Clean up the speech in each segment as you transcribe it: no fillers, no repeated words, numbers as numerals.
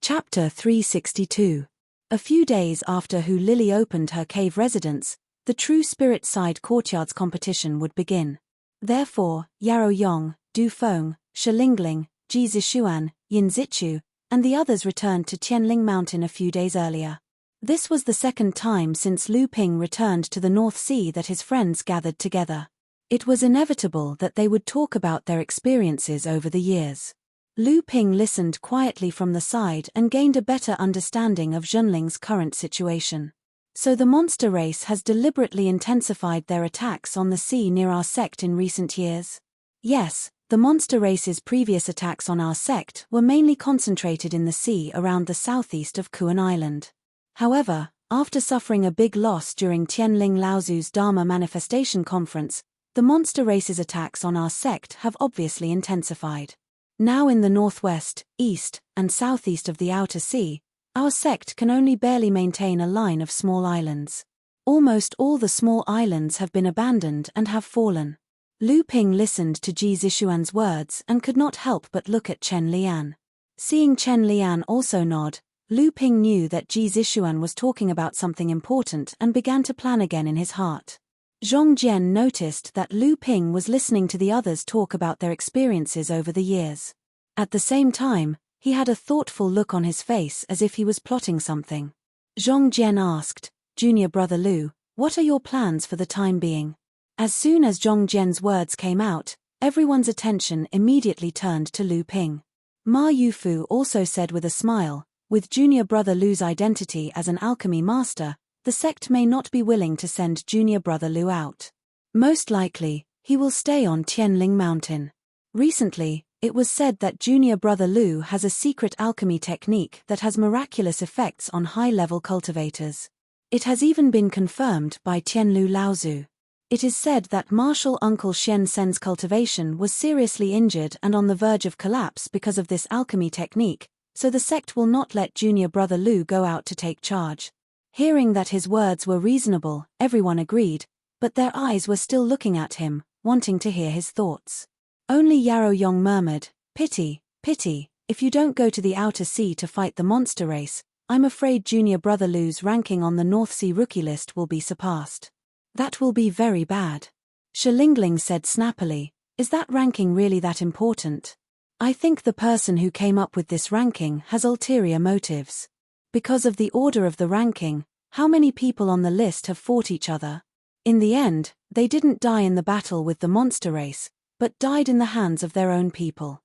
Chapter 362. A few days after Hu Lily opened her cave residence, the True Spirit Side Courtyard's competition would begin. Therefore, Yarrow Yong, Du Feng, Shilingling, Ji Zishuan, Yin Zichu, and the others returned to Tianling Mountain a few days earlier. This was the second time since Lu Ping returned to the North Sea that his friends gathered together. It was inevitable that they would talk about their experiences over the years. Lu Ping listened quietly from the side and gained a better understanding of Zhenling's current situation. So the monster race has deliberately intensified their attacks on the sea near our sect in recent years? Yes, the monster race's previous attacks on our sect were mainly concentrated in the sea around the southeast of Kuan Island. However, after suffering a big loss during Tianling Laozu's Dharma Manifestation Conference, the monster race's attacks on our sect have obviously intensified. Now in the northwest, east, and southeast of the Outer Sea, our sect can only barely maintain a line of small islands. Almost all the small islands have been abandoned and have fallen. Lu Ping listened to Ji Zishuan's words and could not help but look at Chen Lian. Seeing Chen Lian also nod, Lu Ping knew that Ji Zishuan was talking about something important and began to plan again in his heart. Zhong Jian noticed that Lu Ping was listening to the others talk about their experiences over the years. At the same time, he had a thoughtful look on his face as if he was plotting something. Zhong Jian asked, "Junior brother Lu, what are your plans for the time being?" As soon as Zhong Jian's words came out, everyone's attention immediately turned to Lu Ping. Ma Yufu also said with a smile, "With junior brother Lu's identity as an alchemy master, the sect may not be willing to send junior brother Lu out. Most likely, he will stay on Tianling Mountain. Recently, it was said that junior brother Lu has a secret alchemy technique that has miraculous effects on high-level cultivators. It has even been confirmed by Tianlu Laozu. It is said that martial uncle Xian Sen's cultivation was seriously injured and on the verge of collapse because of this alchemy technique, so the sect will not let junior brother Lu go out to take charge." Hearing that his words were reasonable, everyone agreed, but their eyes were still looking at him, wanting to hear his thoughts. Only Yarrow Yong murmured, "Pity, pity, if you don't go to the Outer Sea to fight the monster race, I'm afraid junior brother Lu's ranking on the North Sea rookie list will be surpassed. That will be very bad." Shilingling said snappily, "Is that ranking really that important? I think the person who came up with this ranking has ulterior motives. Because of the order of the ranking, how many people on the list have fought each other? In the end, they didn't die in the battle with the monster race, but died in the hands of their own people."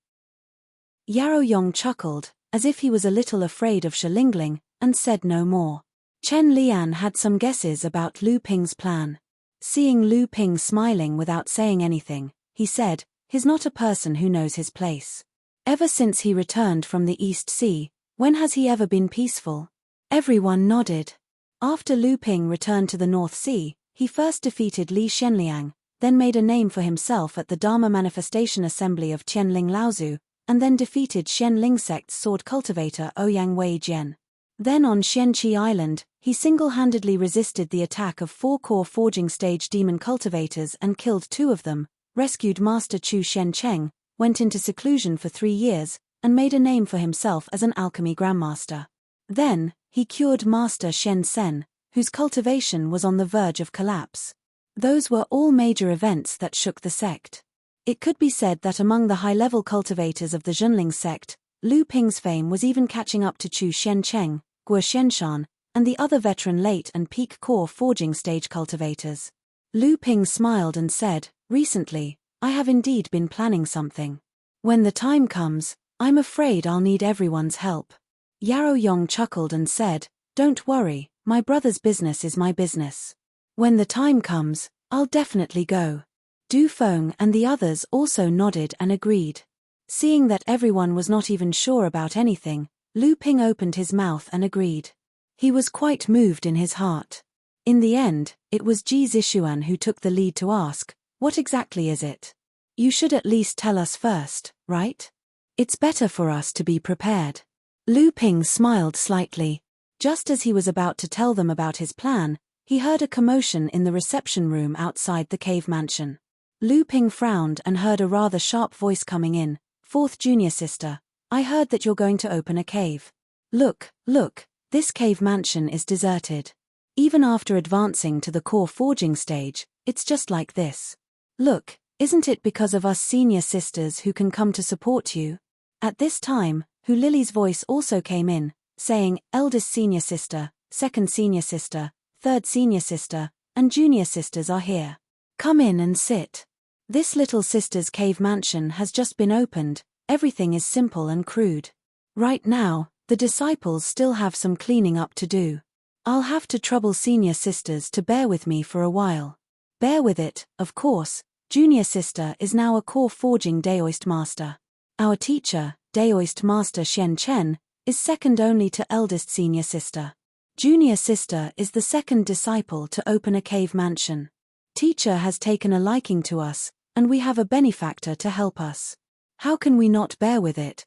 Yarrow Yong chuckled, as if he was a little afraid of Shilingling, and said no more. Chen Lian had some guesses about Lu Ping's plan. Seeing Lu Ping smiling without saying anything, he said, "He's not a person who knows his place. Ever since he returned from the East Sea, when has he ever been peaceful?" Everyone nodded. After Lu Ping returned to the North Sea, he first defeated Li Shenliang, then made a name for himself at the Dharma Manifestation Assembly of Tianling Laozu, and then defeated Xianling sect's sword cultivator Ouyang Wei Jian. Then on Xianqi Island, he single-handedly resisted the attack of 4 core forging stage demon cultivators and killed 2 of them, rescued Master Chu Shencheng, went into seclusion for 3 years, and made a name for himself as an alchemy grandmaster. Then, he cured Master Shen Sen, whose cultivation was on the verge of collapse. Those were all major events that shook the sect. It could be said that among the high-level cultivators of the Zhenling sect, Lu Ping's fame was even catching up to Chu Shencheng, Guo Shenshan, and the other veteran late and peak core forging stage cultivators. Lu Ping smiled and said, "Recently, I have indeed been planning something. When the time comes, I'm afraid I'll need everyone's help." Yarrow Yong chuckled and said, "Don't worry, my brother's business is my business. When the time comes, I'll definitely go." Du Feng and the others also nodded and agreed. Seeing that everyone was not even sure about anything, Lu Ping opened his mouth and agreed. He was quite moved in his heart. In the end, it was Ji Zishuan who took the lead to ask, "What exactly is it? You should at least tell us first, right? It's better for us to be prepared." Lu Ping smiled slightly. Just as he was about to tell them about his plan, he heard a commotion in the reception room outside the cave mansion. Lu Ping frowned and heard a rather sharp voice coming in, "Fourth junior sister, I heard that you're going to open a cave. Look, look, this cave mansion is deserted. Even after advancing to the core forging stage, it's just like this. Look, isn't it because of us senior sisters who can come to support you? At this time, Lily's voice also came in, saying, eldest senior sister, second senior sister, third senior sister, and junior sisters are here. Come in and sit. This little sister's cave mansion has just been opened, everything is simple and crude. Right now, the disciples still have some cleaning up to do. I'll have to trouble senior sisters to bear with me for a while. Bear with it, of course. Junior sister is now a core forging daoist master. Our teacher, daoist master Xian Chen, is second only to eldest senior sister. Junior sister is the second disciple to open a cave mansion. Teacher has taken a liking to us, and we have a benefactor to help us. How can we not bear with it?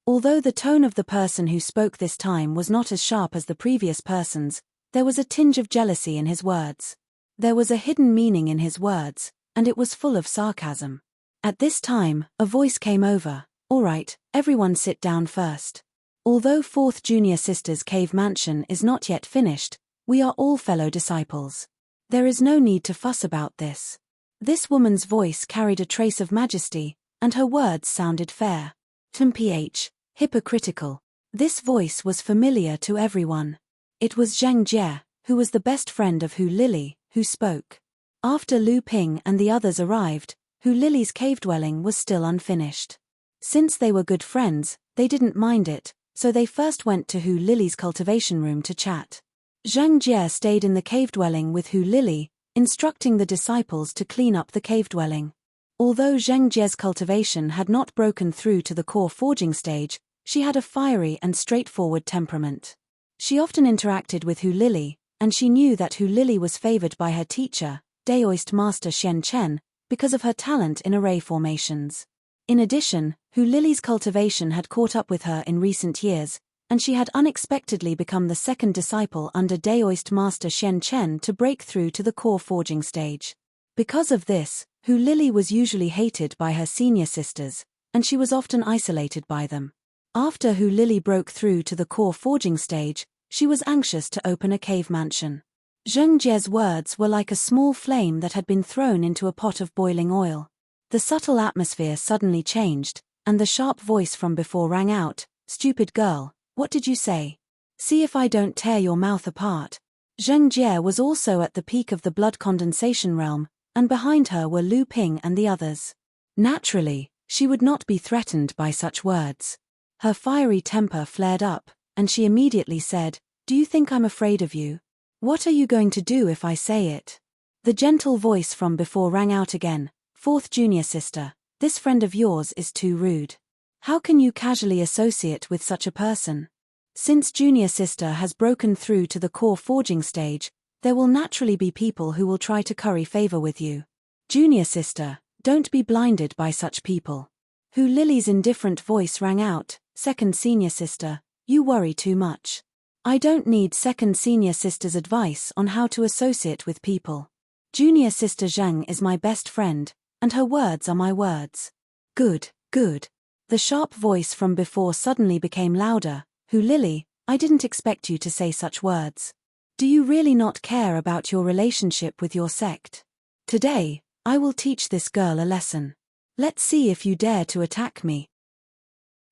Although the tone of the person who spoke this time was not as sharp as the previous person's, there was a tinge of jealousy in his words. There was a hidden meaning in his words, and it was full of sarcasm. At this time, a voice came over. All right, everyone sit down first. Although fourth junior sister's cave mansion is not yet finished, we are all fellow disciples. There is no need to fuss about this. This woman's voice carried a trace of majesty, and her words sounded fair. Ph. Hypocritical. This voice was familiar to everyone. It was Zhang Jie, who was the best friend of Hu Lili, who spoke. After Lu Ping and the others arrived, Hu Lili's cave dwelling was still unfinished. Since they were good friends, they didn't mind it, so they first went to Hu Lili's cultivation room to chat. Zhang Jie stayed in the cave dwelling with Hu Lili, instructing the disciples to clean up the cave dwelling. Although Zhang Jie's cultivation had not broken through to the core forging stage, she had a fiery and straightforward temperament. She often interacted with Hu Lili, and she knew that Hu Lili was favored by her teacher, daoist master Xian Chen, because of her talent in array formations. In addition, Hu Lili's cultivation had caught up with her in recent years, and she had unexpectedly become the second disciple under daoist master Xian Chen to break through to the core forging stage. Because of this, Hu Lili was usually hated by her senior sisters, and she was often isolated by them. After Hu Lili broke through to the core forging stage, she was anxious to open a cave mansion. Zheng Jie's words were like a small flame that had been thrown into a pot of boiling oil. The subtle atmosphere suddenly changed, and the sharp voice from before rang out, "Stupid girl, what did you say? See if I don't tear your mouth apart." Zheng Jie was also at the peak of the blood condensation realm, and behind her were Lu Ping and the others. Naturally, she would not be threatened by such words. Her fiery temper flared up, and she immediately said, "Do you think I'm afraid of you? What are you going to do if I say it?" The gentle voice from before rang out again, "Fourth junior sister, this friend of yours is too rude. How can you casually associate with such a person? Since junior sister has broken through to the core forging stage, there will naturally be people who will try to curry favor with you. Junior sister, don't be blinded by such people." Hu Lili's indifferent voice rang out, "Second senior sister, you worry too much. I don't need second senior sister's advice on how to associate with people. Junior sister Zhang is my best friend, and her words are my words." "Good, good." The sharp voice from before suddenly became louder, "Hu Lili, I didn't expect you to say such words. Do you really not care about your relationship with your sect? Today, I will teach this girl a lesson. Let's see if you dare to attack me.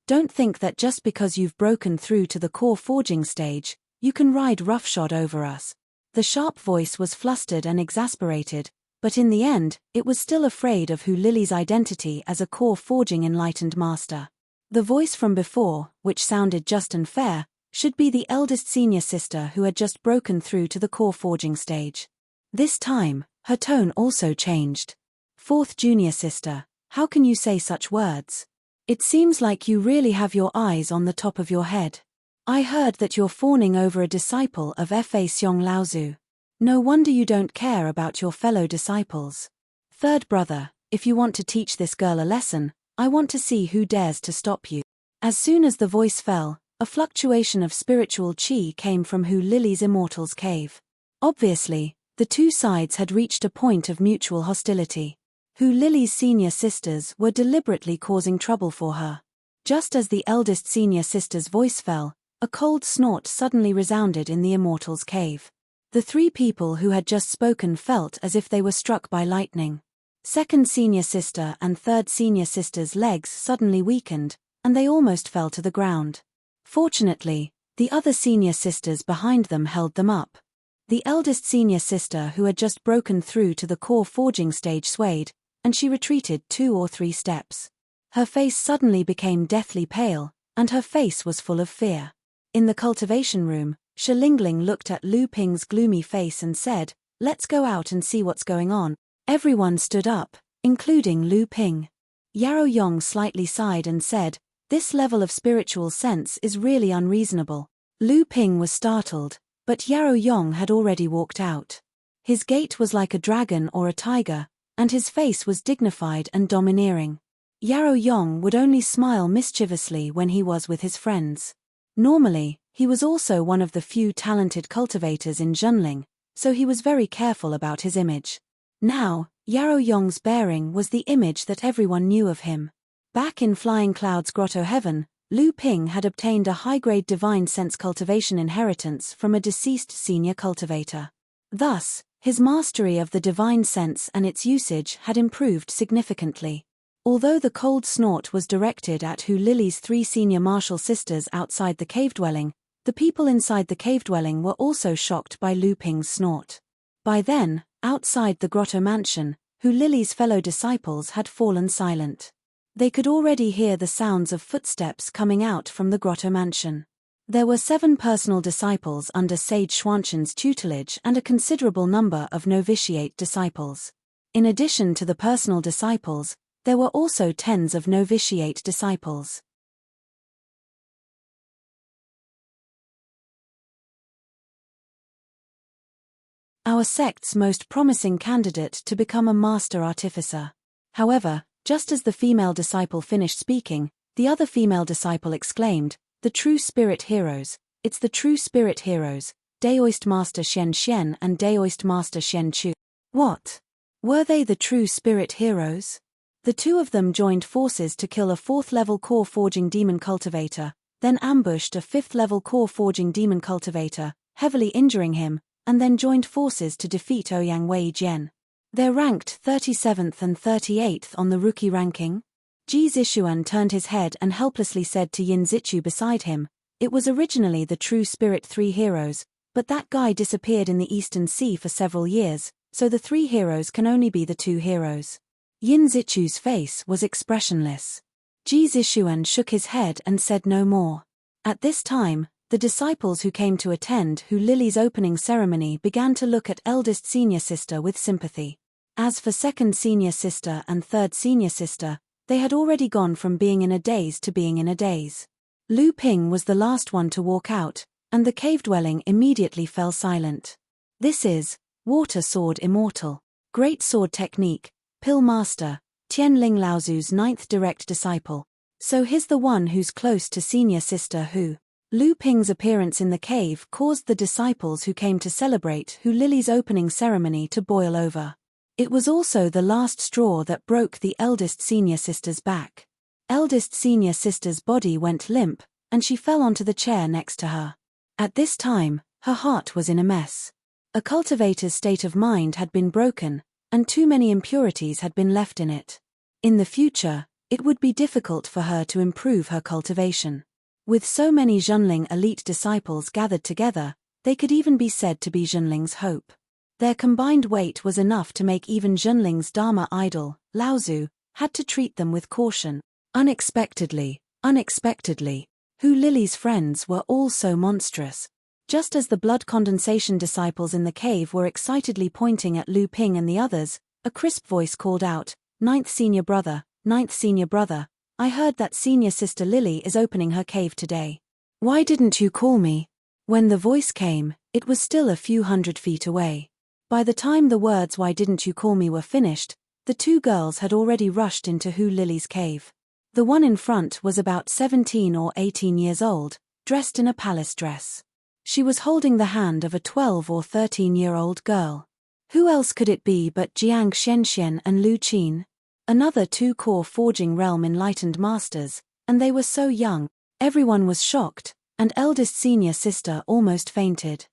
Don't think that just because you've broken through to the core forging stage, you can ride roughshod over us." The sharp voice was flustered and exasperated, but in the end, it was still afraid of Hu Lili's identity as a core forging enlightened master. The voice from before, which sounded just and fair, should be the eldest senior sister who had just broken through to the core forging stage. This time, her tone also changed. "Fourth junior sister, how can you say such words? It seems like you really have your eyes on the top of your head. I heard that you're fawning over a disciple of Fa Xiong Laozu. No wonder you don't care about your fellow disciples. Third brother, if you want to teach this girl a lesson, I want to see who dares to stop you." As soon as the voice fell, a fluctuation of spiritual qi came from Hu Lili's immortal's cave. Obviously, the two sides had reached a point of mutual hostility. Hu Lili's senior sisters were deliberately causing trouble for her. Just as the eldest senior sister's voice fell, a cold snort suddenly resounded in the immortal's cave. The three people who had just spoken felt as if they were struck by lightning. Second senior sister and third senior sister's legs suddenly weakened, and they almost fell to the ground. Fortunately, the other senior sisters behind them held them up. The eldest senior sister who had just broken through to the core forging stage swayed, and she retreated 2 or 3 steps. Her face suddenly became deathly pale, and her face was full of fear. In the cultivation room, Shi Lingling looked at Lu Ping's gloomy face and said, "Let's go out and see what's going on." Everyone stood up, including Lu Ping. Yarrow Yong slightly sighed and said, "This level of spiritual sense is really unreasonable." Lu Ping was startled, but Yarrow Yong had already walked out. His gait was like a dragon or a tiger, and his face was dignified and domineering. Yarrow Yong would only smile mischievously when he was with his friends. Normally, he was also one of the few talented cultivators in Zhenling, so he was very careful about his image. Now, Yarrow Yong's bearing was the image that everyone knew of him. Back in Flying Cloud's Grotto Heaven, Lu Ping had obtained a high-grade divine sense cultivation inheritance from a deceased senior cultivator. Thus, his mastery of the divine sense and its usage had improved significantly. Although the cold snort was directed at Hu Lily's 3 senior martial sisters outside the cave dwelling, the people inside the cave dwelling were also shocked by Lu Ping's snort. By then, outside the grotto mansion, Hu Lily's fellow disciples had fallen silent. They could already hear the sounds of footsteps coming out from the grotto mansion. There were 7 personal disciples under Sage Xuanzhen's tutelage and a considerable number of novitiate disciples. In addition to the personal disciples, there were also tens of novitiate disciples. Our sect's most promising candidate to become a master artificer. However, just as the female disciple finished speaking, the other female disciple exclaimed, "The true spirit heroes, it's the true spirit heroes, Daoist Master Shen Xian and Daoist Master Shen Chu." What? Were they the true spirit heroes? The two of them joined forces to kill a 4th-level core forging demon cultivator, then ambushed a 5th-level core forging demon cultivator, heavily injuring him, and then joined forces to defeat Ouyang Wei Jian. They're ranked 37th and 38th on the rookie ranking. Ji Zixuan turned his head and helplessly said to Yin Zichu beside him, "It was originally the true spirit 3 heroes, but that guy disappeared in the Eastern Sea for several years, so the 3 heroes can only be the 2 heroes." Yin Zichu's face was expressionless. Ji Zixuan shook his head and said no more. At this time, the disciples who came to attend Hu Lily's opening ceremony began to look at eldest senior sister with sympathy. As for second senior sister and third senior sister, they had already gone from being in a daze to being in a daze. Lu Ping was the last one to walk out, and the cave dwelling immediately fell silent. This is Water Sword Immortal. Great Sword Technique, Pill Master, Tianling Laozu's 9th direct disciple. So he's the one who's close to senior sister Hu. Lu Ping's appearance in the cave caused the disciples who came to celebrate Hu Lily's opening ceremony to boil over. It was also the last straw that broke the eldest senior sister's back. Eldest senior sister's body went limp, and she fell onto the chair next to her. At this time, her heart was in a mess. A cultivator's state of mind had been broken, and too many impurities had been left in it. In the future, it would be difficult for her to improve her cultivation. With so many Zhenling elite disciples gathered together, they could even be said to be Zhenling's hope. Their combined weight was enough to make even Zhenling's Dharma idol, Laozu, had to treat them with caution. Unexpectedly, Hu Lily's friends were all so monstrous. Just as the blood condensation disciples in the cave were excitedly pointing at Lu Ping and the others, a crisp voice called out, "Ninth senior brother, I heard that senior sister Lily is opening her cave today. Why didn't you call me?" When the voice came, it was still a few hundred feet away. By the time the words "Why didn't you call me" were finished, the 2 girls had already rushed into Hu Lily's cave. The one in front was about 17 or 18 years old, dressed in a palace dress. She was holding the hand of a 12 or 13-year-old girl. Who else could it be but Jiang Shenxian and Lu Qin? Another 2 core forging realm enlightened masters, And they were so young. Everyone was shocked, and eldest senior sister almost fainted.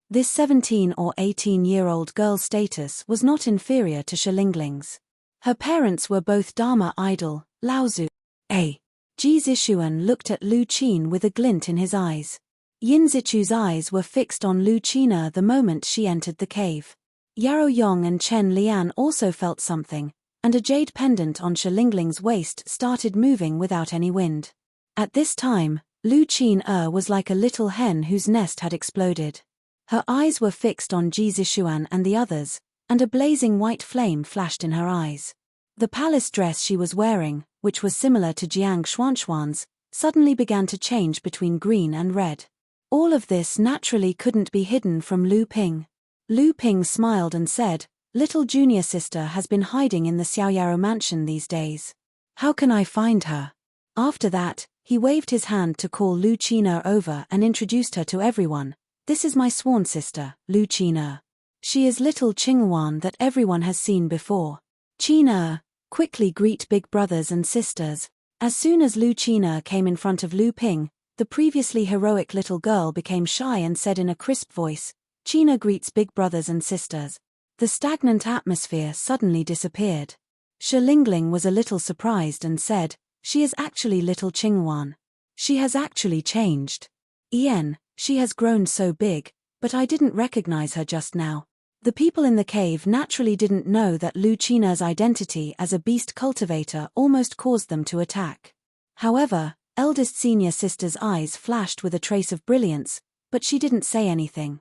This 17 or 18-year-old girl's status was not inferior to Shilingling's. Her parents were both Dharma idol, Laozu. A. Ji Zishuan looked at Lu Qin with a glint in his eyes. Yin Zichu's eyes were fixed on Lu Qina the moment she entered the cave. Yarrow Yong and Chen Lian also felt something, and a jade pendant on Shilingling's waist started moving without any wind. At this time, Lu Qin was like a little hen whose nest had exploded. Her eyes were fixed on Ji Zishuan and the others, and a blazing white flame flashed in her eyes. The palace dress she was wearing, which was similar to Jiang Xuanxuan's, suddenly began to change between green and red. All of this naturally couldn't be hidden from Lu Ping. Lu Ping smiled and said, "Little junior sister has been hiding in the Xiaoyaro mansion these days. How can I find her?" After that, he waved his hand to call Lu Qina over and introduced her to everyone. "This is my sworn sister, Lu Qina. She is little Qingwan that everyone has seen before. Qina, quickly greet big brothers and sisters." As soon as Lu Qina came in front of Lu Ping, the previously heroic little girl became shy and said in a crisp voice, "Qina greets big brothers and sisters." The stagnant atmosphere suddenly disappeared. Shilingling was a little surprised and said, "She is actually little Qingwan. She has actually changed. Ian, she has grown so big, but I didn't recognize her just now." The people in the cave naturally didn't know that Lu Qina's identity as a beast cultivator almost caused them to attack. However, eldest senior sister's eyes flashed with a trace of brilliance, but she didn't say anything.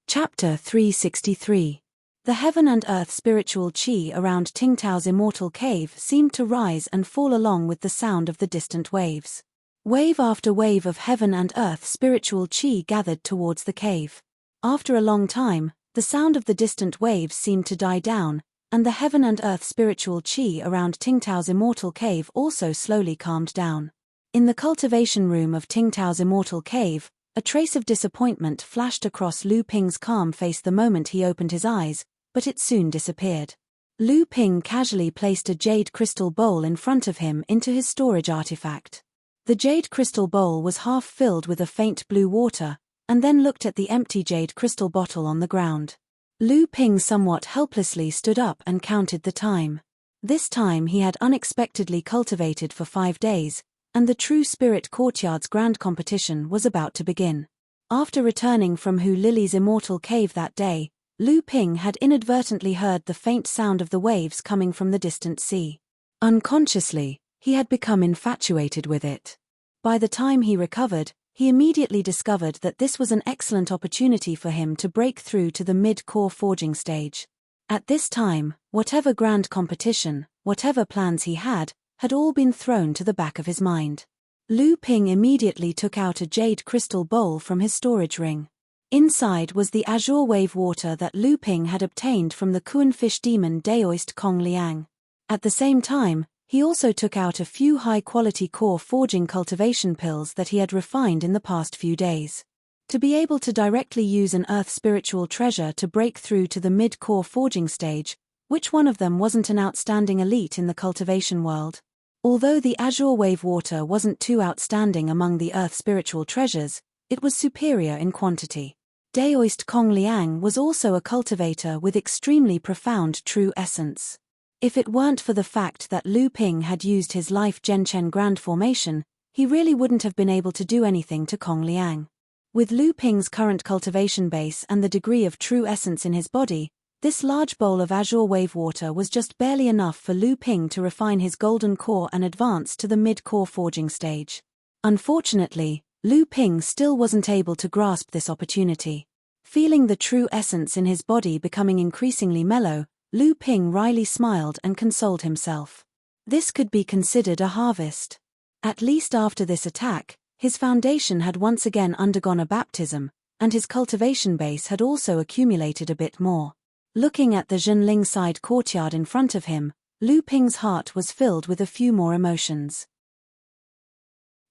Chapter 363. The heaven and earth spiritual qi around Tingtao's immortal cave seemed to rise and fall along with the sound of the distant waves. Wave after wave of heaven and earth spiritual qi gathered towards the cave. After a long time, the sound of the distant waves seemed to die down, and the heaven and earth spiritual qi around Tingtao's immortal cave also slowly calmed down. In the cultivation room of Tingtao's immortal cave, a trace of disappointment flashed across Lu Ping's calm face the moment he opened his eyes, but it soon disappeared. Lu Ping casually placed a jade crystal bowl in front of him into his storage artifact. The jade crystal bowl was half filled with a faint blue water, and then looked at the empty jade crystal bottle on the ground. Lu Ping somewhat helplessly stood up and counted the time. This time he had unexpectedly cultivated for 5 days, and the True Spirit Courtyard's grand competition was about to begin. After returning from Hu Lily's immortal cave that day, Lu Ping had inadvertently heard the faint sound of the waves coming from the distant sea. Unconsciously, he had become infatuated with it. By the time he recovered, he immediately discovered that this was an excellent opportunity for him to break through to the mid-core forging stage. At this time, whatever grand competition, whatever plans he had all been thrown to the back of his mind. Lu Ping immediately took out a jade crystal bowl from his storage ring. Inside was the azure wave water that Lu Ping had obtained from the Kuanfish demon Daoist Kong Liang. At the same time, he also took out a few high-quality core forging cultivation pills that he had refined in the past few days. To be able to directly use an earth spiritual treasure to break through to the mid-core forging stage, which one of them wasn't an outstanding elite in the cultivation world? Although the azure wave water wasn't too outstanding among the earth spiritual treasures, it was superior in quantity. Daoist Kong Liang was also a cultivator with extremely profound true essence. If it weren't for the fact that Lu Ping had used his life Genchen Grand Formation, he really wouldn't have been able to do anything to Kong Liang. With Lu Ping's current cultivation base and the degree of true essence in his body, this large bowl of azure wave water was just barely enough for Lu Ping to refine his golden core and advance to the mid-core forging stage. Unfortunately, Lu Ping still wasn't able to grasp this opportunity. Feeling the true essence in his body becoming increasingly mellow, Lu Ping wryly smiled and consoled himself. This could be considered a harvest. At least after this attack, his foundation had once again undergone a baptism, and his cultivation base had also accumulated a bit more. Looking at the Zhenling side courtyard in front of him, Lu Ping's heart was filled with a few more emotions.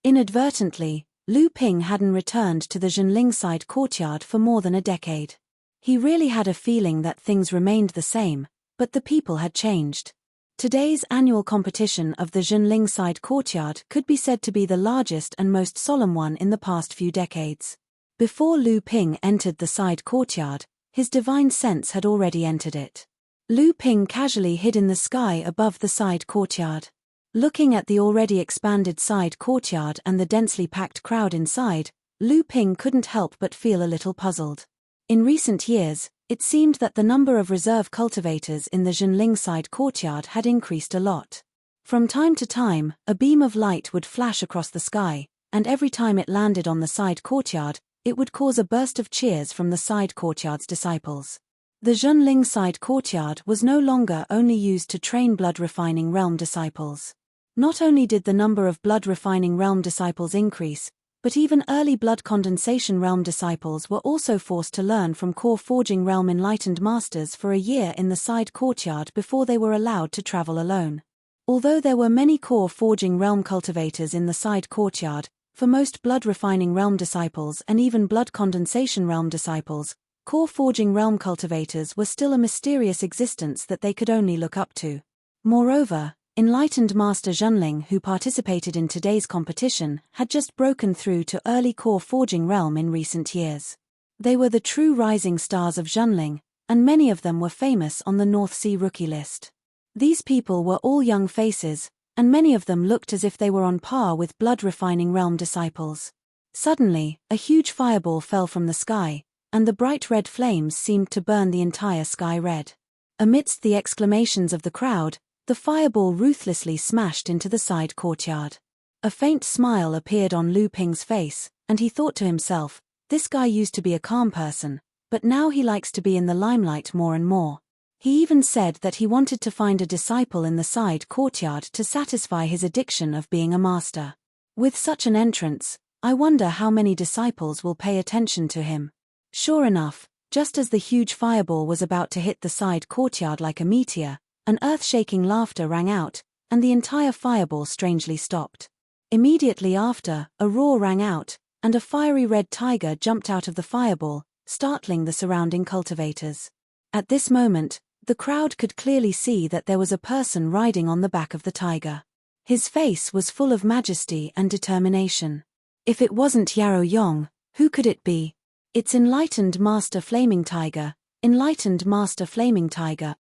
Inadvertently, Lu Ping hadn't returned to the Zhenling side courtyard for more than a decade. He really had a feeling that things remained the same, but the people had changed. Today's annual competition of the Zhenling Side Courtyard could be said to be the largest and most solemn one in the past few decades. Before Lu Ping entered the side courtyard, his divine sense had already entered it. Lu Ping casually hid in the sky above the side courtyard. Looking at the already expanded side courtyard and the densely packed crowd inside, Lu Ping couldn't help but feel a little puzzled. In recent years, it seemed that the number of reserve cultivators in the Zhenling side courtyard had increased a lot. From time to time, a beam of light would flash across the sky, and every time it landed on the side courtyard, it would cause a burst of cheers from the side courtyard's disciples. The Zhenling side courtyard was no longer only used to train blood-refining realm disciples. Not only did the number of blood-refining realm disciples increase, but even early blood condensation realm disciples were also forced to learn from core forging realm enlightened masters for a year in the side courtyard before they were allowed to travel alone. Although there were many core forging realm cultivators in the side courtyard, for most blood refining realm disciples and even blood condensation realm disciples, core forging realm cultivators were still a mysterious existence that they could only look up to. Moreover, enlightened Master Zhenling, who participated in today's competition, had just broken through to early core forging realm in recent years. They were the true rising stars of Zhenling, and many of them were famous on the North Sea rookie list. These people were all young faces, and many of them looked as if they were on par with blood-refining realm disciples. Suddenly, a huge fireball fell from the sky, and the bright red flames seemed to burn the entire sky red. Amidst the exclamations of the crowd, the fireball ruthlessly smashed into the side courtyard. A faint smile appeared on Lu Ping's face, and he thought to himself, this guy used to be a calm person, but now he likes to be in the limelight more and more. He even said that he wanted to find a disciple in the side courtyard to satisfy his addiction of being a master. With such an entrance, I wonder how many disciples will pay attention to him. Sure enough, just as the huge fireball was about to hit the side courtyard like a meteor, an earth-shaking laughter rang out, and the entire fireball strangely stopped. Immediately after, a roar rang out, and a fiery red tiger jumped out of the fireball, startling the surrounding cultivators. At this moment, the crowd could clearly see that there was a person riding on the back of the tiger. His face was full of majesty and determination. If it wasn't Yarrow Yong, who could it be? It's Enlightened Master Flaming Tiger, Enlightened Master Flaming Tiger.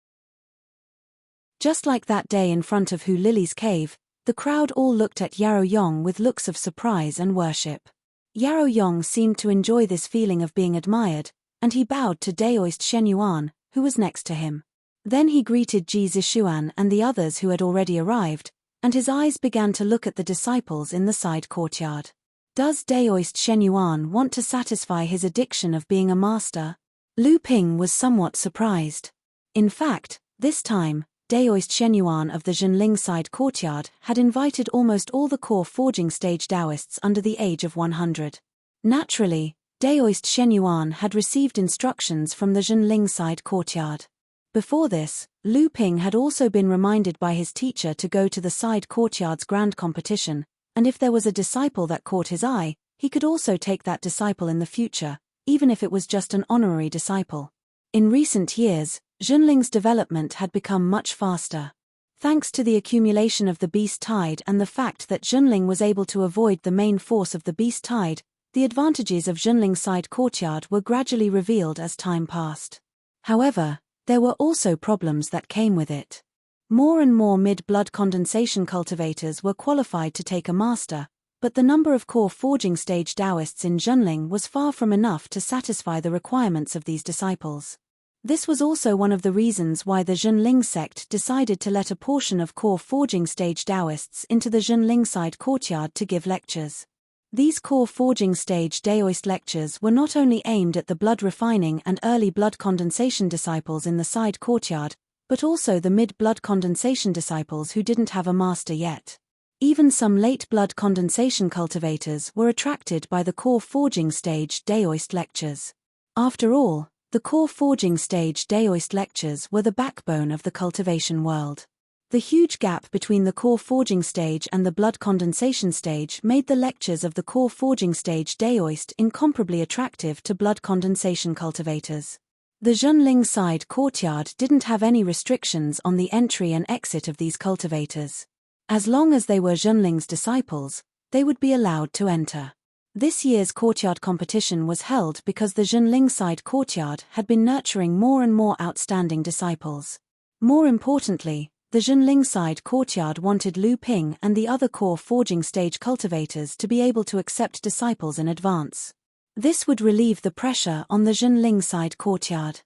Just like that day in front of Hu Lily's cave, the crowd all looked at Yarrow Yong with looks of surprise and worship. Yarrow Yong seemed to enjoy this feeling of being admired, and he bowed to Daoist Shenyuan, who was next to him. Then he greeted Ji Zishuan and the others who had already arrived, and his eyes began to look at the disciples in the side courtyard. Does Daoist Shenyuan want to satisfy his addiction of being a master? Lu Ping was somewhat surprised. In fact, this time, Daoist Shenyuan of the Zhenling side courtyard had invited almost all the core forging stage Daoists under the age of 100. Naturally, Daoist Shenyuan had received instructions from the Zhenling side courtyard. Before this, Lu Ping had also been reminded by his teacher to go to the side courtyard's grand competition, and if there was a disciple that caught his eye, he could also take that disciple in the future, even if it was just an honorary disciple. In recent years, Zhenling's development had become much faster. Thanks to the accumulation of the beast tide and the fact that Zhenling was able to avoid the main force of the beast tide, the advantages of Zhenling's side courtyard were gradually revealed as time passed. However, there were also problems that came with it. More and more mid-blood condensation cultivators were qualified to take a master, but the number of core forging stage Daoists in Zhenling was far from enough to satisfy the requirements of these disciples. This was also one of the reasons why the Zhenling sect decided to let a portion of core forging stage Daoists into the Zhenling side courtyard to give lectures. These core forging stage Daoist lectures were not only aimed at the blood refining and early blood condensation disciples in the side courtyard, but also the mid-blood condensation disciples who didn't have a master yet. Even some late blood condensation cultivators were attracted by the core forging stage Daoist lectures. After all, the core forging stage Daoist lectures were the backbone of the cultivation world. The huge gap between the core forging stage and the blood condensation stage made the lectures of the core forging stage Daoist incomparably attractive to blood condensation cultivators. The Zhenling side courtyard didn't have any restrictions on the entry and exit of these cultivators. As long as they were Zhenling's disciples, they would be allowed to enter. This year's courtyard competition was held because the Zhenling side courtyard had been nurturing more and more outstanding disciples. More importantly, the Zhenling side courtyard wanted Lu Ping and the other core forging stage cultivators to be able to accept disciples in advance. This would relieve the pressure on the Zhenling side courtyard.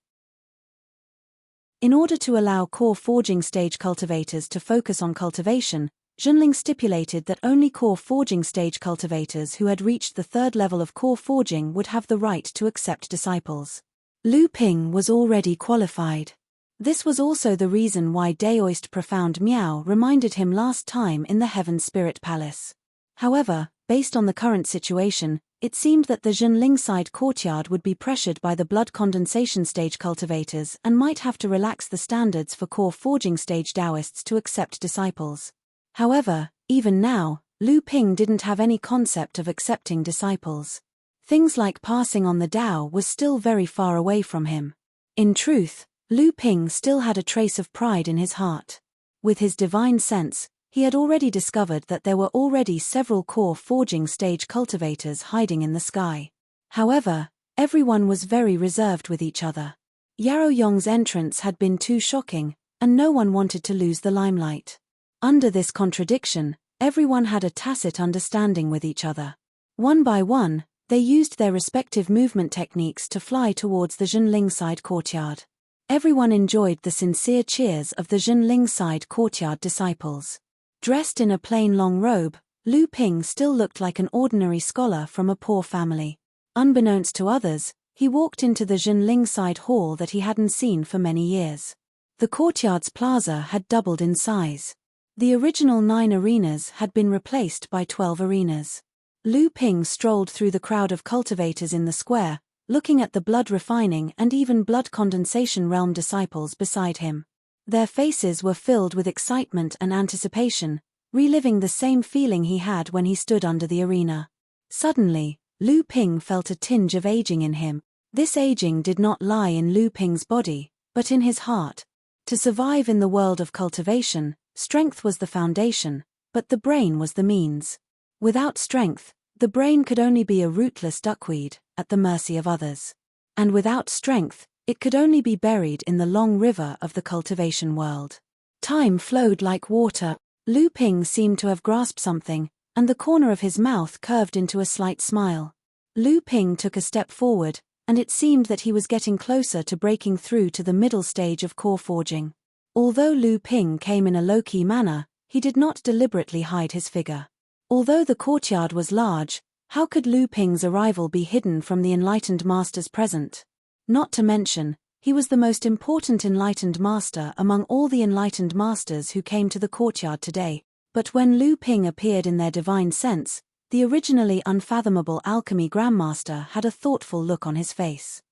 In order to allow core forging stage cultivators to focus on cultivation, Zhenling stipulated that only core forging stage cultivators who had reached the third level of core forging would have the right to accept disciples. Lu Ping was already qualified. This was also the reason why Daoist Profound Miao reminded him last time in the Heaven Spirit Palace. However, based on the current situation, it seemed that the Zhenling side courtyard would be pressured by the blood condensation stage cultivators and might have to relax the standards for core forging stage Daoists to accept disciples. However, even now, Lu Ping didn't have any concept of accepting disciples. Things like passing on the Dao was still very far away from him. In truth, Lu Ping still had a trace of pride in his heart. With his divine sense, he had already discovered that there were already several core forging stage cultivators hiding in the sky. However, everyone was very reserved with each other. Yarrow Yong's entrance had been too shocking, and no one wanted to lose the limelight. Under this contradiction, everyone had a tacit understanding with each other. One by one, they used their respective movement techniques to fly towards the Zhenling side courtyard. Everyone enjoyed the sincere cheers of the Zhenling side courtyard disciples. Dressed in a plain long robe, Lu Ping still looked like an ordinary scholar from a poor family. Unbeknownst to others, he walked into the Zhenling side hall that he hadn't seen for many years. The courtyard's plaza had doubled in size. The original 9 arenas had been replaced by 12 arenas. Lu Ping strolled through the crowd of cultivators in the square, looking at the blood refining and even blood condensation realm disciples beside him. Their faces were filled with excitement and anticipation, reliving the same feeling he had when he stood under the arena. Suddenly, Lu Ping felt a tinge of aging in him. This aging did not lie in Lu Ping's body, but in his heart. To survive in the world of cultivation, strength was the foundation, but the brain was the means. Without strength, the brain could only be a rootless duckweed, at the mercy of others. And without strength, it could only be buried in the long river of the cultivation world. Time flowed like water. Lu Ping seemed to have grasped something, and the corner of his mouth curved into a slight smile. Lu Ping took a step forward, and it seemed that he was getting closer to breaking through to the middle stage of core forging. Although Lu Ping came in a low-key manner, he did not deliberately hide his figure. Although the courtyard was large, how could Lu Ping's arrival be hidden from the enlightened master's present? Not to mention, he was the most important enlightened master among all the enlightened masters who came to the courtyard today. But when Lu Ping appeared in their divine sense, the originally unfathomable alchemy grandmaster had a thoughtful look on his face.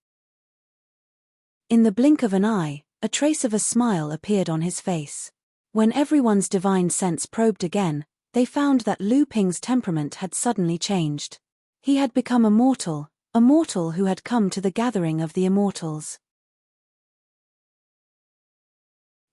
In the blink of an eye, a trace of a smile appeared on his face. When everyone's divine sense probed again, they found that Lu Ping's temperament had suddenly changed. He had become a mortal who had come to the gathering of the immortals.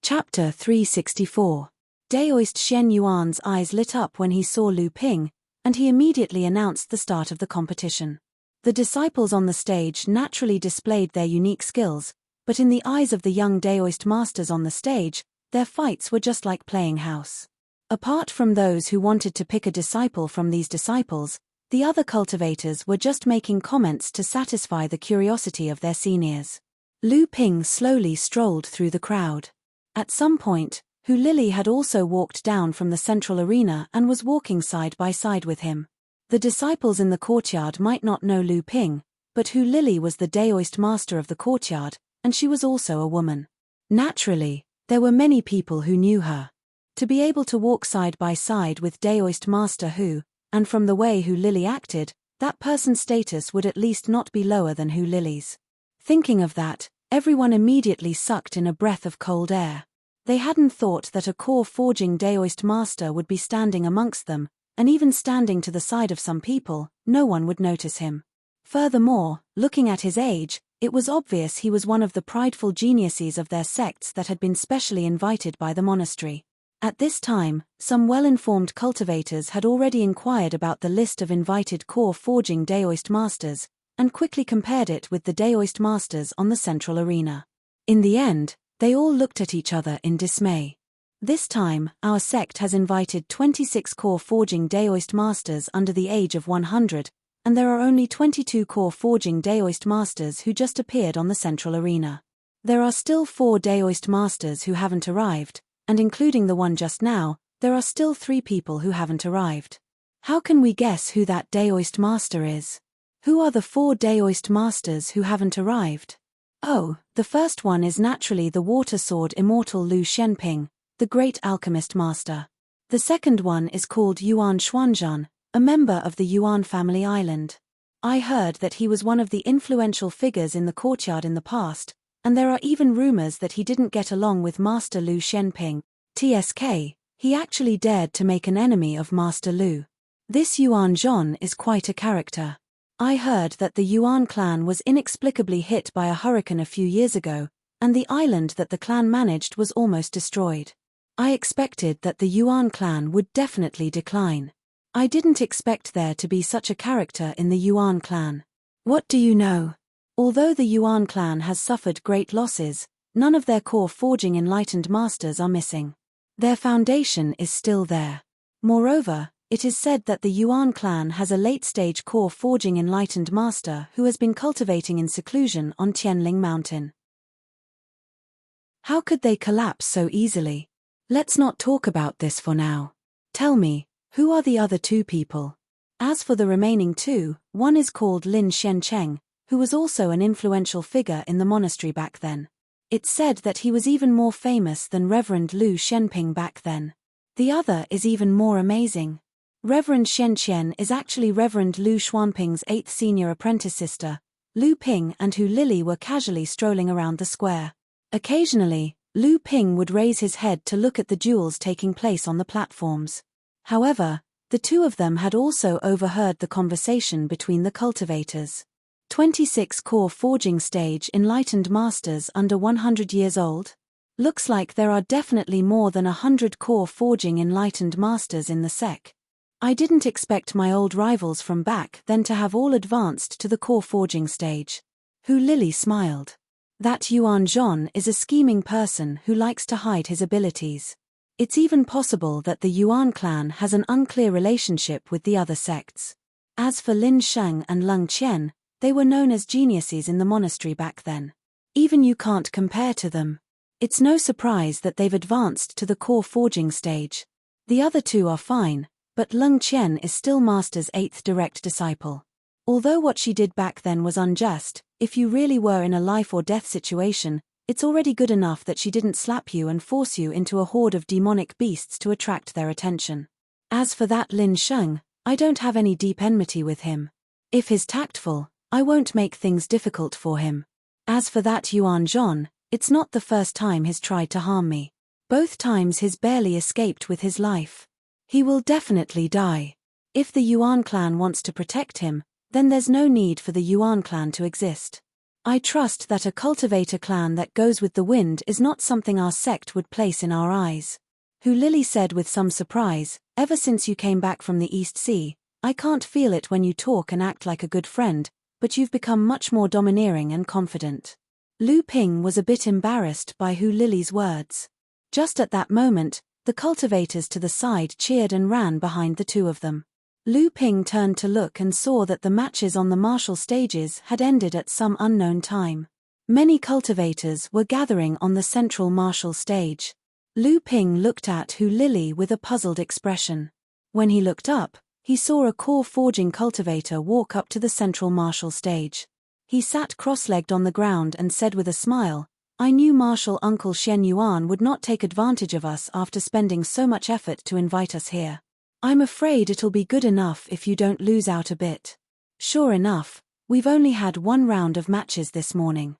Chapter 364. Daoist Shen Yuan's eyes lit up when he saw Lu Ping, and he immediately announced the start of the competition. The disciples on the stage naturally displayed their unique skills, but in the eyes of the young Daoist masters on the stage, their fights were just like playing house. Apart from those who wanted to pick a disciple from these disciples, the other cultivators were just making comments to satisfy the curiosity of their seniors. Lu Ping slowly strolled through the crowd. At some point, Hu Lili had also walked down from the central arena and was walking side by side with him. The disciples in the courtyard might not know Lu Ping, but Hu Lili was the Daoist master of the courtyard, and she was also a woman. Naturally, there were many people who knew her. To be able to walk side by side with Daoist master Hu, and from the way Hu Lili acted, that person's status would at least not be lower than Hu Lili's. Thinking of that, everyone immediately sucked in a breath of cold air. They hadn't thought that a core forging Daoist master would be standing amongst them, and even standing to the side of some people, no one would notice him. Furthermore, looking at his age, it was obvious he was one of the prideful geniuses of their sects that had been specially invited by the monastery. At this time, some well-informed cultivators had already inquired about the list of invited core forging Daoist masters, and quickly compared it with the Daoist masters on the central arena. In the end, they all looked at each other in dismay. This time, our sect has invited 26 core forging Daoist masters under the age of 100, and there are only 22 core forging Daoist masters who just appeared on the central arena. There are still 4 Daoist masters who haven't arrived, and including the one just now, there are still 3 people who haven't arrived. How can we guess who that Daoist master is? Who are the 4 Daoist masters who haven't arrived? Oh, the first one is naturally the water sword immortal Lu Shenping, the great alchemist master. The second one is called Yuan Xuanzhan, a member of the Yuan family island. I heard that he was one of the influential figures in the courtyard in the past, and there are even rumors that he didn't get along with Master Lu Shenping, TSK, he actually dared to make an enemy of Master Lu. This Yuan Zhan is quite a character. I heard that the Yuan clan was inexplicably hit by a hurricane a few years ago, and the island that the clan managed was almost destroyed. I expected that the Yuan clan would definitely decline. I didn't expect there to be such a character in the Yuan clan. What do you know? Although the Yuan clan has suffered great losses, none of their core forging enlightened masters are missing. Their foundation is still there. Moreover, it is said that the Yuan clan has a late-stage core forging enlightened master who has been cultivating in seclusion on Tianling Mountain. How could they collapse so easily? Let's not talk about this for now. Tell me, who are the other 2 people? As for the remaining 2, one is called Lin Shencheng, who was also an influential figure in the monastery back then. It's said that he was even more famous than Reverend Lu Shenping back then. The other is even more amazing. Reverend Shenqian is actually Reverend Lu Xuanping's 8th senior apprentice sister, Lu Ping, and who Lily were casually strolling around the square. Occasionally, Lu Ping would raise his head to look at the duels taking place on the platforms. However, the 2 of them had also overheard the conversation between the cultivators. 26 core forging stage enlightened masters under 100 years old? Looks like there are definitely more than 100 core forging enlightened masters in the sect. I didn't expect my old rivals from back then to have all advanced to the core forging stage. Hu Lily smiled. That Yuan Zhan is a scheming person who likes to hide his abilities. It's even possible that the Yuan clan has an unclear relationship with the other sects. As for Lin Sheng and Leng Qian, they were known as geniuses in the monastery back then. Even you can't compare to them. It's no surprise that they've advanced to the core forging stage. The other 2 are fine, but Leng Qian is still Master's 8th direct disciple. Although what she did back then was unjust, if you really were in a life or death situation, it's already good enough that she didn't slap you and force you into a horde of demonic beasts to attract their attention. As for that Lin Sheng, I don't have any deep enmity with him. If he's tactful, I won't make things difficult for him. As for that Yuan Zhan, it's not the first time he's tried to harm me. Both times he's barely escaped with his life. He will definitely die. If the Yuan clan wants to protect him, then there's no need for the Yuan clan to exist. I trust that a cultivator clan that goes with the wind is not something our sect would place in our eyes. Hu Lily said with some surprise, ever since you came back from the East Sea, I can't feel it when you talk and act like a good friend, but you've become much more domineering and confident. Lu Ping was a bit embarrassed by Hu Lily's words. Just at that moment, the cultivators to the side cheered and ran behind the 2 of them. Lu Ping turned to look and saw that the matches on the martial stages had ended at some unknown time. Many cultivators were gathering on the central martial stage. Lu Ping looked at Hu Lily with a puzzled expression. When he looked up, he saw a core forging cultivator walk up to the central martial stage. He sat cross-legged on the ground and said with a smile, I knew Marshal Uncle Shen Yuan would not take advantage of us after spending so much effort to invite us here. I'm afraid it'll be good enough if you don't lose out a bit. Sure enough, we've only had 1 round of matches this morning.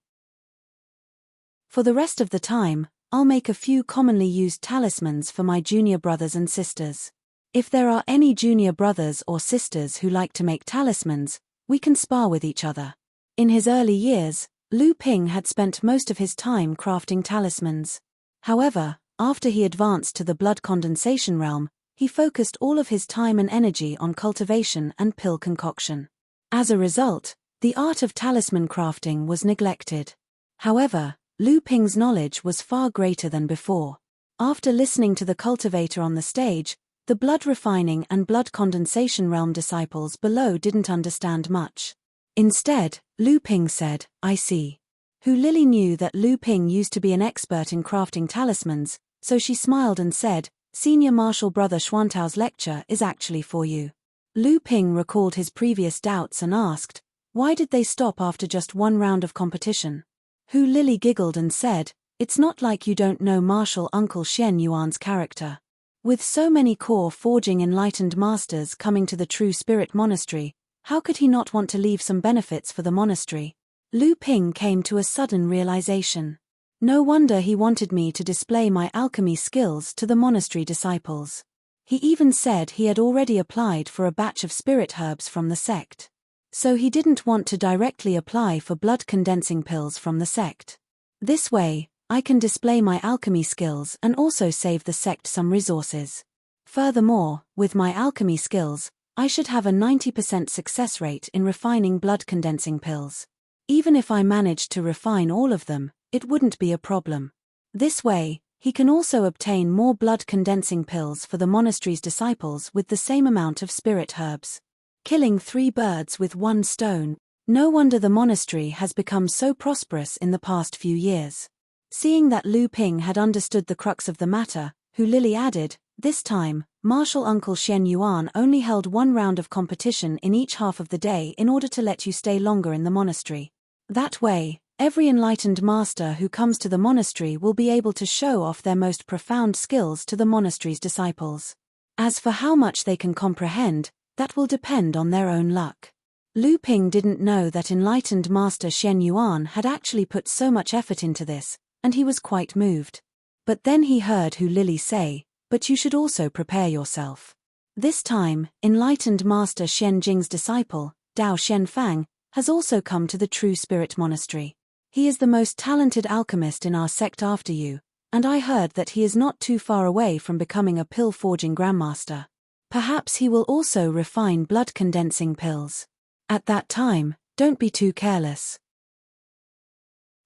For the rest of the time, I'll make a few commonly used talismans for my junior brothers and sisters. If there are any junior brothers or sisters who like to make talismans, We can spar with each other. In his early years, Lu Ping had spent most of his time crafting talismans. However, after he advanced to the blood condensation realm, he focused all of his time and energy on cultivation and pill concoction. As a result, the art of talisman crafting was neglected. However, Lu Ping's knowledge was far greater than before. After listening to the cultivator on the stage, the blood refining and blood condensation realm disciples below didn't understand much. Instead, Lu Ping said, "I see." Hu Lili knew that Lu Ping used to be an expert in crafting talismans, so she smiled and said, "Senior Martial Brother Xuantao's lecture is actually for you." Lu Ping recalled his previous doubts and asked, "Why did they stop after just one round of competition?" Hu Lili giggled and said, "It's not like you don't know Martial Uncle Shen Yuan's character. With so many core forging enlightened masters coming to the True Spirit Monastery, how could he not want to leave some benefits for the monastery?" Lu Ping came to a sudden realization. No wonder he wanted me to display my alchemy skills to the monastery disciples. He even said he had already applied for a batch of spirit herbs from the sect. So he didn't want to directly apply for blood condensing pills from the sect. This way, I can display my alchemy skills and also save the sect some resources. Furthermore, with my alchemy skills, I should have a 90% success rate in refining blood condensing pills. Even if I managed to refine all of them, it wouldn't be a problem. This way, he can also obtain more blood condensing pills for the monastery's disciples with the same amount of spirit herbs. Killing 3 birds with 1 stone. No wonder the monastery has become so prosperous in the past few years. Seeing that Lu Ping had understood the crux of the matter, Hu Lili added, "This time, Martial Uncle Shen Yuan only held 1 round of competition in each half of the day in order to let you stay longer in the monastery. That way, every enlightened master who comes to the monastery will be able to show off their most profound skills to the monastery's disciples. As for how much they can comprehend, that will depend on their own luck." Lu Ping didn't know that enlightened master Shen Yuan had actually put so much effort into this, and he was quite moved. But then he heard Hu Lili say, "But you should also prepare yourself." This time, enlightened master Shen Jing's disciple, Dao Shenfang, has also come to the True Spirit Monastery. He is the most talented alchemist in our sect after you, and I heard that he is not too far away from becoming a pill forging grandmaster. Perhaps he will also refine blood condensing pills. At that time, don't be too careless.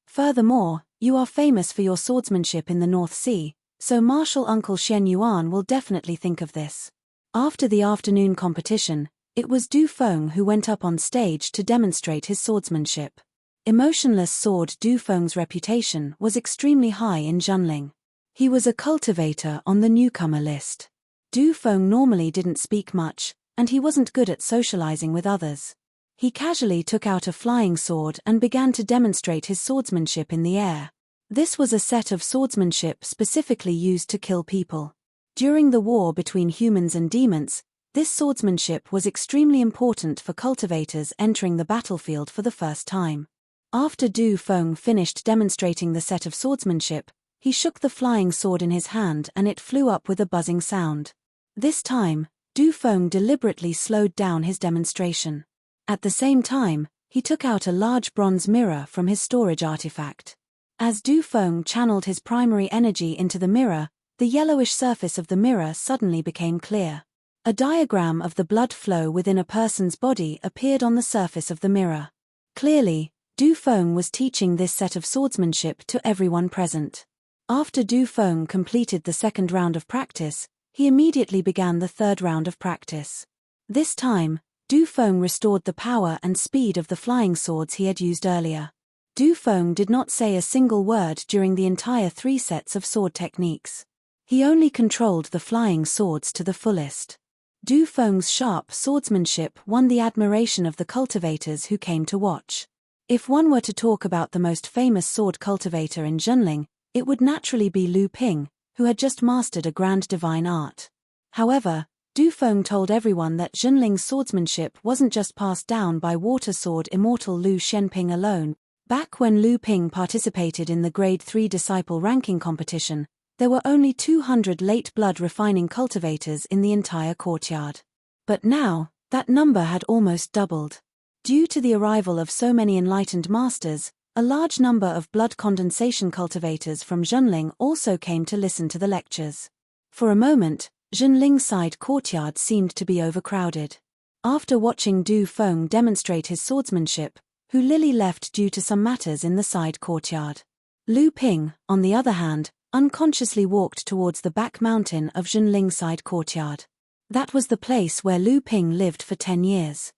Furthermore, you are famous for your swordsmanship in the North Sea, so Martial Uncle Shen Yuan will definitely think of this. After the afternoon competition, it was Du Feng who went up on stage to demonstrate his swordsmanship. Emotionless sword Du Feng's reputation was extremely high in Junling. He was a cultivator on the newcomer list. Du Feng normally didn't speak much, and he wasn't good at socializing with others. He casually took out a flying sword and began to demonstrate his swordsmanship in the air. This was a set of swordsmanship specifically used to kill people. During the war between humans and demons, this swordsmanship was extremely important for cultivators entering the battlefield for the first time. After Du Feng finished demonstrating the set of swordsmanship, he shook the flying sword in his hand and it flew up with a buzzing sound. This time, Du Feng deliberately slowed down his demonstration. At the same time, he took out a large bronze mirror from his storage artifact. As Du Feng channeled his primary energy into the mirror, the yellowish surface of the mirror suddenly became clear. A diagram of the blood flow within a person's body appeared on the surface of the mirror. Clearly, Du Feng was teaching this set of swordsmanship to everyone present. After Du Feng completed the 2nd round of practice, he immediately began the 3rd round of practice. This time, Du Feng restored the power and speed of the flying swords he had used earlier. Du Feng did not say a single word during the entire 3 sets of sword techniques. He only controlled the flying swords to the fullest. Du Feng's sharp swordsmanship won the admiration of the cultivators who came to watch. If one were to talk about the most famous sword cultivator in Junling, it would naturally be Lu Ping, who had just mastered a grand divine art. However, Du Feng told everyone that Junling's swordsmanship wasn't just passed down by water sword immortal Lu Shenping alone. Back when Lu Ping participated in the Grade 3 disciple ranking competition, there were only 200 late blood refining cultivators in the entire courtyard. But now, that number had almost doubled. Due to the arrival of so many enlightened masters, a large number of blood condensation cultivators from Zhenling also came to listen to the lectures. For a moment, Zhenling's side courtyard seemed to be overcrowded. After watching Du Feng demonstrate his swordsmanship, Hu Lili left due to some matters in the side courtyard. Lu Ping, on the other hand, unconsciously walked towards the back mountain of Zhenling's side courtyard. That was the place where Lu Ping lived for 10 years.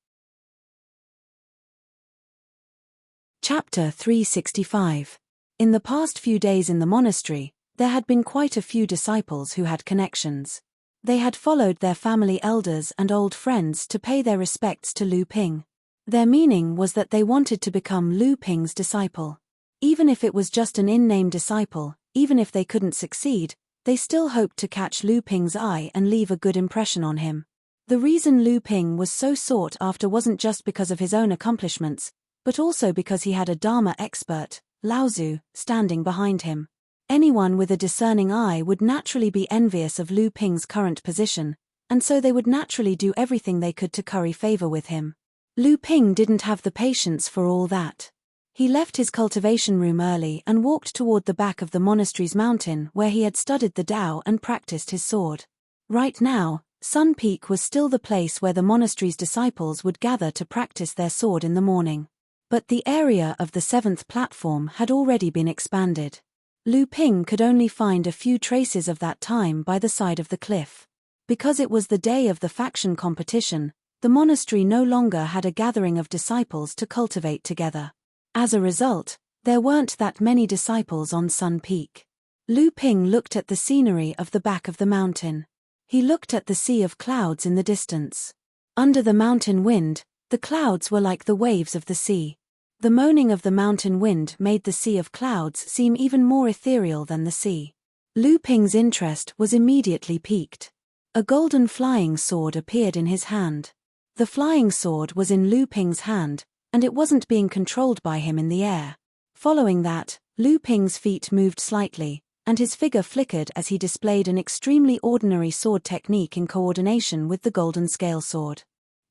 Chapter 365. In the past few days in the monastery, there had been quite a few disciples who had connections. They had followed their family elders and old friends to pay their respects to Lu Ping. Their meaning was that they wanted to become Lu Ping's disciple. Even if it was just an in-name disciple, even if they couldn't succeed, they still hoped to catch Lu Ping's eye and leave a good impression on him. The reason Lu Ping was so sought after wasn't just because of his own accomplishments, but also because he had a Dharma expert, Lao Tzu, standing behind him. Anyone with a discerning eye would naturally be envious of Lu Ping's current position, and so they would naturally do everything they could to curry favor with him. Lu Ping didn't have the patience for all that. He left his cultivation room early and walked toward the back of the monastery's mountain where he had studied the Tao and practiced his sword. Right now, Sun Peak was still the place where the monastery's disciples would gather to practice their sword in the morning. But the area of the 7th platform had already been expanded. Lu Ping could only find a few traces of that time by the side of the cliff. Because it was the day of the faction competition, the monastery no longer had a gathering of disciples to cultivate together. As a result, there weren't that many disciples on Sun Peak. Lu Ping looked at the scenery of the back of the mountain. He looked at the sea of clouds in the distance. Under the mountain wind, the clouds were like the waves of the sea. The moaning of the mountain wind made the sea of clouds seem even more ethereal than the sea. Lu Ping's interest was immediately piqued. A golden flying sword appeared in his hand. The flying sword was in Lu Ping's hand, and it wasn't being controlled by him in the air. Following that, Lu Ping's feet moved slightly, and his figure flickered as he displayed an extremely ordinary sword technique in coordination with the golden scale sword.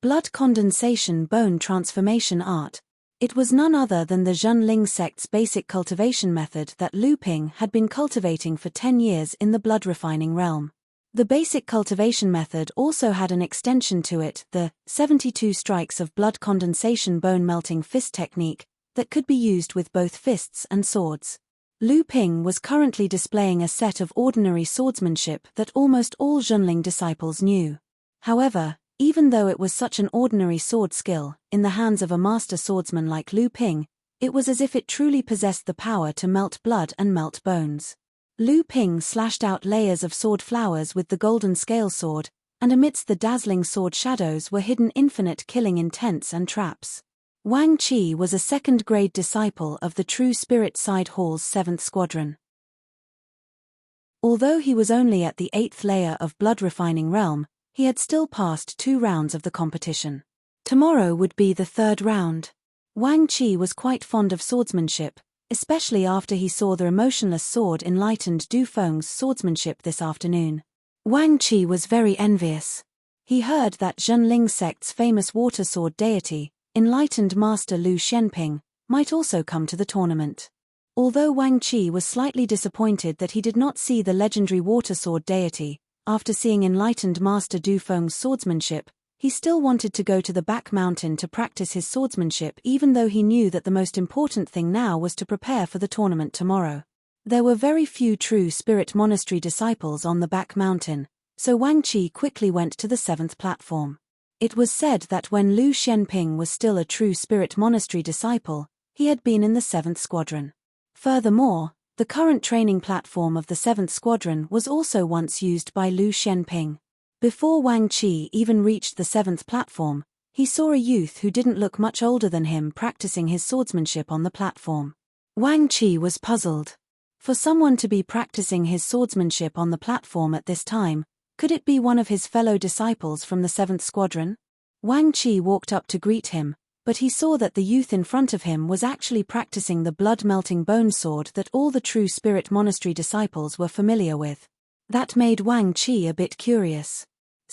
Blood condensation bone transformation art. It was none other than the Zhenling sect's basic cultivation method that Lu Ping had been cultivating for 10 years in the blood refining realm. The basic cultivation method also had an extension to it, the 72 strikes of blood condensation bone melting fist technique, that could be used with both fists and swords. Lu Ping was currently displaying a set of ordinary swordsmanship that almost all Zhenling disciples knew. However, even though it was such an ordinary sword skill, in the hands of a master swordsman like Lu Ping, it was as if it truly possessed the power to melt blood and melt bones. Lu Ping slashed out layers of sword flowers with the golden scale sword, and amidst the dazzling sword shadows were hidden infinite killing intents and traps. Wang Qi was a second-grade disciple of the True Spirit Side Hall's 7th Squadron. Although he was only at the 8th layer of blood refining realm, he had still passed 2 rounds of the competition. Tomorrow would be the 3rd round. Wang Qi was quite fond of swordsmanship, especially after he saw the emotionless sword enlightened Du Feng's swordsmanship this afternoon. Wang Qi was very envious. He heard that Zhenling sect's famous water sword deity, enlightened master Lu Xianping, might also come to the tournament. Although Wang Qi was slightly disappointed that he did not see the legendary water sword deity, after seeing enlightened master Du Feng's swordsmanship, he still wanted to go to the back mountain to practice his swordsmanship even though he knew that the most important thing now was to prepare for the tournament tomorrow. There were very few true spirit monastery disciples on the back mountain, so Wang Qi quickly went to the 7th platform. It was said that when Lu Xianping was still a true spirit monastery disciple, he had been in the 7th Squadron. Furthermore, the current training platform of the 7th Squadron was also once used by Lu Xianping. Before Wang Qi even reached the 7th platform, he saw a youth who didn't look much older than him practicing his swordsmanship on the platform. Wang Qi was puzzled. For someone to be practicing his swordsmanship on the platform at this time, could it be one of his fellow disciples from the 7th Squadron? Wang Qi walked up to greet him, but he saw that the youth in front of him was actually practicing the blood-melting bone sword that all the true spirit monastery disciples were familiar with. That made Wang Qi a bit curious.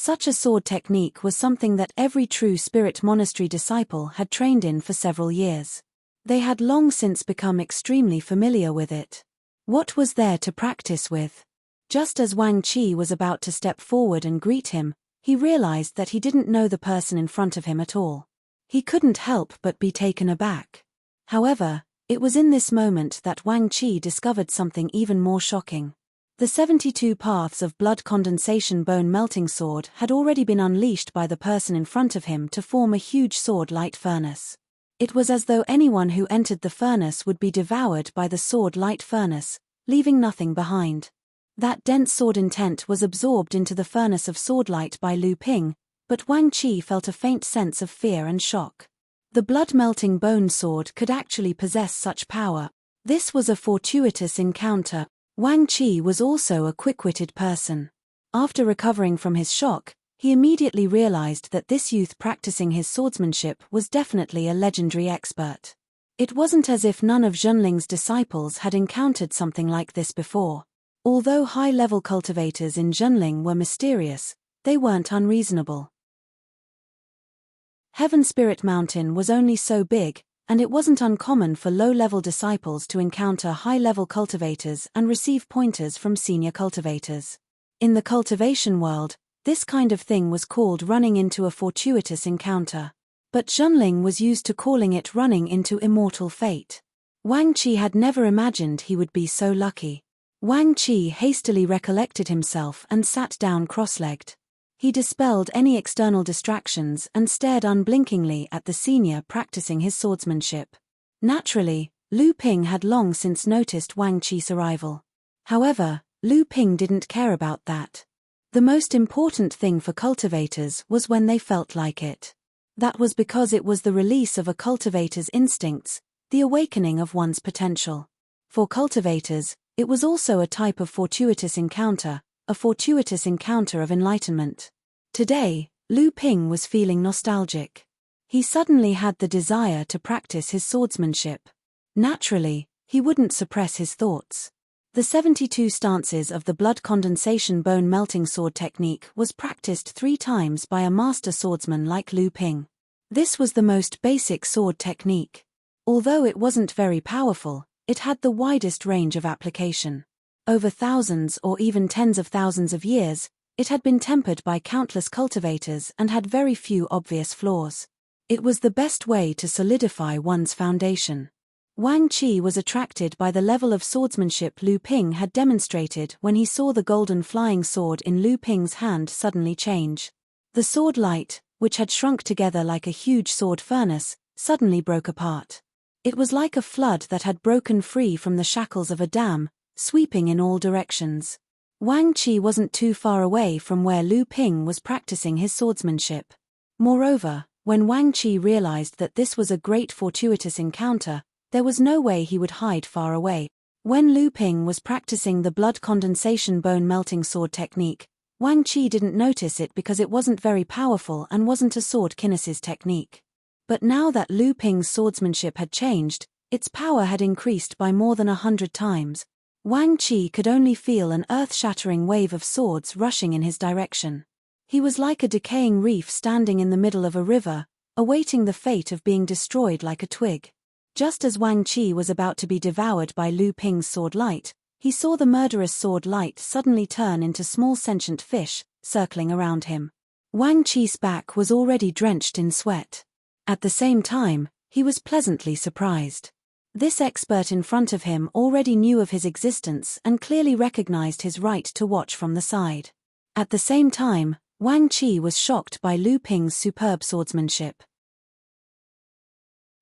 Such a sword technique was something that every true spirit monastery disciple had trained in for several years. They had long since become extremely familiar with it. What was there to practice with? Just as Wang Qi was about to step forward and greet him, he realized that he didn't know the person in front of him at all. He couldn't help but be taken aback. However, it was in this moment that Wang Qi discovered something even more shocking. The 72 paths of blood condensation bone melting sword had already been unleashed by the person in front of him to form a huge sword light furnace. It was as though anyone who entered the furnace would be devoured by the sword light furnace, leaving nothing behind. That dense sword intent was absorbed into the furnace of swordlight by Lu Ping, but Wang Qi felt a faint sense of fear and shock. The blood-melting bone sword could actually possess such power. This was a fortuitous encounter. Wang Qi was also a quick-witted person. After recovering from his shock, he immediately realized that this youth practicing his swordsmanship was definitely a legendary expert. It wasn't as if none of Zhenling's disciples had encountered something like this before. Although high-level cultivators in Zhenling were mysterious, they weren't unreasonable. Heaven Spirit Mountain was only so big, and it wasn't uncommon for low-level disciples to encounter high-level cultivators and receive pointers from senior cultivators. In the cultivation world, this kind of thing was called running into a fortuitous encounter. But Zhenling was used to calling it running into immortal fate. Wang Qi had never imagined he would be so lucky. Wang Qi hastily recollected himself and sat down cross-legged. He dispelled any external distractions and stared unblinkingly at the senior practicing his swordsmanship. Naturally, Lu Ping had long since noticed Wang Qi's arrival. However, Lu Ping didn't care about that. The most important thing for cultivators was when they felt like it. That was because it was the release of a cultivator's instincts, the awakening of one's potential. For cultivators, it was also a type of fortuitous encounter, a fortuitous encounter of enlightenment. Today, Lu Ping was feeling nostalgic. He suddenly had the desire to practice his swordsmanship. Naturally, he wouldn't suppress his thoughts. The 72 stances of the blood condensation bone melting sword technique was practiced 3 times by a master swordsman like Lu Ping. This was the most basic sword technique. Although it wasn't very powerful, it had the widest range of application. Over thousands or even tens of thousands of years, it had been tempered by countless cultivators and had very few obvious flaws. It was the best way to solidify one's foundation. Wang Qi was attracted by the level of swordsmanship Lu Ping had demonstrated when he saw the golden flying sword in Lu Ping's hand suddenly change. The sword light, which had shrunk together like a huge sword furnace, suddenly broke apart. It was like a flood that had broken free from the shackles of a dam, sweeping in all directions. Wang Qi wasn't too far away from where Lu Ping was practicing his swordsmanship. Moreover, when Wang Qi realized that this was a great fortuitous encounter, there was no way he would hide far away. When Lu Ping was practicing the blood condensation bone melting sword technique, Wang Qi didn't notice it because it wasn't very powerful and wasn't a sword kinesis technique. But now that Lu Ping's swordsmanship had changed, its power had increased by more than 100 times. Wang Qi could only feel an earth-shattering wave of swords rushing in his direction. He was like a decaying reef standing in the middle of a river, awaiting the fate of being destroyed like a twig. Just as Wang Qi was about to be devoured by Lu Ping's sword light, he saw the murderous sword light suddenly turn into small sentient fish, circling around him. Wang Qi's back was already drenched in sweat. At the same time, he was pleasantly surprised. This expert in front of him already knew of his existence and clearly recognized his right to watch from the side. At the same time, Wang Qi was shocked by Lu Ping's superb swordsmanship.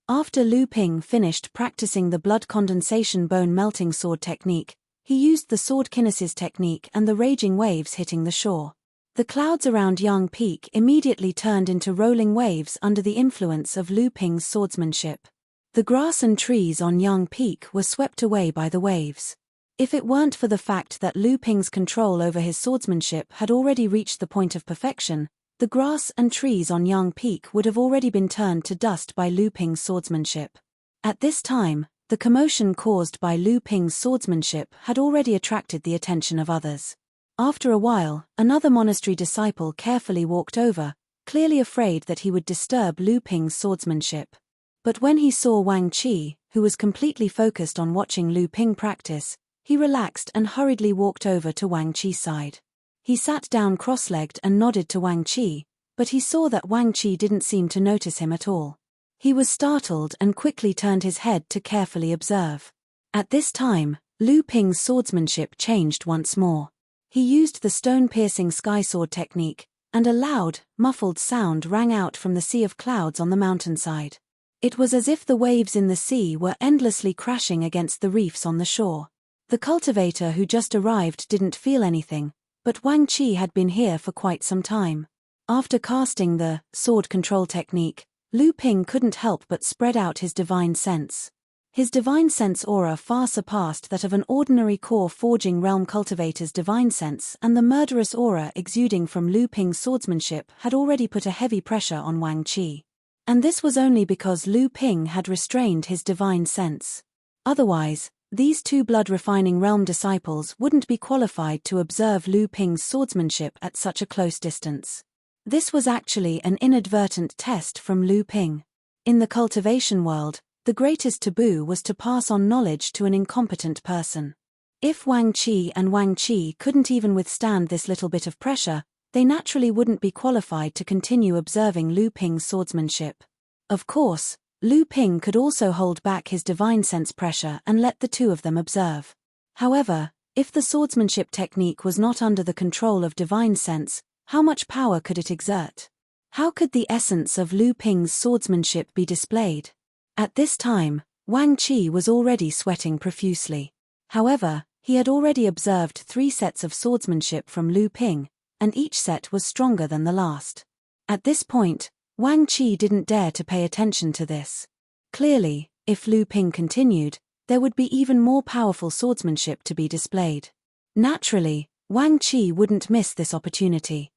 After Lu Ping finished practicing the blood condensation bone melting sword technique, he used the sword kinesis technique and the raging waves hitting the shore. The clouds around Yang Peak immediately turned into rolling waves under the influence of Lu Ping's swordsmanship. The grass and trees on Yang Peak were swept away by the waves. If it weren't for the fact that Lu Ping's control over his swordsmanship had already reached the point of perfection, the grass and trees on Yang Peak would have already been turned to dust by Lu Ping's swordsmanship. At this time, the commotion caused by Lu Ping's swordsmanship had already attracted the attention of others. After a while, another monastery disciple carefully walked over, clearly afraid that he would disturb Lu Ping's swordsmanship. But when he saw Wang Qi, who was completely focused on watching Lu Ping practice, he relaxed and hurriedly walked over to Wang Qi's side. He sat down cross-legged and nodded to Wang Qi, but he saw that Wang Qi didn't seem to notice him at all. He was startled and quickly turned his head to carefully observe. At this time, Lu Ping's swordsmanship changed once more. He used the stone-piercing sky sword technique, and a loud, muffled sound rang out from the sea of clouds on the mountainside. It was as if the waves in the sea were endlessly crashing against the reefs on the shore. The cultivator who just arrived didn't feel anything, but Wang Qi had been here for quite some time. After casting the sword control technique, Lu Ping couldn't help but spread out his divine sense. His divine sense aura far surpassed that of an ordinary core forging realm cultivator's divine sense, and the murderous aura exuding from Lu Ping's swordsmanship had already put a heavy pressure on Wang Qi. And this was only because Lu Ping had restrained his divine sense. Otherwise, these two blood-refining realm disciples wouldn't be qualified to observe Lu Ping's swordsmanship at such a close distance. This was actually an inadvertent test from Lu Ping. In the cultivation world, the greatest taboo was to pass on knowledge to an incompetent person. If Wang Qi couldn't even withstand this little bit of pressure, they naturally wouldn't be qualified to continue observing Lu Ping's swordsmanship. Of course, Lu Ping could also hold back his divine sense pressure and let the two of them observe. However, if the swordsmanship technique was not under the control of divine sense, how much power could it exert? How could the essence of Lu Ping's swordsmanship be displayed? At this time, Wang Qi was already sweating profusely. However, he had already observed 3 sets of swordsmanship from Lu Ping, and each set was stronger than the last. At this point, Wang Qi didn't dare to pay attention to this. Clearly, if Lu Ping continued, there would be even more powerful swordsmanship to be displayed. Naturally, Wang Qi wouldn't miss this opportunity.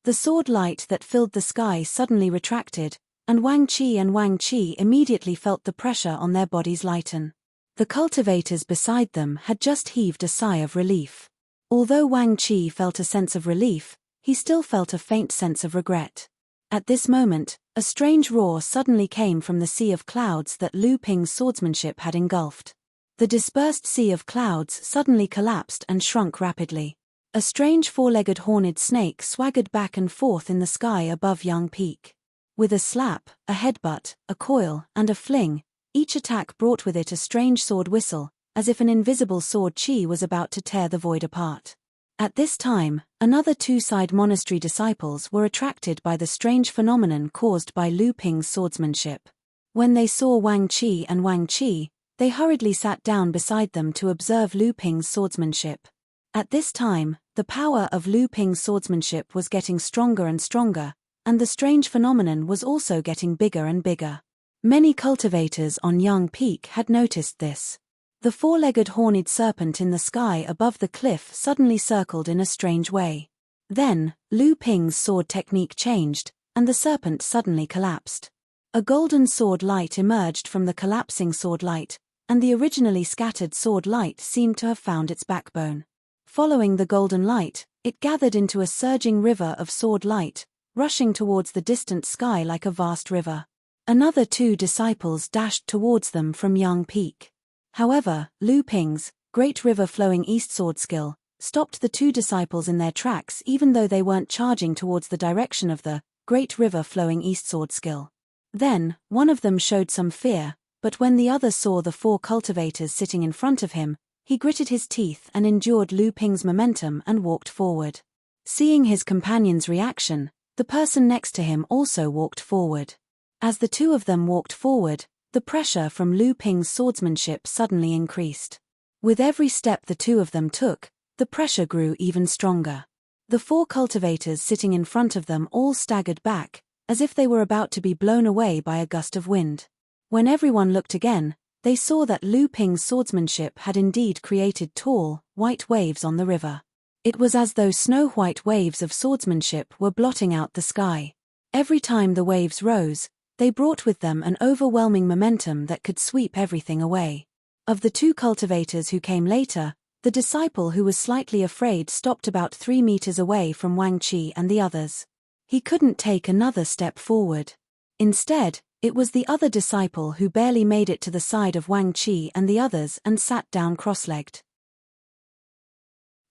The sword light that filled the sky suddenly retracted, and Wang Qi immediately felt the pressure on their bodies lighten. The cultivators beside them had just heaved a sigh of relief. Although Wang Qi felt a sense of relief, he still felt a faint sense of regret. At this moment, a strange roar suddenly came from the sea of clouds that Lu Ping's swordsmanship had engulfed. The dispersed sea of clouds suddenly collapsed and shrunk rapidly. A strange 4-legged horned snake swaggered back and forth in the sky above Yang Peak. With a slap, a headbutt, a coil, and a fling, each attack brought with it a strange sword whistle, as if an invisible sword chi was about to tear the void apart. At this time, another 2-side monastery disciples were attracted by the strange phenomenon caused by Lu Ping's swordsmanship. When they saw Wang Qi, they hurriedly sat down beside them to observe Lu Ping's swordsmanship. At this time, the power of Lu Ping's swordsmanship was getting stronger and stronger, and the strange phenomenon was also getting bigger and bigger. Many cultivators on Yang Peak had noticed this. The 4-legged horned serpent in the sky above the cliff suddenly circled in a strange way. Then, Lu Ping's sword technique changed, and the serpent suddenly collapsed. A golden sword light emerged from the collapsing sword light, and the originally scattered sword light seemed to have found its backbone. Following the golden light, it gathered into a surging river of sword light, rushing towards the distant sky like a vast river. Another 2 disciples dashed towards them from Yang Peak. However, Lu Ping's great river flowing east sword skill stopped the 2 disciples in their tracks even though they weren't charging towards the direction of the great river flowing east sword skill. Then, one of them showed some fear, but when the other saw the 4 cultivators sitting in front of him, he gritted his teeth and endured Lu Ping's momentum and walked forward. Seeing his companion's reaction, the person next to him also walked forward. As the 2 of them walked forward, the pressure from Lu Ping's swordsmanship suddenly increased. With every step the 2 of them took, the pressure grew even stronger. The 4 cultivators sitting in front of them all staggered back, as if they were about to be blown away by a gust of wind. When everyone looked again, they saw that Lu Ping's swordsmanship had indeed created tall, white waves on the river. It was as though snow-white waves of swordsmanship were blotting out the sky. Every time the waves rose, they brought with them an overwhelming momentum that could sweep everything away. Of the 2 cultivators who came later, The disciple who was slightly afraid stopped about 3 meters away from Wang Qi and the others. He couldn't take another step forward. Instead, it was the other disciple who barely made it to the side of Wang Qi and the others and sat down cross-legged.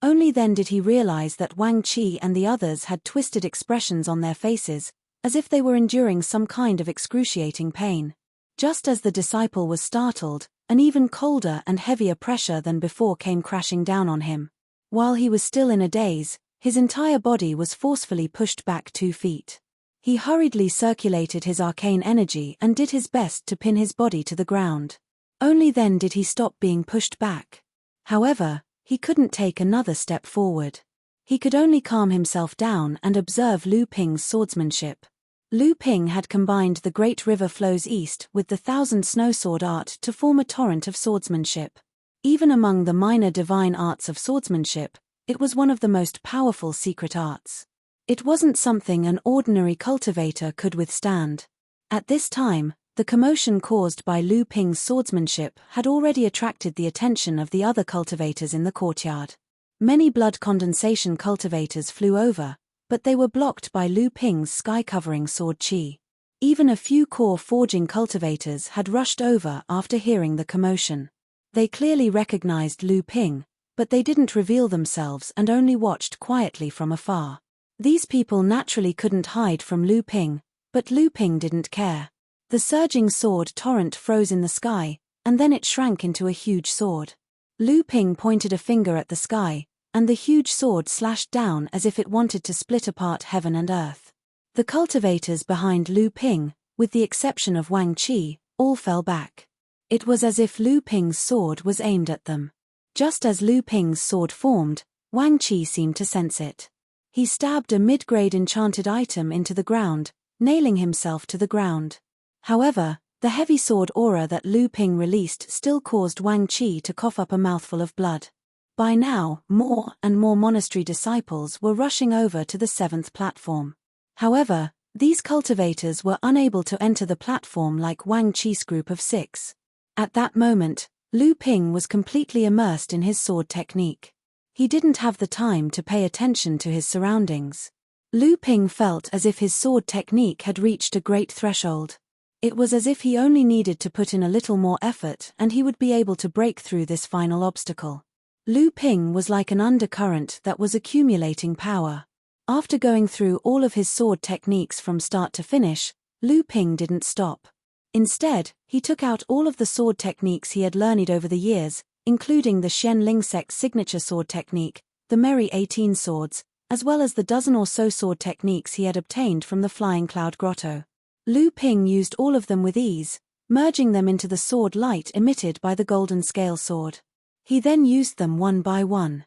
Only then did he realize that Wang Qi and the others had twisted expressions on their faces, as if they were enduring some kind of excruciating pain. Just as the disciple was startled, an even colder and heavier pressure than before came crashing down on him. While he was still in a daze, his entire body was forcefully pushed back 2 feet. He hurriedly circulated his arcane energy and did his best to pin his body to the ground. Only then did he stop being pushed back. However, he couldn't take another step forward. He could only calm himself down and observe Lu Ping's swordsmanship. Lu Ping had combined the great river flows east with the 1,000 snowsword art to form a torrent of swordsmanship. Even among the minor divine arts of swordsmanship, it was one of the most powerful secret arts. It wasn't something an ordinary cultivator could withstand. At this time, the commotion caused by Lu Ping's swordsmanship had already attracted the attention of the other cultivators in the courtyard. Many blood condensation cultivators flew over, but they were blocked by Lu Ping's sky-covering sword qi. Even a few core forging cultivators had rushed over after hearing the commotion. They clearly recognized Lu Ping, but they didn't reveal themselves and only watched quietly from afar. These people naturally couldn't hide from Lu Ping, but Lu Ping didn't care. The surging sword torrent froze in the sky, and then it shrank into a huge sword. Lu Ping pointed a finger at the sky, and the huge sword slashed down as if it wanted to split apart heaven and earth. The cultivators behind Lu Ping, with the exception of Wang Qi, all fell back. It was as if Lu Ping's sword was aimed at them. Just as Lu Ping's sword formed, Wang Qi seemed to sense it. He stabbed a mid-grade enchanted item into the ground, nailing himself to the ground. However, the heavy sword aura that Lu Ping released still caused Wang Qi to cough up a mouthful of blood. By now, more and more monastery disciples were rushing over to the 7th platform. However, these cultivators were unable to enter the platform like Wang Qi's group of 6. At that moment, Lu Ping was completely immersed in his sword technique. He didn't have the time to pay attention to his surroundings. Lu Ping felt as if his sword technique had reached a great threshold. It was as if he only needed to put in a little more effort and he would be able to break through this final obstacle. Lu Ping was like an undercurrent that was accumulating power. After going through all of his sword techniques from start to finish, Lu Ping didn't stop. Instead, he took out all of the sword techniques he had learned over the years, including the Shen Lingsec's signature sword technique, the Merry 18 swords, as well as the dozen or so sword techniques he had obtained from the Flying Cloud Grotto. Lu Ping used all of them with ease, merging them into the sword light emitted by the golden scale sword. He then used them one by one.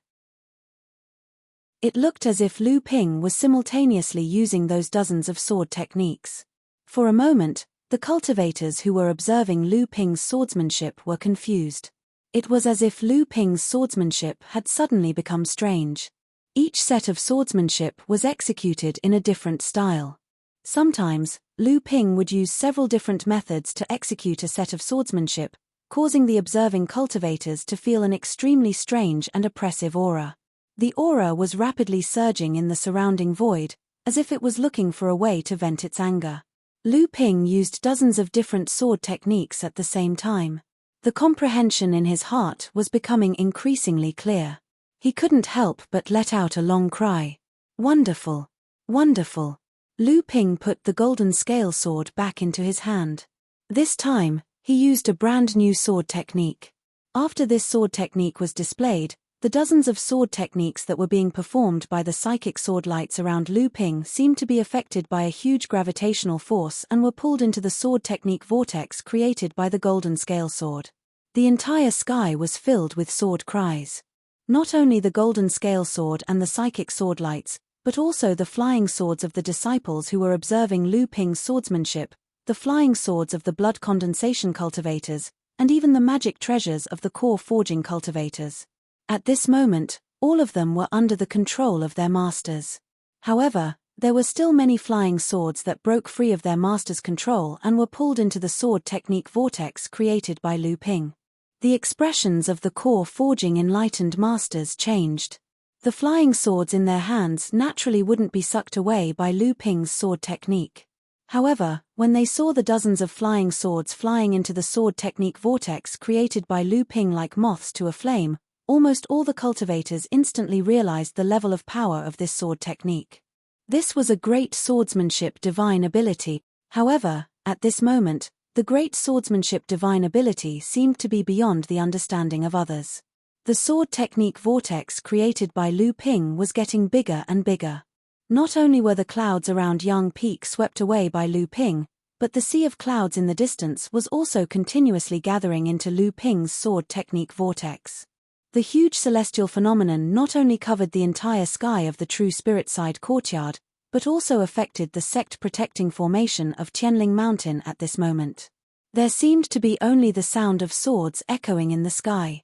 It looked as if Lu Ping was simultaneously using those dozens of sword techniques. For a moment, the cultivators who were observing Lu Ping's swordsmanship were confused. It was as if Lu Ping's swordsmanship had suddenly become strange. Each set of swordsmanship was executed in a different style. Sometimes, Lu Ping would use several different methods to execute a set of swordsmanship, causing the observing cultivators to feel an extremely strange and oppressive aura. The aura was rapidly surging in the surrounding void, as if it was looking for a way to vent its anger. Lu Ping used dozens of different sword techniques at the same time. The comprehension in his heart was becoming increasingly clear. He couldn't help but let out a long cry. Wonderful! Wonderful! Lu Ping put the golden scale sword back into his hand. This time, he used a brand new sword technique. After this sword technique was displayed, the dozens of sword techniques that were being performed by the psychic sword lights around Lu Ping seemed to be affected by a huge gravitational force and were pulled into the sword technique vortex created by the golden scale sword. The entire sky was filled with sword cries. Not only the golden scale sword and the psychic sword lights, but also the flying swords of the disciples who were observing Lu Ping's swordsmanship, the flying swords of the blood condensation cultivators, and even the magic treasures of the core forging cultivators. At this moment, all of them were under the control of their masters. However, there were still many flying swords that broke free of their master's control and were pulled into the sword technique vortex created by Lu Ping. The expressions of the core forging enlightened masters changed. The flying swords in their hands naturally wouldn't be sucked away by Lu Ping's sword technique. However, when they saw the dozens of flying swords flying into the sword technique vortex created by Lu Ping like moths to a flame, almost all the cultivators instantly realized the level of power of this sword technique. This was a great swordsmanship divine ability. However, at this moment, the great swordsmanship divine ability seemed to be beyond the understanding of others. The sword technique vortex created by Lu Ping was getting bigger and bigger. Not only were the clouds around Yang Peak swept away by Lu Ping, but the sea of clouds in the distance was also continuously gathering into Lu Ping's sword technique vortex. The huge celestial phenomenon not only covered the entire sky of the true spirit side courtyard, but also affected the sect-protecting formation of Tianling Mountain at this moment. There seemed to be only the sound of swords echoing in the sky.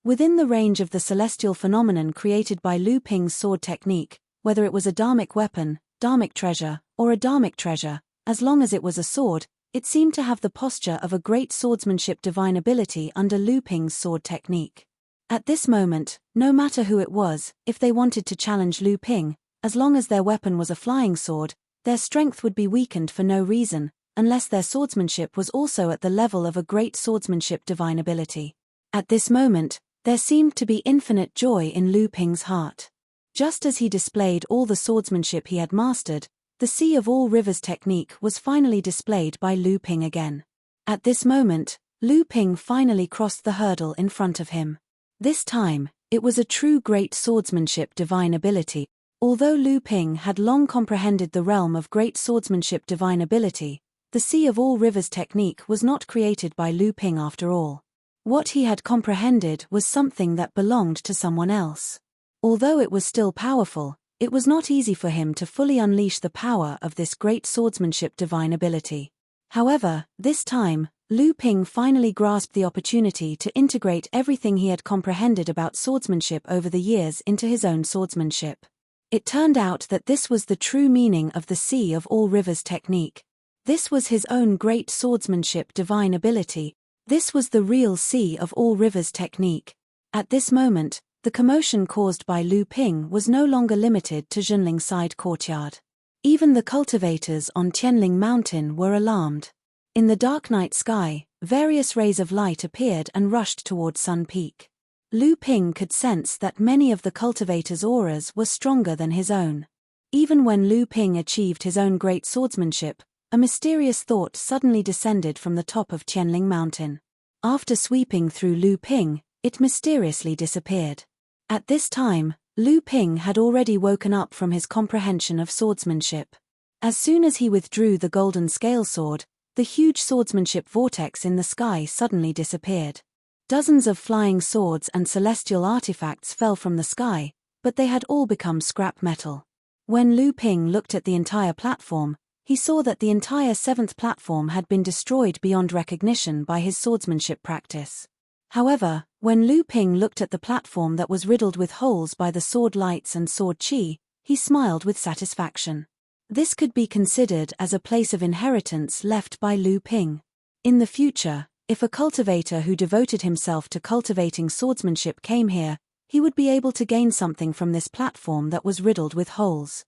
Within the range of the celestial phenomenon created by Lu Ping's sword technique, whether it was a dharmic weapon, dharmic treasure, or a dharmic treasure, as long as it was a sword, it seemed to have the posture of a great swordsmanship divine ability under Lu Ping's sword technique. At this moment, no matter who it was, if they wanted to challenge Lu Ping, as long as their weapon was a flying sword, their strength would be weakened for no reason, unless their swordsmanship was also at the level of a great swordsmanship divine ability. At this moment, there seemed to be infinite joy in Lu Ping's heart. Just as he displayed all the swordsmanship he had mastered, the Sea of All Rivers technique was finally displayed by Lu Ping again. At this moment, Lu Ping finally crossed the hurdle in front of him. This time, it was a true great swordsmanship divine ability. Although Lu Ping had long comprehended the realm of great swordsmanship divine ability, the Sea of All Rivers technique was not created by Lu Ping after all. What he had comprehended was something that belonged to someone else. Although it was still powerful, it was not easy for him to fully unleash the power of this great swordsmanship divine ability. However, this time, Lu Ping finally grasped the opportunity to integrate everything he had comprehended about swordsmanship over the years into his own swordsmanship. It turned out that this was the true meaning of the Sea of All Rivers technique. This was his own great swordsmanship divine ability. This was the real Sea of All Rivers technique. At this moment, the commotion caused by Lu Ping was no longer limited to Junling Side Courtyard. Even the cultivators on Tianling Mountain were alarmed. In the dark night sky, various rays of light appeared and rushed toward Sun Peak. Lu Ping could sense that many of the cultivators' auras were stronger than his own. Even when Lu Ping achieved his own great swordsmanship, a mysterious thought suddenly descended from the top of Tianling Mountain. After sweeping through Lu Ping, it mysteriously disappeared. At this time, Lu Ping had already woken up from his comprehension of swordsmanship. As soon as he withdrew the golden scale sword, the huge swordsmanship vortex in the sky suddenly disappeared. Dozens of flying swords and celestial artifacts fell from the sky, but they had all become scrap metal. When Lu Ping looked at the entire platform, he saw that the entire seventh platform had been destroyed beyond recognition by his swordsmanship practice. However, when Lu Ping looked at the platform that was riddled with holes by the sword lights and sword qi, he smiled with satisfaction. This could be considered as a place of inheritance left by Lu Ping. In the future, if a cultivator who devoted himself to cultivating swordsmanship came here, he would be able to gain something from this platform that was riddled with holes.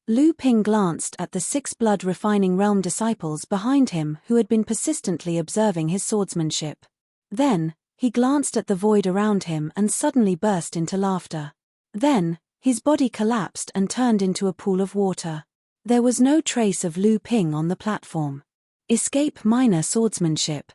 Lu Ping glanced at the 6 blood refining realm disciples behind him who had been persistently observing his swordsmanship. Then, he glanced at the void around him and suddenly burst into laughter. Then, his body collapsed and turned into a pool of water. There was no trace of Lu Ping on the platform. Escape minor swordsmanship.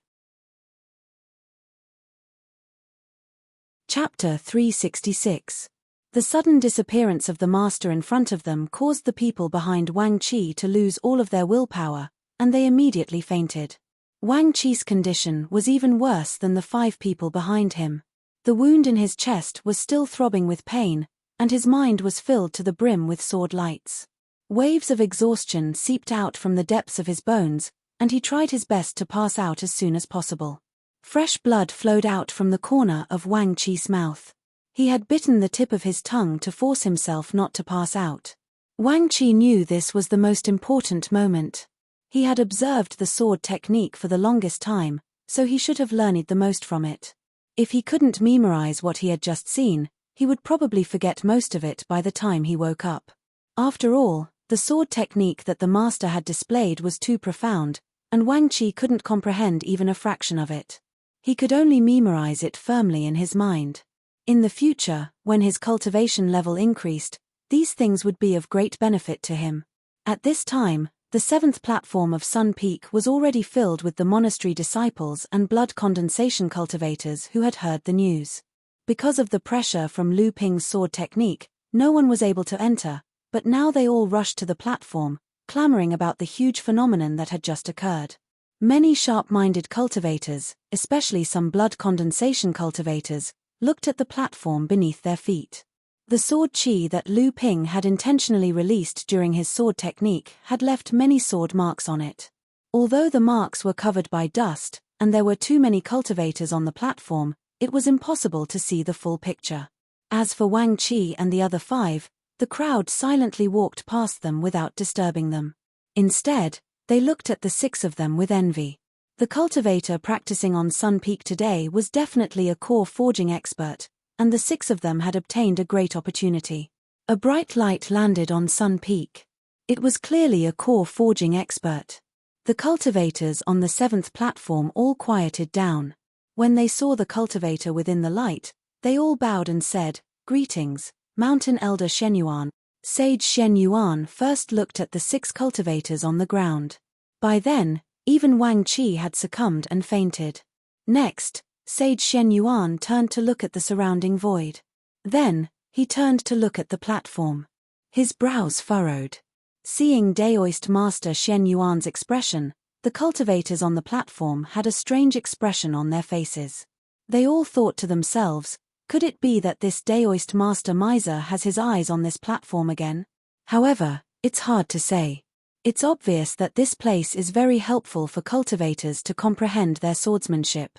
Chapter 366. The sudden disappearance of the master in front of them caused the people behind Wang Qi to lose all of their willpower, and they immediately fainted. Wang Qi's condition was even worse than the 5 people behind him. The wound in his chest was still throbbing with pain, and his mind was filled to the brim with sword lights. Waves of exhaustion seeped out from the depths of his bones, and he tried his best to pass out as soon as possible. Fresh blood flowed out from the corner of Wang Qi's mouth. He had bitten the tip of his tongue to force himself not to pass out. Wang Qi knew this was the most important moment. He had observed the sword technique for the longest time, so he should have learned the most from it. If he couldn't memorize what he had just seen, he would probably forget most of it by the time he woke up. After all, the sword technique that the master had displayed was too profound, and Wang Qi couldn't comprehend even a fraction of it. He could only memorize it firmly in his mind. In the future, when his cultivation level increased, these things would be of great benefit to him. At this time, the 7th platform of Sun Peak was already filled with the monastery disciples and blood condensation cultivators who had heard the news. Because of the pressure from Lu Ping's sword technique, no one was able to enter, but now they all rushed to the platform, clamoring about the huge phenomenon that had just occurred. Many sharp-minded cultivators, especially some blood condensation cultivators, looked at the platform beneath their feet. The sword qi that Lu Ping had intentionally released during his sword technique had left many sword marks on it. Although the marks were covered by dust, and there were too many cultivators on the platform, it was impossible to see the full picture. As for Wang Qi and the other 5, the crowd silently walked past them without disturbing them. Instead, they looked at the 6 of them with envy. The cultivator practicing on Sun Peak today was definitely a core forging expert, and the 6 of them had obtained a great opportunity. A bright light landed on Sun Peak. It was clearly a core forging expert. The cultivators on the 7th platform all quieted down. When they saw the cultivator within the light, they all bowed and said, "Greetings, Mountain Elder Shen Yuan." Sage Shen Yuan first looked at the 6 cultivators on the ground. By then, even Wang Qi had succumbed and fainted. Next, Sage Shen Yuan turned to look at the surrounding void. Then, he turned to look at the platform. His brows furrowed. Seeing Daoist Master Shen Yuan's expression, the cultivators on the platform had a strange expression on their faces. They all thought to themselves, could it be that this Daoist Master Miser has his eyes on this platform again? However, it's hard to say. It's obvious that this place is very helpful for cultivators to comprehend their swordsmanship.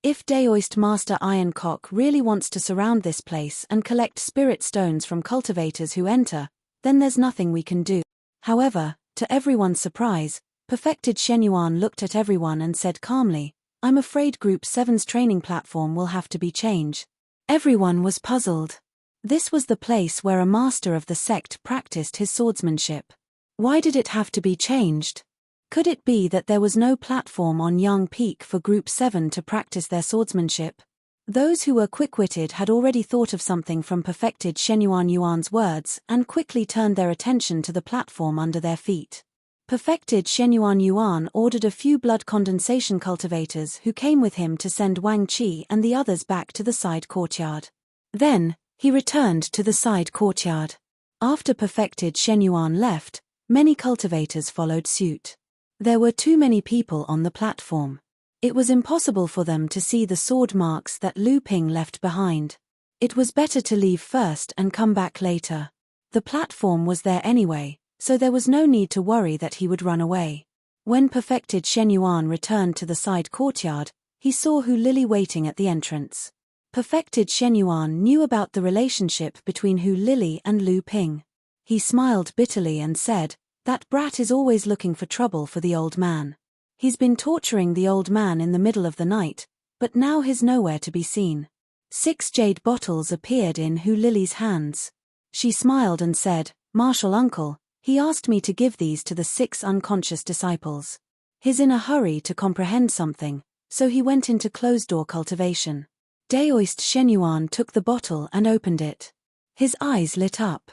If Daoist Master Ironcock really wants to surround this place and collect spirit stones from cultivators who enter, then there's nothing we can do. However, to everyone's surprise, Perfected Shen Yuan looked at everyone and said calmly, "I'm afraid Group 7's training platform will have to be changed." Everyone was puzzled. This was the place where a master of the sect practiced his swordsmanship. Why did it have to be changed? Could it be that there was no platform on Yang Peak for Group 7 to practice their swordsmanship? Those who were quick-witted had already thought of something from Perfected Shen Yuan's words and quickly turned their attention to the platform under their feet. Perfected Shen Yuan ordered a few blood condensation cultivators who came with him to send Wang Qi and the others back to the side courtyard. Then, he returned to the side courtyard. After Perfected Shen Yuan left, many cultivators followed suit. There were too many people on the platform. It was impossible for them to see the sword marks that Lu Ping left behind. It was better to leave first and come back later. The platform was there anyway, so there was no need to worry that he would run away. When Perfected Shen Yuan returned to the side courtyard, he saw Hu Lili waiting at the entrance. Perfected Shen Yuan knew about the relationship between Hu Lili and Lu Ping. He smiled bitterly and said, "That brat is always looking for trouble for the old man. He's been torturing the old man in the middle of the night, but now he's nowhere to be seen." 6 jade bottles appeared in Hu Lili's hands. She smiled and said, "Martial uncle, he asked me to give these to the 6 unconscious disciples. He's in a hurry to comprehend something, so he went into closed-door cultivation." Daoist Shen Yuan took the bottle and opened it. His eyes lit up.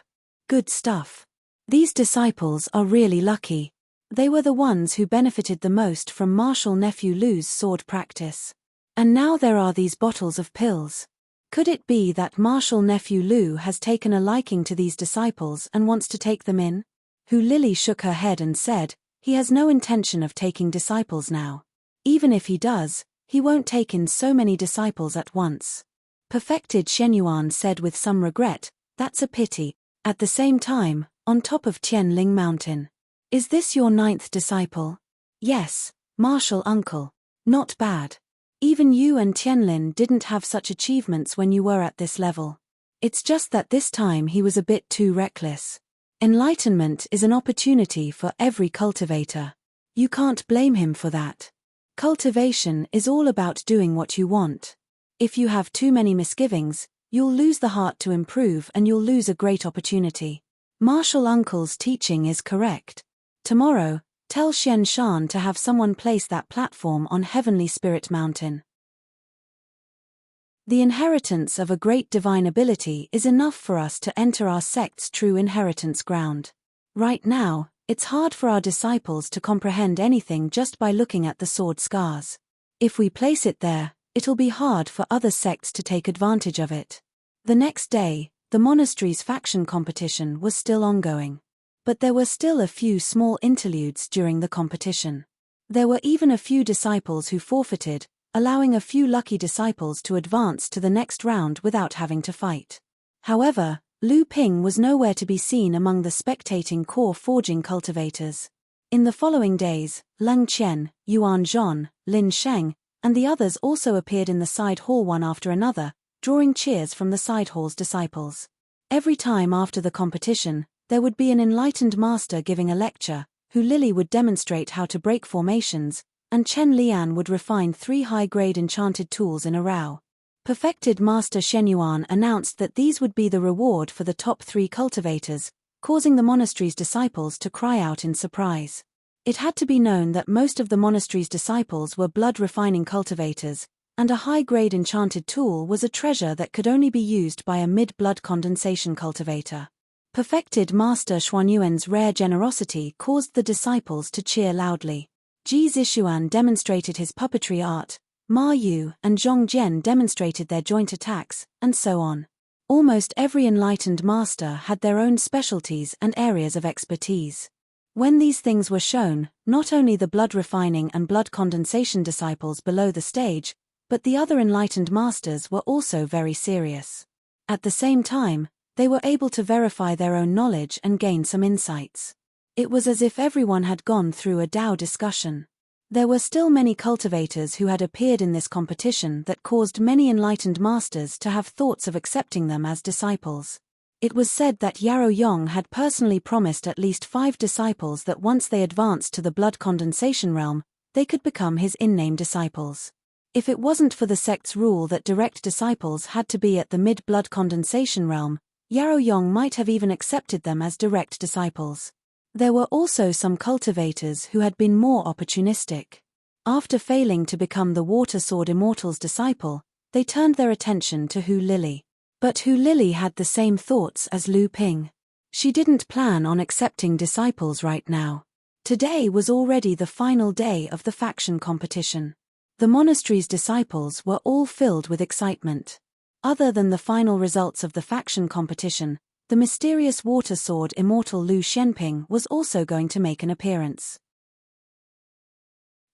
Good stuff. These disciples are really lucky. They were the ones who benefited the most from Martial Nephew Lu's sword practice. And now there are these bottles of pills. Could it be that Martial Nephew Lu has taken a liking to these disciples and wants to take them in? Hu Lili shook her head and said, "He has no intention of taking disciples now. Even if he does, he won't take in so many disciples at once." Perfected Shen Yuan said with some regret, "That's a pity." At the same time, on top of Tianling Mountain. "Is this your 9th disciple?" "Yes, Martial uncle. Not bad. Even you and Tianlin didn't have such achievements when you were at this level. It's just that this time he was a bit too reckless." Enlightenment is an opportunity for every cultivator. You can't blame him for that. Cultivation is all about doing what you want. If you have too many misgivings, you'll lose the heart to improve and you'll lose a great opportunity. Martial Uncle's teaching is correct. Tomorrow, tell Xian Shan to have someone place that platform on Heavenly Spirit Mountain. The inheritance of a great divine ability is enough for us to enter our sect's true inheritance ground. Right now, it's hard for our disciples to comprehend anything just by looking at the sword scars. If we place it there, it'll be hard for other sects to take advantage of it. The next day, the monastery's faction competition was still ongoing. But there were still a few small interludes during the competition. There were even a few disciples who forfeited, allowing a few lucky disciples to advance to the next round without having to fight. However, Lu Ping was nowhere to be seen among the spectating core forging cultivators. In the following days, Leng Qian, Yuan Zhon, Lin Sheng, and the others also appeared in the side hall one after another, drawing cheers from the side hall's disciples. Every time after the competition, there would be an enlightened master giving a lecture, who Lily would demonstrate how to break formations, and Chen Lian would refine 3 high-grade enchanted tools in a row. Perfected Master Shenyuan announced that these would be the reward for the top 3 cultivators, causing the monastery's disciples to cry out in surprise. It had to be known that most of the monastery's disciples were blood-refining cultivators, and a high-grade enchanted tool was a treasure that could only be used by a mid-blood condensation cultivator. Perfected Master Xuanyuan's rare generosity caused the disciples to cheer loudly. Ji Zishuan demonstrated his puppetry art, Ma Yu and Zhong Jian demonstrated their joint attacks, and so on. Almost every enlightened master had their own specialties and areas of expertise. When these things were shown, not only the blood refining and blood condensation disciples below the stage, but the other enlightened masters were also very serious. At the same time, they were able to verify their own knowledge and gain some insights. It was as if everyone had gone through a Tao discussion. There were still many cultivators who had appeared in this competition that caused many enlightened masters to have thoughts of accepting them as disciples. It was said that Yarrow Yong had personally promised at least 5 disciples that once they advanced to the blood condensation realm, they could become his in-name disciples. If it wasn't for the sect's rule that direct disciples had to be at the mid-blood condensation realm, Yarrow Yong might have even accepted them as direct disciples. There were also some cultivators who had been more opportunistic. After failing to become the Water Sword Immortal's disciple, they turned their attention to Hu Lily. But Hu Lily had the same thoughts as Lu Ping. She didn't plan on accepting disciples right now. Today was already the final day of the faction competition. The monastery's disciples were all filled with excitement. Other than the final results of the faction competition, the mysterious water sword immortal Lu Shenping was also going to make an appearance.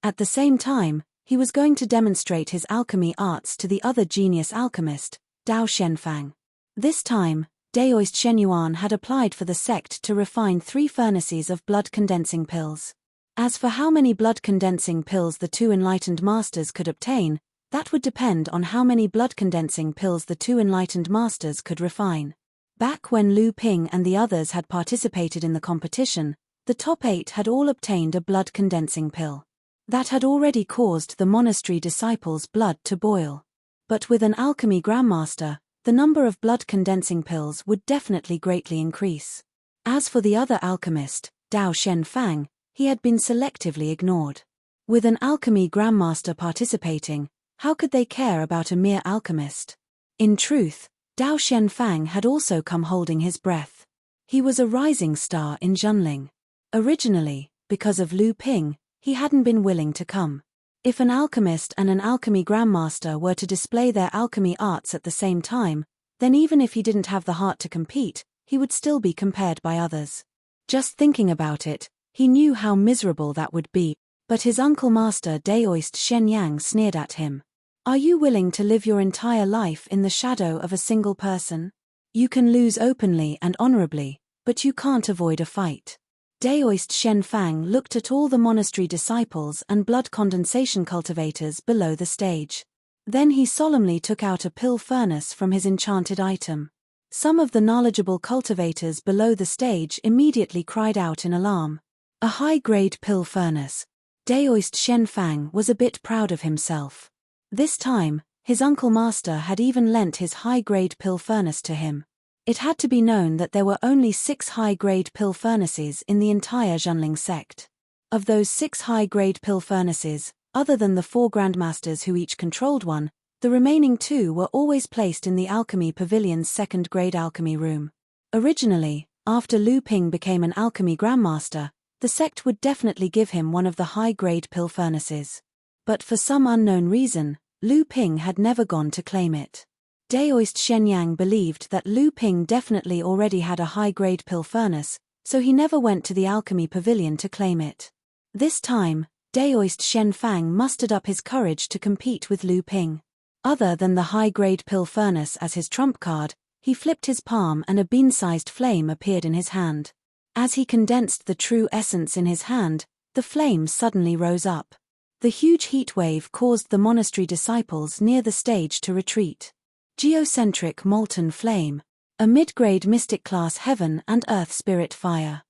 At the same time, he was going to demonstrate his alchemy arts to the other genius alchemist, Dao Shenfang. This time, Daoist Shenyuan had applied for the sect to refine 3 furnaces of blood-condensing pills. As for how many blood-condensing pills the 2 enlightened masters could obtain, that would depend on how many blood-condensing pills the 2 enlightened masters could refine. Back when Lu Ping and the others had participated in the competition, the top 8 had all obtained a blood-condensing pill. That had already caused the monastery disciples' blood to boil. But with an alchemy grandmaster, the number of blood-condensing pills would definitely greatly increase. As for the other alchemist, Dao Shenfang, he had been selectively ignored. With an alchemy grandmaster participating, how could they care about a mere alchemist? In truth, Dao Shenfang had also come holding his breath. He was a rising star in Zhenling. Originally, because of Lu Ping, he hadn't been willing to come. If an alchemist and an alchemy grandmaster were to display their alchemy arts at the same time, then even if he didn't have the heart to compete, he would still be compared by others. Just thinking about it, he knew how miserable that would be, but his uncle master Daoist Shenyang sneered at him. Are you willing to live your entire life in the shadow of a single person? You can lose openly and honorably, but you can't avoid a fight. Daoist Shenfang looked at all the monastery disciples and blood condensation cultivators below the stage. Then he solemnly took out a pill furnace from his enchanted item. Some of the knowledgeable cultivators below the stage immediately cried out in alarm. A high-grade pill furnace. Daoist Shenfang was a bit proud of himself. This time, his uncle master had even lent his high-grade pill furnace to him. It had to be known that there were only 6 high-grade pill furnaces in the entire Zhonling sect. Of those 6 high-grade pill furnaces, other than the 4 grandmasters who each controlled one, the remaining 2 were always placed in the Alchemy Pavilion's second-grade alchemy room. Originally, after Lu Ping became an alchemy grandmaster, the sect would definitely give him one of the high-grade pill furnaces. But for some unknown reason, Lu Ping had never gone to claim it. Daoist Shenyang believed that Lu Ping definitely already had a high-grade pill furnace, so he never went to the alchemy pavilion to claim it. This time, Daoist Shenfang mustered up his courage to compete with Lu Ping. Other than the high-grade pill furnace as his trump card, he flipped his palm and a bean-sized flame appeared in his hand. As he condensed the true essence in his hand, the flame suddenly rose up. The huge heat wave caused the monastery disciples near the stage to retreat. Geocentric molten flame. A mid-grade mystic class heaven and earth spirit fire.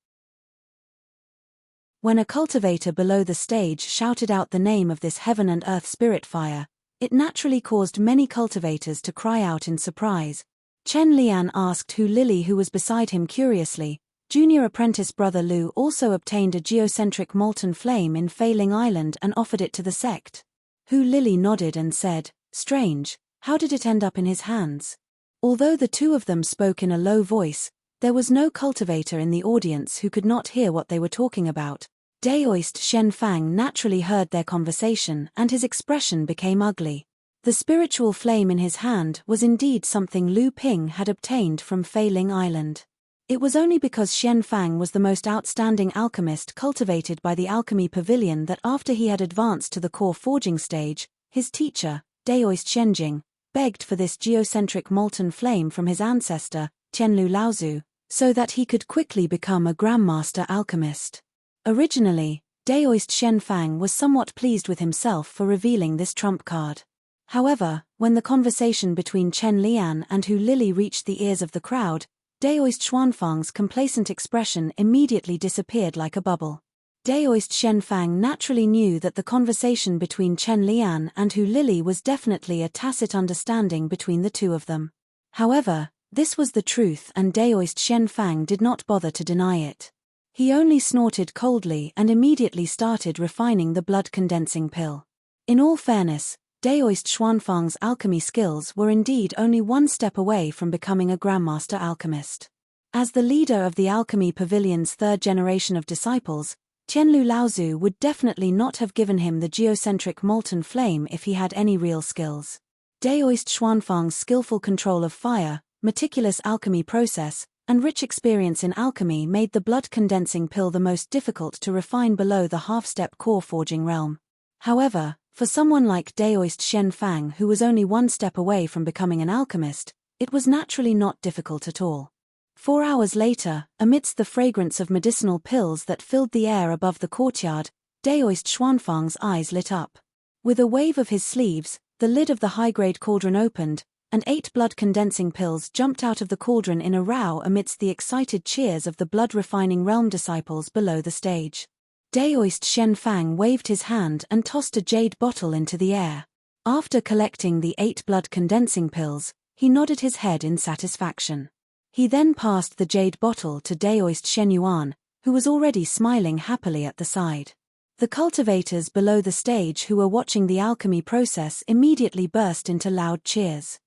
When a cultivator below the stage shouted out the name of this heaven and earth spirit fire, it naturally caused many cultivators to cry out in surprise. Chen Lian asked Lily who was beside him curiously. Junior apprentice brother Lu also obtained a geocentric molten flame in Failing Island and offered it to the sect. Lily nodded and said, "Strange, how did it end up in his hands?" Although the two of them spoke in a low voice, there was no cultivator in the audience who could not hear what they were talking about. Daoist Shenfang naturally heard their conversation and his expression became ugly. The spiritual flame in his hand was indeed something Lu Ping had obtained from Failing Island. It was only because Shenfang was the most outstanding alchemist cultivated by the Alchemy Pavilion that after he had advanced to the core forging stage, his teacher, Daoist Shenjing, begged for this geocentric molten flame from his ancestor, Qianlu Laozu, so that he could quickly become a grandmaster alchemist. Originally, Daoist Shenfang was somewhat pleased with himself for revealing this trump card. However, when the conversation between Chen Lian and Lily reached the ears of the crowd, Daoist Xuanfang's complacent expression immediately disappeared like a bubble. Daoist Shenfang naturally knew that the conversation between Chen Lian and Lily was definitely a tacit understanding between the two of them. However, this was the truth and Daoist Shenfang did not bother to deny it. He only snorted coldly and immediately started refining the blood-condensing pill. In all fairness, Daoist Xuanfang's alchemy skills were indeed only one step away from becoming a grandmaster alchemist. As the leader of the Alchemy Pavilion's third generation of disciples, Qianlu Laozu would definitely not have given him the geocentric molten flame if he had any real skills. Daoist Xuanfang's skillful control of fire, meticulous alchemy process, and rich experience in alchemy made the blood-condensing pill the most difficult to refine below the half-step core forging realm. However, for someone like Daoist Shenfang who was only one step away from becoming an alchemist, it was naturally not difficult at all. 4 hours later, amidst the fragrance of medicinal pills that filled the air above the courtyard, Daoist Xuanfang's eyes lit up. With a wave of his sleeves, the lid of the high-grade cauldron opened, and 8 blood-condensing pills jumped out of the cauldron in a row amidst the excited cheers of the blood-refining realm disciples below the stage. Daoist Shenfang waved his hand and tossed a jade bottle into the air. After collecting the 8 blood-condensing pills, he nodded his head in satisfaction. He then passed the jade bottle to Daoist Shenyuan, who was already smiling happily at the side. The cultivators below the stage who were watching the alchemy process immediately burst into loud cheers.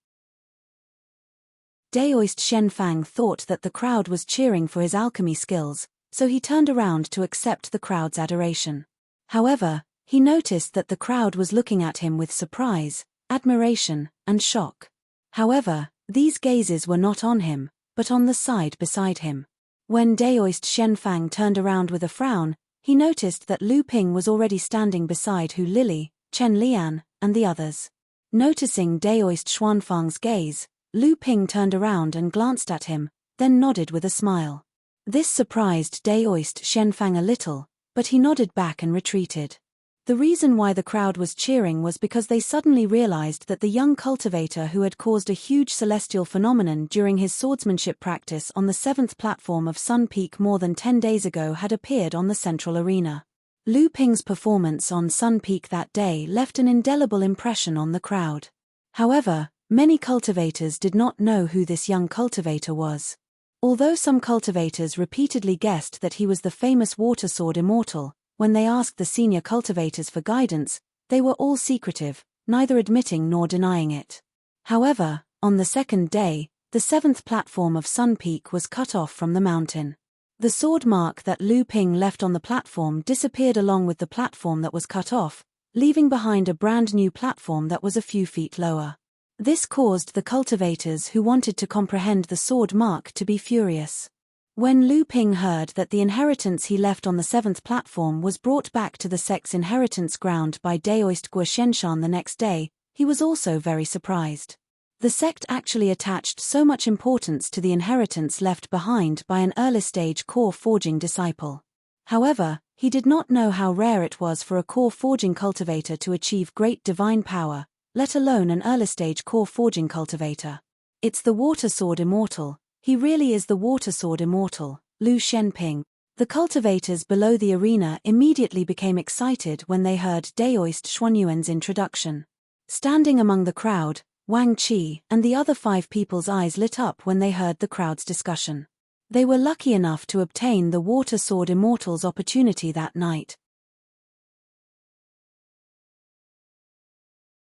Daoist Shenfang thought that the crowd was cheering for his alchemy skills, so he turned around to accept the crowd's adoration. However, he noticed that the crowd was looking at him with surprise, admiration, and shock. However, these gazes were not on him, but on the side beside him. When Daoist Shenfang turned around with a frown, he noticed that Lu Ping was already standing beside Lily, Chen Lian, and the others. Noticing Daoist Xuanfang's gaze, Lu Ping turned around and glanced at him, then nodded with a smile. This surprised Daoist Shenfang a little, but he nodded back and retreated. The reason why the crowd was cheering was because they suddenly realized that the young cultivator who had caused a huge celestial phenomenon during his swordsmanship practice on the 7th platform of Sun Peak more than 10 days ago had appeared on the central arena. Lu Ping's performance on Sun Peak that day left an indelible impression on the crowd. However, many cultivators did not know who this young cultivator was. Although some cultivators repeatedly guessed that he was the famous water sword immortal, when they asked the senior cultivators for guidance, they were all secretive, neither admitting nor denying it. However, on the second day, the 7th platform of Sun Peak was cut off from the mountain. The sword mark that Lu Ping left on the platform disappeared along with the platform that was cut off, leaving behind a brand new platform that was a few feet lower. This caused the cultivators who wanted to comprehend the sword mark to be furious. When Lu Ping heard that the inheritance he left on the 7th platform was brought back to the sect's inheritance ground by Daoist Guoshenshan the next day, he was also very surprised. The sect actually attached so much importance to the inheritance left behind by an early-stage core forging disciple. However, he did not know how rare it was for a core forging cultivator to achieve great divine power, let alone an early-stage core forging cultivator. It's the water sword immortal. He really is the water sword immortal, Lu Shenping. The cultivators below the arena immediately became excited when they heard Daoist Xuanyuan's introduction. Standing among the crowd, Wang Qi and the other 5 people's eyes lit up when they heard the crowd's discussion. They were lucky enough to obtain the water sword immortal's opportunity that night.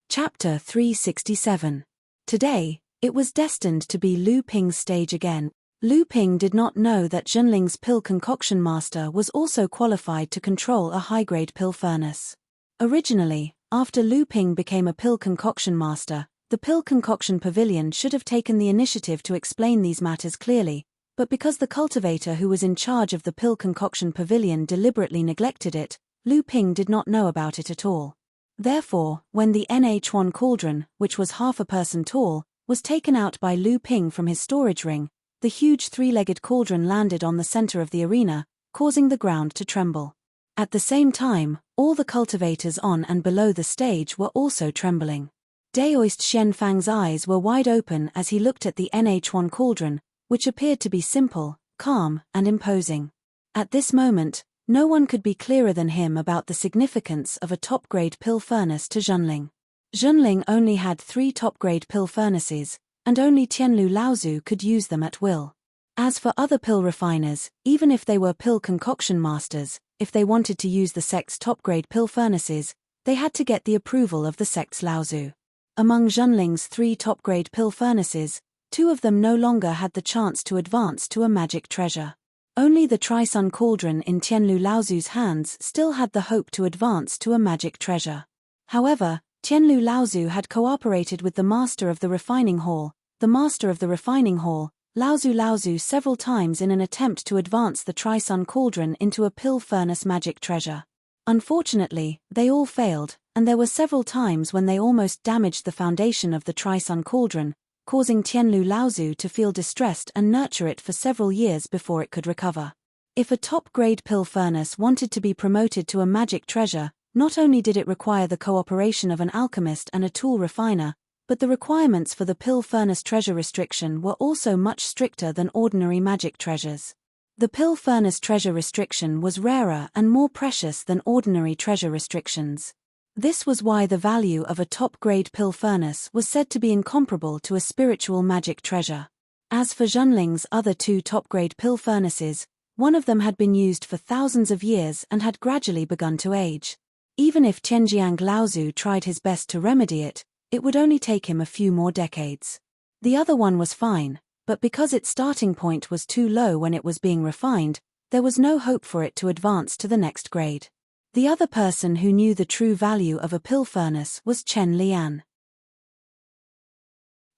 Chapter 367. Today, it was destined to be Lu Ping's stage again. Lu Ping did not know that Zhenling's pill concoction master was also qualified to control a high-grade pill furnace. Originally, after Lu Ping became a pill concoction master, the pill concoction pavilion should have taken the initiative to explain these matters clearly, but because the cultivator who was in charge of the pill concoction pavilion deliberately neglected it, Lu Ping did not know about it at all. Therefore, when the Nh1 cauldron, which was half a person tall, was taken out by Lu Ping from his storage ring, the huge 3-legged cauldron landed on the center of the arena, causing the ground to tremble. At the same time, all the cultivators on and below the stage were also trembling. Daoist Shen Fang's eyes were wide open as he looked at the Nh1 cauldron, which appeared to be simple, calm, and imposing. At this moment, no one could be clearer than him about the significance of a top-grade pill furnace to Zhenling. Zhenling only had 3 top-grade pill furnaces, and only Tianlu Laozu could use them at will. As for other pill refiners, even if they were pill concoction masters, if they wanted to use the sect's top-grade pill furnaces, they had to get the approval of the sect's Laozu. Among Zhenling's 3 top-grade pill furnaces, 2 of them no longer had the chance to advance to a magic treasure. Only the Tri-Sun Cauldron in Tianlu Laozu's hands still had the hope to advance to a magic treasure. However, Tianlu Laozu had cooperated with the master of the refining hall, Laozu Laozu several times in an attempt to advance the Tri-Sun Cauldron into a pill furnace magic treasure. Unfortunately, they all failed, and there were several times when they almost damaged the foundation of the Tri-Sun Cauldron, causing Tianlu Laozu to feel distressed and nurture it for several years before it could recover. If a top-grade pill furnace wanted to be promoted to a magic treasure, not only did it require the cooperation of an alchemist and a tool refiner, but the requirements for the pill furnace treasure restriction were also much stricter than ordinary magic treasures. The pill furnace treasure restriction was rarer and more precious than ordinary treasure restrictions. This was why the value of a top-grade pill furnace was said to be incomparable to a spiritual magic treasure. As for Zhenling's other 2 top-grade pill furnaces, one of them had been used for thousands of years and had gradually begun to age. Even if Tianjiang Laozu tried his best to remedy it, it would only take him a few more decades. The other one was fine, but because its starting point was too low when it was being refined, there was no hope for it to advance to the next grade. The other person who knew the true value of a pill furnace was Chen Lian.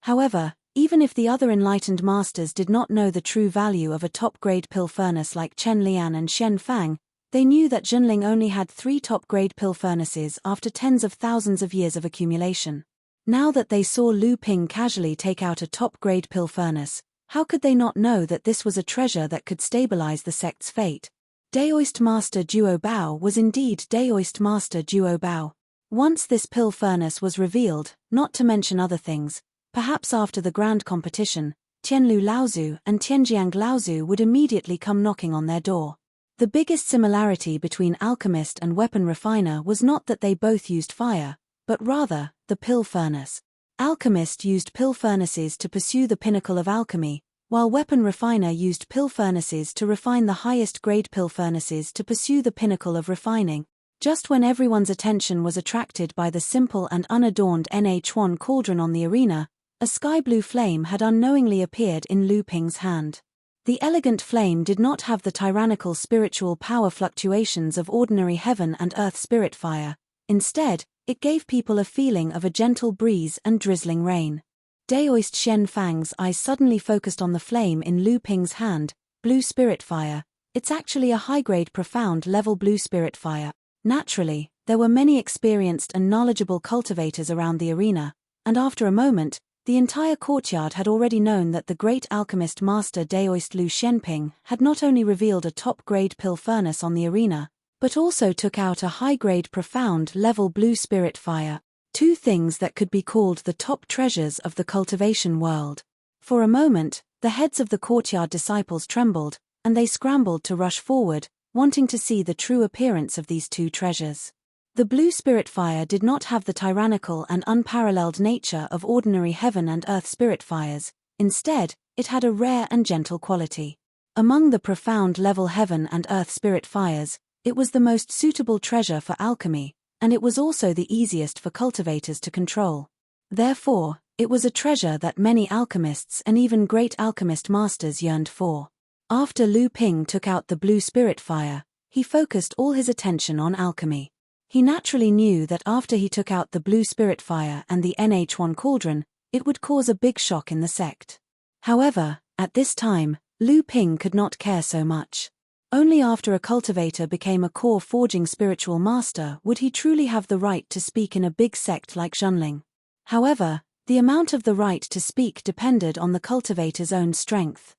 However, even if the other enlightened masters did not know the true value of a top-grade pill furnace like Chen Lian and Shen Fang, they knew that Zhenling only had 3 top-grade pill furnaces after tens of thousands of years of accumulation. Now that they saw Lu Ping casually take out a top-grade pill furnace, how could they not know that this was a treasure that could stabilize the sect's fate? Daoist Master Duo Bao was indeed Daoist Master Duo Bao. Once this pill furnace was revealed, not to mention other things, perhaps after the grand competition, Tianlu Laozu and Tianjiang Laozu would immediately come knocking on their door. The biggest similarity between alchemist and weapon refiner was not that they both used fire, but rather, the pill furnace. Alchemist used pill furnaces to pursue the pinnacle of alchemy, while weapon refiner used pill furnaces to refine the highest grade pill furnaces to pursue the pinnacle of refining. Just when everyone's attention was attracted by the simple and unadorned Nh1 cauldron on the arena, a sky-blue flame had unknowingly appeared in Lu Ping's hand. The elegant flame did not have the tyrannical spiritual power fluctuations of ordinary heaven and earth spirit fire. Instead, it gave people a feeling of a gentle breeze and drizzling rain. Daoist Shen Fang's eyes suddenly focused on the flame in Lu Ping's hand, blue spirit fire. It's actually a high-grade profound level blue spirit fire. Naturally, there were many experienced and knowledgeable cultivators around the arena, and after a moment, the entire courtyard had already known that the great alchemist master Daoist Lu Shenping had not only revealed a top-grade pill furnace on the arena, but also took out a high-grade profound level blue spirit fire, two things that could be called the top treasures of the cultivation world. For a moment, the heads of the courtyard disciples trembled, and they scrambled to rush forward, wanting to see the true appearance of these two treasures. The blue spirit fire did not have the tyrannical and unparalleled nature of ordinary heaven and earth spirit fires. Instead, it had a rare and gentle quality. Among the profound level heaven and earth spirit fires, it was the most suitable treasure for alchemy, and it was also the easiest for cultivators to control. Therefore, it was a treasure that many alchemists and even great alchemist masters yearned for. After Lu Ping took out the blue spirit fire, he focused all his attention on alchemy. He naturally knew that after he took out the blue spirit fire and the Nh1 cauldron, it would cause a big shock in the sect. However, at this time, Lu Ping could not care so much. Only after a cultivator became a core forging spiritual master would he truly have the right to speak in a big sect like Zhenling. However, the amount of the right to speak depended on the cultivator's own strength.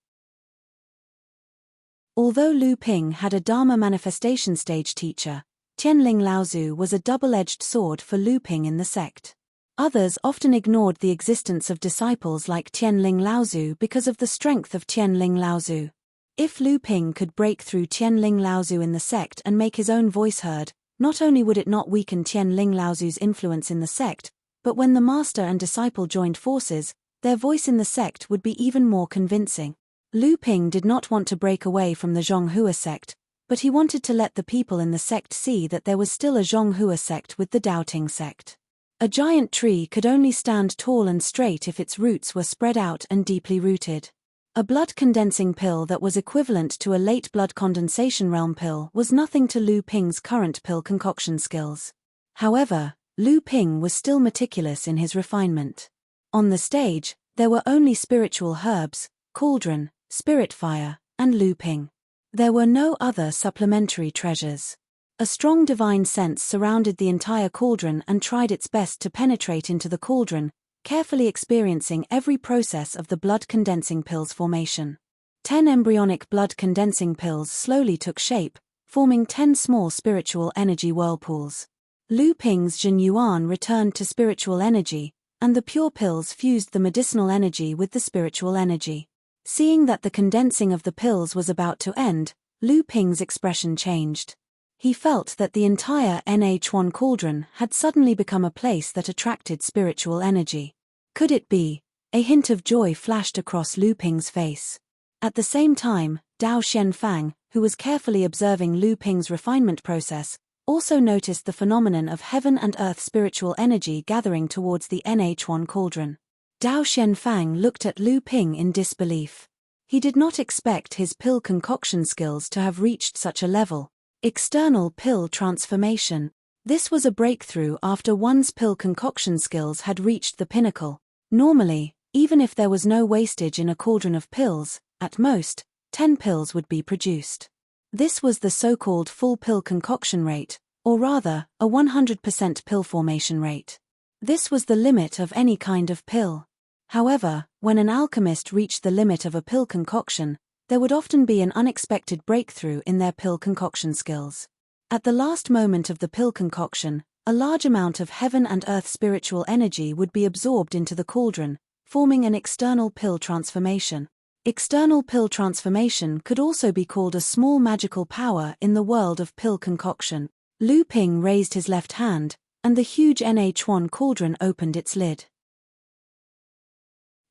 Although Lu Ping had a Dharma manifestation stage teacher, Tianling Laozu was a double-edged sword for Lu Ping in the sect. Others often ignored the existence of disciples like Tianling Laozu because of the strength of Tianling Laozu. If Lu Ping could break through Tianling Laozu in the sect and make his own voice heard, not only would it not weaken Tianling Laozu's influence in the sect, but when the master and disciple joined forces, their voice in the sect would be even more convincing. Lu Ping did not want to break away from the Zhonghua sect, but he wanted to let the people in the sect see that there was still a Zhonghua sect with the Doubting sect. A giant tree could only stand tall and straight if its roots were spread out and deeply rooted. A blood-condensing pill that was equivalent to a late blood condensation realm pill was nothing to Lu Ping's current pill concoction skills. However, Lu Ping was still meticulous in his refinement. On the stage, there were only spiritual herbs, cauldron, spirit fire, and Lu Ping. There were no other supplementary treasures. A strong divine sense surrounded the entire cauldron and tried its best to penetrate into the cauldron, carefully experiencing every process of the blood-condensing pill's formation. 10 embryonic blood-condensing pills slowly took shape, forming 10 small spiritual energy whirlpools. Lu Ping's Jin Yuan returned to spiritual energy, and the pure pills fused the medicinal energy with the spiritual energy. Seeing that the condensing of the pills was about to end, Lu Ping's expression changed. He felt that the entire Nh1 cauldron had suddenly become a place that attracted spiritual energy. Could it be? A hint of joy flashed across Lu Ping's face. At the same time, Dao Shenfang, who was carefully observing Lu Ping's refinement process, also noticed the phenomenon of heaven and earth spiritual energy gathering towards the Nh1 cauldron. Dao Shenfang looked at Lu Ping in disbelief. He did not expect his pill concoction skills to have reached such a level. External pill transformation. This was a breakthrough after one's pill concoction skills had reached the pinnacle. Normally, even if there was no wastage in a cauldron of pills, at most, 10 pills would be produced. This was the so-called full pill concoction rate, or rather, a 100% pill formation rate. This was the limit of any kind of pill. However, when an alchemist reached the limit of a pill concoction, there would often be an unexpected breakthrough in their pill concoction skills. At the last moment of the pill concoction, a large amount of heaven and earth spiritual energy would be absorbed into the cauldron, forming an external pill transformation. External pill transformation could also be called a small magical power in the world of pill concoction. Lu Ping raised his left hand, and the huge Chuan cauldron opened its lid.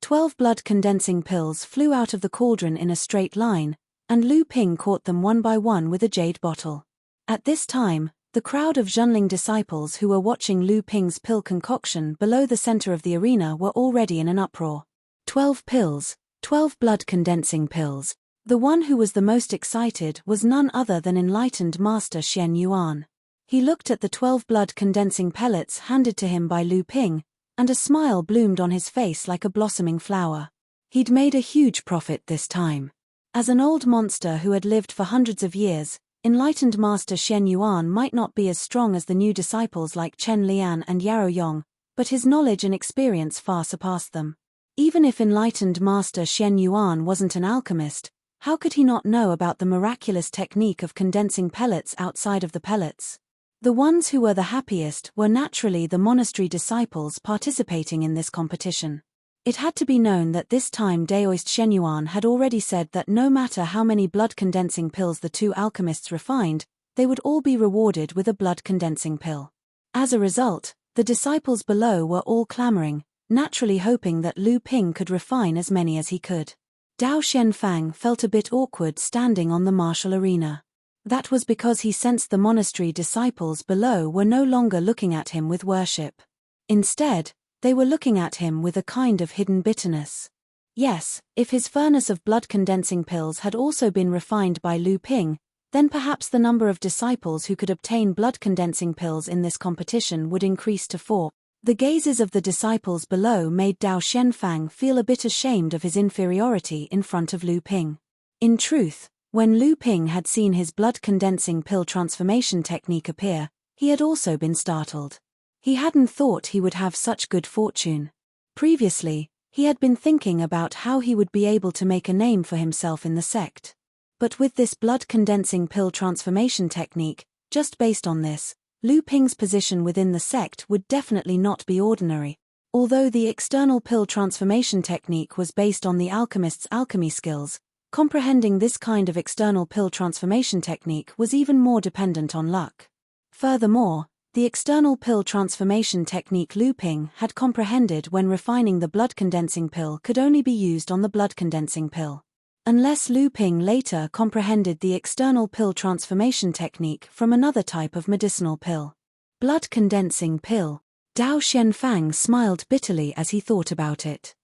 12 blood-condensing pills flew out of the cauldron in a straight line, and Lu Ping caught them one by one with a jade bottle. At this time, the crowd of Zhenling disciples who were watching Lu Ping's pill concoction below the center of the arena were already in an uproar. 12 pills, 12 blood-condensing pills. The one who was the most excited was none other than enlightened Master Shen Yuan. He looked at the 12 blood-condensing pellets handed to him by Lu Ping, and a smile bloomed on his face like a blossoming flower. He'd made a huge profit this time. As an old monster who had lived for hundreds of years, enlightened Master Shen Yuan might not be as strong as the new disciples like Chen Lian and Yarrow Yong, but his knowledge and experience far surpassed them. Even if enlightened Master Shen Yuan wasn't an alchemist, how could he not know about the miraculous technique of condensing pellets outside of the pellets? The ones who were the happiest were naturally the monastery disciples participating in this competition. It had to be known that this time Daoist Shenyuan had already said that no matter how many blood-condensing pills the two alchemists refined, they would all be rewarded with a blood-condensing pill. As a result, the disciples below were all clamoring, naturally hoping that Lu Ping could refine as many as he could. Dao Shenfang felt a bit awkward standing on the martial arena. That was because he sensed the monastery disciples below were no longer looking at him with worship. Instead, they were looking at him with a kind of hidden bitterness. Yes, if his furnace of blood-condensing pills had also been refined by Lu Ping, then perhaps the number of disciples who could obtain blood-condensing pills in this competition would increase to 4. The gazes of the disciples below made Dao Shenfang feel a bit ashamed of his inferiority in front of Lu Ping. In truth, when Lu Ping had seen his blood-condensing pill transformation technique appear, he had also been startled. He hadn't thought he would have such good fortune. Previously, he had been thinking about how he would be able to make a name for himself in the sect. But with this blood-condensing pill transformation technique, just based on this, Lu Ping's position within the sect would definitely not be ordinary. Although the external pill transformation technique was based on the alchemist's alchemy skills, comprehending this kind of external pill transformation technique was even more dependent on luck. Furthermore, the external pill transformation technique Lu Ping had comprehended when refining the blood-condensing pill could only be used on the blood-condensing pill. Unless Lu Ping later comprehended the external pill transformation technique from another type of medicinal pill. Blood-condensing pill. Dao Shenfang smiled bitterly as he thought about it.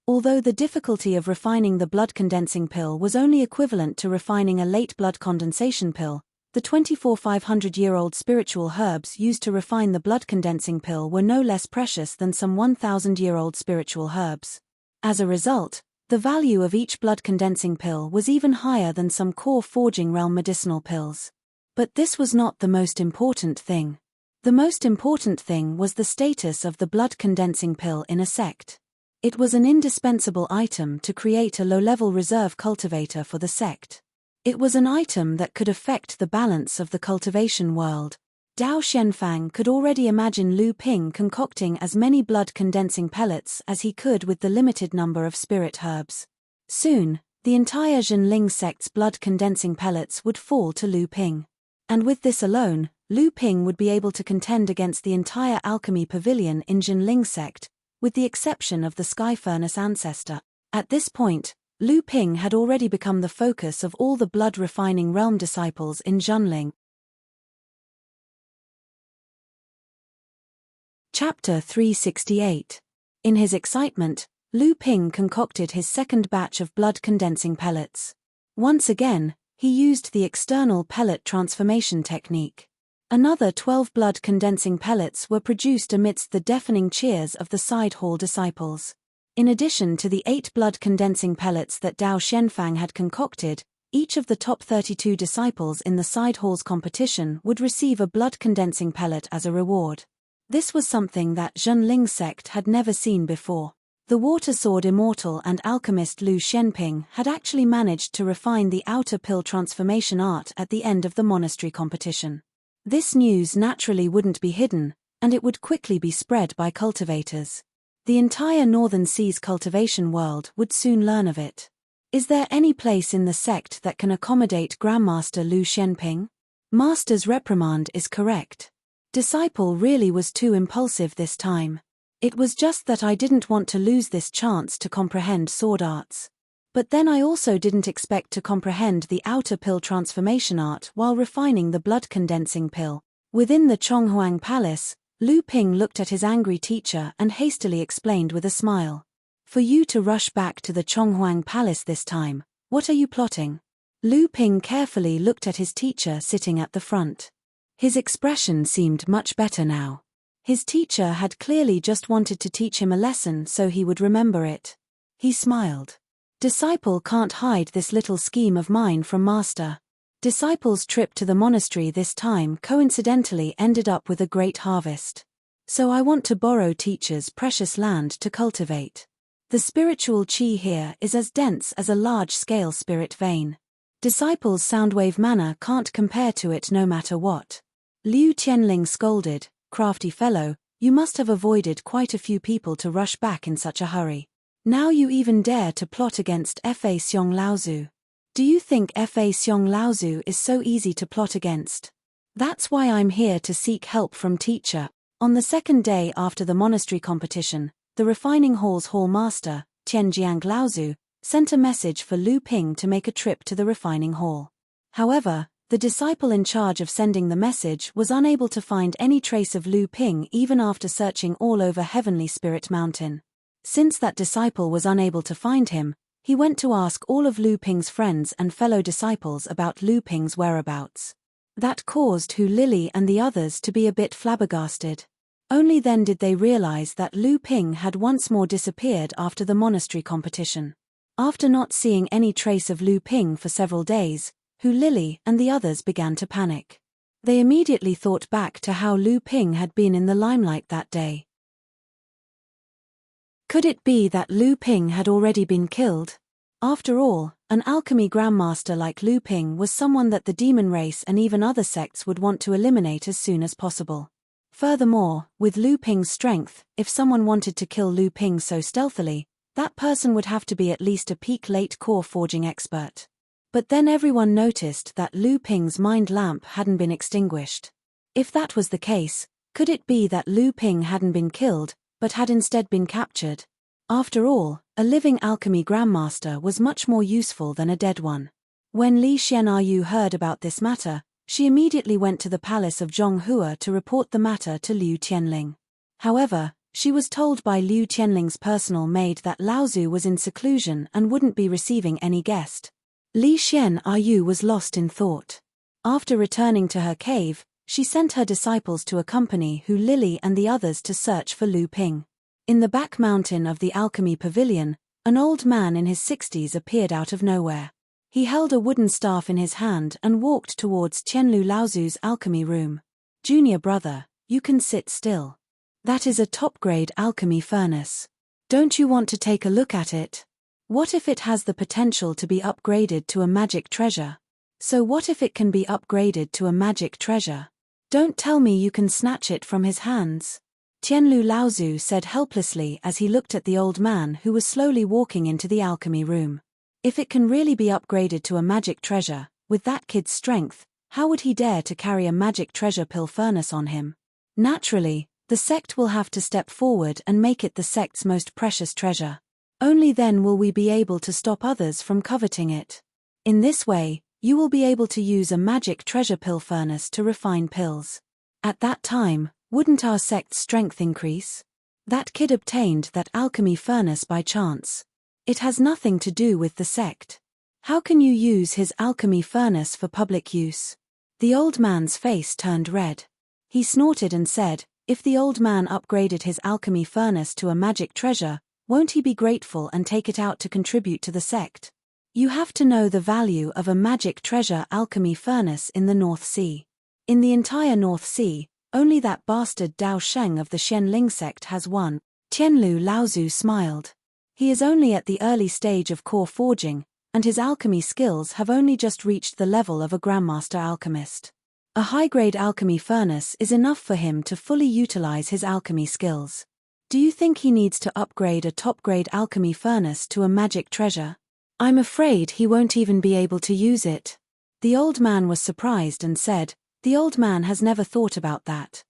Although the difficulty of refining the blood-condensing pill was only equivalent to refining a late blood condensation pill, the 24 500-year-old spiritual herbs used to refine the blood-condensing pill were no less precious than some 1,000-year-old spiritual herbs. As a result, the value of each blood-condensing pill was even higher than some core forging realm medicinal pills. But this was not the most important thing. The most important thing was the status of the blood-condensing pill in a sect. It was an indispensable item to create a low-level reserve cultivator for the sect. It was an item that could affect the balance of the cultivation world. Dao Shenfang could already imagine Lu Ping concocting as many blood-condensing pellets as he could with the limited number of spirit herbs. Soon, the entire Zhenling sect's blood-condensing pellets would fall to Lu Ping. And with this alone, Lu Ping would be able to contend against the entire alchemy pavilion in Zhenling sect, with the exception of the Sky Furnace ancestor. At this point, Lu Ping had already become the focus of all the blood-refining realm disciples in Zhenling. Chapter 368. In his excitement, Lu Ping concocted his second batch of blood-condensing pellets. Once again, he used the external pellet transformation technique. Another 12 blood-condensing pellets were produced amidst the deafening cheers of the side hall disciples. In addition to the 8 blood-condensing pellets that Dao Shenfang had concocted, each of the top 32 disciples in the side hall's competition would receive a blood-condensing pellet as a reward. This was something that Zhenling sect had never seen before. The water sword immortal and alchemist Lu Xianping had actually managed to refine the outer pill transformation art at the end of the monastery competition. This news naturally wouldn't be hidden, and it would quickly be spread by cultivators. The entire Northern Seas cultivation world would soon learn of it. Is there any place in the sect that can accommodate Grandmaster Lu Xianping? Master's reprimand is correct. Disciple really was too impulsive this time. It was just that I didn't want to lose this chance to comprehend sword arts. But then I also didn't expect to comprehend the outer pill transformation art while refining the blood condensing pill. Within the Chonghuang Palace, Lu Ping looked at his angry teacher and hastily explained with a smile. For you to rush back to the Chonghuang Palace this time, what are you plotting? Lu Ping carefully looked at his teacher sitting at the front. His expression seemed much better now. His teacher had clearly just wanted to teach him a lesson so he would remember it. He smiled. Disciple can't hide this little scheme of mine from master. Disciple's trip to the monastery this time coincidentally ended up with a great harvest. So I want to borrow teacher's precious land to cultivate. The spiritual qi here is as dense as a large-scale spirit vein. Disciple's soundwave manner can't compare to it no matter what. Liu Tianling scolded, crafty fellow, you must have avoided quite a few people to rush back in such a hurry. Now you even dare to plot against Fa Xiong Laozu. Do you think Fa Xiong Laozu is so easy to plot against? That's why I'm here to seek help from teacher. On the second day after the monastery competition, the refining hall's hall master, Tianjiang Laozu, sent a message for Lu Ping to make a trip to the refining hall. However, the disciple in charge of sending the message was unable to find any trace of Lu Ping even after searching all over Heavenly Spirit Mountain. Since that disciple was unable to find him, he went to ask all of Lu Ping's friends and fellow disciples about Lu Ping's whereabouts. That caused Hu Lily and the others to be a bit flabbergasted. Only then did they realize that Lu Ping had once more disappeared after the monastery competition. After not seeing any trace of Lu Ping for several days, Hu Lily and the others began to panic. They immediately thought back to how Lu Ping had been in the limelight that day. Could it be that Lu Ping had already been killed? After all, an alchemy grandmaster like Lu Ping was someone that the demon race and even other sects would want to eliminate as soon as possible. Furthermore, with Lu Ping's strength, if someone wanted to kill Lu Ping so stealthily, that person would have to be at least a peak late core forging expert. But then everyone noticed that Lu Ping's mind lamp hadn't been extinguished. If that was the case, could it be that Lu Ping hadn't been killed, but had instead been captured? After all, a living alchemy grandmaster was much more useful than a dead one. When Li Xianru heard about this matter, she immediately went to the palace of Zhonghua to report the matter to Liu Tianling. However, she was told by Liu Tianling's personal maid that Laozu was in seclusion and wouldn't be receiving any guest. Li Xianru was lost in thought. After returning to her cave, she sent her disciples to accompany Hu Lily and the others to search for Lu Ping. In the back mountain of the alchemy pavilion, an old man in his 60s appeared out of nowhere. He held a wooden staff in his hand and walked towards Qianlu Laozu's alchemy room. Junior brother, you can sit still. That is a top-grade alchemy furnace. Don't you want to take a look at it? What if it has the potential to be upgraded to a magic treasure? So what if it can be upgraded to a magic treasure? Don't tell me you can snatch it from his hands. Qianlu Laozu said helplessly as he looked at the old man who was slowly walking into the alchemy room. If it can really be upgraded to a magic treasure, with that kid's strength, how would he dare to carry a magic treasure pill furnace on him? Naturally, the sect will have to step forward and make it the sect's most precious treasure. Only then will we be able to stop others from coveting it. In this way, you will be able to use a magic treasure pill furnace to refine pills. At that time, wouldn't our sect's strength increase? That kid obtained that alchemy furnace by chance. It has nothing to do with the sect. How can you use his alchemy furnace for public use? The old man's face turned red. He snorted and said, if the old man upgraded his alchemy furnace to a magic treasure, won't he be grateful and take it out to contribute to the sect? You have to know the value of a magic treasure alchemy furnace in the North Sea. In the entire North Sea, only that bastard Dao Sheng of the Shenling sect has one. Qianlu Laozu smiled. He is only at the early stage of core forging, and his alchemy skills have only just reached the level of a Grandmaster alchemist. A high-grade alchemy furnace is enough for him to fully utilize his alchemy skills. Do you think he needs to upgrade a top-grade alchemy furnace to a magic treasure? I'm afraid he won't even be able to use it. The old man was surprised and said, "The old man has never thought about that."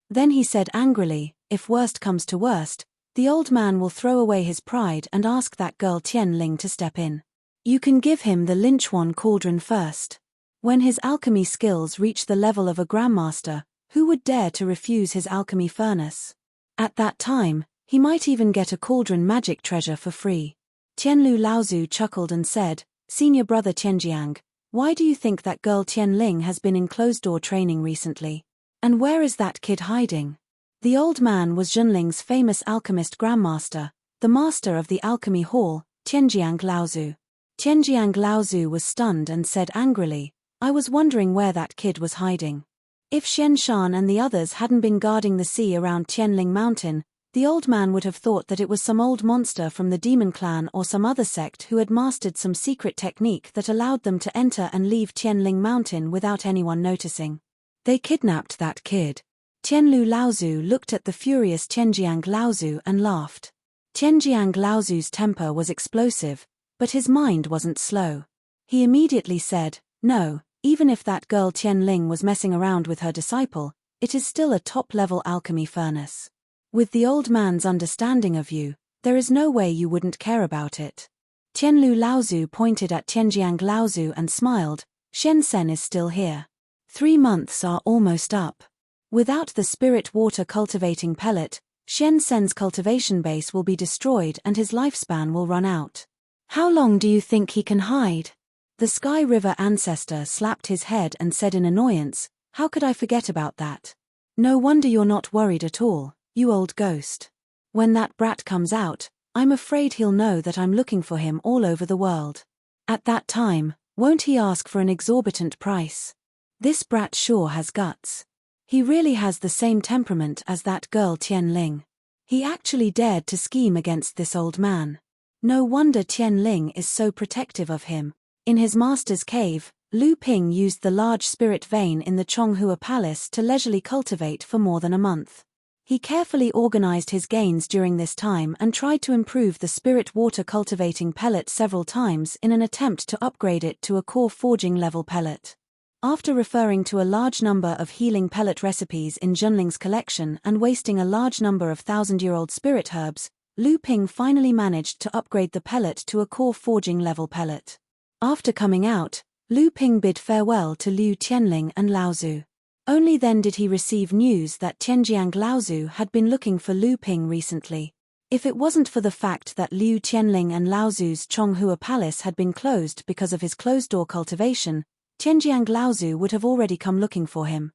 Then he said angrily, "If worst comes to worst, the old man will throw away his pride and ask that girl Tian Ling to step in. You can give him the Linchuan cauldron first. When his alchemy skills reach the level of a Grandmaster, who would dare to refuse his alchemy furnace? At that time, he might even get a cauldron magic treasure for free." Qianlu Laozu chuckled and said, "Senior brother Qianjiang, why do you think that girl Tian Ling has been in closed-door training recently? And where is that kid hiding?" The old man was Junling's famous alchemist Grandmaster, the master of the alchemy hall, Qianjiang Laozu. Qianjiang Laozu was stunned and said angrily, "I was wondering where that kid was hiding. If Xian Shan and the others hadn't been guarding the sea around Tianling Mountain, the old man would have thought that it was some old monster from the demon clan or some other sect who had mastered some secret technique that allowed them to enter and leave Tianling Mountain without anyone noticing. They kidnapped that kid." Qianlu Laozu looked at the furious Qianjiang Laozu and laughed. Qianjiang Laozu's temper was explosive, but his mind wasn't slow. He immediately said, "No, even if that girl Tian Ling was messing around with her disciple, it is still a top-level alchemy furnace. With the old man's understanding of you, there is no way you wouldn't care about it." Qianlu Laozu pointed at Qianjiang Laozu and smiled, "Shen Sen is still here. 3 months are almost up. Without the spirit water cultivating pellet, Shen Sen's cultivation base will be destroyed and his lifespan will run out. How long do you think he can hide?" The Sky River ancestor slapped his head and said in annoyance, "How could I forget about that? No wonder you're not worried at all, you old ghost. When that brat comes out, I'm afraid he'll know that I'm looking for him all over the world. At that time, won't he ask for an exorbitant price? This brat sure has guts. He really has the same temperament as that girl Tian Ling. He actually dared to scheme against this old man. No wonder Tian Ling is so protective of him." In his master's cave, Lu Ping used the large spirit vein in the Chonghua Palace to leisurely cultivate for more than a month. He carefully organized his gains during this time and tried to improve the spirit water cultivating pellet several times in an attempt to upgrade it to a core forging level pellet. After referring to a large number of healing pellet recipes in Junling's collection and wasting a large number of thousand-year-old spirit herbs, Lu Ping finally managed to upgrade the pellet to a core forging level pellet. After coming out, Lu Ping bid farewell to Liu Tianling and Laozu. Only then did he receive news that Qianjiang Laozu had been looking for Lu Ping recently. If it wasn't for the fact that Liu Tianling and Laozu's Chonghua Palace had been closed because of his closed-door cultivation, Qianjiang Laozu would have already come looking for him.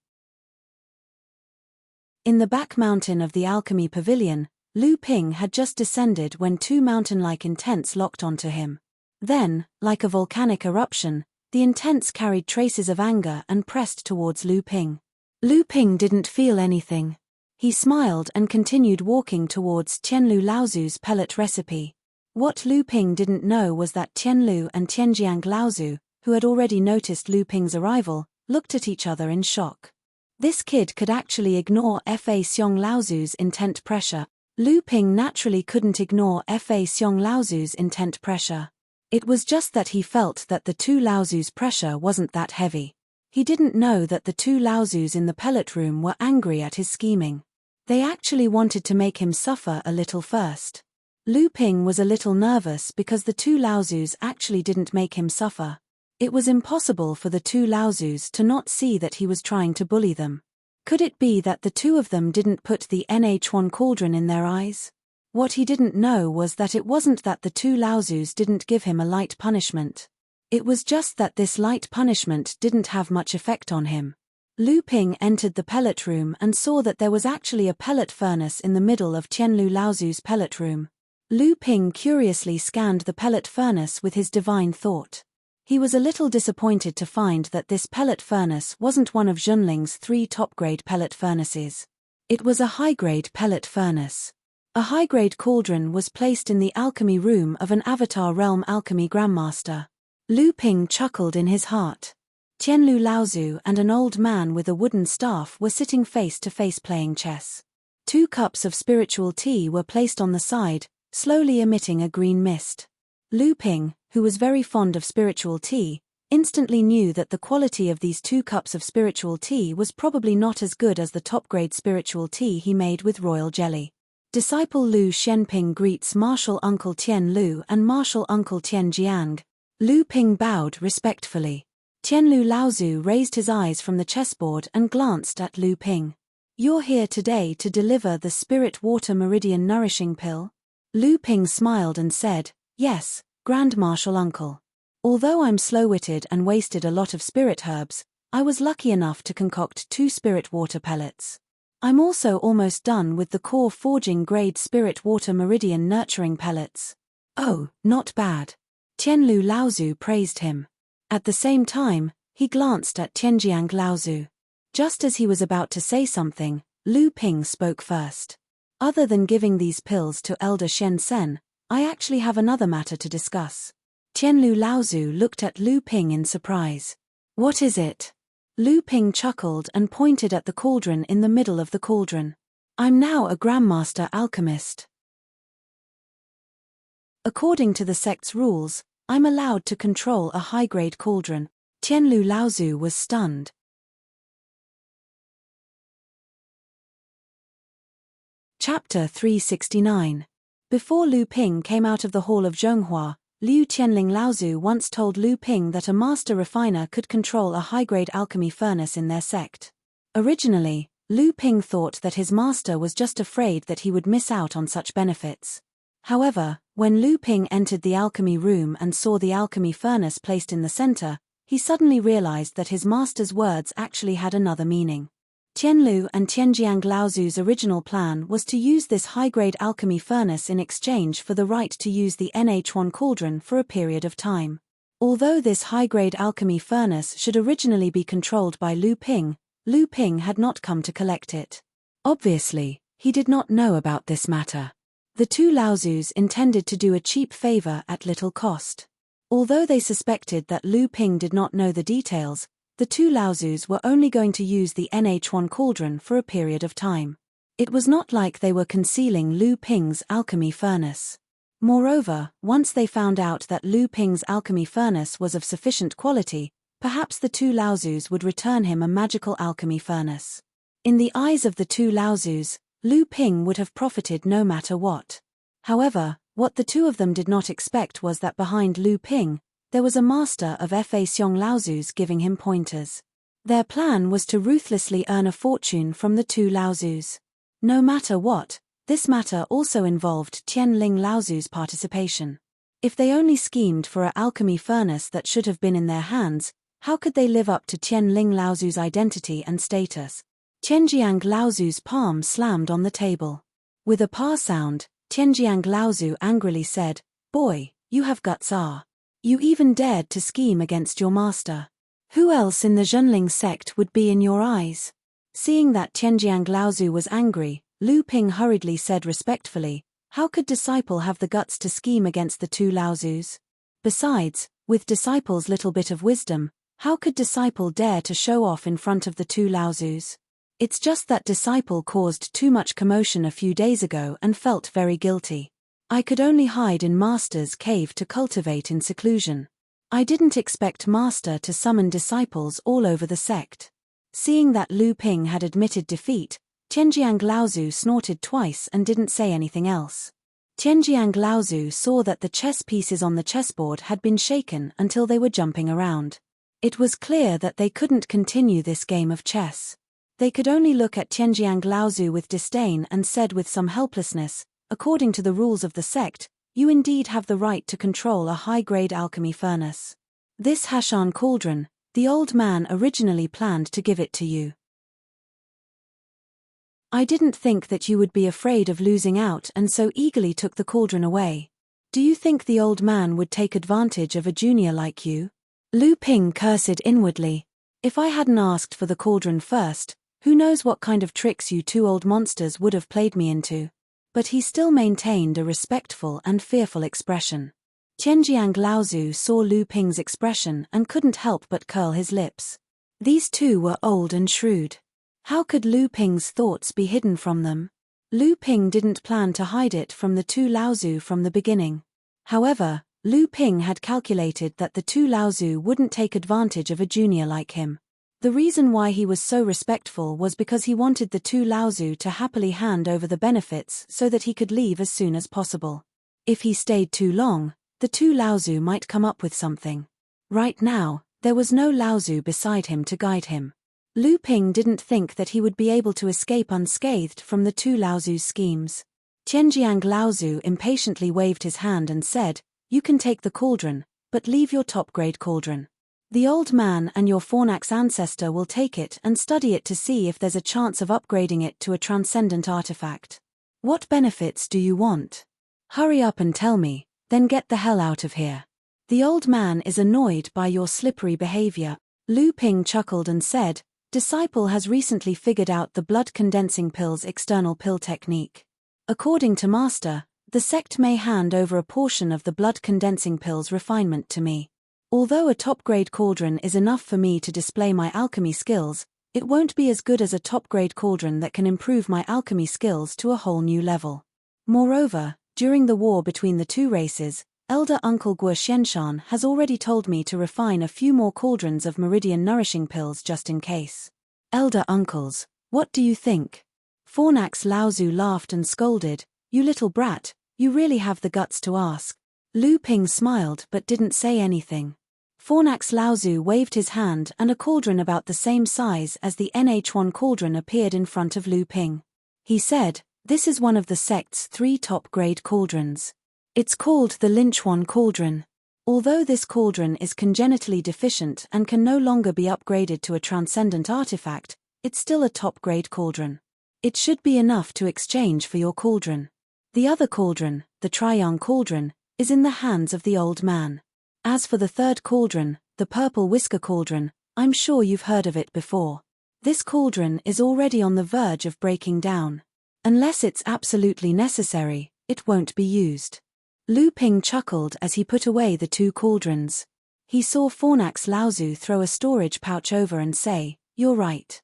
In the back mountain of the Alchemy Pavilion, Lu Ping had just descended when 2 mountain-like intents locked onto him. Then, like a volcanic eruption, the intents carried traces of anger and pressed towards Lu Ping. Lu Ping didn't feel anything. He smiled and continued walking towards Qianlu Laozu's pellet recipe. What Lu Ping didn't know was that Qianlu and Qianjiang Laozu, who had already noticed Lu Ping's arrival, looked at each other in shock. This kid could actually ignore Fa Xiong Laozu's intent pressure. Lu Ping naturally couldn't ignore Fa Xiong Laozu's intent pressure. It was just that he felt that the 2 Laozu's pressure wasn't that heavy. He didn't know that the 2 Laozus in the pellet room were angry at his scheming. They actually wanted to make him suffer a little first. Lu Ping was a little nervous because the 2 Laozus actually didn't make him suffer. It was impossible for the 2 Laozus to not see that he was trying to bully them. Could it be that the 2 of them didn't put the Ninefold cauldron in their eyes? What he didn't know was that it wasn't that the 2 Laozus didn't give him a light punishment. It was just that this light punishment didn't have much effect on him. Lu Ping entered the pellet room and saw that there was actually a pellet furnace in the middle of Qianlu Laozu's pellet room. Lu Ping curiously scanned the pellet furnace with his divine thought. He was a little disappointed to find that this pellet furnace wasn't one of Junling's 3 top-grade pellet furnaces. It was a high-grade pellet furnace. A high-grade cauldron was placed in the alchemy room of an Avatar Realm alchemy grandmaster. Lu Ping chuckled in his heart. Tianlu Laozu and an old man with a wooden staff were sitting face to face playing chess. 2 cups of spiritual tea were placed on the side, slowly emitting a green mist. Lu Ping, who was very fond of spiritual tea, instantly knew that the quality of these 2 cups of spiritual tea was probably not as good as the top-grade spiritual tea he made with royal jelly. Disciple Lu Shenping greets Martial Uncle Tian Lu and Martial Uncle Tian Jiang. Lu Ping bowed respectfully. Tianlu Laozu raised his eyes from the chessboard and glanced at Lu Ping. "You're here today to deliver the Spirit Water Meridian Nourishing Pill?" Lu Ping smiled and said, "Yes, Grand Martial Uncle. Although I'm slow-witted and wasted a lot of spirit herbs, I was lucky enough to concoct 2 spirit water pellets. I'm also almost done with the core forging grade Spirit Water Meridian Nurturing Pellets." "Oh, not bad." Tianlu Laozu praised him. At the same time, he glanced at Tianjiang Laozu. Just as he was about to say something, Lu Ping spoke first. "Other than giving these pills to Elder Shen Sen, I actually have another matter to discuss." Tianlu Laozu looked at Lu Ping in surprise. "What is it?" Lu Ping chuckled and pointed at the cauldron in the middle of the cauldron. "I'm now a Grandmaster Alchemist. According to the sect's rules, I'm allowed to control a high-grade cauldron." Tianlu Laozu was stunned. Chapter 369. Before Lu Ping came out of the hall of Zhonghua, Liu Tianling Laozu once told Lu Ping that a master refiner could control a high-grade alchemy furnace in their sect. Originally, Lu Ping thought that his master was just afraid that he would miss out on such benefits. However, when Lu Ping entered the alchemy room and saw the alchemy furnace placed in the center, he suddenly realized that his master's words actually had another meaning. Tianlu and Tianjiang Laozu's original plan was to use this high-grade alchemy furnace in exchange for the right to use the NH1 cauldron for a period of time. Although this high-grade alchemy furnace should originally be controlled by Lu Ping had not come to collect it. Obviously, he did not know about this matter. The 2 Laozus intended to do a cheap favor at little cost. Although they suspected that Lu Ping did not know the details, the 2 Laozus were only going to use the NH1 cauldron for a period of time. It was not like they were concealing Lu Ping's alchemy furnace. Moreover, once they found out that Lu Ping's alchemy furnace was of sufficient quality, perhaps the 2 Laozus would return him a magical alchemy furnace. In the eyes of the 2 Laozus, Lu Ping would have profited no matter what. However, what the 2 of them did not expect was that behind Lu Ping, there was a master of Fa Xiong Laozus giving him pointers. Their plan was to ruthlessly earn a fortune from the 2 Laozus. No matter what, this matter also involved Tianling Laozu's participation. If they only schemed for an alchemy furnace that should have been in their hands, how could they live up to Tianling Laozu's identity and status? Tianjiang Laozu's palm slammed on the table. With a pa sound, Tianjiang Laozu angrily said, "Boy, you have guts ah. You even dared to scheme against your master. Who else in the Zhenling sect would be in your eyes?" Seeing that Tianjiang Laozu was angry, Lu Ping hurriedly said respectfully, "How could Disciple have the guts to scheme against the 2 Laozus? Besides, with Disciple's little bit of wisdom, how could Disciple dare to show off in front of the 2 Laozus? It's just that Disciple caused too much commotion a few days ago and felt very guilty. I could only hide in Master's cave to cultivate in seclusion. I didn't expect Master to summon disciples all over the sect." Seeing that Lu Ping had admitted defeat, Tianjiang Laozu snorted twice and didn't say anything else. Tianjiang Laozu saw that the chess pieces on the chessboard had been shaken until they were jumping around. It was clear that they couldn't continue this game of chess. They could only look at Tianjiang Laozu with disdain and said with some helplessness, "According to the rules of the sect, you indeed have the right to control a high-grade alchemy furnace. This Hashan cauldron, the old man originally planned to give it to you. I didn't think that you would be afraid of losing out and so eagerly took the cauldron away. Do you think the old man would take advantage of a junior like you?" Lu Ping cursed inwardly. If I hadn't asked for the cauldron first, Who knows what kind of tricks you two old monsters would have played me into? But he still maintained a respectful and fearful expression. Qianjiang Laozu saw Lu Ping's expression and couldn't help but curl his lips. These two were old and shrewd. How could Lu Ping's thoughts be hidden from them? Lu Ping didn't plan to hide it from the two Laozu from the beginning. However, Lu Ping had calculated that the two Laozu wouldn't take advantage of a junior like him. The reason why he was so respectful was because he wanted the two Laozu to happily hand over the benefits so that he could leave as soon as possible. If he stayed too long, the two Laozu might come up with something. Right now, there was no Laozu beside him to guide him. Lu Ping didn't think that he would be able to escape unscathed from the two Laozu's schemes. Qianjiang Laozu impatiently waved his hand and said, "You can take the cauldron, but leave your top-grade cauldron. The old man and your Fornax ancestor will take it and study it to see if there's a chance of upgrading it to a transcendent artifact. What benefits do you want? Hurry up and tell me, then get the hell out of here. The old man is annoyed by your slippery behavior." Lu Ping chuckled and said, "Disciple has recently figured out the blood condensing pill's external pill technique. According to Master, the sect may hand over a portion of the blood condensing pill's refinement to me. Although a top-grade cauldron is enough for me to display my alchemy skills, it won't be as good as a top-grade cauldron that can improve my alchemy skills to a whole new level. Moreover, during the war between the two races, Elder Uncle Guo Xianshan has already told me to refine a few more cauldrons of meridian nourishing pills just in case." "Elder uncles, what do you think?" Fornax Laozu laughed and scolded, "You little brat, you really have the guts to ask." Lu Ping smiled but didn't say anything. Fornax Laozu waved his hand and a cauldron about the same size as the NH1 cauldron appeared in front of Lu Ping. He said, "This is one of the sect's 3 top-grade cauldrons. It's called the Linchuan cauldron. Although this cauldron is congenitally deficient and can no longer be upgraded to a transcendent artifact, it's still a top-grade cauldron. It should be enough to exchange for your cauldron. The other cauldron, the Triyang cauldron, is in the hands of the old man. As for the third cauldron, the purple whisker cauldron, I'm sure you've heard of it before. This cauldron is already on the verge of breaking down. Unless it's absolutely necessary, it won't be used." Lu Ping chuckled as he put away the 2 cauldrons. He saw Fornax Laozu throw a storage pouch over and say, "You're right.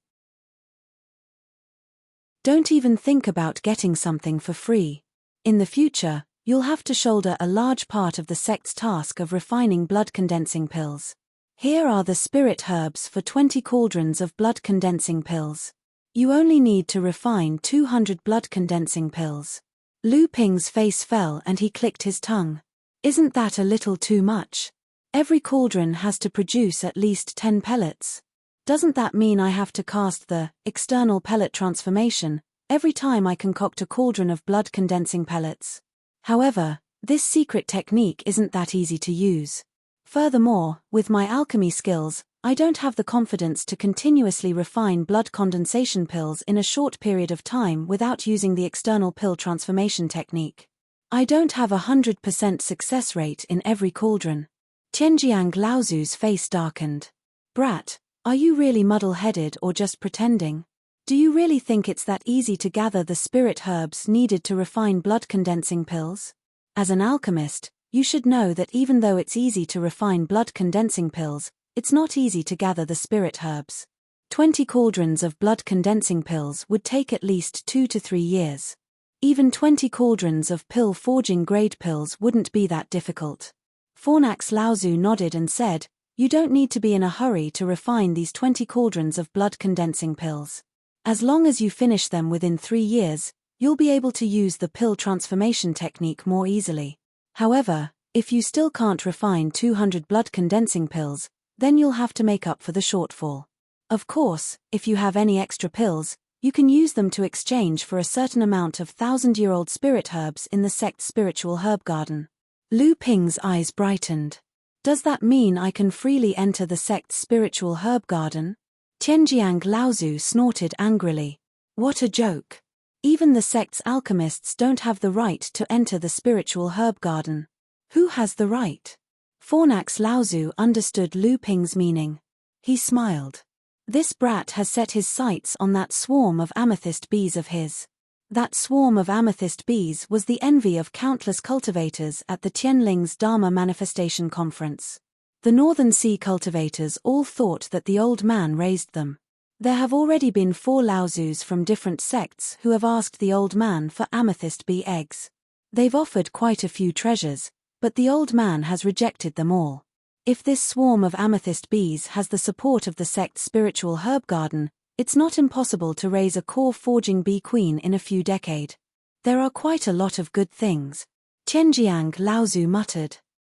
Don't even think about getting something for free. In the future, you'll have to shoulder a large part of the sect's task of refining blood condensing pills. Here are the spirit herbs for 20 cauldrons of blood condensing pills. You only need to refine 200 blood condensing pills." Lu Ping's face fell and he clicked his tongue. "Isn't that a little too much? Every cauldron has to produce at least 10 pellets. Doesn't that mean I have to cast the external pellet transformation every time I concoct a cauldron of blood condensing pellets? However, this secret technique isn't that easy to use. Furthermore, with my alchemy skills, I don't have the confidence to continuously refine blood condensation pills in a short period of time without using the external pill transformation technique. I don't have 100% success rate in every cauldron." Qianjiang Laozu's face darkened. "Brat, are you really muddle-headed or just pretending? Do you really think it's that easy to gather the spirit herbs needed to refine blood condensing pills? As an alchemist, you should know that even though it's easy to refine blood condensing pills, it's not easy to gather the spirit herbs. 20 cauldrons of blood condensing pills would take at least 2 to 3 years. Even 20 cauldrons of pill forging grade pills wouldn't be that difficult." Fornax Laozu nodded and said, "You don't need to be in a hurry to refine these 20 cauldrons of blood condensing pills. As long as you finish them within 3 years, you'll be able to use the pill transformation technique more easily. However, if you still can't refine 200 blood condensing pills, then you'll have to make up for the shortfall. Of course, if you have any extra pills, you can use them to exchange for a certain amount of 1,000-year-old spirit herbs in the sect's spiritual herb garden." Lu Ping's eyes brightened. "Does that mean I can freely enter the sect's spiritual herb garden?" Qianjiang Laozu snorted angrily. "What a joke. Even the sect's alchemists don't have the right to enter the spiritual herb garden. Who has the right?" Fornax Laozu understood Lu Ping's meaning. He smiled. This brat has set his sights on that swarm of amethyst bees of his. That swarm of amethyst bees was the envy of countless cultivators at the Tianling's Dharma Manifestation Conference. The Northern Sea cultivators all thought that the old man raised them. There have already been 4 Laozus from different sects who have asked the old man for amethyst bee eggs. They've offered quite a few treasures, but the old man has rejected them all. If this swarm of amethyst bees has the support of the sect's spiritual herb garden, it's not impossible to raise a core forging bee queen in a few decades. There are quite a lot of good things. Tianjiang Laozu muttered.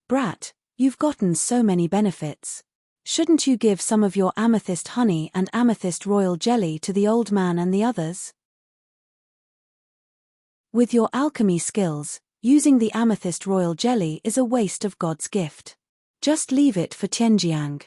Brat, you've gotten so many benefits. Shouldn't you give some of your amethyst honey and amethyst royal jelly to the old man and the others? With your alchemy skills, using the amethyst royal jelly is a waste of God's gift. Just leave it for Tianjiang.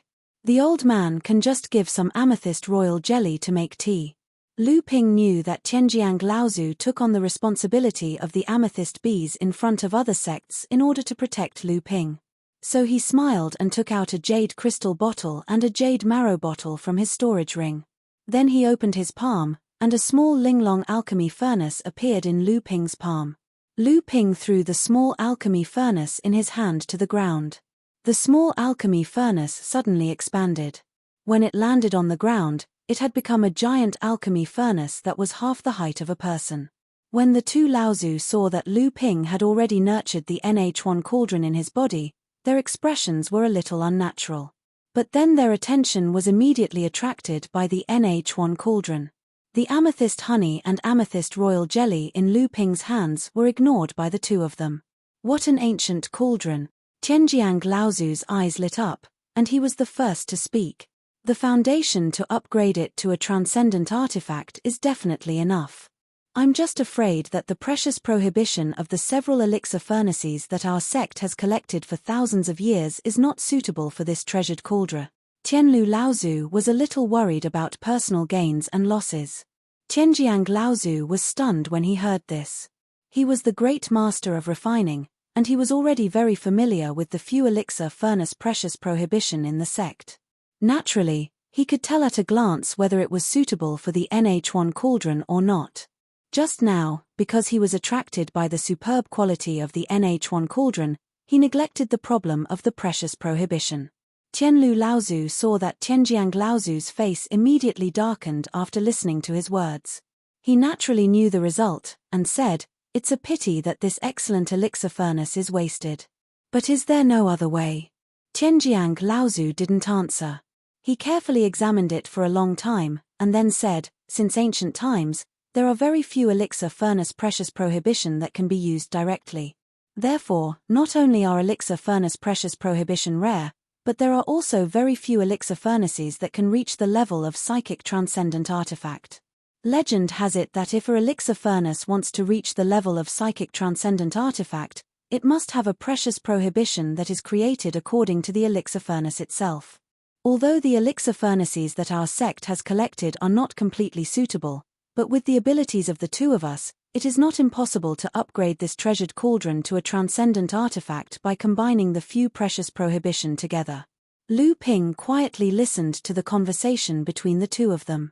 The old man can just give some amethyst royal jelly to make tea. Lu Ping knew that Tianjiang Laozu took on the responsibility of the amethyst bees in front of other sects in order to protect Lu Ping. So he smiled and took out a jade crystal bottle and a jade marrow bottle from his storage ring. Then he opened his palm, and a small Linglong alchemy furnace appeared in Lu Ping's palm. Lu Ping threw the small alchemy furnace in his hand to the ground. The small alchemy furnace suddenly expanded. When it landed on the ground, it had become a giant alchemy furnace that was half the height of a person. When the 2 Laozu saw that Lu Ping had already nurtured the NH1 cauldron in his body, their expressions were a little unnatural. But then their attention was immediately attracted by the NH1 cauldron. The amethyst honey and amethyst royal jelly in Lu Ping's hands were ignored by the 2 of them. What an ancient cauldron! Tianjiang Laozu's eyes lit up, and he was the first to speak. The foundation to upgrade it to a transcendent artifact is definitely enough. I'm just afraid that the precious prohibition of the several elixir furnaces that our sect has collected for thousands of years is not suitable for this treasured cauldron. Tianlu Laozu was a little worried about personal gains and losses. Tianjiang Laozu was stunned when he heard this. He was the great master of refining, and he was already very familiar with the few elixir furnace precious prohibition in the sect. Naturally, he could tell at a glance whether it was suitable for the NH1 cauldron or not. Just now, because he was attracted by the superb quality of the NH1 cauldron, he neglected the problem of the precious prohibition. Tianlu Laozu saw that Tianjiang Laozu's face immediately darkened after listening to his words. He naturally knew the result, and said, "It's a pity that this excellent elixir furnace is wasted. But is there no other way?" Tianjiang Laozu didn't answer. He carefully examined it for a long time, and then said, "Since ancient times, there are very few elixir furnace precious prohibition that can be used directly. Therefore, not only are elixir furnace precious prohibition rare, but there are also very few elixir furnaces that can reach the level of psychic transcendent artifact. Legend has it that if a elixir furnace wants to reach the level of psychic transcendent artifact, it must have a precious prohibition that is created according to the elixir furnace itself. Although the elixir furnaces that our sect has collected are not completely suitable, but with the abilities of the 2 of us, it is not impossible to upgrade this treasured cauldron to a transcendent artifact by combining the few precious prohibition together." Lu Ping quietly listened to the conversation between the 2 of them.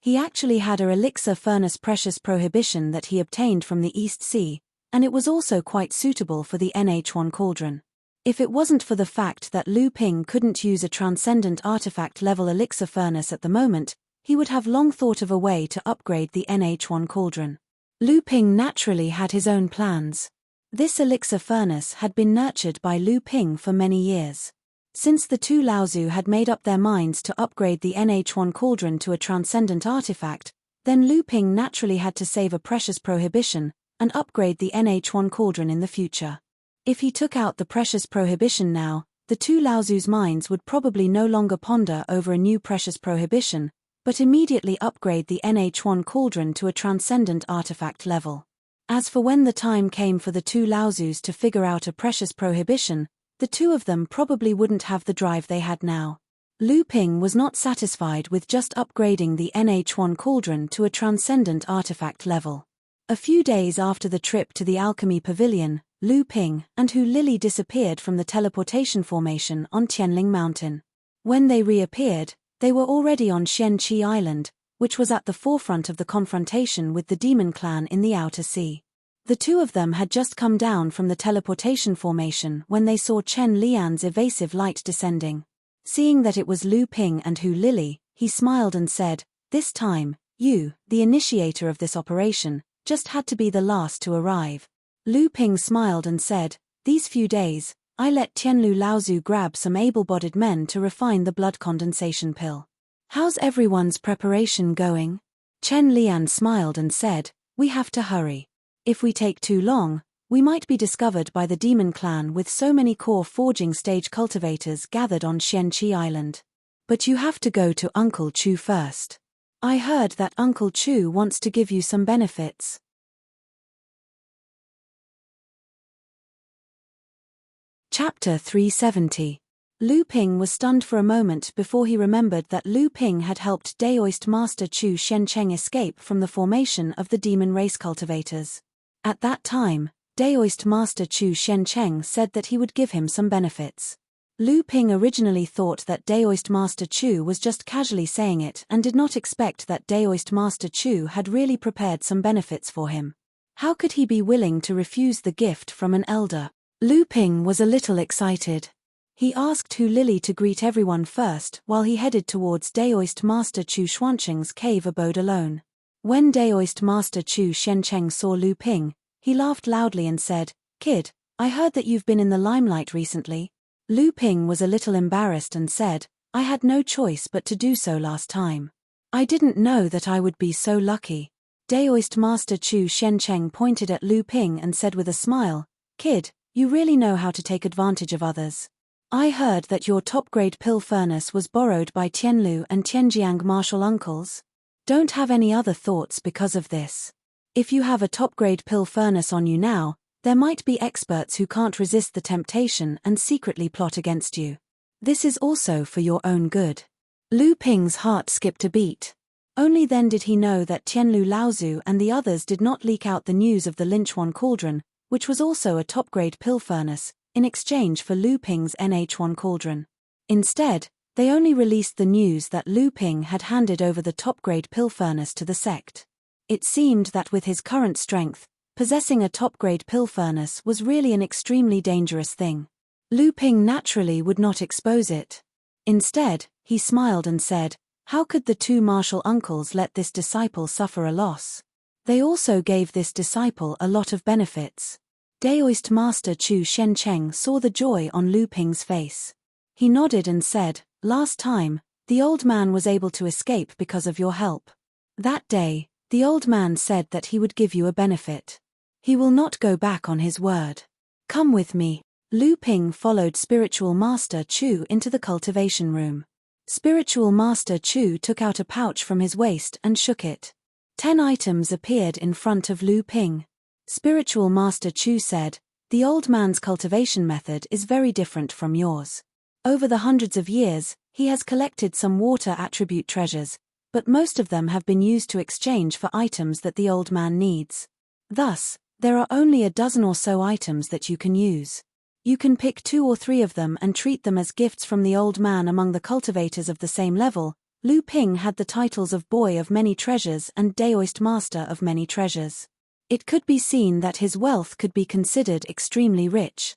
He actually had a elixir furnace precious prohibition that he obtained from the East Sea, and it was also quite suitable for the NH1 cauldron. If it wasn't for the fact that Lu Ping couldn't use a transcendent artifact level elixir furnace at the moment, he would have long thought of a way to upgrade the NH1 cauldron. Lu Ping naturally had his own plans. This elixir furnace had been nurtured by Lu Ping for many years. Since the 2 Laozu had made up their minds to upgrade the NH1 cauldron to a transcendent artifact, then Lu Ping naturally had to save a precious prohibition and upgrade the NH1 cauldron in the future. If he took out the precious prohibition now, the 2 Laozu's minds would probably no longer ponder over a new precious prohibition, but immediately upgrade the NH1 cauldron to a transcendent artifact level. As for when the time came for the 2 Laozus to figure out a precious prohibition, the 2 of them probably wouldn't have the drive they had now. Lu Ping was not satisfied with just upgrading the NH1 cauldron to a transcendent artifact level. A few days after the trip to the Alchemy Pavilion, Lu Ping and Hu Lili disappeared from the teleportation formation on Tianling Mountain. When they reappeared, they were already on Xianqi Island, which was at the forefront of the confrontation with the demon clan in the Outer Sea. The two of them had just come down from the teleportation formation when they saw Chen Lian's evasive light descending. Seeing that it was Lu Ping and Hu Lili, he smiled and said, "This time, you, the initiator of this operation, just had to be the last to arrive." Lu Ping smiled and said, "These few days, I let Tianlu Laozu grab some able-bodied men to refine the blood condensation pill. How's everyone's preparation going?" Chen Lian smiled and said, "We have to hurry. If we take too long, we might be discovered by the demon clan with so many core forging stage cultivators gathered on Xianqi Island. But you have to go to Uncle Chu first. I heard that Uncle Chu wants to give you some benefits." Chapter 370. Lu Ping was stunned for a moment before he remembered that Lu Ping had helped Daoist Master Chu Shencheng escape from the formation of the demon race cultivators. At that time, Daoist Master Chu Shencheng said that he would give him some benefits. Lu Ping originally thought that Daoist Master Chu was just casually saying it and did not expect that Daoist Master Chu had really prepared some benefits for him. How could he be willing to refuse the gift from an elder? Lu Ping was a little excited. He asked Hu Lili to greet everyone first while he headed towards Daoist Master Chu Xuancheng's cave abode alone. When Daoist Master Chu Shencheng saw Lu Ping, he laughed loudly and said, "Kid, I heard that you've been in the limelight recently." Lu Ping was a little embarrassed and said, "I had no choice but to do so last time. I didn't know that I would be so lucky." Daoist Master Chu Shencheng pointed at Lu Ping and said with a smile, "Kid, you really know how to take advantage of others. I heard that your top-grade pill furnace was borrowed by Tianlu and Tianjiang martial uncles. Don't have any other thoughts because of this. If you have a top-grade pill furnace on you now, there might be experts who can't resist the temptation and secretly plot against you. This is also for your own good." Lu Ping's heart skipped a beat. Only then did he know that Tianlu Laozu and the others did not leak out the news of the Linchuan cauldron, which was also a top-grade pill furnace, in exchange for Lu Ping's NH1 cauldron. Instead, they only released the news that Lu Ping had handed over the top-grade pill furnace to the sect. It seemed that with his current strength, possessing a top-grade pill furnace was really an extremely dangerous thing. Lu Ping naturally would not expose it. Instead, he smiled and said, "How could the two martial uncles let this disciple suffer a loss? They also gave this disciple a lot of benefits." Daoist Master Chu Shencheng saw the joy on Lu Ping's face. He nodded and said, "Last time, the old man was able to escape because of your help. That day, the old man said that he would give you a benefit. He will not go back on his word. Come with me." Lu Ping followed Spiritual Master Chu into the cultivation room. Spiritual Master Chu took out a pouch from his waist and shook it. 10 items appeared in front of Lu Ping. Spiritual Master Chu said, "The old man's cultivation method is very different from yours. Over the hundreds of years, he has collected some water attribute treasures, but most of them have been used to exchange for items that the old man needs. Thus, there are only a dozen or so items that you can use. You can pick 2 or 3 of them and treat them as gifts from the old man among the cultivators of the same level." Lu Ping had the titles of Boy of Many Treasures and Daoist Master of Many Treasures. It could be seen that his wealth could be considered extremely rich.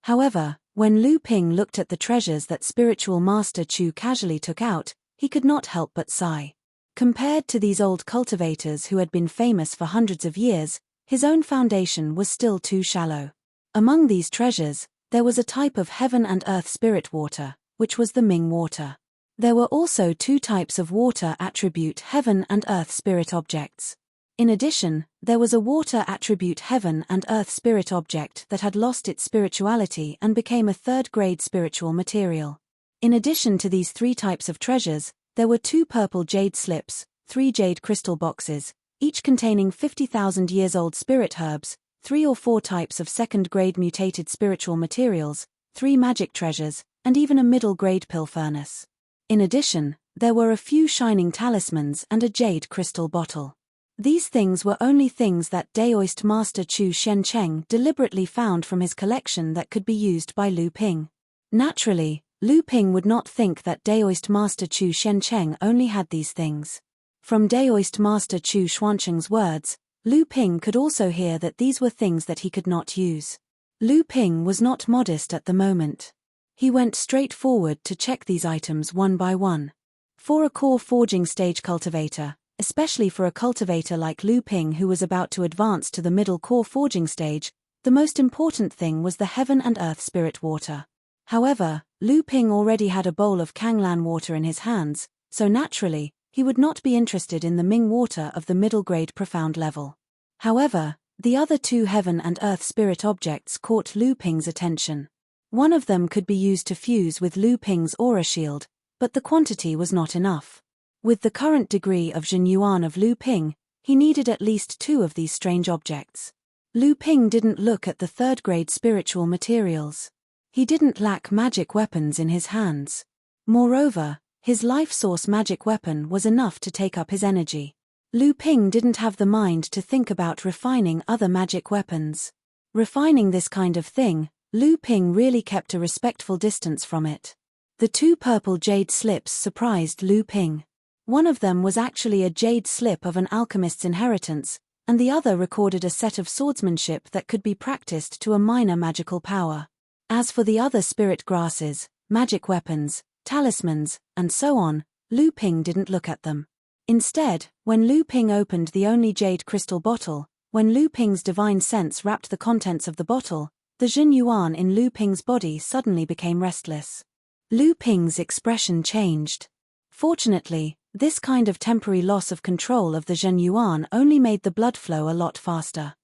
However, when Lu Ping looked at the treasures that Spiritual Master Chu casually took out, he could not help but sigh. Compared to these old cultivators who had been famous for hundreds of years, his own foundation was still too shallow. Among these treasures, there was a type of heaven and earth spirit water, which was the Ming water. There were also 2 types of water attribute heaven and earth spirit objects. In addition, there was a water attribute heaven and earth spirit object that had lost its spirituality and became a 3rd-grade spiritual material. In addition to these 3 types of treasures, there were 2 purple jade slips, 3 jade crystal boxes, each containing 50,000 years old spirit herbs, 3 or 4 types of 2nd-grade mutated spiritual materials, 3 magic treasures, and even a middle-grade pill furnace. In addition, there were a few shining talismans and a jade crystal bottle. These things were only things that Daoist Master Chu Shencheng deliberately found from his collection that could be used by Lu Ping. Naturally, Lu Ping would not think that Daoist Master Chu Shencheng only had these things. From Daoist Master Chu Xuancheng's words, Lu Ping could also hear that these were things that he could not use. Lu Ping was not modest at the moment. He went straight forward to check these items one by one. For a core forging stage cultivator, especially for a cultivator like Lu Ping who was about to advance to the middle core forging stage, the most important thing was the heaven and earth spirit water. However, Lu Ping already had a bowl of Kanglan water in his hands, so naturally, he would not be interested in the Ming water of the middle grade profound level. However, the other two heaven and earth spirit objects caught Lu Ping's attention. One of them could be used to fuse with Lu Ping's aura shield, but the quantity was not enough. With the current degree of Zhen Yuan of Lu Ping, he needed at least two of these strange objects. Lu Ping didn't look at the third-grade spiritual materials. He didn't lack magic weapons in his hands. Moreover, his life source magic weapon was enough to take up his energy. Lu Ping didn't have the mind to think about refining other magic weapons. Refining this kind of thing, Lu Ping really kept a respectful distance from it. The two purple jade slips surprised Lu Ping. One of them was actually a jade slip of an alchemist's inheritance, and the other recorded a set of swordsmanship that could be practiced to a minor magical power. As for the other spirit grasses, magic weapons, talismans, and so on, Lu Ping didn't look at them. Instead, when Lu Ping opened the only jade crystal bottle, when Lu Ping's divine sense wrapped the contents of the bottle, the Zhen Yuan in Lu Ping's body suddenly became restless. Lu Ping's expression changed. Fortunately, this kind of temporary loss of control of the Zhen Yuan only made the blood flow a lot faster.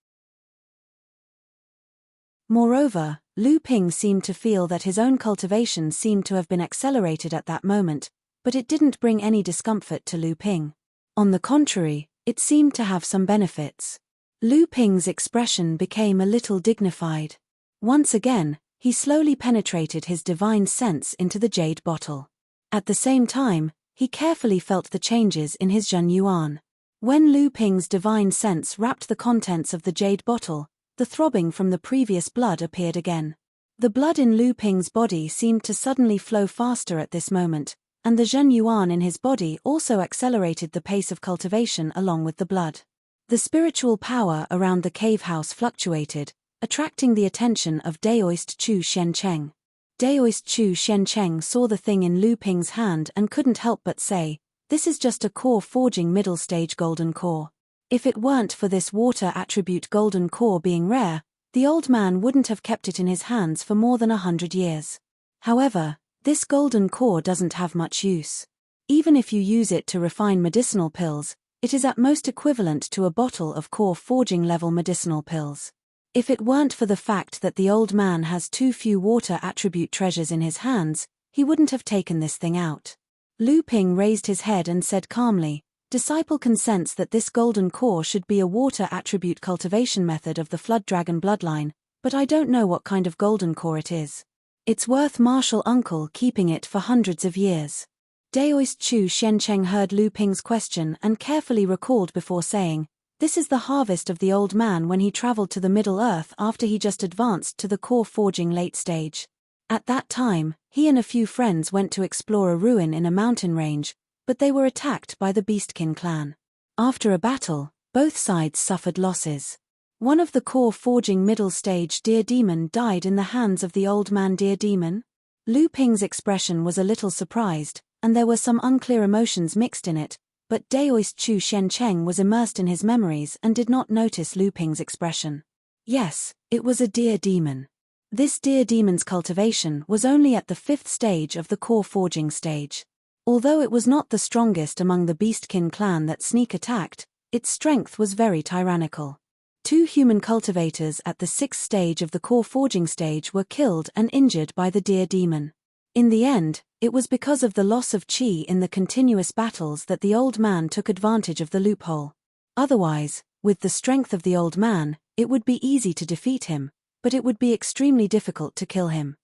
Moreover, Lu Ping seemed to feel that his own cultivation seemed to have been accelerated at that moment, but it didn't bring any discomfort to Lu Ping. On the contrary, it seemed to have some benefits. Lu Ping's expression became a little dignified. Once again, he slowly penetrated his divine sense into the jade bottle. At the same time, he carefully felt the changes in his Zhen Yuan. When Lu Ping's divine sense wrapped the contents of the jade bottle, the throbbing from the previous blood appeared again. The blood in Lu Ping's body seemed to suddenly flow faster at this moment, and the Zhen Yuan in his body also accelerated the pace of cultivation along with the blood. The spiritual power around the cave house fluctuated, attracting the attention of Daoist Chu Shencheng. Daoist Chu Shencheng saw the thing in Lu Ping's hand and couldn't help but say, "This is just a core forging middle stage golden core. If it weren't for this water attribute golden core being rare, the old man wouldn't have kept it in his hands for more than 100 years. However, this golden core doesn't have much use. Even if you use it to refine medicinal pills, it is at most equivalent to a bottle of core forging level medicinal pills. If it weren't for the fact that the old man has too few water attribute treasures in his hands, he wouldn't have taken this thing out." Lu Ping raised his head and said calmly, "Disciple consents that this golden core should be a water attribute cultivation method of the Flood Dragon bloodline, but I don't know what kind of golden core it is. It's worth martial uncle keeping it for hundreds of years." Daoist Chu Shencheng heard Lu Ping's question and carefully recalled before saying, "This is the harvest of the old man when he traveled to the Middle Earth after he just advanced to the core forging late stage. At that time, he and a few friends went to explore a ruin in a mountain range, but they were attacked by the Beastkin clan. After a battle, both sides suffered losses. One of the core forging middle stage deer demon died in the hands of the old man deer demon." Lu Ping's expression was a little surprised, and there were some unclear emotions mixed in it, but Daoist Chu Shencheng was immersed in his memories and did not notice Lu Ping's expression. Yes, it was a deer demon. This deer demon's cultivation was only at the 5th stage of the core forging stage. Although it was not the strongest among the Beastkin clan that sneak attacked, its strength was very tyrannical. 2 human cultivators at the 6th stage of the core forging stage were killed and injured by the deer demon. In the end, it was because of the loss of chi in the continuous battles that the old man took advantage of the loophole. Otherwise, with the strength of the old man, it would be easy to defeat him, but it would be extremely difficult to kill him.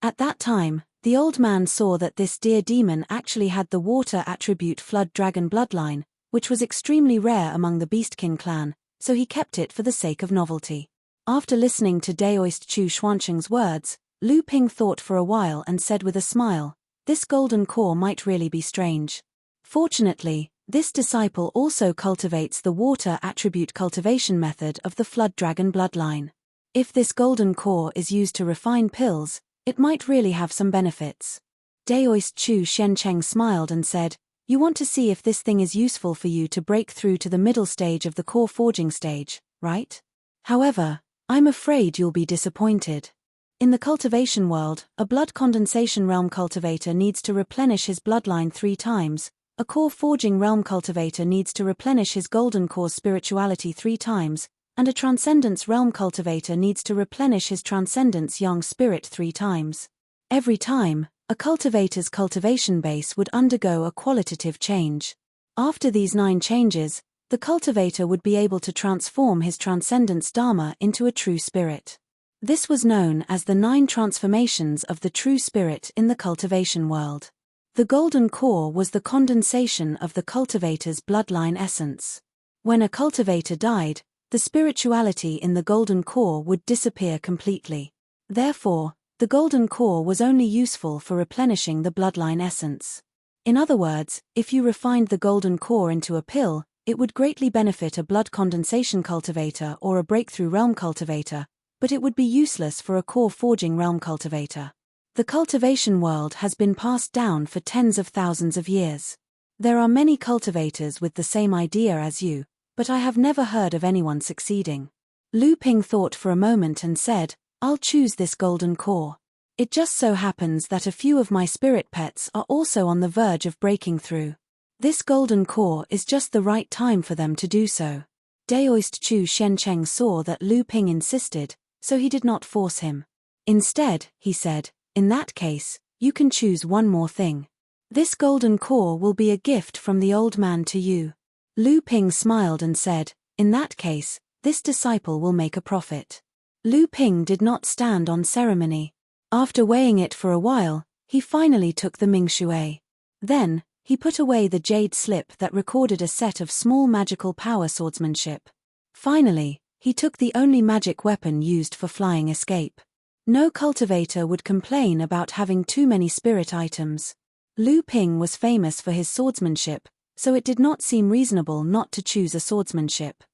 At that time, the old man saw that this deer demon actually had the water attribute Flood Dragon bloodline, which was extremely rare among the Beastkin clan, so he kept it for the sake of novelty. After listening to Daoist Chu Xuancheng's words, Lu Ping thought for a while and said with a smile, "This golden core might really be strange. Fortunately, this disciple also cultivates the water attribute cultivation method of the Flood Dragon bloodline. If this golden core is used to refine pills, it might really have some benefits." Daoist Chu Shencheng smiled and said, "You want to see if this thing is useful for you to break through to the middle stage of the core forging stage, right? However, I'm afraid you'll be disappointed. In the cultivation world, a blood condensation realm cultivator needs to replenish his bloodline 3 times, a core forging realm cultivator needs to replenish his golden core's spirituality 3 times, and a transcendence realm cultivator needs to replenish his transcendence yang spirit 3 times. Every time, a cultivator's cultivation base would undergo a qualitative change. After these 9 changes, the cultivator would be able to transform his transcendence dharma into a true spirit. This was known as the 9 transformations of the true spirit in the cultivation world. The golden core was the condensation of the cultivator's bloodline essence. When a cultivator died, the spirituality in the golden core would disappear completely. Therefore, the golden core was only useful for replenishing the bloodline essence. In other words, if you refined the golden core into a pill, it would greatly benefit a blood condensation cultivator or a breakthrough realm cultivator, but it would be useless for a core forging realm cultivator. The cultivation world has been passed down for tens of thousands of years. There are many cultivators with the same idea as you, but I have never heard of anyone succeeding." Lu Ping thought for a moment and said, "I'll choose this golden core. It just so happens that a few of my spirit pets are also on the verge of breaking through. This golden core is just the right time for them to do so." Daoist Chu Shencheng saw that Lu Ping insisted, so he did not force him. Instead, he said, "In that case, you can choose one more thing. This golden core will be a gift from the old man to you." Lu Ping smiled and said, "In that case, this disciple will make a profit." Lu Ping did not stand on ceremony. After weighing it for a while, he finally took the Mingshui. Then, he put away the jade slip that recorded a set of small magical power swordsmanship. Finally, he took the only magic weapon used for flying escape. No cultivator would complain about having too many spirit items. Lu Ping was famous for his swordsmanship, so it did not seem reasonable not to choose a swordsmanship.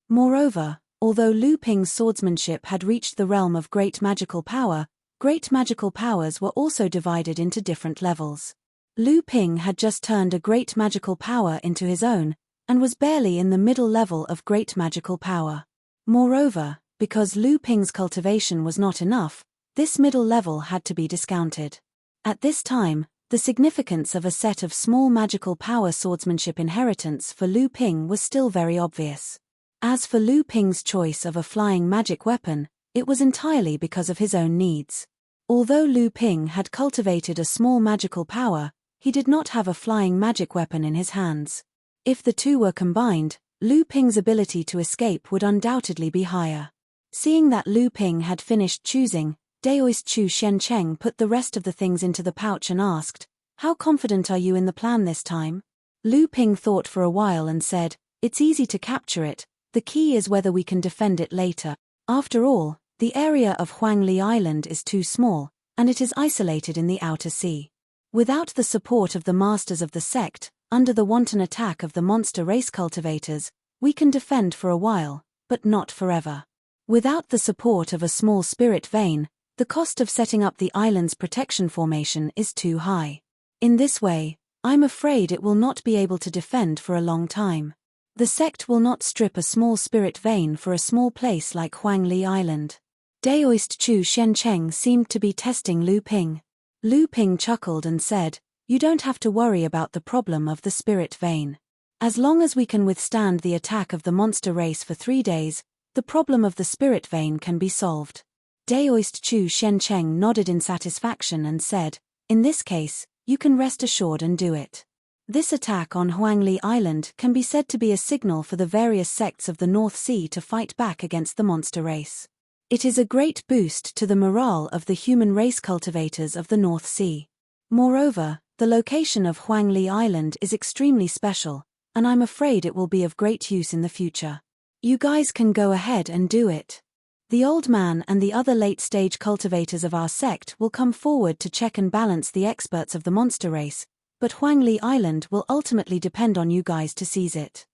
Moreover, although Lu Ping's swordsmanship had reached the realm of great magical power, great magical powers were also divided into different levels. Lu Ping had just turned a great magical power into his own, and was barely in the middle level of great magical power. Moreover, because Lu Ping's cultivation was not enough, this middle level had to be discounted. At this time, the significance of a set of small magical power swordsmanship inheritance for Lu Ping was still very obvious. As for Lu Ping's choice of a flying magic weapon, it was entirely because of his own needs. Although Lu Ping had cultivated a small magical power, he did not have a flying magic weapon in his hands. If the two were combined, Lu Ping's ability to escape would undoubtedly be higher. Seeing that Lu Ping had finished choosing, Daoist Chu Shencheng put the rest of the things into the pouch and asked, "How confident are you in the plan this time?" Lu Ping thought for a while and said, "It's easy to capture it, the key is whether we can defend it later. After all, the area of Huangli Island is too small, and it is isolated in the outer sea. Without the support of the masters of the sect, under the wanton attack of the monster race cultivators, we can defend for a while, but not forever. Without the support of a small spirit vein, the cost of setting up the island's protection formation is too high. In this way, I'm afraid it will not be able to defend for a long time. The sect will not strip a small spirit vein for a small place like Huangli Island." Daoist Chu Shencheng seemed to be testing Lu Ping. Lu Ping chuckled and said, "You don't have to worry about the problem of the spirit vein. As long as we can withstand the attack of the monster race for 3 days, the problem of the spirit vein can be solved." Daoist Chu Shencheng nodded in satisfaction and said, "In this case, you can rest assured and do it. This attack on Huangli Island can be said to be a signal for the various sects of the North Sea to fight back against the monster race. It is a great boost to the morale of the human race cultivators of the North Sea. Moreover, the location of Huangli Island is extremely special, and I'm afraid it will be of great use in the future. You guys can go ahead and do it. The old man and the other late-stage cultivators of our sect will come forward to check and balance the experts of the monster race, but Huangli Island will ultimately depend on you guys to seize it.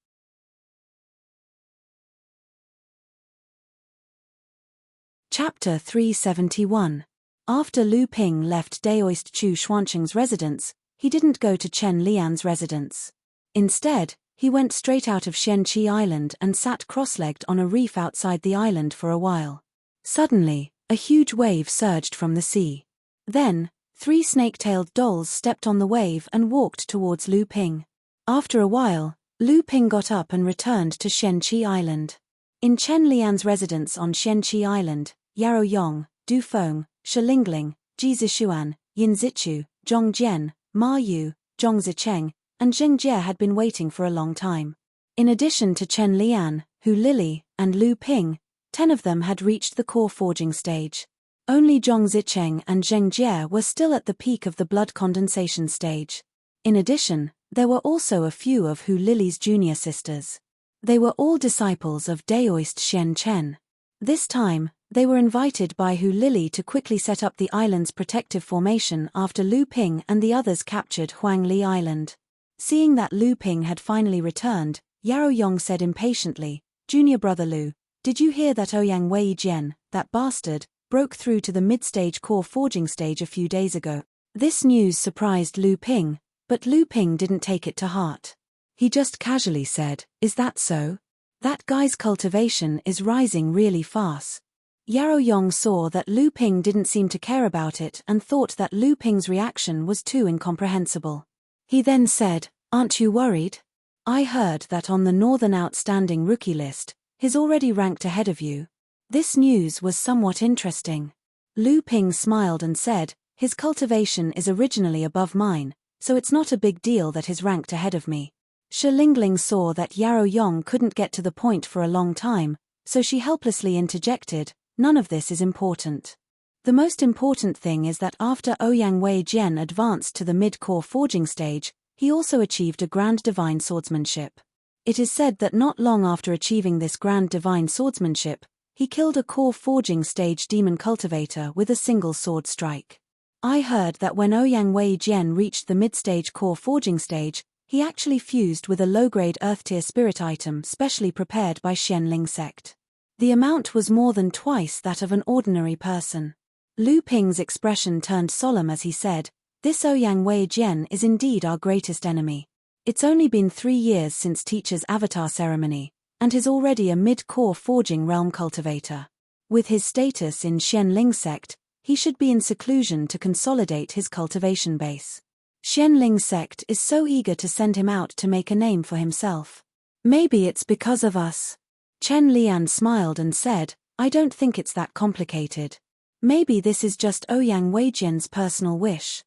Chapter 371. After Lu Ping left Daoist Chu Xuancheng's residence, he didn't go to Chen Lian's residence. Instead, he went straight out of Shenqi Island and sat cross-legged on a reef outside the island for a while. Suddenly, a huge wave surged from the sea. Then, 3 snake-tailed dolls stepped on the wave and walked towards Lu Ping. After a while, Lu Ping got up and returned to Shenqi Island. In Chen Lian's residence on Shenqi Island, Yarou Yong, Du Feng, Shilingling, Ji Zishuan, Yin Zichu, Zhong Jian, Ma Yu, Zhong Zicheng, and Zheng Jie had been waiting for a long time. In addition to Chen Lian, Hu Lili, and Lu Ping, 10 of them had reached the core forging stage. Only Zhong Zicheng and Zheng Jie were still at the peak of the blood condensation stage. In addition, there were also a few of Hu Lili's junior sisters. They were all disciples of Daoist Shen Chen. This time, they were invited by Hu Lili to quickly set up the island's protective formation after Lu Ping and the others captured Huangli Island. Seeing that Lu Ping had finally returned, Yarou Yong said impatiently, "Junior brother Lu, did you hear that Ouyang Weijian, that bastard, broke through to the mid-stage core forging stage a few days ago?" This news surprised Lu Ping, but Lu Ping didn't take it to heart. He just casually said, "Is that so? That guy's cultivation is rising really fast." Yarou Yong saw that Lu Ping didn't seem to care about it and thought that Lu Ping's reaction was too incomprehensible. He then said, "Aren't you worried? I heard that on the Northern Outstanding Rookie list, he's already ranked ahead of you." This news was somewhat interesting. Lu Ping smiled and said, "His cultivation is originally above mine, so it's not a big deal that he's ranked ahead of me." Shilingling saw that Yarou Yong couldn't get to the point for a long time, so she helplessly interjected, "None of this is important. The most important thing is that after Ouyang Weijian advanced to the mid-core forging stage, he also achieved a grand divine swordsmanship. It is said that not long after achieving this grand divine swordsmanship, he killed a core forging stage demon cultivator with a single sword strike. I heard that when Ouyang Weijian reached the mid-stage core forging stage, he actually fused with a low-grade earth-tier spirit item specially prepared by Xianling sect. The amount was more than twice that of an ordinary person." Lu Ping's expression turned solemn as he said, "This Ouyang Weijian is indeed our greatest enemy. It's only been 3 years since Teacher's avatar ceremony, and he's already a mid-core forging realm cultivator. With his status in Xianling sect, he should be in seclusion to consolidate his cultivation base. Xianling sect is so eager to send him out to make a name for himself. Maybe it's because of us." Chen Lian smiled and said, "I don't think it's that complicated. Maybe this is just Ouyang Weijian's personal wish.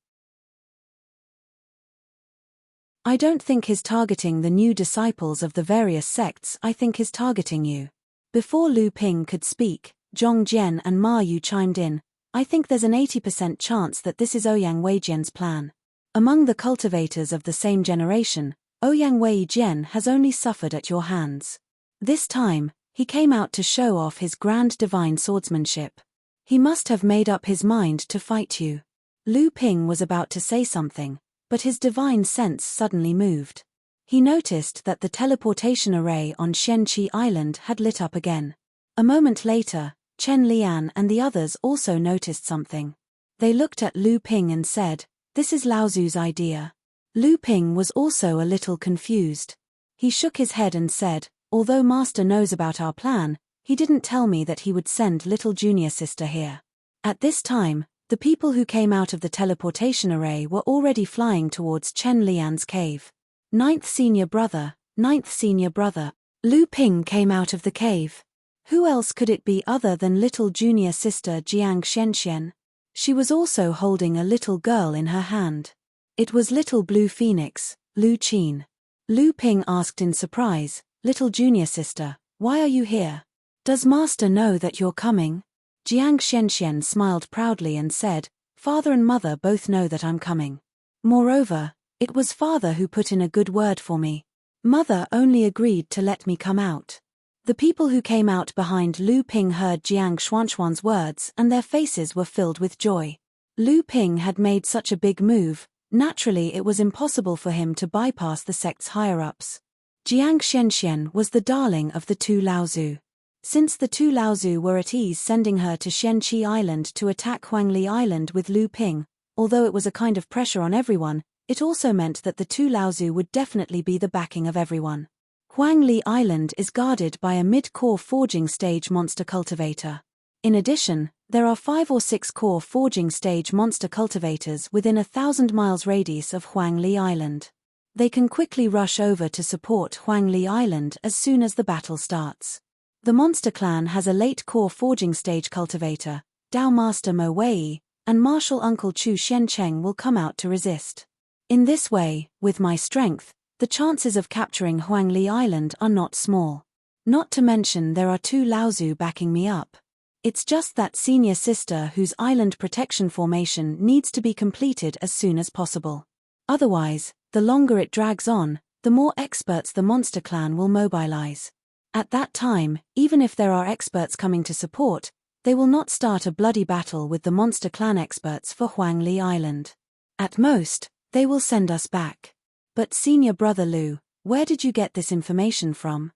I don't think he's targeting the new disciples of the various sects, I think he's targeting you." Before Lu Ping could speak, Zhong Jian and Ma Yu chimed in, "I think there's an 80% chance that this is Ouyang Weijian's plan. Among the cultivators of the same generation, Ouyang Weijian has only suffered at your hands. This time, he came out to show off his grand divine swordsmanship. He must have made up his mind to fight you." Lu Ping was about to say something, but his divine sense suddenly moved. He noticed that the teleportation array on Shenqi Island had lit up again. A moment later, Chen Lian and the others also noticed something. They looked at Lu Ping and said, "This is Lao Zu's idea." Lu Ping was also a little confused. He shook his head and said, "Although Master knows about our plan, he didn't tell me that he would send little junior sister here." At this time, the people who came out of the teleportation array were already flying towards Chen Lian's cave. Ninth senior brother, Lu Ping came out of the cave. Who else could it be other than little junior sister Jiang Shenxian? She was also holding a little girl in her hand. It was little blue phoenix, Lu Qin. Lu Ping asked in surprise, "Little junior sister, why are you here? Does Master know that you're coming?" Jiang Shenxian smiled proudly and said, "Father and Mother both know that I'm coming. Moreover, it was Father who put in a good word for me. Mother only agreed to let me come out." The people who came out behind Lu Ping heard Jiang Xuanxuan's words and their faces were filled with joy. Lu Ping had made such a big move, naturally it was impossible for him to bypass the sect's higher-ups. Jiang Xianxian was the darling of the two Laozu. Since the two Laozu were at ease sending her to Xianqi Island to attack Huangli Island with Lu Ping, although it was a kind of pressure on everyone, it also meant that the two Laozu would definitely be the backing of everyone. Huangli Island is guarded by a mid-core forging stage monster cultivator. In addition, there are 5 or 6 core forging stage monster cultivators within 1,000 miles radius of Huangli Island. They can quickly rush over to support Huangli Island as soon as the battle starts. The monster clan has a late core forging stage cultivator, Dao Master Mo Wei, and Martial Uncle Chu Xiancheng will come out to resist. In this way, with my strength, the chances of capturing Huangli Island are not small. Not to mention there are two Laozu backing me up. It's just that senior sister whose island protection formation needs to be completed as soon as possible. Otherwise, the longer it drags on, the more experts the monster clan will mobilize. At that time, even if there are experts coming to support, they will not start a bloody battle with the monster clan experts for Huangli Island. At most, they will send us back. But senior brother Lu, where did you get this information from?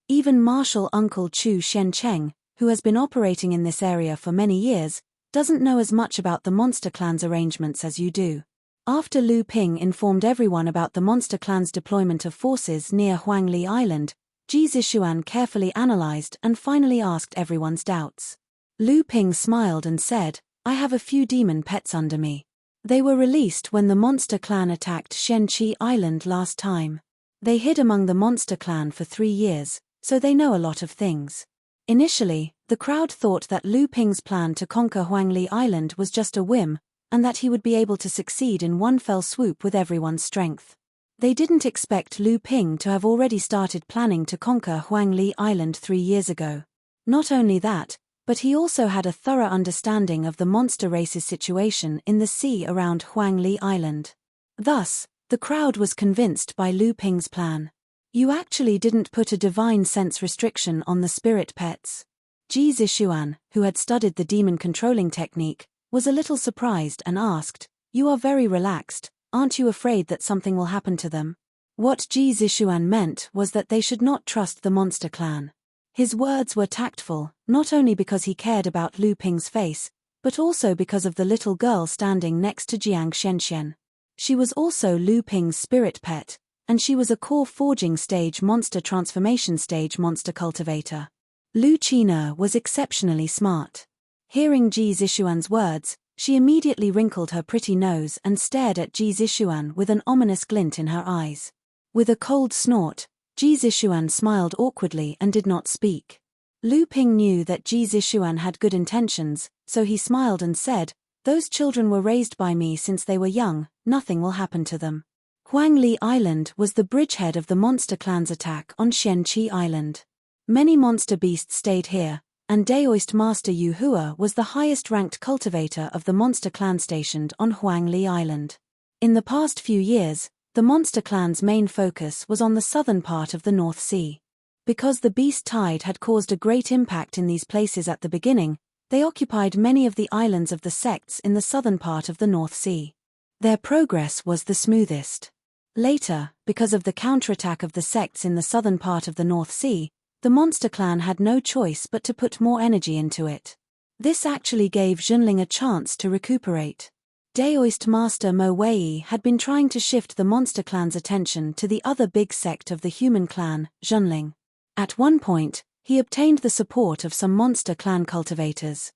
Even Martial Uncle Chu Xiancheng, who has been operating in this area for many years, doesn't know as much about the monster clan's arrangements as you do. After Lu Ping informed everyone about the monster clan's deployment of forces near Huangli Island, Ji Zixuan carefully analyzed and finally asked everyone's doubts. Lu Ping smiled and said, I have a few demon pets under me. They were released when the monster clan attacked Xianqi Island last time. They hid among the monster clan for 3 years, so they know a lot of things. Initially, the crowd thought that Lu Ping's plan to conquer Huangli Island was just a whim, and that he would be able to succeed in one fell swoop with everyone's strength. They didn't expect Lu Ping to have already started planning to conquer Huangli Island 3 years ago. Not only that, but he also had a thorough understanding of the monster race's situation in the sea around Huangli Island. Thus, the crowd was convinced by Lu Ping's plan. You actually didn't put a divine sense restriction on the spirit pets. Ji Zixuan, who had studied the demon controlling technique, was a little surprised and asked, You are very relaxed, aren't you afraid that something will happen to them? What Ji Zixuan meant was that they should not trust the monster clan. His words were tactful, not only because he cared about Lu Ping's face, but also because of the little girl standing next to Jiang Xianxian. She was also Lu Ping's spirit pet, and she was a core forging stage monster transformation stage monster cultivator. Lu Qina was exceptionally smart. Hearing Ji Zixuan's words, she immediately wrinkled her pretty nose and stared at Ji Zixuan with an ominous glint in her eyes. With a cold snort, Ji Zixuan smiled awkwardly and did not speak. Lu Ping knew that Ji Zixuan had good intentions, so he smiled and said, Those children were raised by me since they were young, nothing will happen to them. Huangli Island was the bridgehead of the monster clan's attack on Xianqi Island. Many monster beasts stayed here, and Daoist Master Yu Hua was the highest-ranked cultivator of the monster clan stationed on Huangli Island. In the past few years, the monster clan's main focus was on the southern part of the North Sea. Because the beast tide had caused a great impact in these places at the beginning, they occupied many of the islands of the sects in the southern part of the North Sea. Their progress was the smoothest. Later, because of the counterattack of the sects in the southern part of the North Sea, the monster clan had no choice but to put more energy into it. This actually gave Zhenling a chance to recuperate. Daoist Master Mo Wei had been trying to shift the monster clan's attention to the other big sect of the human clan, Zhenling. At one point, he obtained the support of some monster clan cultivators.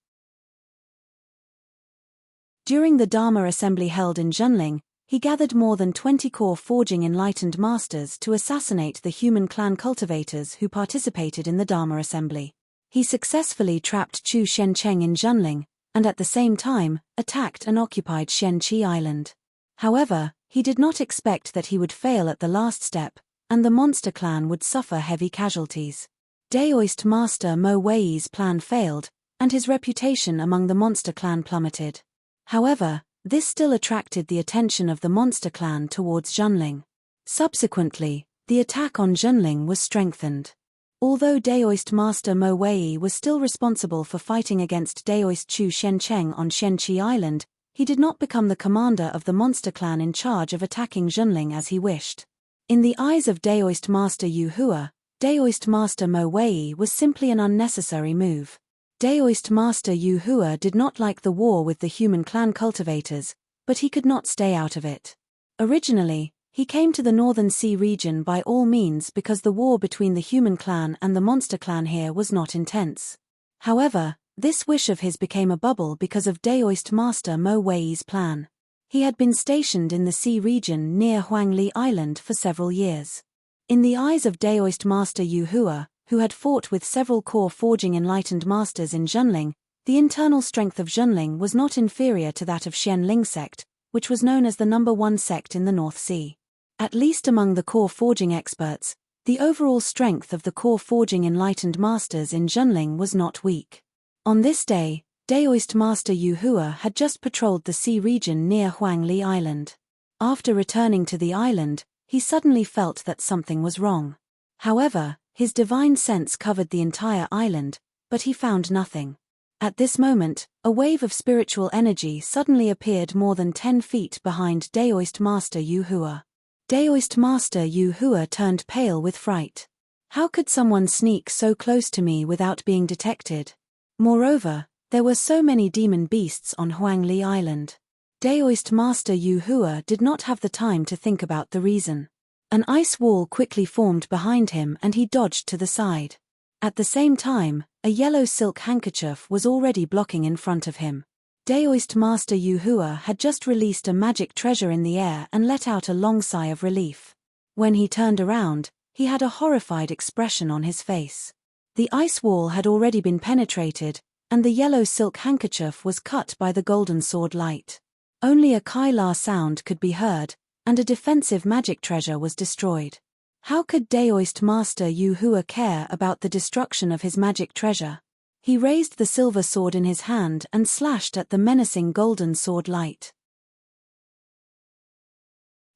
During the Dharma assembly held in Zhenling, he gathered more than 20 core forging enlightened masters to assassinate the human clan cultivators who participated in the Dharma assembly. He successfully trapped Chu Xiancheng in Zhenling, and at the same time, attacked and occupied Xianqi Island. However, he did not expect that he would fail at the last step, and the monster clan would suffer heavy casualties. Daoist Master Mo Wei's plan failed, and his reputation among the monster clan plummeted. However, this still attracted the attention of the monster clan towards Zhenling. Subsequently, The attack on Zhenling was strengthened. Although Daoist Master Mo Wei was still responsible for fighting against Daoist Chu Shencheng on Shenqi Island, he did not become the commander of the monster clan in charge of attacking Zhenling as he wished. In the eyes of Daoist Master Yu Hua, Daoist Master Mo Wei was simply an unnecessary move. Daoist Master Yu Hua did not like the war with the human clan cultivators, but he could not stay out of it. Originally, he came to the Northern Sea region by all means because the war between the human clan and the monster clan here was not intense. However, this wish of his became a bubble because of Daoist Master Mo Wei's plan. He had been stationed in the sea region near Huangli Island for several years. In the eyes of Daoist Master Yu Hua, who had fought with several core forging enlightened masters in Zhenling, the internal strength of Zhenling was not inferior to that of Xianling sect, which was known as the #1 sect in the North Sea. At least among the core forging experts, the overall strength of the core forging enlightened masters in Zhenling was not weak. On this day, Daoist Master Yu Hua had just patrolled the sea region near Huangli Island. After returning to the island, he suddenly felt that something was wrong. However, his divine sense covered the entire island, but he found nothing. At this moment, a wave of spiritual energy suddenly appeared more than 10 feet behind Daoist Master Yu Hua. Daoist Master Yu Hua turned pale with fright. How could someone sneak so close to me without being detected? Moreover, there were so many demon beasts on Huangli Island. Daoist Master Yu Hua did not have the time to think about the reason. An ice wall quickly formed behind him and he dodged to the side. At the same time, a yellow silk handkerchief was already blocking in front of him. Daoist Master Yu Hua had just released a magic treasure in the air and let out a long sigh of relief. When he turned around, he had a horrified expression on his face. The ice wall had already been penetrated, and the yellow silk handkerchief was cut by the golden sword light. Only a Kailar sound could be heard, and a defensive magic treasure was destroyed. How could Daoist Master Yu Hua care about the destruction of his magic treasure? He raised the silver sword in his hand and slashed at the menacing golden sword light.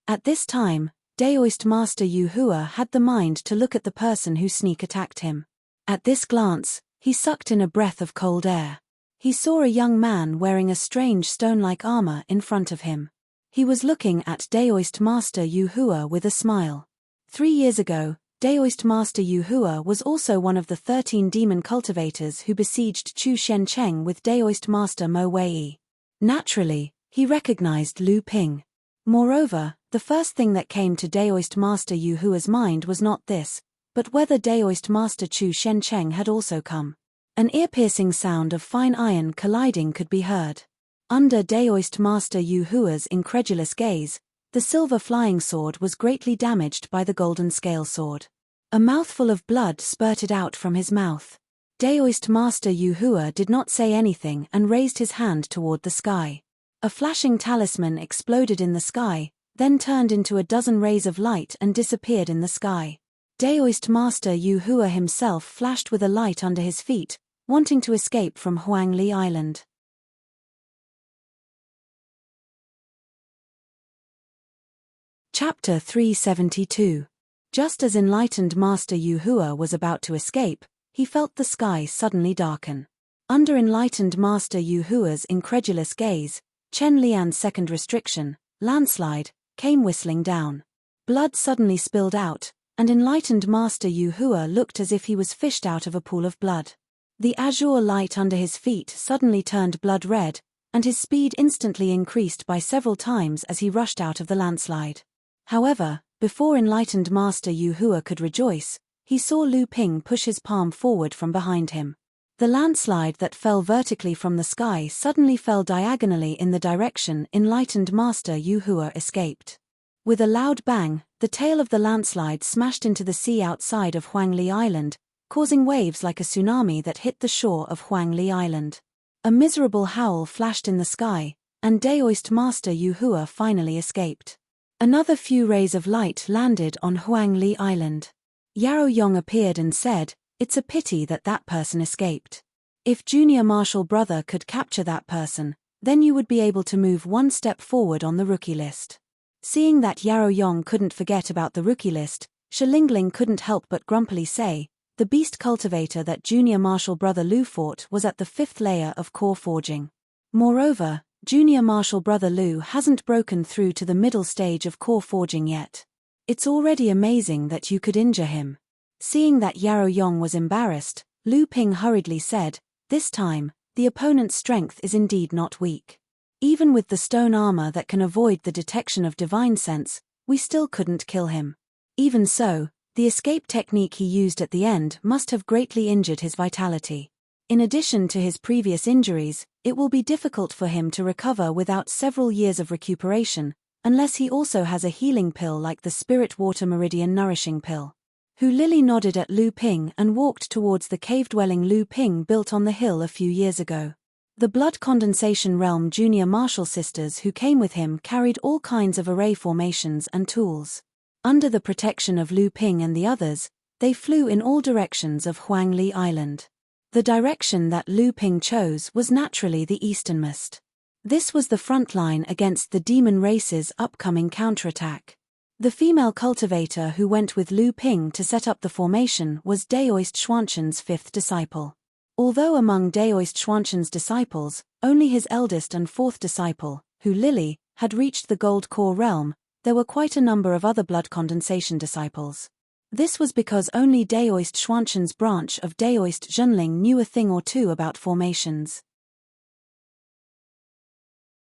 At this time, Daoist Master Yu Hua had the mind to look at the person who sneak attacked him. At this glance, he sucked in a breath of cold air. He saw a young man wearing a strange stone-like armor in front of him. He was looking at Daoist Master Yu Hua with a smile. 3 years ago, Daoist Master Yu Hua was also one of the 13 demon cultivators who besieged Chu Shencheng with Daoist Master Mo Wei. Naturally, he recognized Lu Ping. Moreover, the first thing that came to Daoist Master Yu Hua's mind was not this, but whether Daoist Master Chu Shencheng had also come. An ear-piercing sound of fine iron colliding could be heard. Under Daoist Master Yu Hua's incredulous gaze, the silver flying sword was greatly damaged by the golden scale sword. A mouthful of blood spurted out from his mouth. Daoist Master Yu Hua did not say anything and raised his hand toward the sky. A flashing talisman exploded in the sky, then turned into a dozen rays of light and disappeared in the sky. Daoist Master Yu Hua himself flashed with a light under his feet, wanting to escape from Huangli Island. Chapter 372. Just as enlightened Master Yu Hua was about to escape, he felt the sky suddenly darken. Under enlightened Master Yu Hua's incredulous gaze, Chen Lian's second restriction, landslide, came whistling down. Blood suddenly spilled out, and enlightened Master Yu Hua looked as if he was fished out of a pool of blood. The azure light under his feet suddenly turned blood red, and his speed instantly increased by several times as he rushed out of the landslide. However, before enlightened Master Yu Hua could rejoice, he saw Lu Ping push his palm forward from behind him. The landslide that fell vertically from the sky suddenly fell diagonally in the direction enlightened Master Yu Hua escaped. With a loud bang, the tail of the landslide smashed into the sea outside of Huangli Island, causing waves like a tsunami that hit the shore of Huangli Island. A miserable howl flashed in the sky, and Daoist Master Yu Hua finally escaped. Another few rays of light landed on Huangli Island. Yarrow Yong appeared and said, "It's a pity that that person escaped. If Junior Marshal Brother could capture that person, then you would be able to move one step forward on the rookie list." Seeing that Yarrow Yong couldn't forget about the rookie list, Shilingling couldn't help but grumpily say, the beast cultivator that junior martial brother Lu fought was at the 5th layer of core forging. Moreover, junior martial brother Lu hasn't broken through to the middle stage of core forging yet. It's already amazing that you could injure him. Seeing that Yarrow Yong was embarrassed, Lu Ping hurriedly said, this time, the opponent's strength is indeed not weak. Even with the stone armor that can avoid the detection of divine sense, we still couldn't kill him. Even so, the escape technique he used at the end must have greatly injured his vitality. In addition to his previous injuries, it will be difficult for him to recover without several years of recuperation, unless he also has a healing pill like the Spirit Water Meridian Nourishing Pill. Hu Lili nodded at Lu Ping and walked towards the cave-dwelling Lu Ping built on the hill a few years ago. The Blood Condensation Realm junior martial sisters who came with him carried all kinds of array formations and tools. Under the protection of Lu Ping and the others, they flew in all directions of Huangli Island. The direction that Lu Ping chose was naturally the easternmost. This was the front line against the demon race's upcoming counterattack. The female cultivator who went with Lu Ping to set up the formation was Daoist Xuanshan's 5th disciple. Although among Daoist Xuanshan's disciples, only his eldest and 4th disciple, Hu Lili, had reached the Gold Core realm, there were quite a number of other blood condensation disciples. This was because only Daoist Xuanshan's branch of Daoist Zhenling knew a thing or two about formations.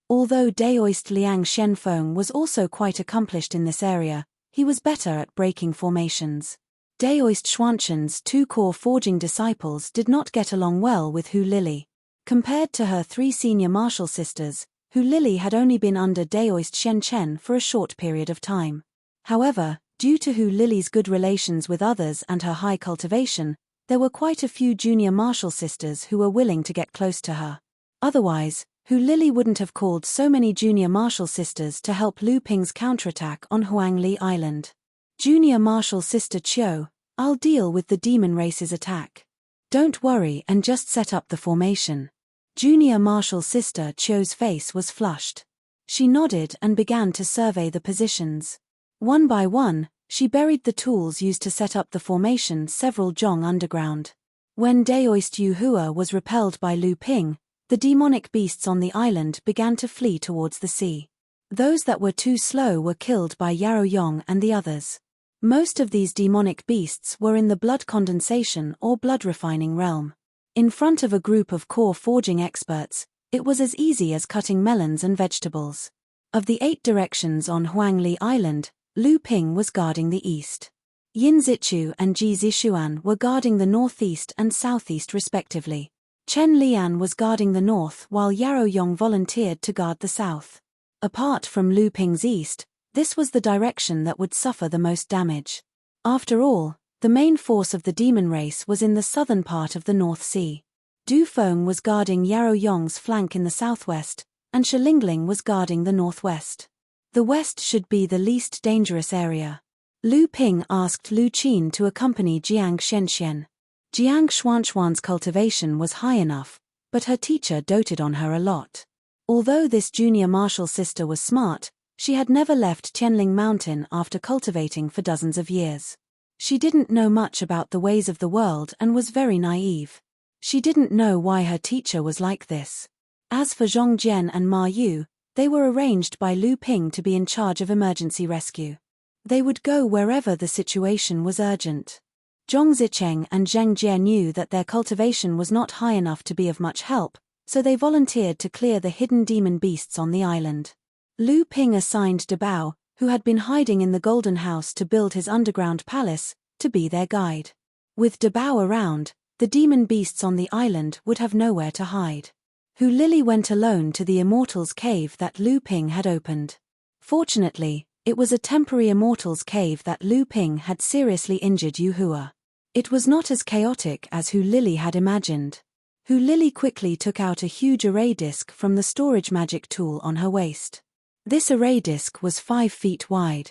Although Daoist Liang Shenfeng was also quite accomplished in this area, he was better at breaking formations. Daoist Xuanshan's 2 core forging disciples did not get along well with Hu Lili. Compared to her 3 senior martial sisters, Hu Lili had only been under Daoist Shen Chen for a short period of time. However, due to Hu Lili's good relations with others and her high cultivation, there were quite a few junior martial sisters who were willing to get close to her. Otherwise, Hu Lili wouldn't have called so many junior martial sisters to help Lu Ping's counterattack on Huangli Island. Junior martial sister Qiu, I'll deal with the demon race's attack. Don't worry and just set up the formation. Junior martial sister Qiu's face was flushed. She nodded and began to survey the positions. One by one, she buried the tools used to set up the formation several zhong underground. When Daoist Yu Hua was repelled by Lu Ping, the demonic beasts on the island began to flee towards the sea. Those that were too slow were killed by Yarrow Yong and the others. Most of these demonic beasts were in the blood condensation or blood refining realm. In front of a group of core forging experts, it was as easy as cutting melons and vegetables. Of the 8 directions on Huangli Island, Lu Ping was guarding the east. Yin Zichu and Ji Zishuan were guarding the northeast and southeast respectively. Chen Lian was guarding the north while Yarrow Yong volunteered to guard the south. Apart from Lu Ping's east, this was the direction that would suffer the most damage. After all, the main force of the demon race was in the southern part of the North Sea. Du Feng was guarding Yarrow Yong's flank in the southwest, and Shilingling was guarding the northwest. The west should be the least dangerous area. Lu Ping asked Lu Qin to accompany Jiang Shenxian. Jiang Xuanshuan's cultivation was high enough, but her teacher doted on her a lot. Although this junior martial sister was smart, she had never left Tianling Mountain after cultivating for dozens of years. She didn't know much about the ways of the world and was very naive. She didn't know why her teacher was like this. As for Zhong Jian and Ma Yu, they were arranged by Lu Ping to be in charge of emergency rescue. They would go wherever the situation was urgent. Zhong Zicheng and Zheng Jie knew that their cultivation was not high enough to be of much help, so they volunteered to clear the hidden demon beasts on the island. Lu Ping assigned De Bao, who had been hiding in the Golden House to build his underground palace, to be their guide. With De Bao around, the demon beasts on the island would have nowhere to hide. Hu Lili went alone to the Immortals' Cave that Lu Ping had opened. Fortunately, it was a temporary Immortals' Cave that Lu Ping had seriously injured Yu Hua. It was not as chaotic as Hu Lili had imagined. Hu Lili quickly took out a huge array disc from the storage magic tool on her waist. This array disc was 5 feet wide.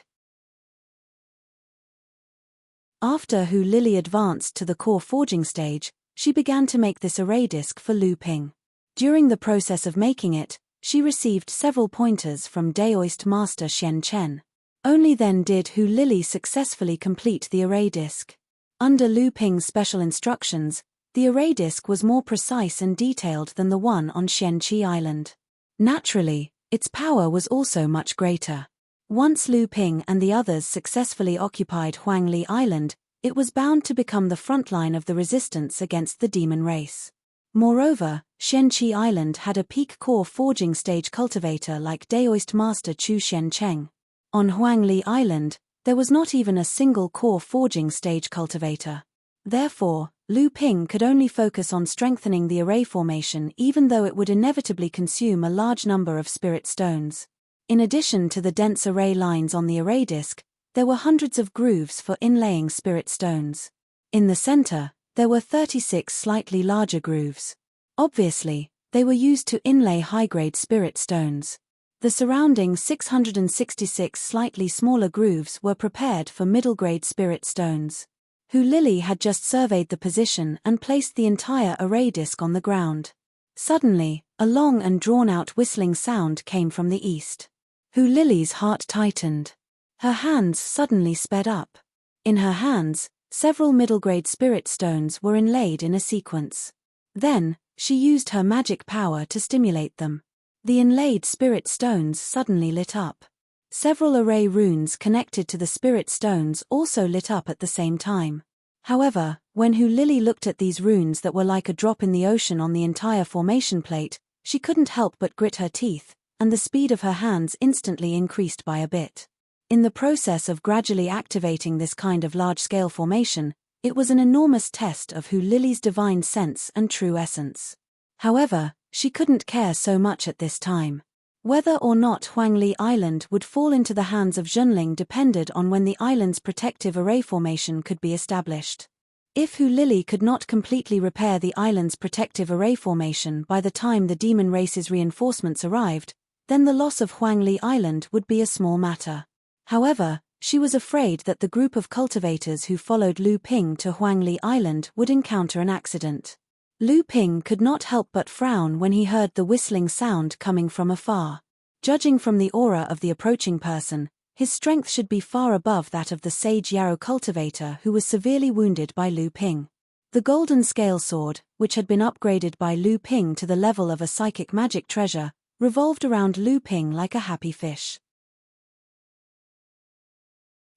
After Hu Lili advanced to the core forging stage, she began to make this array disc for Lu Ping. During the process of making it, she received several pointers from Daoist Master Shen Chen. Only then did Hu Lili successfully complete the array disk. Under Lu Ping's special instructions, the array disk was more precise and detailed than the one on Xianqi Island. Naturally, its power was also much greater. Once Lu Ping and the others successfully occupied Huangli Island, it was bound to become the front line of the resistance against the demon race. Moreover, Xianqi Island had a peak core forging stage cultivator like Daoist master Chu Xiancheng. On Huangli Island, there was not even a single core forging stage cultivator. Therefore, Lu Ping could only focus on strengthening the array formation even though it would inevitably consume a large number of spirit stones. In addition to the dense array lines on the array disk, there were hundreds of grooves for inlaying spirit stones. In the center, there were 36 slightly larger grooves. Obviously, they were used to inlay high-grade spirit stones. The surrounding 666 slightly smaller grooves were prepared for middle-grade spirit stones. Hu Lili had just surveyed the position and placed the entire array disk on the ground. Suddenly, a long and drawn-out whistling sound came from the east. Hu Lili's heart tightened. Her hands suddenly sped up. In her hands, several middle-grade spirit stones were inlaid in a sequence. Then, she used her magic power to stimulate them. The inlaid spirit stones suddenly lit up. Several array runes connected to the spirit stones also lit up at the same time. However, when Hu Lili looked at these runes that were like a drop in the ocean on the entire formation plate, she couldn't help but grit her teeth, and the speed of her hands instantly increased by a bit. In the process of gradually activating this kind of large-scale formation, it was an enormous test of Hu Lili's divine sense and true essence. However, she couldn't care so much at this time. Whether or not Huangli Island would fall into the hands of Zhenling depended on when the island's protective array formation could be established. If Hu Lili could not completely repair the island's protective array formation by the time the demon race's reinforcements arrived, then the loss of Huangli Island would be a small matter. However, she was afraid that the group of cultivators who followed Lu Ping to Huangli Island would encounter an accident. Lu Ping could not help but frown when he heard the whistling sound coming from afar. Judging from the aura of the approaching person, his strength should be far above that of the sage Yarrow cultivator who was severely wounded by Lu Ping. The golden scale sword, which had been upgraded by Lu Ping to the level of a psychic magic treasure, revolved around Lu Ping like a happy fish.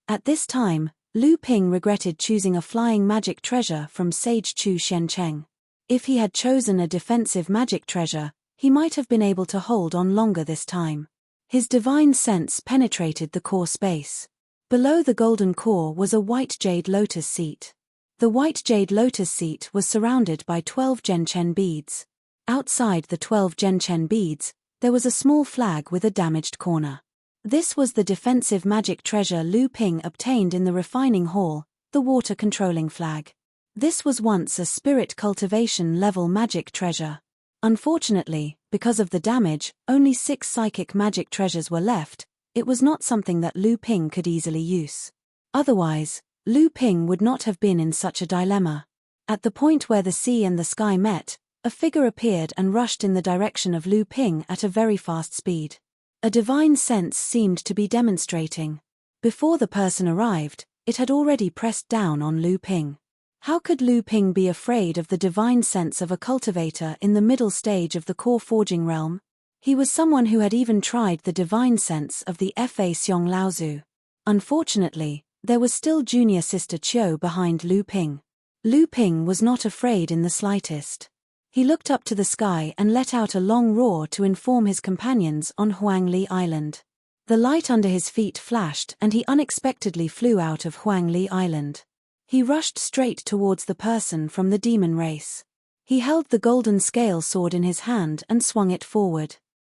At this time, Lu Ping regretted choosing a flying magic treasure from sage Chu Xiancheng. If he had chosen a defensive magic treasure, he might have been able to hold on longer this time. His divine sense penetrated the core space. Below the golden core was a white jade lotus seat. The white jade lotus seat was surrounded by 12 Zhenchen beads. Outside the 12 Zhenchen beads, there was a small flag with a damaged corner. This was the defensive magic treasure Lu Ping obtained in the refining hall, the water controlling flag. This was once a spirit cultivation level magic treasure. Unfortunately, because of the damage, only 6 psychic magic treasures were left. It was not something that Lu Ping could easily use. Otherwise, Lu Ping would not have been in such a dilemma. At the point where the sea and the sky met, a figure appeared and rushed in the direction of Lu Ping at a very fast speed. A divine sense seemed to be demonstrating. Before the person arrived, it had already pressed down on Lu Ping. How could Lu Ping be afraid of the divine sense of a cultivator in the middle stage of the core forging realm? He was someone who had even tried the divine sense of the Fa Xiong Laozu. Unfortunately, there was still junior sister Qiu behind Lu Ping. Lu Ping was not afraid in the slightest. He looked up to the sky and let out a long roar to inform his companions on Huangli Island. The light under his feet flashed and he unexpectedly flew out of Huangli Island. He rushed straight towards the person from the demon race. He held the golden scale sword in his hand and swung it forward.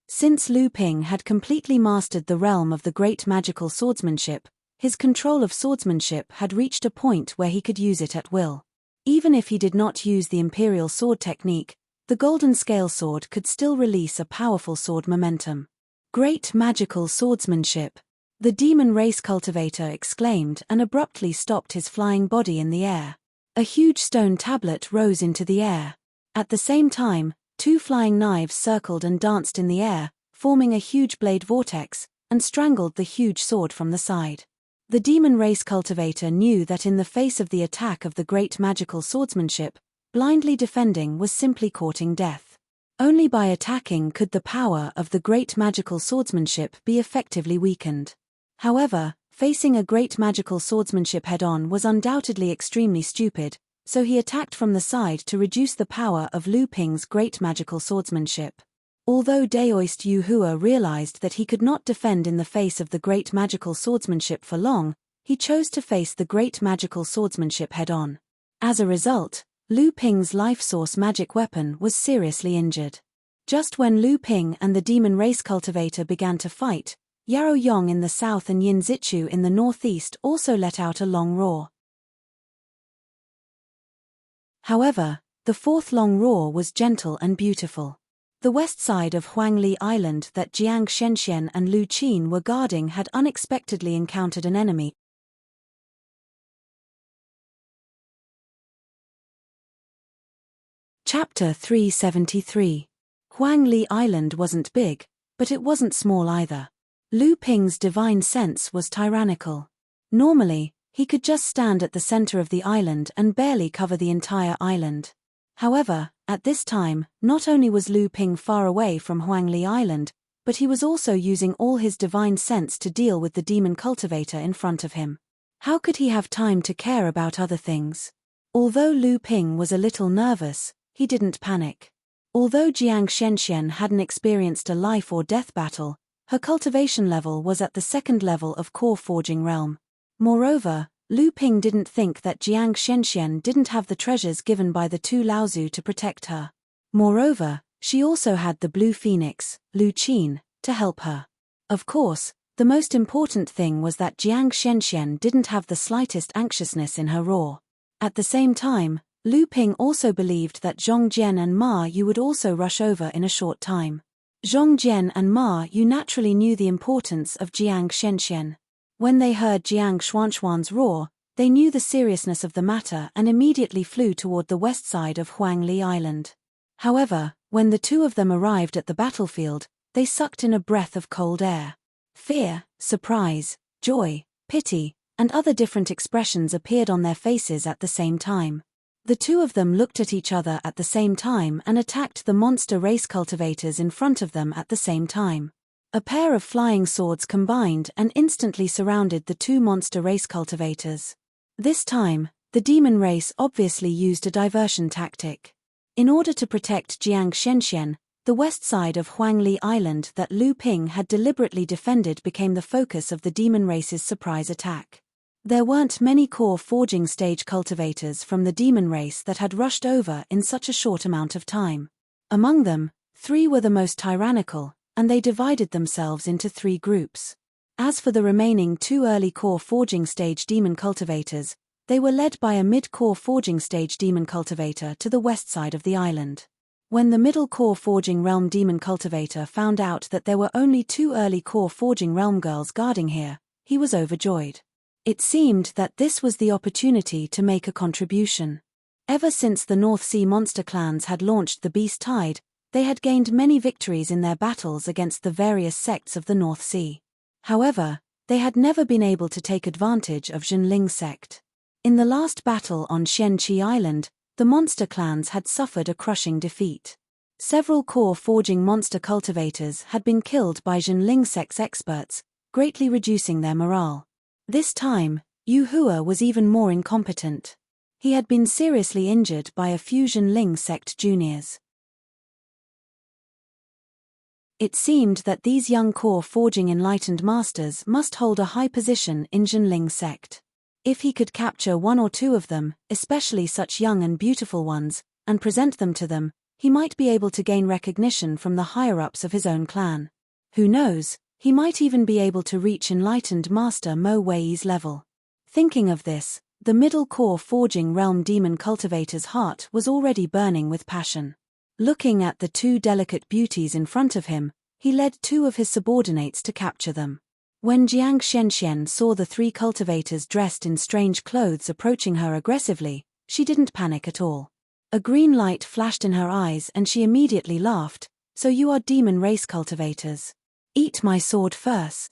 Since Lu Ping had completely mastered the realm of the great magical swordsmanship, his control of swordsmanship had reached a point where he could use it at will. Even if he did not use the imperial sword technique, the golden scale sword could still release a powerful sword momentum. Great magical swordsmanship! The demon race cultivator exclaimed and abruptly stopped his flying body in the air. A huge stone tablet rose into the air. At the same time, 2 flying knives circled and danced in the air, forming a huge blade vortex, and strangled the huge sword from the side. The demon race cultivator knew that in the face of the attack of the great magical swordsmanship, blindly defending was simply courting death. Only by attacking could the power of the great magical swordsmanship be effectively weakened. However, facing a great magical swordsmanship head-on was undoubtedly extremely stupid, so he attacked from the side to reduce the power of Lu Ping's great magical swordsmanship. Although Daoist Yu Hua realized that he could not defend in the face of the great magical swordsmanship for long, he chose to face the great magical swordsmanship head-on. As a result, Lu Ping's life source magic weapon was seriously injured. Just when Lu Ping and the demon race cultivator began to fight, Yarrow Yong in the south and Yin Zichu in the northeast also let out a long roar. However, the fourth long roar was gentle and beautiful. The west side of Huangli Island that Jiang Shenxian and Lu Qin were guarding had unexpectedly encountered an enemy. Chapter 373. Huangli Island wasn't big, but it wasn't small either. Lu Ping's divine sense was tyrannical. Normally, he could just stand at the center of the island and barely cover the entire island. However, at this time, not only was Lu Ping far away from Huangli Island, but he was also using all his divine sense to deal with the demon cultivator in front of him. How could he have time to care about other things? Although Lu Ping was a little nervous, he didn't panic. Although Jiang Shenxian hadn't experienced a life or death battle, her cultivation level was at the second level of core forging realm. Moreover, Lu Ping didn't think that Jiang Shenxian didn't have the treasures given by the two Laozu to protect her. Moreover, she also had the blue phoenix, Lu Qin, to help her. Of course, the most important thing was that Jiang Shenxian didn't have the slightest anxiousness in her roar. At the same time, Lu Ping also believed that Zhong Jian and Ma Yu would also rush over in a short time. Zhong Jian and Ma Yu naturally knew the importance of Jiang Shenxian. When they heard Jiang Xuanxuan's roar, they knew the seriousness of the matter and immediately flew toward the west side of Huangli Island. However, when the two of them arrived at the battlefield, they sucked in a breath of cold air. Fear, surprise, joy, pity, and other different expressions appeared on their faces at the same time. The two of them looked at each other at the same time and attacked the monster race cultivators in front of them at the same time. A pair of flying swords combined and instantly surrounded the two monster race cultivators. This time, the demon race obviously used a diversion tactic. In order to protect Jiang Shenxian, the west side of Huangli Island that Lu Ping had deliberately defended became the focus of the demon race's surprise attack. There weren't many core forging stage cultivators from the demon race that had rushed over in such a short amount of time. Among them, 3 were the most tyrannical, and they divided themselves into 3 groups. As for the remaining 2 early core forging stage demon cultivators, they were led by a mid-core forging stage demon cultivator to the west side of the island. When the middle core forging realm demon cultivator found out that there were only 2 early core forging realm girls guarding here, he was overjoyed. It seemed that this was the opportunity to make a contribution. Ever since the North Sea monster clans had launched the Beast Tide, they had gained many victories in their battles against the various sects of the North Sea. However, they had never been able to take advantage of Zhenling sect. In the last battle on Xianqi Island, the monster clans had suffered a crushing defeat. Several core forging monster cultivators had been killed by Zhenling sect's experts, greatly reducing their morale. This time, Yu Hua was even more incompetent. He had been seriously injured by a few Zhenling sect juniors. It seemed that these young core forging enlightened masters must hold a high position in Zhenling sect. If he could capture 1 or 2 of them, especially such young and beautiful ones, and present them to them, he might be able to gain recognition from the higher-ups of his own clan. Who knows? He might even be able to reach enlightened master Mo Wei's level. Thinking of this, the middle core forging realm demon cultivator's heart was already burning with passion. Looking at the 2 delicate beauties in front of him, he led 2 of his subordinates to capture them. When Jiang Shenxian saw the 3 cultivators dressed in strange clothes approaching her aggressively, she didn't panic at all. A green light flashed in her eyes and she immediately laughed. "So you are demon race cultivators. Eat my sword first."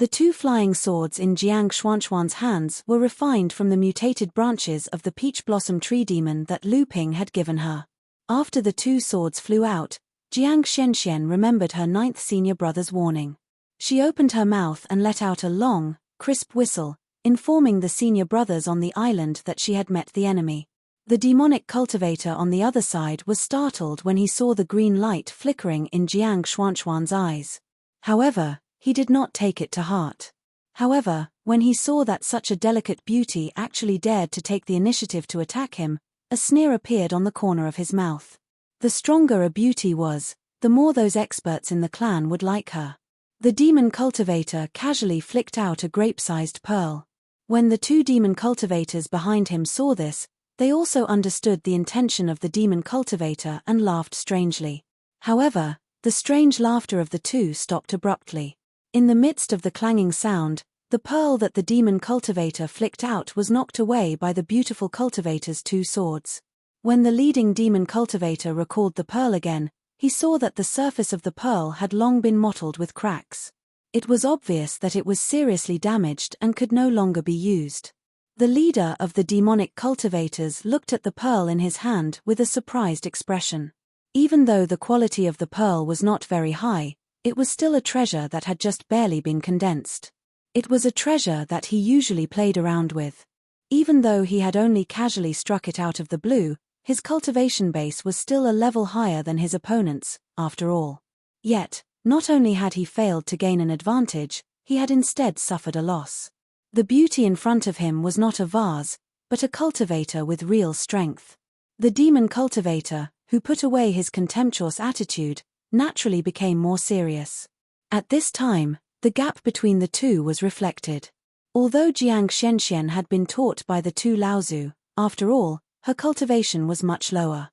The two flying swords in Jiang Xuanchuan's hands were refined from the mutated branches of the peach blossom tree demon that Lu Ping had given her. After the two swords flew out, Jiang Xianxian remembered her ninth senior brother's warning. She opened her mouth and let out a long, crisp whistle, informing the senior brothers on the island that she had met the enemy. The demonic cultivator on the other side was startled when he saw the green light flickering in Jiang Xuanchuan's eyes. However, he did not take it to heart. However, when he saw that such a delicate beauty actually dared to take the initiative to attack him, a sneer appeared on the corner of his mouth. The stronger a beauty was, the more those experts in the clan would like her. The demon cultivator casually flicked out a grape-sized pearl. When the two demon cultivators behind him saw this, they also understood the intention of the demon cultivator and laughed strangely. However, the strange laughter of the two stopped abruptly. In the midst of the clanging sound, the pearl that the demon cultivator flicked out was knocked away by the beautiful cultivator's two swords. When the leading demon cultivator recalled the pearl again, he saw that the surface of the pearl had long been mottled with cracks. It was obvious that it was seriously damaged and could no longer be used. The leader of the demonic cultivators looked at the pearl in his hand with a surprised expression. Even though the quality of the pearl was not very high, it was still a treasure that had just barely been condensed. It was a treasure that he usually played around with. Even though he had only casually struck it out of the blue, his cultivation base was still a level higher than his opponent's, after all. Yet, not only had he failed to gain an advantage, he had instead suffered a loss. The beauty in front of him was not a vase, but a cultivator with real strength. The demon cultivator, who put away his contemptuous attitude, naturally became more serious. At this time, the gap between the two was reflected. Although Jiang Xianxian had been taught by the two Laozu, after all, her cultivation was much lower.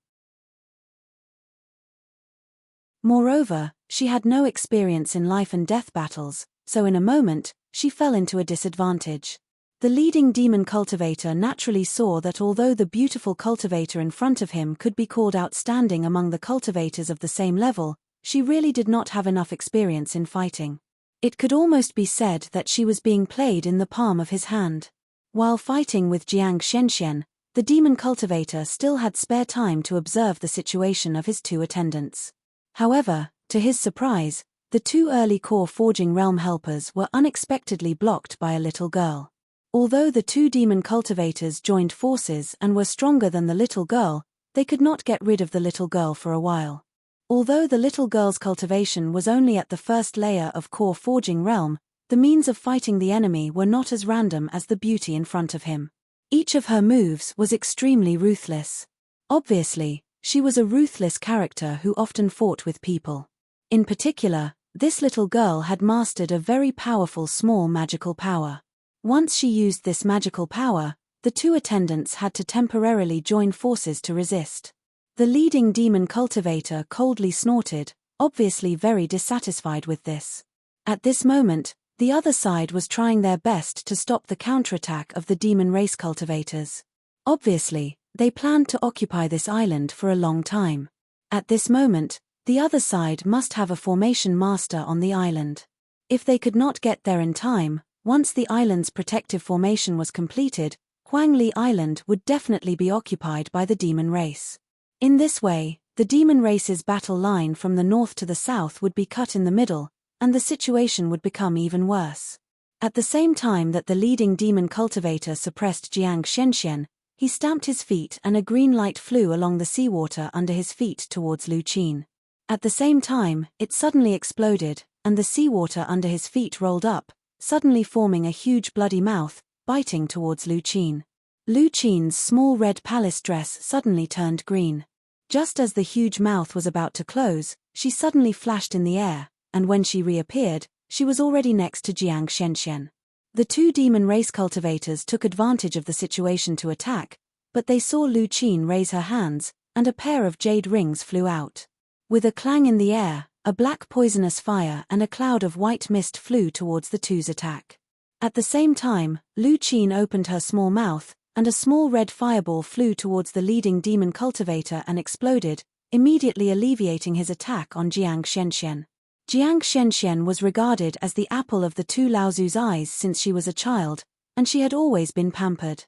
Moreover, she had no experience in life and death battles, so in a moment, she fell into a disadvantage. The leading demon cultivator naturally saw that although the beautiful cultivator in front of him could be called outstanding among the cultivators of the same level, she really did not have enough experience in fighting. It could almost be said that she was being played in the palm of his hand. While fighting with Jiang Xianxian, the demon cultivator still had spare time to observe the situation of his two attendants. However, to his surprise, the two early core forging realm helpers were unexpectedly blocked by a little girl. Although the two demon cultivators joined forces and were stronger than the little girl, they could not get rid of the little girl for a while. Although the little girl's cultivation was only at the first layer of core forging realm, the means of fighting the enemy were not as random as the beauty in front of him. Each of her moves was extremely ruthless. Obviously, she was a ruthless character who often fought with people. In particular, this little girl had mastered a very powerful small magical power. Once she used this magical power, the two attendants had to temporarily join forces to resist. The leading demon cultivator coldly snorted, obviously very dissatisfied with this. At this moment, the other side was trying their best to stop the counterattack of the demon race cultivators. Obviously, they planned to occupy this island for a long time. At this moment, the other side must have a formation master on the island. If they could not get there in time, once the island's protective formation was completed, Huangli Island would definitely be occupied by the demon race. In this way, the demon race's battle line from the north to the south would be cut in the middle, and the situation would become even worse. At the same time that the leading demon cultivator suppressed Jiang Xianxian, he stamped his feet and a green light flew along the seawater under his feet towards Lu Qin. At the same time, it suddenly exploded, and the seawater under his feet rolled up, suddenly forming a huge bloody mouth, biting towards Lu Qin. Lu Qin's small red palace dress suddenly turned green. Just as the huge mouth was about to close, she suddenly flashed in the air, and when she reappeared, she was already next to Jiang Xianxian. The two demon race cultivators took advantage of the situation to attack, but they saw Lu Qin raise her hands, and a pair of jade rings flew out. With a clang in the air, a black poisonous fire and a cloud of white mist flew towards the two's attack. At the same time, Lu Qin opened her small mouth, and a small red fireball flew towards the leading demon cultivator and exploded, immediately alleviating his attack on Jiang Xianxian. Jiang Shenxian was regarded as the apple of the two Laozu's eyes since she was a child, and she had always been pampered.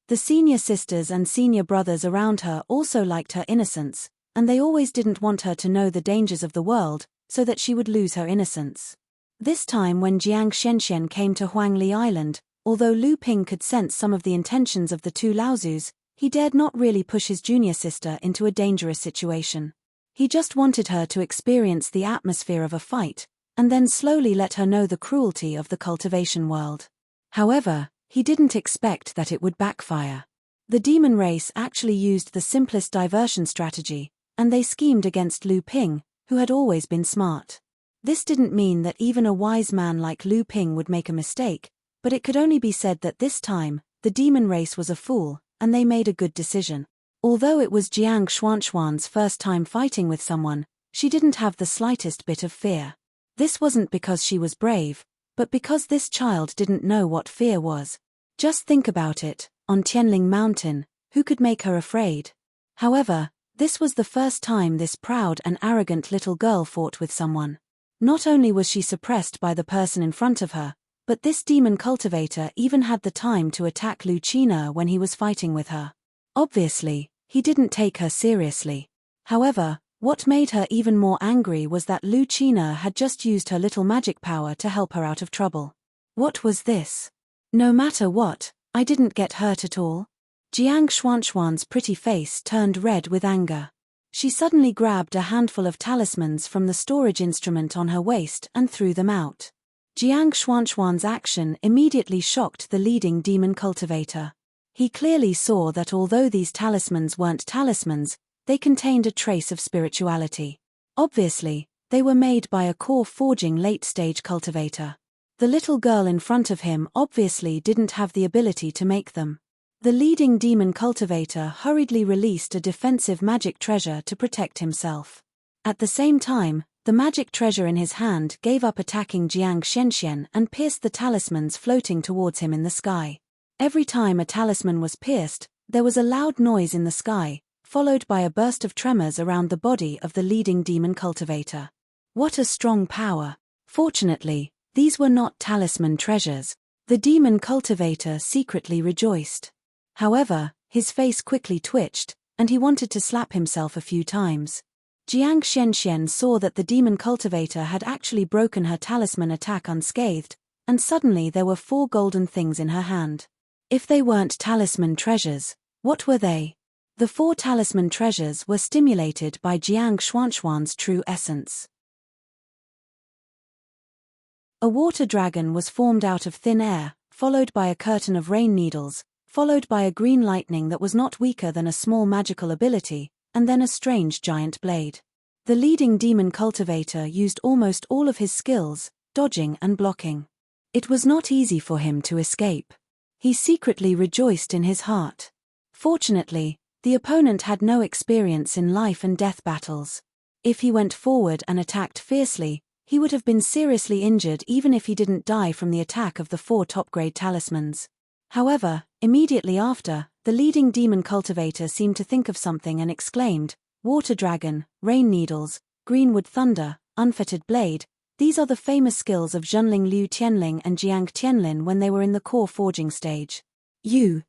The senior sisters and senior brothers around her also liked her innocence, and they always didn't want her to know the dangers of the world, so that she would lose her innocence. This time when Jiang Shenxian came to Huangli Island, although Lu Ping could sense some of the intentions of the two Laozus, he dared not really push his junior sister into a dangerous situation. He just wanted her to experience the atmosphere of a fight, and then slowly let her know the cruelty of the cultivation world. However, he didn't expect that it would backfire. The demon race actually used the simplest diversion strategy, and they schemed against Lu Ping, who had always been smart. This didn't mean that even a wise man like Lu Ping would make a mistake, but it could only be said that this time, the demon race was a fool, and they made a good decision. Although it was Jiang Xuanxuan's first time fighting with someone, she didn't have the slightest bit of fear. This wasn't because she was brave, but because this child didn't know what fear was. Just think about it, on Tianling Mountain, who could make her afraid? However, this was the first time this proud and arrogant little girl fought with someone. Not only was she suppressed by the person in front of her, but this demon cultivator even had the time to attack Lu Qina when he was fighting with her. Obviously, he didn't take her seriously. However, what made her even more angry was that Lu Qina had just used her little magic power to help her out of trouble. What was this? No matter what, I didn't get hurt at all. Jiang Xuanxuan's pretty face turned red with anger. She suddenly grabbed a handful of talismans from the storage instrument on her waist and threw them out. Jiang Xuanxuan's action immediately shocked the leading demon cultivator. He clearly saw that although these talismans weren't talismans, they contained a trace of spirituality. Obviously, they were made by a core forging late-stage cultivator. The little girl in front of him obviously didn't have the ability to make them. The leading demon cultivator hurriedly released a defensive magic treasure to protect himself. At the same time, the magic treasure in his hand gave up attacking Jiang Shenxian and pierced the talismans floating towards him in the sky. Every time a talisman was pierced, there was a loud noise in the sky, followed by a burst of tremors around the body of the leading demon cultivator. What a strong power! Fortunately, these were not talisman treasures. The demon cultivator secretly rejoiced. However, his face quickly twitched, and he wanted to slap himself a few times. Jiang Shenxian saw that the demon cultivator had actually broken her talisman attack unscathed, and suddenly there were 4 golden things in her hand. If they weren't talisman treasures, what were they? The 4 talisman treasures were stimulated by Jiang Xuanxuan's true essence. A water dragon was formed out of thin air, followed by a curtain of rain needles, followed by a green lightning that was not weaker than a small magical ability, and then a strange giant blade. The leading demon cultivator used almost all of his skills, dodging and blocking. It was not easy for him to escape. He secretly rejoiced in his heart. Fortunately, the opponent had no experience in life and death battles. If he went forward and attacked fiercely, he would have been seriously injured even if he didn't die from the attack of the 4 top-grade talismans. However, immediately after, the leading demon cultivator seemed to think of something and exclaimed, "Water dragon, rain needles, greenwood thunder, unfettered blade, these are the famous skills of Zhenling Liu Tianling and Jiang Tianlin when they were in the core forging stage. You,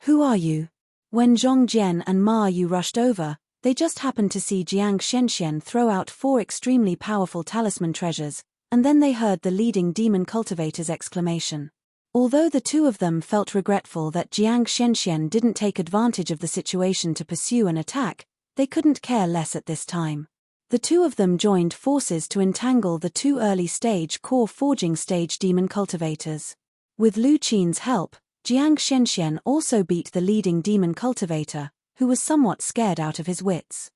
who are you?" When Zhong Jian and Ma Yu rushed over, they just happened to see Jiang Shenxian throw out 4 extremely powerful talisman treasures, and then they heard the leading demon cultivator's exclamation. Although the two of them felt regretful that Jiang Shenxian didn't take advantage of the situation to pursue an attack, they couldn't care less at this time. The two of them joined forces to entangle the 2 early-stage core forging stage demon cultivators. With Lu Qin's help, Jiang Shenxian also beat the leading demon cultivator, who was somewhat scared out of his wits.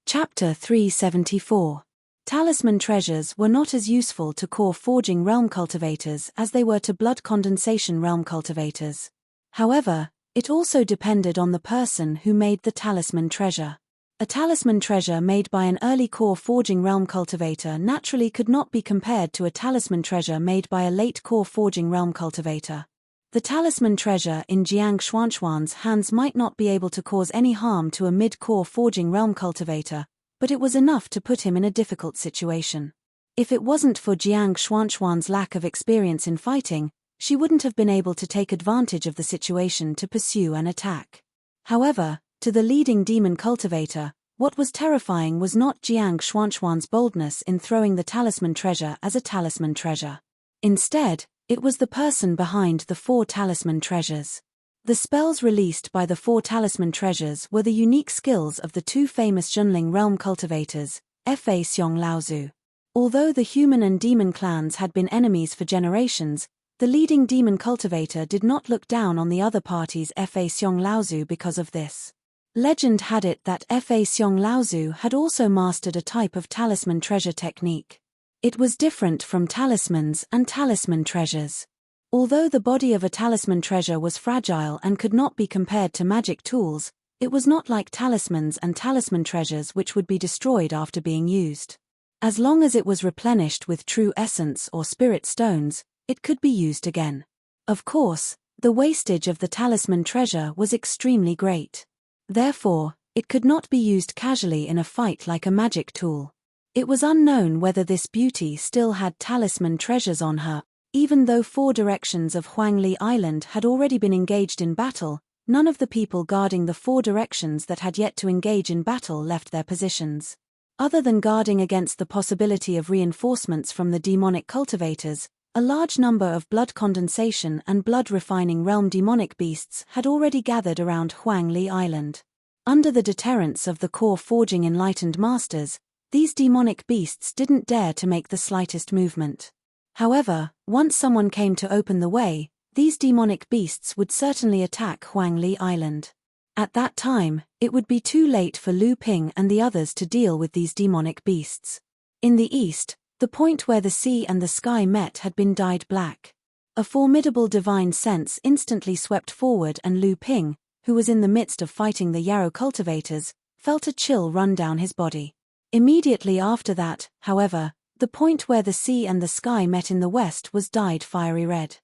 Chapter 374. Talisman treasures were not as useful to core forging realm cultivators as they were to blood condensation realm cultivators. However, it also depended on the person who made the talisman treasure. A talisman treasure made by an early core forging realm cultivator naturally could not be compared to a talisman treasure made by a late core forging realm cultivator. The talisman treasure in Jiang Xuanxuan's hands might not be able to cause any harm to a mid-core forging realm cultivator, but it was enough to put him in a difficult situation. If it wasn't for Jiang Xuanxuan's lack of experience in fighting, she wouldn't have been able to take advantage of the situation to pursue an attack. However, to the leading demon cultivator, what was terrifying was not Jiang Xuanxuan's boldness in throwing the talisman treasure as a talisman treasure. Instead, it was the person behind the 4 talisman treasures. The spells released by the 4 talisman treasures were the unique skills of the 2 famous Junling realm cultivators, Fa Xiong Laozu. Although the human and demon clans had been enemies for generations, the leading demon cultivator did not look down on the other party's Fa Xiong Laozu because of this. Legend had it that Fa Xiong Laozu had also mastered a type of talisman treasure technique. It was different from talismans and talisman treasures. Although the body of a talisman treasure was fragile and could not be compared to magic tools, it was not like talismans and talisman treasures which would be destroyed after being used. As long as it was replenished with true essence or spirit stones, it could be used again. Of course, the wastage of the talisman treasure was extremely great. Therefore, it could not be used casually in a fight like a magic tool. It was unknown whether this beauty still had talisman treasures on her. Even though 4 directions of Huangli Island had already been engaged in battle, none of the people guarding the 4 directions that had yet to engage in battle left their positions. Other than guarding against the possibility of reinforcements from the demonic cultivators, a large number of blood condensation and blood refining realm demonic beasts had already gathered around Huangli Island. Under the deterrence of the core forging enlightened masters, these demonic beasts didn't dare to make the slightest movement. However, once someone came to open the way, these demonic beasts would certainly attack Huangli Island. At that time, it would be too late for Lu Ping and the others to deal with these demonic beasts. In the east, the point where the sea and the sky met had been dyed black. A formidable divine sense instantly swept forward, and Lu Ping, who was in the midst of fighting the Yarrow cultivators, felt a chill run down his body. Immediately after that, however, the point where the sea and the sky met in the west was dyed fiery red.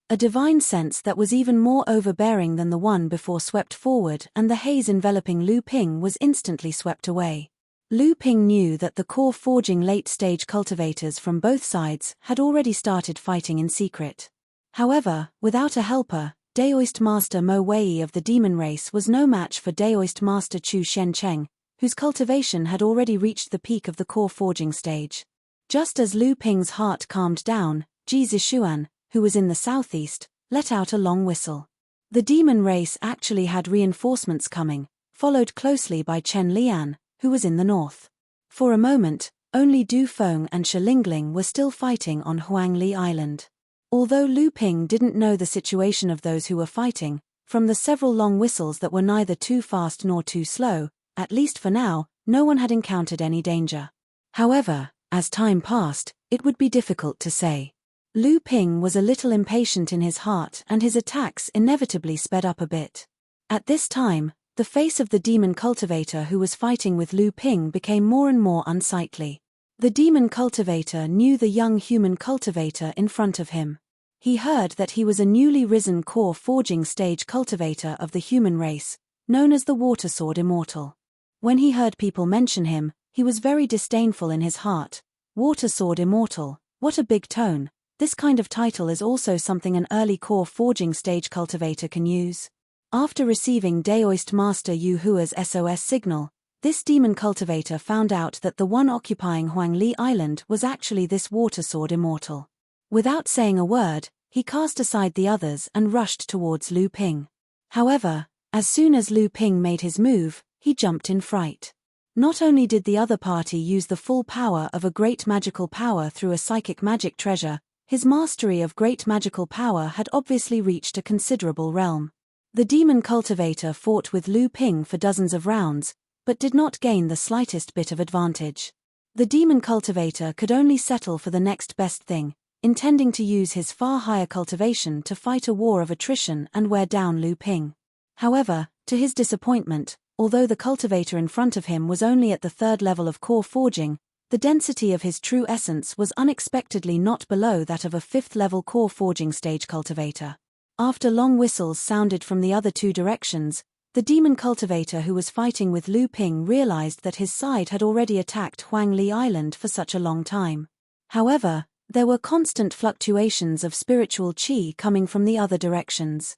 A divine sense that was even more overbearing than the one before swept forward, and the haze enveloping Lu Ping was instantly swept away. Lu Ping knew that the core forging late-stage cultivators from both sides had already started fighting in secret. However, without a helper, Daoist Master Mo Wei of the demon race was no match for Daoist Master Chu Shencheng, whose cultivation had already reached the peak of the core forging stage. Just as Lu Ping's heart calmed down, Ji Zishuan, who was in the southeast, let out a long whistle. The demon race actually had reinforcements coming, followed closely by Chen Lian, who was in the north. For a moment, only Du Feng and Shi Lingling were still fighting on Huangli Island. Although Lu Ping didn't know the situation of those who were fighting, from the several long whistles that were neither too fast nor too slow, at least for now, no one had encountered any danger. However, as time passed, it would be difficult to say. Lu Ping was a little impatient in his heart, and his attacks inevitably sped up a bit. At this time, the face of the demon cultivator who was fighting with Lu Ping became more and more unsightly. The demon cultivator knew the young human cultivator in front of him. He heard that he was a newly risen core forging stage cultivator of the human race, known as the Water Sword Immortal. When he heard people mention him, he was very disdainful in his heart. Water Sword Immortal, what a big tone. This kind of title is also something an early core forging stage cultivator can use. After receiving Daoist Master Yu Hua's SOS signal, this demon cultivator found out that the one occupying Huangli Island was actually this Water Sword Immortal. Without saying a word, he cast aside the others and rushed towards Lu Ping. However, as soon as Lu Ping made his move, he jumped in fright. Not only did the other party use the full power of a great magical power through a psychic magic treasure, his mastery of great magical power had obviously reached a considerable realm. The demon cultivator fought with Lu Ping for dozens of rounds, but did not gain the slightest bit of advantage. The demon cultivator could only settle for the next best thing, intending to use his far higher cultivation to fight a war of attrition and wear down Lu Ping. However, to his disappointment, although the cultivator in front of him was only at the 3rd level of core forging, the density of his true essence was unexpectedly not below that of a 5th-level core forging stage cultivator. After long whistles sounded from the other two directions, the demon cultivator who was fighting with Lu Ping realized that his side had already attacked Huang Li Island for such a long time. However, there were constant fluctuations of spiritual qi coming from the other directions.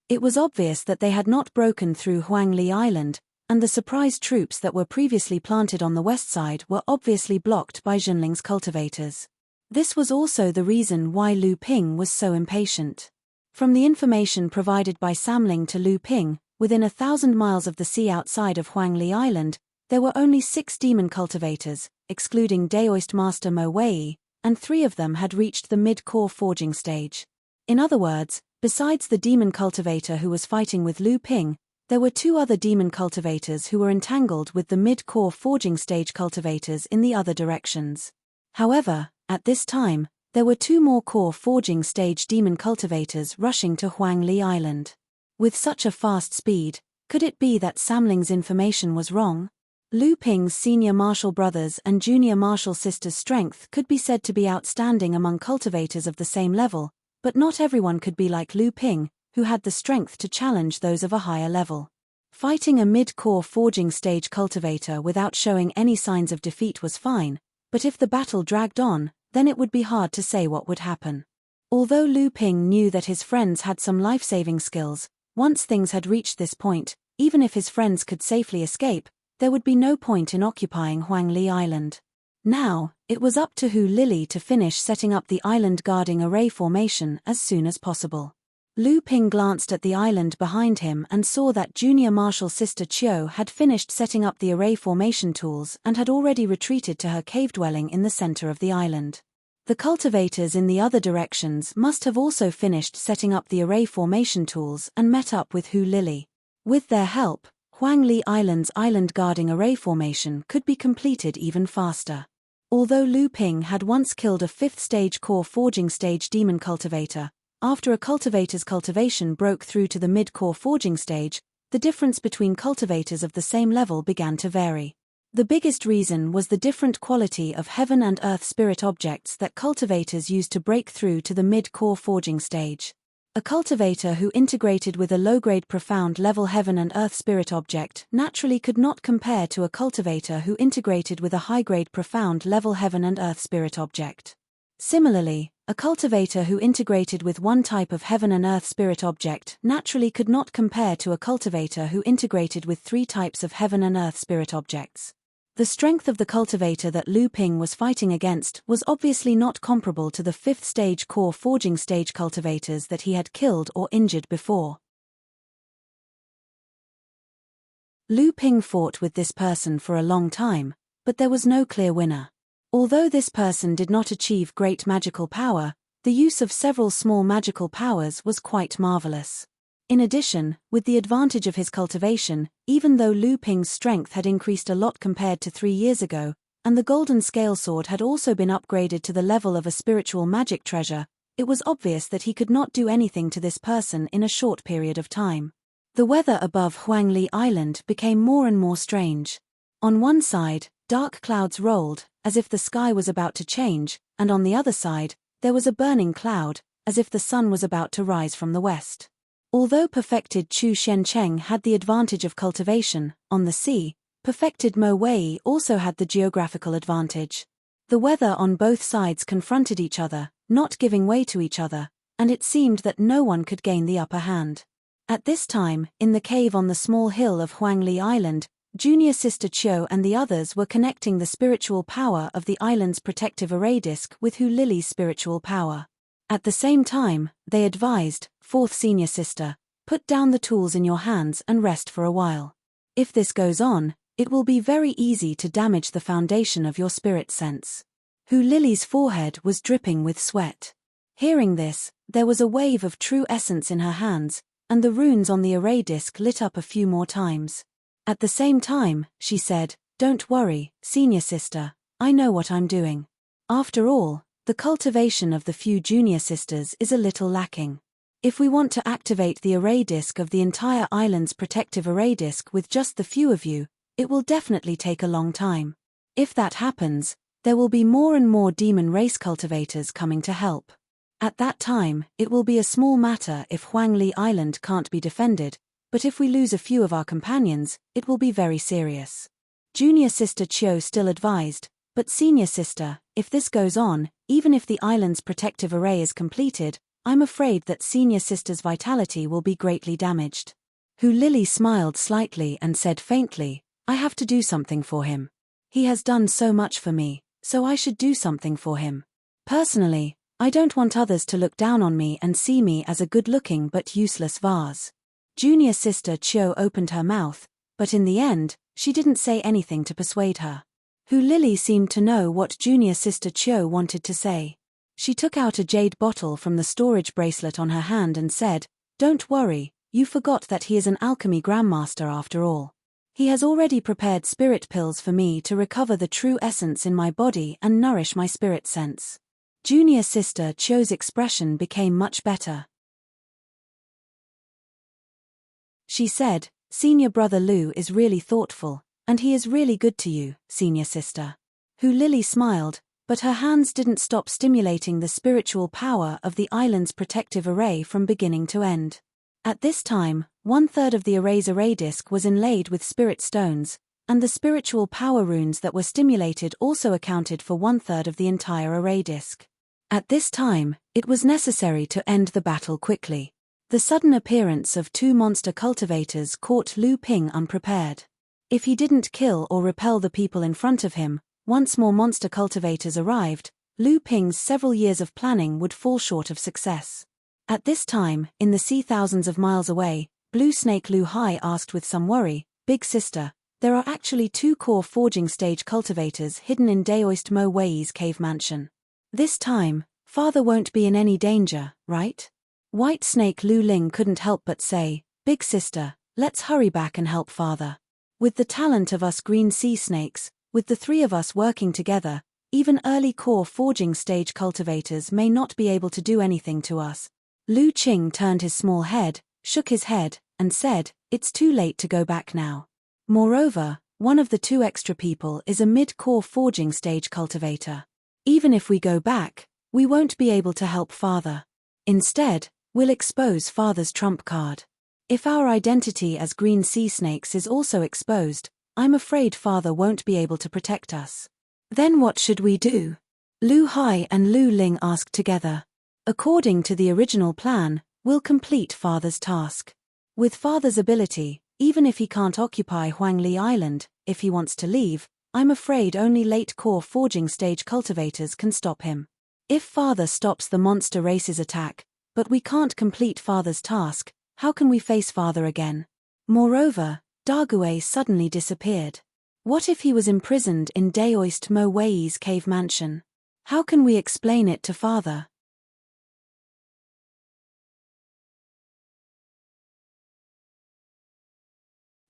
It was obvious that they had not broken through Huang Li Island, and the surprise troops that were previously planted on the west side were obviously blocked by Junling's cultivators. This was also the reason why Lu Ping was so impatient. From the information provided by Samling to Lu Ping, within 1,000 miles of the sea outside of Huang Li Island, there were only 6 demon cultivators, excluding Daoist Master Mo Wei, and 3 of them had reached the mid-core forging stage. In other words, besides the demon cultivator who was fighting with Lu Ping, there were 2 other demon cultivators who were entangled with the mid-core forging stage cultivators in the other directions. However, at this time, there were 2 more core forging stage demon cultivators rushing to Huang Li Island. With such a fast speed, could it be that Samling's information was wrong? Lu Ping's senior martial brothers and junior martial sisters' strength could be said to be outstanding among cultivators of the same level, but not everyone could be like Lu Ping, who had the strength to challenge those of a higher level. Fighting a mid-core forging stage cultivator without showing any signs of defeat was fine, but if the battle dragged on, then it would be hard to say what would happen. Although Lu Ping knew that his friends had some life-saving skills, once things had reached this point, even if his friends could safely escape, there would be no point in occupying Huang Li Island. Now, it was up to Hu Lili to finish setting up the island guarding array formation as soon as possible. Lu Ping glanced at the island behind him and saw that junior martial sister Chiu had finished setting up the array formation tools and had already retreated to her cave dwelling in the center of the island. The cultivators in the other directions must have also finished setting up the array formation tools and met up with Hu Lili. With their help, Huang Li Island's island guarding array formation could be completed even faster. Although Lu Ping had once killed a 5th-stage core forging stage demon cultivator, after a cultivator's cultivation broke through to the mid-core forging stage, the difference between cultivators of the same level began to vary. The biggest reason was the different quality of heaven and earth spirit objects that cultivators used to break through to the mid-core forging stage. A cultivator who integrated with a low-grade profound level heaven and earth spirit object naturally could not compare to a cultivator who integrated with a high-grade profound level heaven and earth spirit object. Similarly, a cultivator who integrated with one type of heaven and earth spirit object naturally could not compare to a cultivator who integrated with 3 types of heaven and earth spirit objects. The strength of the cultivator that Lu Ping was fighting against was obviously not comparable to the 5th-stage core forging stage cultivators that he had killed or injured before. Lu Ping fought with this person for a long time, but there was no clear winner. Although this person did not achieve great magical power, the use of several small magical powers was quite marvelous. In addition, with the advantage of his cultivation, even though Lu Ping's strength had increased a lot compared to 3 years ago, and the golden scale sword had also been upgraded to the level of a spiritual magic treasure, it was obvious that he could not do anything to this person in a short period of time. The weather above Huang Li Island became more and more strange. On one side, dark clouds rolled, as if the sky was about to change, and on the other side, there was a burning cloud, as if the sun was about to rise from the west. Although perfected Chu Shencheng had the advantage of cultivation, on the sea, perfected Mo Wei also had the geographical advantage. The weather on both sides confronted each other, not giving way to each other, and it seemed that no one could gain the upper hand. At this time, in the cave on the small hill of Huang Li Island, junior sister Chiu and the others were connecting the spiritual power of the island's protective array disk with Hu Lili's spiritual power. At the same time, they advised, 4th senior sister, put down the tools in your hands and rest for a while. If this goes on, it will be very easy to damage the foundation of your spirit sense. Hu Lili's forehead was dripping with sweat. Hearing this, there was a wave of true essence in her hands, and the runes on the array disk lit up a few more times. At the same time, she said, "Don't worry, senior sister, I know what I'm doing." After all, the cultivation of the few junior sisters is a little lacking. If we want to activate the array disk of the entire island's protective array disk with just the few of you, It will definitely take a long time. If that happens, there will be more and more demon race cultivators coming to help. At that time, it will be a small matter if Huangli Island can't be defended, but if we lose a few of our companions, it will be very serious. Junior sister Chiu still advised, but senior sister, if this goes on, even if the island's protective array is completed, I'm afraid that senior sister's vitality will be greatly damaged. Hu Lily smiled slightly and said faintly, I have to do something for him. He has done so much for me, so I should do something for him. Personally, I don't want others to look down on me and see me as a good-looking but useless vase. Junior sister Chiu opened her mouth, but in the end, she didn't say anything to persuade her. Hu Lily seemed to know what junior sister Chiu wanted to say. She took out a jade bottle from the storage bracelet on her hand and said, Don't worry, you forgot that he is an alchemy grandmaster after all. He has already prepared spirit pills for me to recover the true essence in my body and nourish my spirit sense. Junior sister Chiu's expression became much better. She said, Senior brother Lu is really thoughtful, and he is really good to you, senior sister. Hu Lily smiled, but her hands didn't stop stimulating the spiritual power of the island's protective array from beginning to end. At this time, 1/3 of the array's array disk was inlaid with spirit stones, and the spiritual power runes that were stimulated also accounted for 1/3 of the entire array disk. At this time, it was necessary to end the battle quickly. The sudden appearance of 2 monster cultivators caught Lu Ping unprepared. If he didn't kill or repel the people in front of him, once more monster cultivators arrived, Lu Ping's several years of planning would fall short of success. At this time, in the sea thousands of miles away, Blue Snake Lu Hai asked with some worry, Big sister, there are actually 2 core forging stage cultivators hidden in Daoist Mo Wei's cave mansion. This time, father won't be in any danger, right? White Snake Lu Ling couldn't help but say, Big sister, let's hurry back and help father. With the talent of us green sea snakes, with the 3 of us working together, even early core forging stage cultivators may not be able to do anything to us. Lu Qing turned his small head, shook his head, and said, It's too late to go back now. Moreover, one of the 2 extra people is a mid-core forging stage cultivator. Even if we go back, we won't be able to help father. Instead, we'll expose father's trump card. If our identity as green sea snakes is also exposed, I'm afraid father won't be able to protect us. Then what should we do? Lu Hai and Lu Ling asked together. According to the original plan, we'll complete father's task. With father's ability, even if he can't occupy Huangli Island, if he wants to leave, I'm afraid only late core forging stage cultivators can stop him. If father stops the monster race's attack, but we can't complete father's task, how can we face father again? Moreover, Dargue suddenly disappeared. What if he was imprisoned in Daoist Mo Wei's cave mansion? How can we explain it to father?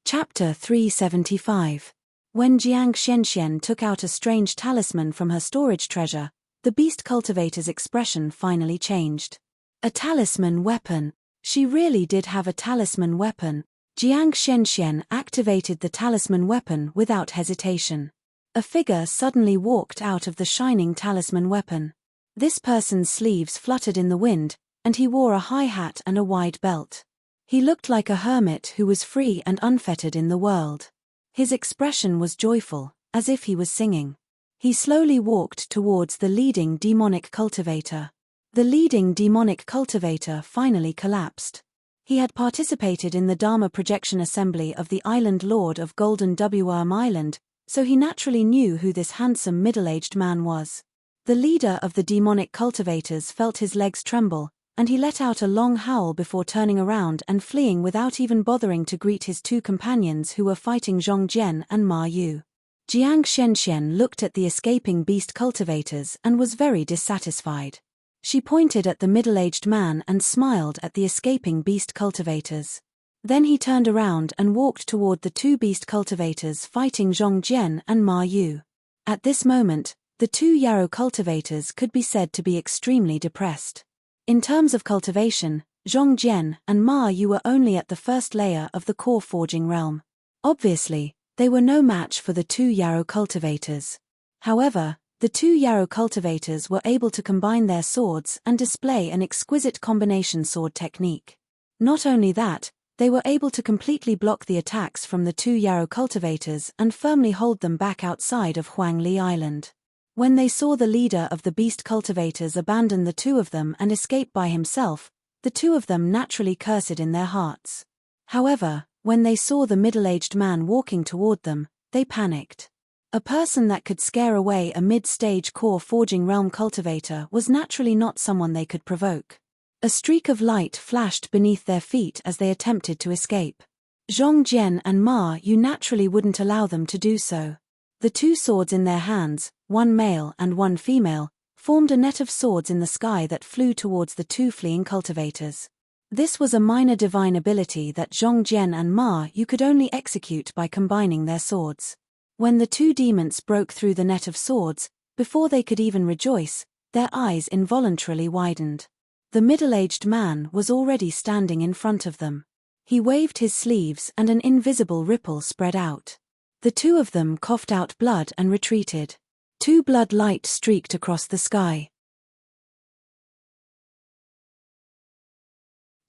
Chapter 375. When Jiang Xianxian took out a strange talisman from her storage treasure, the beast cultivator's expression finally changed. A talisman weapon. She really did have a talisman weapon. Jiang Xianxian activated the talisman weapon without hesitation. A figure suddenly walked out of the shining talisman weapon. This person's sleeves fluttered in the wind, and he wore a high hat and a wide belt. He looked like a hermit who was free and unfettered in the world. His expression was joyful, as if he was singing. He slowly walked towards the leading demonic cultivator. The leading demonic cultivator finally collapsed. He had participated in the Dharma projection assembly of the Island Lord of Golden Worm Island, so he naturally knew who this handsome middle-aged man was. The leader of the demonic cultivators felt his legs tremble, and he let out a long howl before turning around and fleeing without even bothering to greet his 2 companions who were fighting Zhong Jian and Ma Yu. Jiang Xianxian looked at the escaping beast cultivators and was very dissatisfied. She pointed at the middle-aged man and smiled at the escaping beast cultivators. Then he turned around and walked toward the 2 beast cultivators fighting Zhong Jian and Ma Yu. At this moment, the 2 Yarrow cultivators could be said to be extremely depressed. In terms of cultivation, Zhong Jian and Ma Yu were only at the first layer of the core forging realm. Obviously, They were no match for the two yarrow cultivators. However, the two yarrow cultivators were able to combine their swords and display an exquisite combination sword technique. Not only that, they were able to completely block the attacks from the two yarrow cultivators and firmly hold them back outside of Huangli Island. When they saw the leader of the beast cultivators abandon the two of them and escape by himself, the two of them naturally cursed in their hearts. However, when they saw the middle-aged man walking toward them, they panicked. A person that could scare away a mid-stage core forging realm cultivator was naturally not someone they could provoke. A streak of light flashed beneath their feet as they attempted to escape. Zhong Jian and Ma Yu naturally wouldn't allow them to do so. The two swords in their hands, one male and one female, formed a net of swords in the sky that flew towards the two fleeing cultivators. This was a minor divine ability that Zhong Jian and Ma Yu could only execute by combining their swords. When the two demons broke through the net of swords, before they could even rejoice, their eyes involuntarily widened. The middle-aged man was already standing in front of them. He waved his sleeves and an invisible ripple spread out. The two of them coughed out blood and retreated. Two blood light streaked across the sky.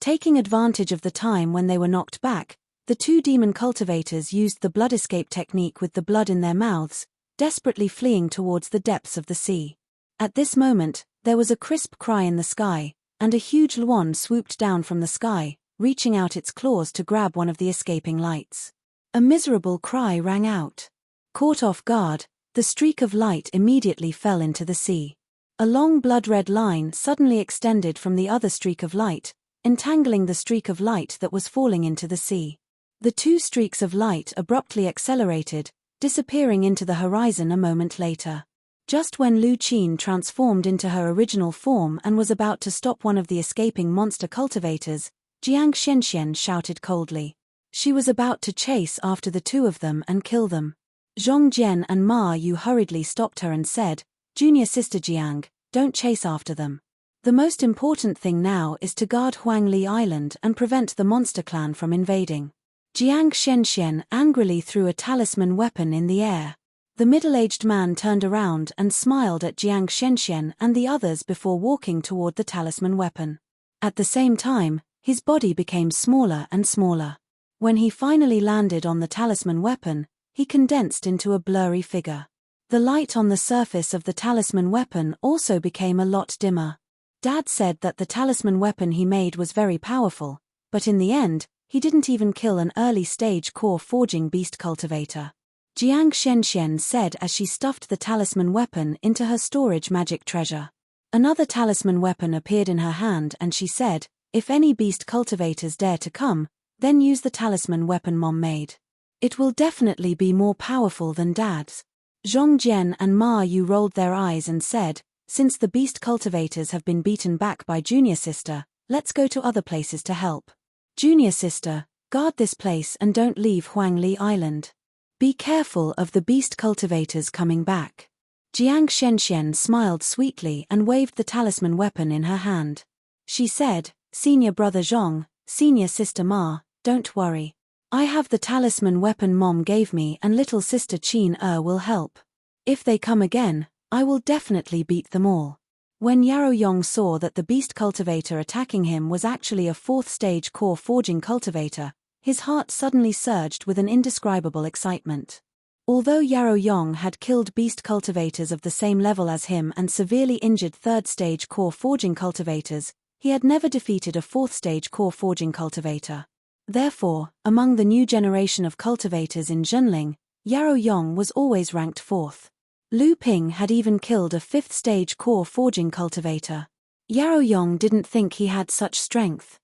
Taking advantage of the time when they were knocked back, the two demon cultivators used the blood escape technique with the blood in their mouths, desperately fleeing towards the depths of the sea. At this moment, there was a crisp cry in the sky, and a huge luan swooped down from the sky, reaching out its claws to grab one of the escaping lights. A miserable cry rang out. Caught off guard, the streak of light immediately fell into the sea. A long blood-red line suddenly extended from the other streak of light, entangling the streak of light that was falling into the sea. The two streaks of light abruptly accelerated, disappearing into the horizon a moment later. Just when Lu Qin transformed into her original form and was about to stop one of the escaping monster cultivators, Jiang Xianxian shouted coldly. She was about to chase after the two of them and kill them. Zhong Jian and Ma Yu hurriedly stopped her and said, "Junior sister Jiang, don't chase after them. The most important thing now is to guard Huangli Island and prevent the monster clan from invading." Jiang Xianxian angrily threw a talisman weapon in the air. The middle-aged man turned around and smiled at Jiang Xianxian and the others before walking toward the talisman weapon. At the same time, his body became smaller and smaller. When he finally landed on the talisman weapon, he condensed into a blurry figure. The light on the surface of the talisman weapon also became a lot dimmer. Dad said that the talisman weapon he made was very powerful, but in the end, he didn't even kill an early-stage core forging beast cultivator. Jiang Xianxian said as she stuffed the talisman weapon into her storage magic treasure. Another talisman weapon appeared in her hand and she said, "If any beast cultivators dare to come, then use the talisman weapon Mom made. It will definitely be more powerful than Dad's." Zhong Jian and Ma Yu rolled their eyes and said, "Since the beast cultivators have been beaten back by Junior Sister, let's go to other places to help. Junior Sister, guard this place and don't leave Huangli Island. Be careful of the beast cultivators coming back." Jiang Xianxian smiled sweetly and waved the talisman weapon in her hand. She said, "Senior brother Zhong, senior sister Ma, don't worry. I have the talisman weapon Mom gave me and little sister Qin will help. If they come again, I will definitely beat them all." When Yarrow Yong saw that the beast cultivator attacking him was actually a fourth-stage core forging cultivator, his heart suddenly surged with an indescribable excitement. Although Yarrow Yong had killed beast cultivators of the same level as him and severely injured third-stage core forging cultivators, he had never defeated a fourth-stage core forging cultivator. Therefore, among the new generation of cultivators in Zhenling, Yarrow Yong was always ranked fourth. Lu Ping had even killed a fifth-stage core forging cultivator. Yarrow Yong didn't think he had such strength.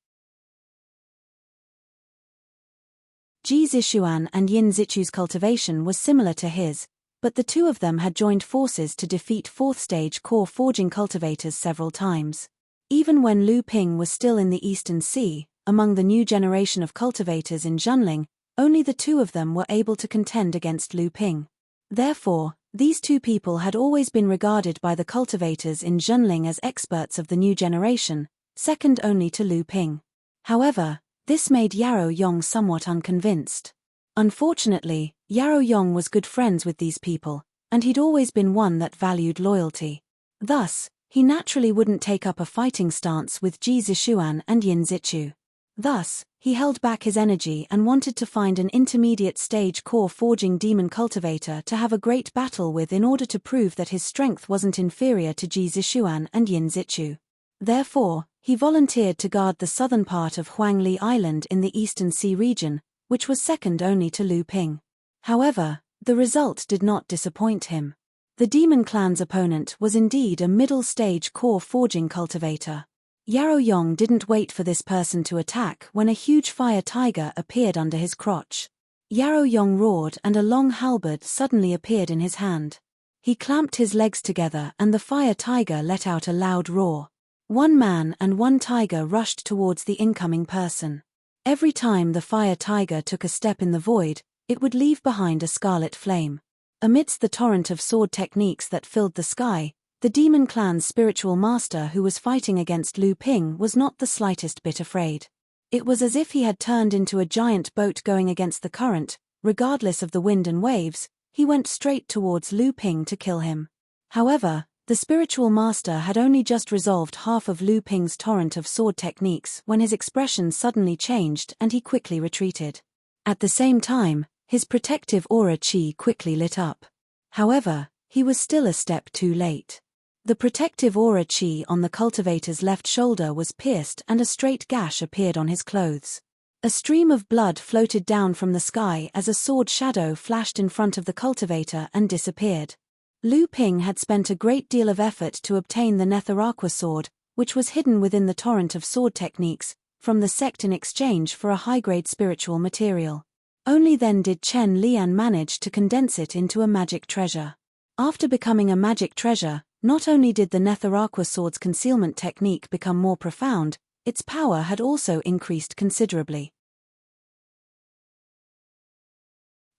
Ji Zixuan and Yin Zichu's cultivation was similar to his, but the two of them had joined forces to defeat fourth-stage core forging cultivators several times. Even when Lu Ping was still in the Eastern Sea, among the new generation of cultivators in Zhenling, only the two of them were able to contend against Lu Ping. Therefore, these two people had always been regarded by the cultivators in Zhenling as experts of the new generation, second only to Lu Ping. However, this made Yarrow Yong somewhat unconvinced. Unfortunately, Yarrow Yong was good friends with these people, and he'd always been one that valued loyalty. Thus, he naturally wouldn't take up a fighting stance with Ji Zishuan and Yin Zichu. Thus, he held back his energy and wanted to find an intermediate stage core forging demon cultivator to have a great battle with in order to prove that his strength wasn't inferior to Ji Zishuan and Yin Zichu. Therefore, he volunteered to guard the southern part of Huangli Island in the Eastern Sea region, which was second only to Lu Ping. However, the result did not disappoint him. The demon clan's opponent was indeed a middle-stage core forging cultivator. Yarrow Yong didn't wait for this person to attack when a huge fire tiger appeared under his crotch. Yarrow Yong roared and a long halberd suddenly appeared in his hand. He clamped his legs together and the fire tiger let out a loud roar. One man and one tiger rushed towards the incoming person. Every time the fire tiger took a step in the void, it would leave behind a scarlet flame. Amidst the torrent of sword techniques that filled the sky, the demon clan's spiritual master who was fighting against Lu Ping was not the slightest bit afraid. It was as if he had turned into a giant boat going against the current. Regardless of the wind and waves, he went straight towards Lu Ping to kill him. However, the spiritual master had only just resolved half of Lu Ping's torrent of sword techniques when his expression suddenly changed and he quickly retreated. At the same time, his protective aura chi quickly lit up. However, he was still a step too late. The protective aura chi on the cultivator's left shoulder was pierced and a straight gash appeared on his clothes. A stream of blood floated down from the sky as a sword shadow flashed in front of the cultivator and disappeared. Lu Ping had spent a great deal of effort to obtain the Netheraqua sword, which was hidden within the torrent of sword techniques, from the sect in exchange for a high-grade spiritual material. Only then did Chen Lian manage to condense it into a magic treasure. After becoming a magic treasure, not only did the Netheraqua sword's concealment technique become more profound, its power had also increased considerably.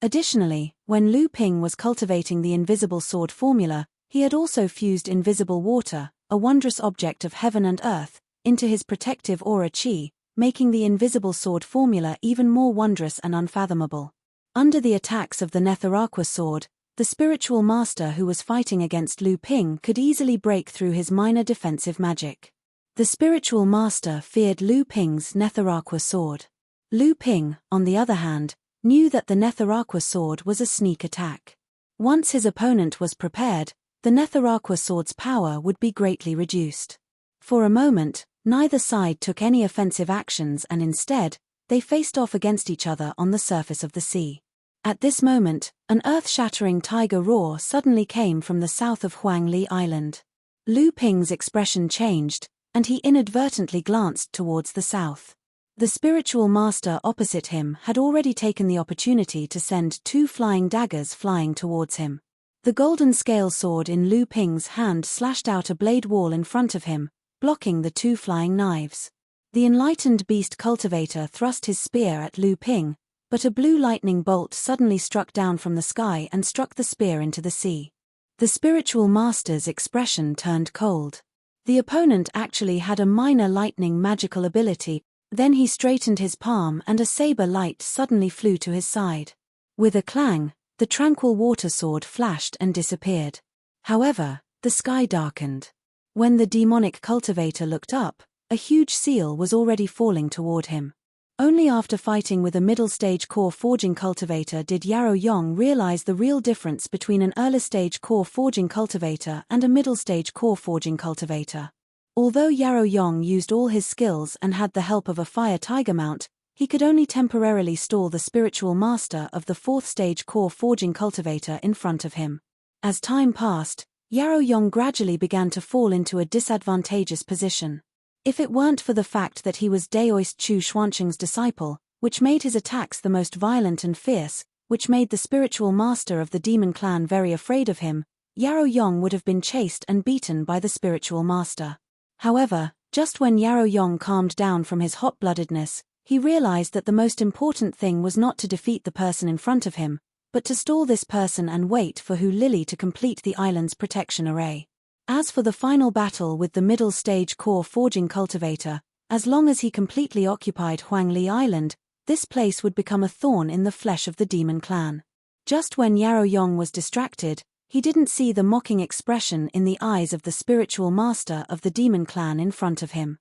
Additionally, when Lu Ping was cultivating the invisible sword formula, he had also fused invisible water, a wondrous object of heaven and earth, into his protective aura chi, making the invisible sword formula even more wondrous and unfathomable. Under the attacks of the Netheraqua sword, the spiritual master who was fighting against Lu Ping could easily break through his minor defensive magic. The spiritual master feared Lu Ping's Netheraqua sword. Lu Ping, on the other hand, knew that the Netheraqua sword was a sneak attack. Once his opponent was prepared, the Netheraqua sword's power would be greatly reduced. For a moment, neither side took any offensive actions and instead, they faced off against each other on the surface of the sea. At this moment, an earth-shattering tiger roar suddenly came from the south of Huangli Island. Lu Ping's expression changed, and he inadvertently glanced towards the south. The spiritual master opposite him had already taken the opportunity to send two flying daggers flying towards him. The golden scale sword in Lu Ping's hand slashed out a blade wall in front of him, blocking the two flying knives. The enlightened beast cultivator thrust his spear at Lu Ping, but a blue lightning bolt suddenly struck down from the sky and struck the spear into the sea. The spiritual master's expression turned cold. The opponent actually had a minor lightning magical ability. Then he straightened his palm and a saber light suddenly flew to his side. With a clang, the tranquil water sword flashed and disappeared. However, the sky darkened. When the demonic cultivator looked up, a huge seal was already falling toward him. Only after fighting with a middle-stage core forging cultivator did Yarrow Yong realize the real difference between an early-stage core forging cultivator and a middle-stage core forging cultivator. Although Yarrow Yong used all his skills and had the help of a fire tiger mount, he could only temporarily stall the spiritual master of the fourth-stage core forging cultivator in front of him. As time passed, Yarrow Yong gradually began to fall into a disadvantageous position. If it weren't for the fact that he was Daoist Chu Xuancheng's disciple, which made his attacks the most violent and fierce, which made the spiritual master of the demon clan very afraid of him, Yarrow Yong would have been chased and beaten by the spiritual master. However, just when Yarrow Yong calmed down from his hot-bloodedness, he realized that the most important thing was not to defeat the person in front of him, but to stall this person and wait for Hu Lily to complete the island's protection array. As for the final battle with the middle-stage core forging cultivator, as long as he completely occupied Huangli Island, this place would become a thorn in the flesh of the demon clan. Just when Yarrow Yong was distracted, he didn't see the mocking expression in the eyes of the spiritual master of the demon clan in front of him.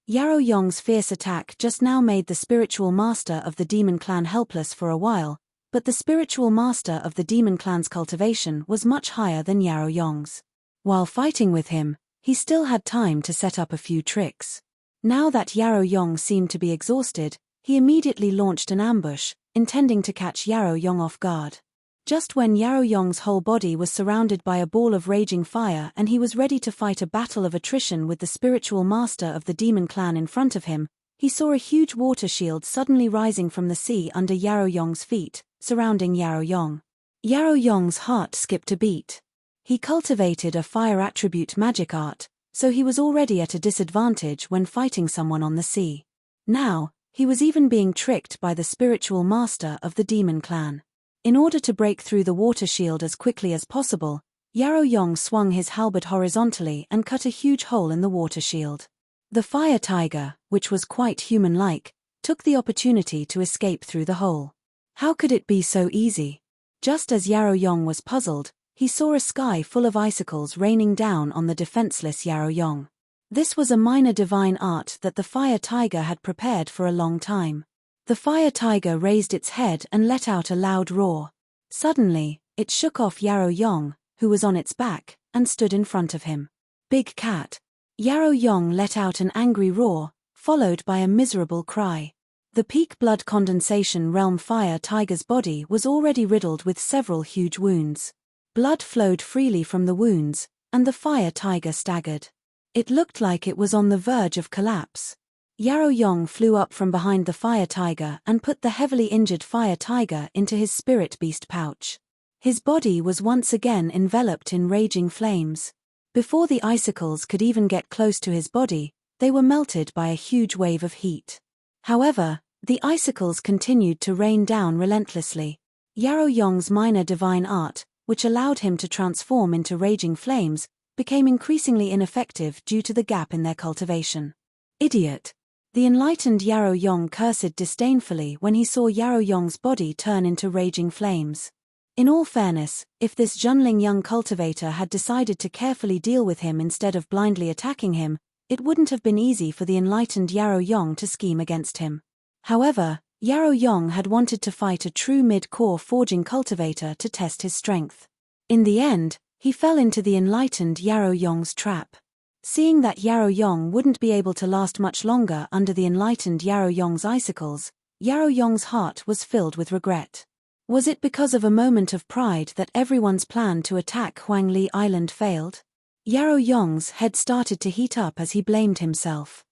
Yarrow Yong's fierce attack just now made the spiritual master of the demon clan helpless for a while, but the spiritual master of the demon clan's cultivation was much higher than Yarrow Yong's. While fighting with him, he still had time to set up a few tricks. Now that Yarrow Yong seemed to be exhausted, he immediately launched an ambush, intending to catch Yarrow Yong off guard. Just when Yarrow Yong's whole body was surrounded by a ball of raging fire and he was ready to fight a battle of attrition with the spiritual master of the demon clan in front of him, he saw a huge water shield suddenly rising from the sea under Yarrow Yong's feet, surrounding Yarrow Yong. Yarrow Yong's heart skipped a beat. He cultivated a fire attribute magic art, so he was already at a disadvantage when fighting someone on the sea. Now, he was even being tricked by the spiritual master of the demon clan. In order to break through the water shield as quickly as possible, Yarrow Yong swung his halberd horizontally and cut a huge hole in the water shield. The fire tiger, which was quite human-like, took the opportunity to escape through the hole. How could it be so easy? Just as Yarrow Yong was puzzled, he saw a sky full of icicles raining down on the defenseless Yarrow Yong. This was a minor divine art that the fire tiger had prepared for a long time. The fire tiger raised its head and let out a loud roar. Suddenly, it shook off Yarrow Yong, who was on its back, and stood in front of him. Big cat. Yarrow Yong let out an angry roar, followed by a miserable cry. The peak blood condensation realm fire tiger's body was already riddled with several huge wounds. Blood flowed freely from the wounds, and the fire tiger staggered. It looked like it was on the verge of collapse. Yarrow Yong flew up from behind the fire tiger and put the heavily injured fire tiger into his spirit beast pouch. His body was once again enveloped in raging flames. Before the icicles could even get close to his body, they were melted by a huge wave of heat. However, the icicles continued to rain down relentlessly. Yarrow Yong's minor divine art, which allowed him to transform into raging flames, became increasingly ineffective due to the gap in their cultivation. Idiot! The enlightened Yarrow Yong cursed disdainfully when he saw Yarrow Yong's body turn into raging flames. In all fairness, if this Junling young cultivator had decided to carefully deal with him instead of blindly attacking him, it wouldn't have been easy for the enlightened Yarrow Yong to scheme against him. However, Yarrow Yong had wanted to fight a true mid-core forging cultivator to test his strength. In the end, he fell into the enlightened Yarrow Yong's trap. Seeing that Yarrow Yong wouldn't be able to last much longer under the enlightened Yarrow Yong's icicles, Yarrow Yong's heart was filled with regret. Was it because of a moment of pride that everyone's plan to attack Huang Li Island failed? Yarrow Yong's head started to heat up as he blamed himself.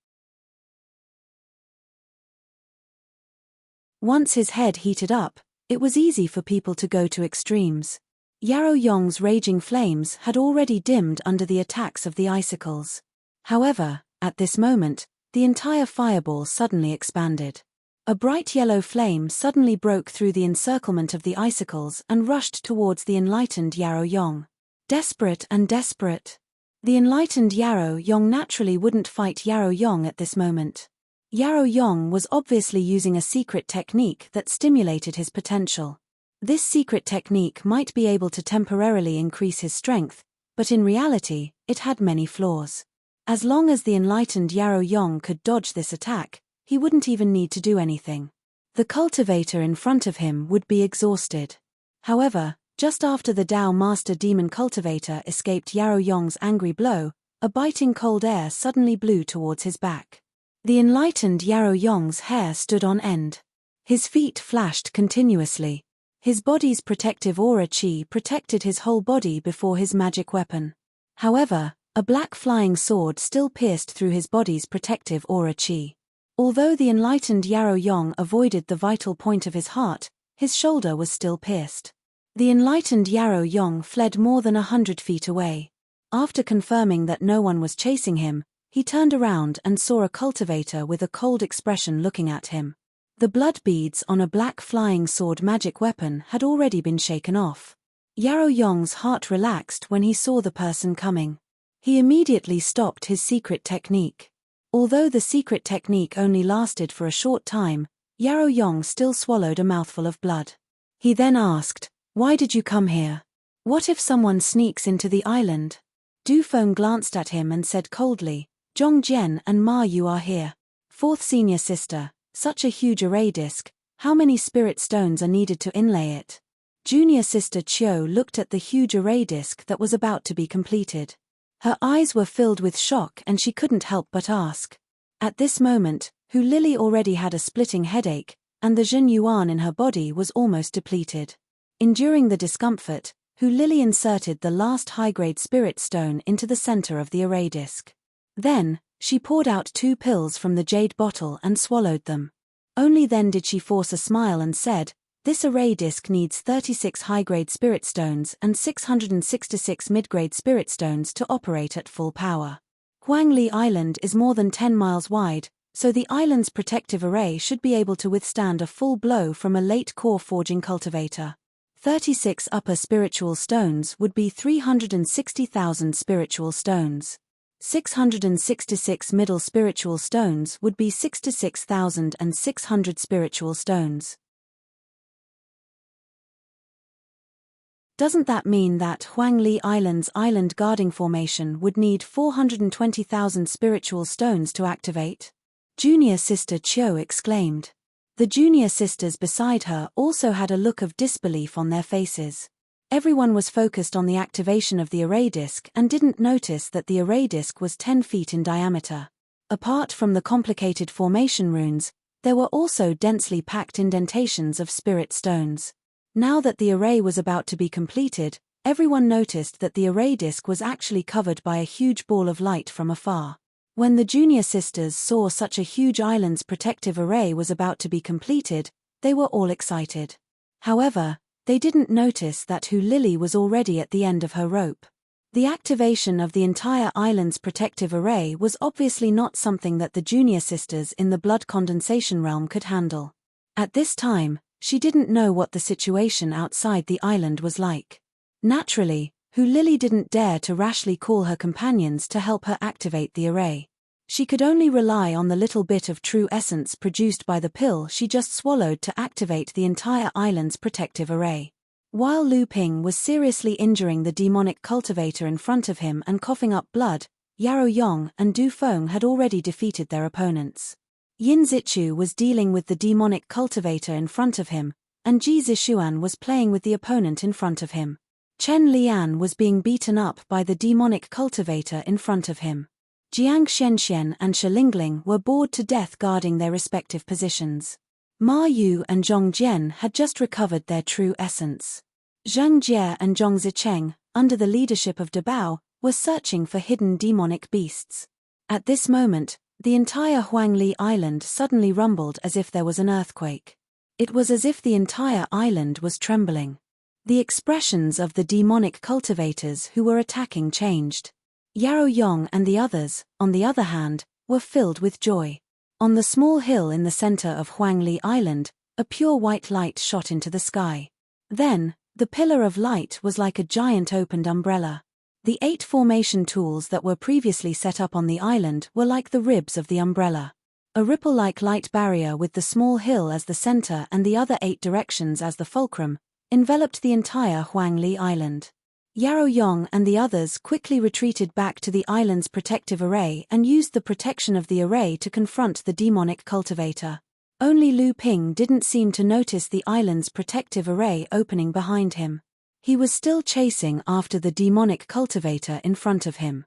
Once his head heated up, it was easy for people to go to extremes. Yarrow Yong's raging flames had already dimmed under the attacks of the icicles. However, at this moment, the entire fireball suddenly expanded. A bright yellow flame suddenly broke through the encirclement of the icicles and rushed towards the enlightened Yarrow Yong. Desperate and desperate. The enlightened Yarrow Yong naturally wouldn't fight Yarrow Yong at this moment. Yarrow Yong was obviously using a secret technique that stimulated his potential. This secret technique might be able to temporarily increase his strength, but in reality, it had many flaws. As long as the enlightened Yarrow Yong could dodge this attack, he wouldn't even need to do anything. The cultivator in front of him would be exhausted. However, just after the Dao Master Demon Cultivator escaped Yarrow Yong's angry blow, a biting cold air suddenly blew towards his back. The enlightened Yarrow Yong's hair stood on end. His feet flashed continuously. His body's protective aura chi protected his whole body before his magic weapon. However, a black flying sword still pierced through his body's protective aura chi. Although the enlightened Yarrow Yong avoided the vital point of his heart, his shoulder was still pierced. The enlightened Yarrow Yong fled more than 100 feet away. After confirming that no one was chasing him, he turned around and saw a cultivator with a cold expression looking at him. The blood beads on a black flying sword magic weapon had already been shaken off. Yarrow Yong's heart relaxed when he saw the person coming. He immediately stopped his secret technique. Although the secret technique only lasted for a short time, Yarrow Yong still swallowed a mouthful of blood. He then asked, "Why did you come here? What if someone sneaks into the island?" Du Feng glanced at him and said coldly, "Zhong Jian and Ma Yu are here. Fourth senior sister, such a huge array disk, how many spirit stones are needed to inlay it?" Junior sister Chiu looked at the huge array disk that was about to be completed. Her eyes were filled with shock and she couldn't help but ask. At this moment, Hu Lili already had a splitting headache, and the Jin Yuan in her body was almost depleted. Enduring the discomfort, Hu Lili inserted the last high-grade spirit stone into the center of the array disk. Then, she poured out 2 pills from the jade bottle and swallowed them. Only then did she force a smile and said, "This array disk needs 36 high-grade spirit stones and 666 mid-grade spirit stones to operate at full power. Huangli Island is more than 10 miles wide, so the island's protective array should be able to withstand a full blow from a late core forging cultivator. 36 upper spiritual stones would be 360,000 spiritual stones. 666 middle spiritual stones would be 66,600 spiritual stones. Doesn't that mean that Huangli Island's island guarding formation would need 420,000 spiritual stones to activate?" Junior sister Chiu exclaimed. The junior sisters beside her also had a look of disbelief on their faces. Everyone was focused on the activation of the array disk and didn't notice that the array disk was 10 feet in diameter. Apart from the complicated formation runes, there were also densely packed indentations of spirit stones. Now that the array was about to be completed, everyone noticed that the array disk was actually covered by a huge ball of light from afar. When the junior sisters saw such a huge island's protective array was about to be completed, they were all excited. However, they didn't notice that Hu Lili was already at the end of her rope. The activation of the entire island's protective array was obviously not something that the junior sisters in the blood condensation realm could handle. At this time, she didn't know what the situation outside the island was like. Naturally, Hu Lili didn't dare to rashly call her companions to help her activate the array. She could only rely on the little bit of true essence produced by the pill she just swallowed to activate the entire island's protective array. While Lu Ping was seriously injuring the demonic cultivator in front of him and coughing up blood, Yarrow Yong and Du Feng had already defeated their opponents. Yin Zichu was dealing with the demonic cultivator in front of him, and Ji Zishuan was playing with the opponent in front of him. Chen Lian was being beaten up by the demonic cultivator in front of him. Jiang Xianxian and Shilingling were bored to death guarding their respective positions. Ma Yu and Zhong Jian had just recovered their true essence. Zhang Jie and Zhong Zicheng, under the leadership of Dabao, were searching for hidden demonic beasts. At this moment, the entire Huangli Island suddenly rumbled as if there was an earthquake. It was as if the entire island was trembling. The expressions of the demonic cultivators who were attacking changed. Yarrow Yong and the others, on the other hand, were filled with joy. On the small hill in the center of Huangli Island, a pure white light shot into the sky. Then, the pillar of light was like a giant opened umbrella. The 8 formation tools that were previously set up on the island were like the ribs of the umbrella. A ripple-like light barrier with the small hill as the center and the other 8 directions as the fulcrum, enveloped the entire Huangli Island. Yarrow Yong and the others quickly retreated back to the island's protective array and used the protection of the array to confront the demonic cultivator. Only Lu Ping didn't seem to notice the island's protective array opening behind him. He was still chasing after the demonic cultivator in front of him.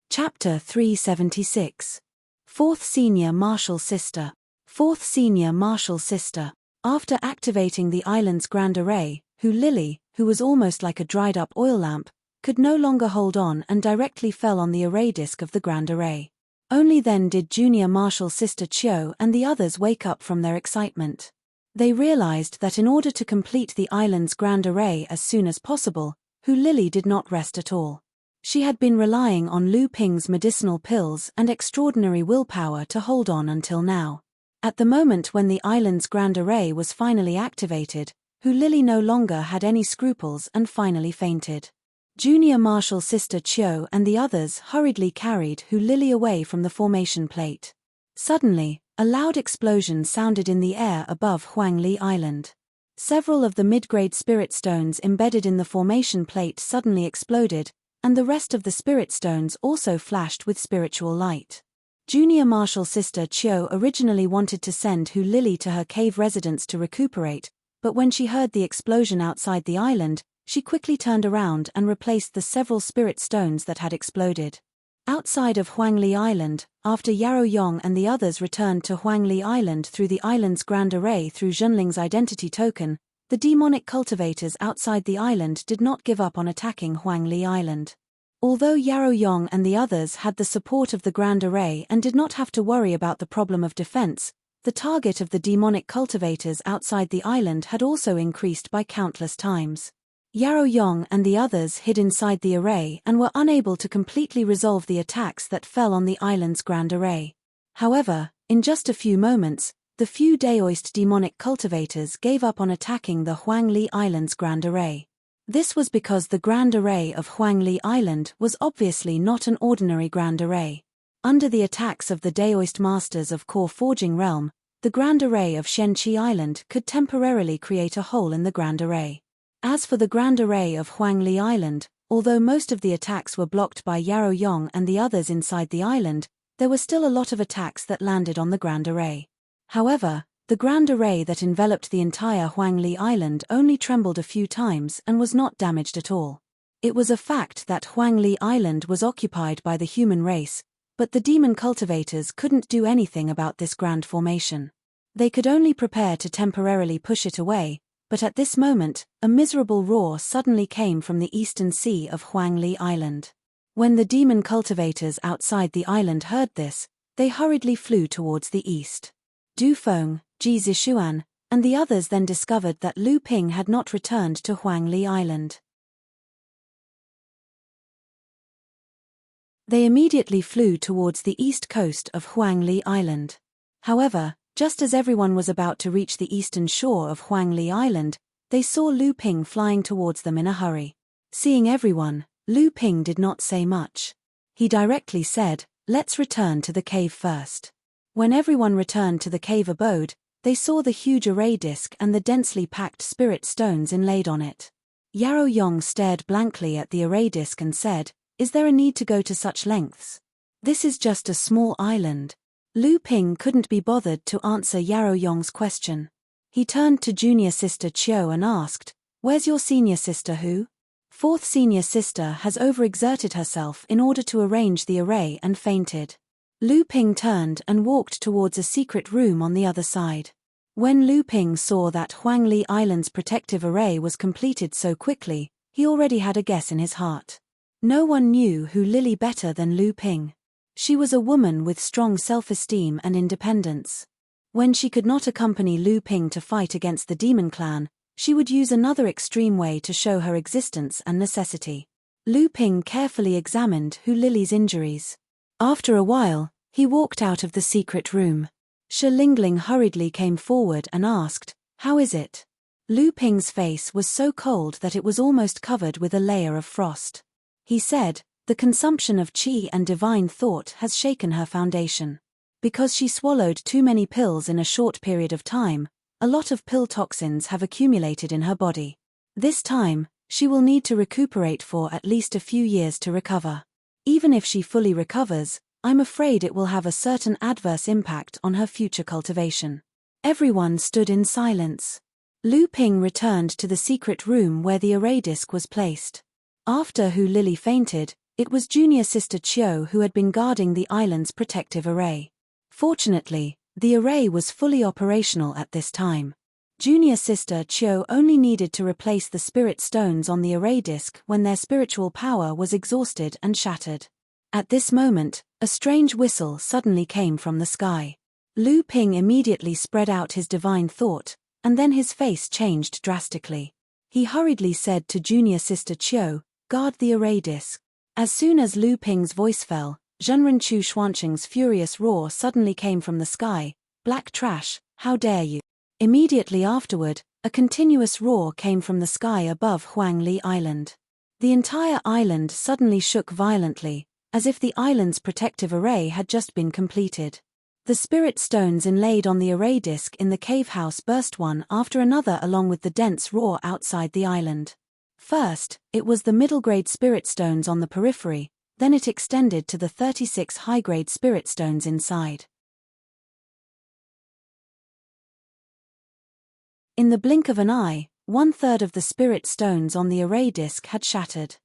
Chapter 376. Fourth Senior Martial Sister. Fourth Senior Martial Sister. After activating the island's grand array, Hu Lili, who was almost like a dried-up oil lamp, could no longer hold on and directly fell on the array disk of the grand array. Only then did Junior Martial Sister Chiu and the others wake up from their excitement. They realized that in order to complete the island's grand array as soon as possible, Hu Lili did not rest at all. She had been relying on Lu Ping's medicinal pills and extraordinary willpower to hold on until now. At the moment when the island's grand array was finally activated, who Lily no longer had any scruples and finally fainted. Junior Marshal Sister Chiu and the others hurriedly carried Hu Lily away from the formation plate. Suddenly, a loud explosion sounded in the air above Huangli Island. Several of the mid-grade spirit stones embedded in the formation plate suddenly exploded, and the rest of the spirit stones also flashed with spiritual light. Junior Marshal Sister Chiu originally wanted to send Hu Lily to her cave residence to recuperate, but when she heard the explosion outside the island, she quickly turned around and replaced the several spirit stones that had exploded. Outside of Huangli Island, after Yarrow Yong and the others returned to Huangli Island through the island's Grand Array through Zhenling's identity token, the demonic cultivators outside the island did not give up on attacking Huangli Island. Although Yarrow Yong and the others had the support of the Grand Array and did not have to worry about the problem of defense, the target of the demonic cultivators outside the island had also increased by countless times. Yarrow Yong and the others hid inside the array and were unable to completely resolve the attacks that fell on the island's Grand Array. However, in just a few moments, the few Daoist demonic cultivators gave up on attacking the Huangli Island's Grand Array. This was because the Grand Array of Huangli Island was obviously not an ordinary Grand Array. Under the attacks of the Daoist masters of Core Forging Realm, the Grand Array of Shenqi Island could temporarily create a hole in the Grand Array. As for the Grand Array of Huangli Island, although most of the attacks were blocked by Yarrow Yong and the others inside the island, there were still a lot of attacks that landed on the Grand Array. However, the Grand Array that enveloped the entire Huangli Island only trembled a few times and was not damaged at all. It was a fact that Huangli Island was occupied by the human race, but the demon cultivators couldn't do anything about this grand formation. They could only prepare to temporarily push it away, but at this moment, a miserable roar suddenly came from the eastern sea of Huangli Island. When the demon cultivators outside the island heard this, they hurriedly flew towards the east. Du Feng, Ji Zishuan, and the others then discovered that Lu Ping had not returned to Huangli Island. They immediately flew towards the east coast of Huangli Island. However, just as everyone was about to reach the eastern shore of Huangli Island, they saw Lu Ping flying towards them in a hurry. Seeing everyone, Lu Ping did not say much. He directly said, "Let's return to the cave first." When everyone returned to the cave abode, they saw the huge array disk and the densely packed spirit stones inlaid on it. Yarrow Yong stared blankly at the array disk and said, "Is there a need to go to such lengths? This is just a small island." Lu Ping couldn't be bothered to answer Yarrow Yong's question. He turned to junior sister Chiu and asked, "Where's your senior sister Hu? Fourth senior sister has overexerted herself in order to arrange the array and fainted." Lu Ping turned and walked towards a secret room on the other side. When Lu Ping saw that Huangli Island's protective array was completed so quickly, he already had a guess in his heart. No one knew Hu Lily better than Lu Ping. She was a woman with strong self-esteem and independence. When she could not accompany Lu Ping to fight against the demon clan, she would use another extreme way to show her existence and necessity. Lu Ping carefully examined Hu Lily's injuries. After a while, he walked out of the secret room. Shi Lingling hurriedly came forward and asked, "How is it?" Lu Ping's face was so cold that it was almost covered with a layer of frost. He said, "The consumption of qi and divine thought has shaken her foundation. Because she swallowed too many pills in a short period of time, a lot of pill toxins have accumulated in her body. This time, she will need to recuperate for at least a few years to recover. Even if she fully recovers, I'm afraid it will have a certain adverse impact on her future cultivation." Everyone stood in silence. Lu Ping returned to the secret room where the array disk was placed. After Hu Lily fainted, it was junior sister Chiu who had been guarding the island's protective array. Fortunately, the array was fully operational at this time. Junior sister Chiu only needed to replace the spirit stones on the array disk when their spiritual power was exhausted and shattered. At this moment, a strange whistle suddenly came from the sky. Lu Ping immediately spread out his divine thought, and then his face changed drastically. He hurriedly said to junior sister Chiu, "Guard the array disk." As soon as Lu Ping's voice fell, Zhenren-Chu Xuanqing's furious roar suddenly came from the sky, "Black trash, how dare you!" Immediately afterward, A continuous roar came from the sky above Huang Li Island. The entire island suddenly shook violently, as if the island's protective array had just been completed. The spirit stones inlaid on the array disk in the cave house burst one after another along with the dense roar outside the island. First, it was the middle-grade spirit stones on the periphery, then it extended to the 36 high-grade spirit stones inside. In the blink of an eye, 1/3 of the spirit stones on the array disk had shattered.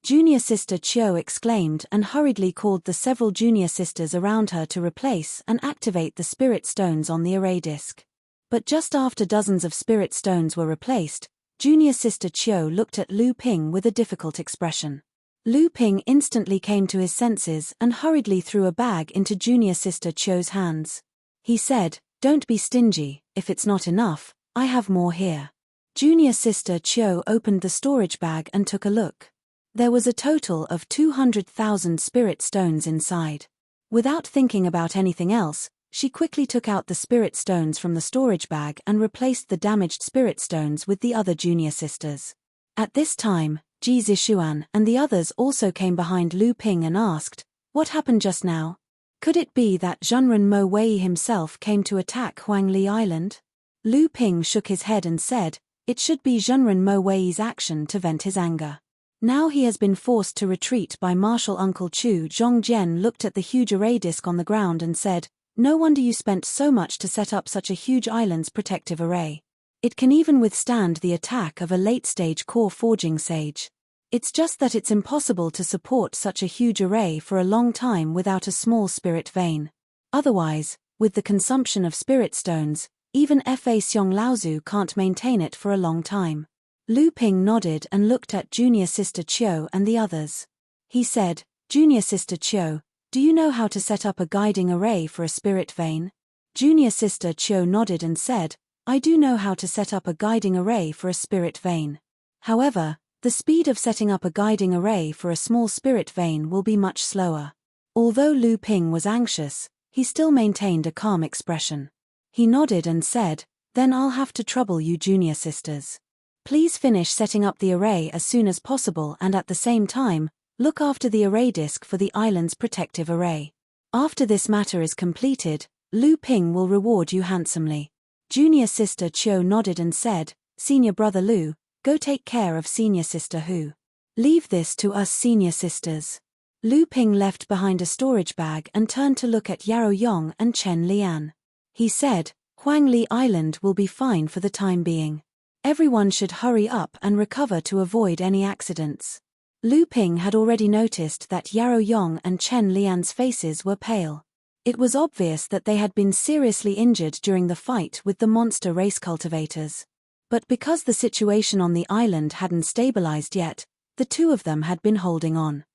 Junior Sister Chiu exclaimed and hurriedly called the several junior sisters around her to replace and activate the spirit stones on the array disk. But just after dozens of spirit stones were replaced, Junior Sister Chiu looked at Lu Ping with a difficult expression. Lu Ping instantly came to his senses and hurriedly threw a bag into Junior Sister Chiu's hands. He said, "Don't be stingy, if it's not enough, I have more here." Junior Sister Chiu opened the storage bag and took a look. There was a total of 200,000 spirit stones inside. Without thinking about anything else, she quickly took out the spirit stones from the storage bag and replaced the damaged spirit stones with the other junior sisters. At this time, Ji Zishuan and the others also came behind Lu Ping and asked, "What happened just now? Could it be that Zhenren Mo Wei himself came to attack Huang Li Island?" Lu Ping shook his head and said, "It should be Zhenren Mo Wei's action to vent his anger. Now he has been forced to retreat by Marshal Uncle Chu." Zhongjian looked at the huge array disk on the ground and said, "No wonder you spent so much to set up such a huge island's protective array. It can even withstand the attack of a late-stage core forging sage. It's just that it's impossible to support such a huge array for a long time without a small spirit vein. Otherwise, with the consumption of spirit stones, even Fa Xiong Laozu can't maintain it for a long time." Lu Ping nodded and looked at Junior Sister Chiu and the others. He said, "Junior Sister Chiu, do you know how to set up a guiding array for a spirit vein?" Junior Sister Chiu nodded and said, "I do know how to set up a guiding array for a spirit vein. However, the speed of setting up a guiding array for a small spirit vein will be much slower." Although Lu Ping was anxious, he still maintained a calm expression. He nodded and said, "Then I'll have to trouble you junior sisters. Please finish setting up the array as soon as possible and at the same time, look after the array disk for the island's protective array. After this matter is completed, Lu Ping will reward you handsomely." Junior Sister Chiu nodded and said, "Senior Brother Lu, go take care of Senior Sister Hu. Leave this to us senior sisters." Lu Ping left behind a storage bag and turned to look at Yarrow Yong and Chen Lian. He said, "Huang Li Island will be fine for the time being. Everyone should hurry up and recover to avoid any accidents." Lu Ping had already noticed that Yarrow Yong and Chen Lian's faces were pale. It was obvious that they had been seriously injured during the fight with the monster race cultivators. But because the situation on the island hadn't stabilized yet, the two of them had been holding on.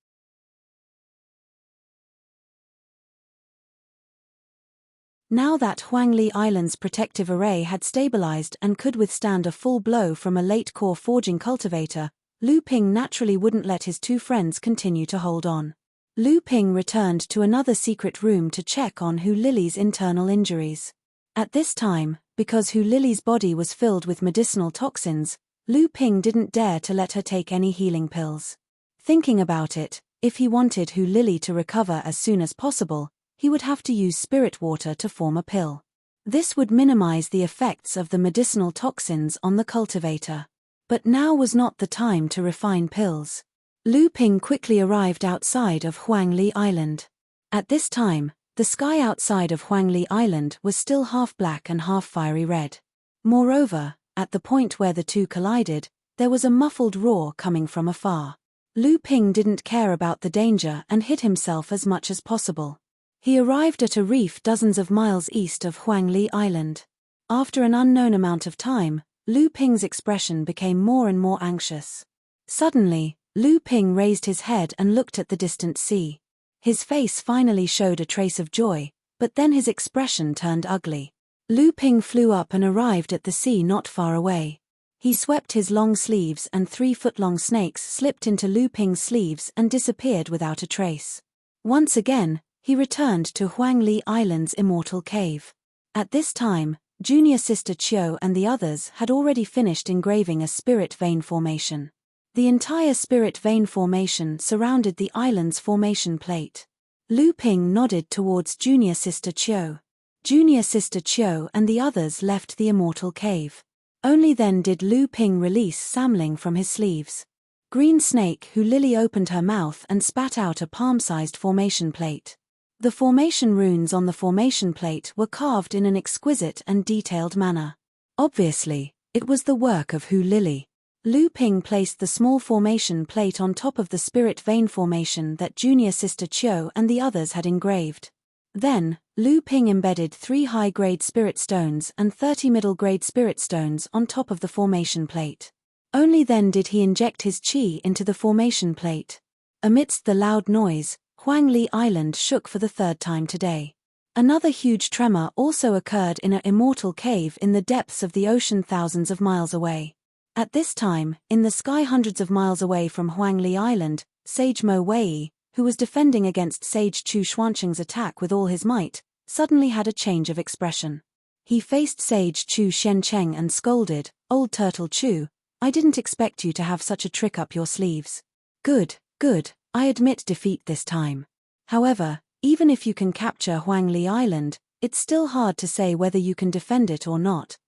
Now that Huang Li Island's protective array had stabilized and could withstand a full blow from a late-core forging cultivator, Lu Ping naturally wouldn't let his two friends continue to hold on. Lu Ping returned to another secret room to check on Hu Lily's internal injuries. At this time, because Hu Lily's body was filled with medicinal toxins, Lu Ping didn't dare to let her take any healing pills. Thinking about it, if he wanted Hu Lily to recover as soon as possible, he would have to use spirit water to form a pill. This would minimize the effects of the medicinal toxins on the cultivator. But now was not the time to refine pills. Lu Ping quickly arrived outside of Huang Li Island. At this time, the sky outside of Huang Li Island was still half black and half fiery red. Moreover, at the point where the two collided, there was a muffled roar coming from afar. Lu Ping didn't care about the danger and hid himself as much as possible. He arrived at a reef dozens of miles east of Huang Li Island. After an unknown amount of time, Lu Ping's expression became more and more anxious. Suddenly, Lu Ping raised his head and looked at the distant sea. His face finally showed a trace of joy, but then his expression turned ugly. Lu Ping flew up and arrived at the sea not far away. He swept his long sleeves and 3-foot-long snakes slipped into Lu Ping's sleeves and disappeared without a trace. Once again, he returned to Huang Li Island's immortal cave. At this time, Junior sister Chiu and the others had already finished engraving a spirit vein formation. The entire spirit vein formation surrounded the island's formation plate. Lu Ping nodded towards Junior sister Chiu. Junior sister Chiu and the others left the immortal cave. Only then did Lu Ping release Samling from his sleeves. Green Snake Hu Lily opened her mouth and spat out a palm-sized formation plate. The formation runes on the formation plate were carved in an exquisite and detailed manner. Obviously, it was the work of Hu Lily. Lu Ping placed the small formation plate on top of the spirit vein formation that Junior sister Chiu and the others had engraved. Then, Lu Ping embedded 3 high-grade spirit stones and 30 middle-grade spirit stones on top of the formation plate. Only then did he inject his qi into the formation plate. Amidst the loud noise, Huangli Island shook for the 3rd time today. Another huge tremor also occurred in an immortal cave in the depths of the ocean thousands of miles away. At this time, in the sky hundreds of miles away from Huangli Island, Sage Mo Wei, who was defending against Sage Chu Xuanqing's attack with all his might, suddenly had a change of expression. He faced Sage Chu Shencheng and scolded, "Old Turtle Chu, I didn't expect you to have such a trick up your sleeves." Good, I admit defeat this time. However, even if you can capture Huangli Island, it's still hard to say whether you can defend it or not.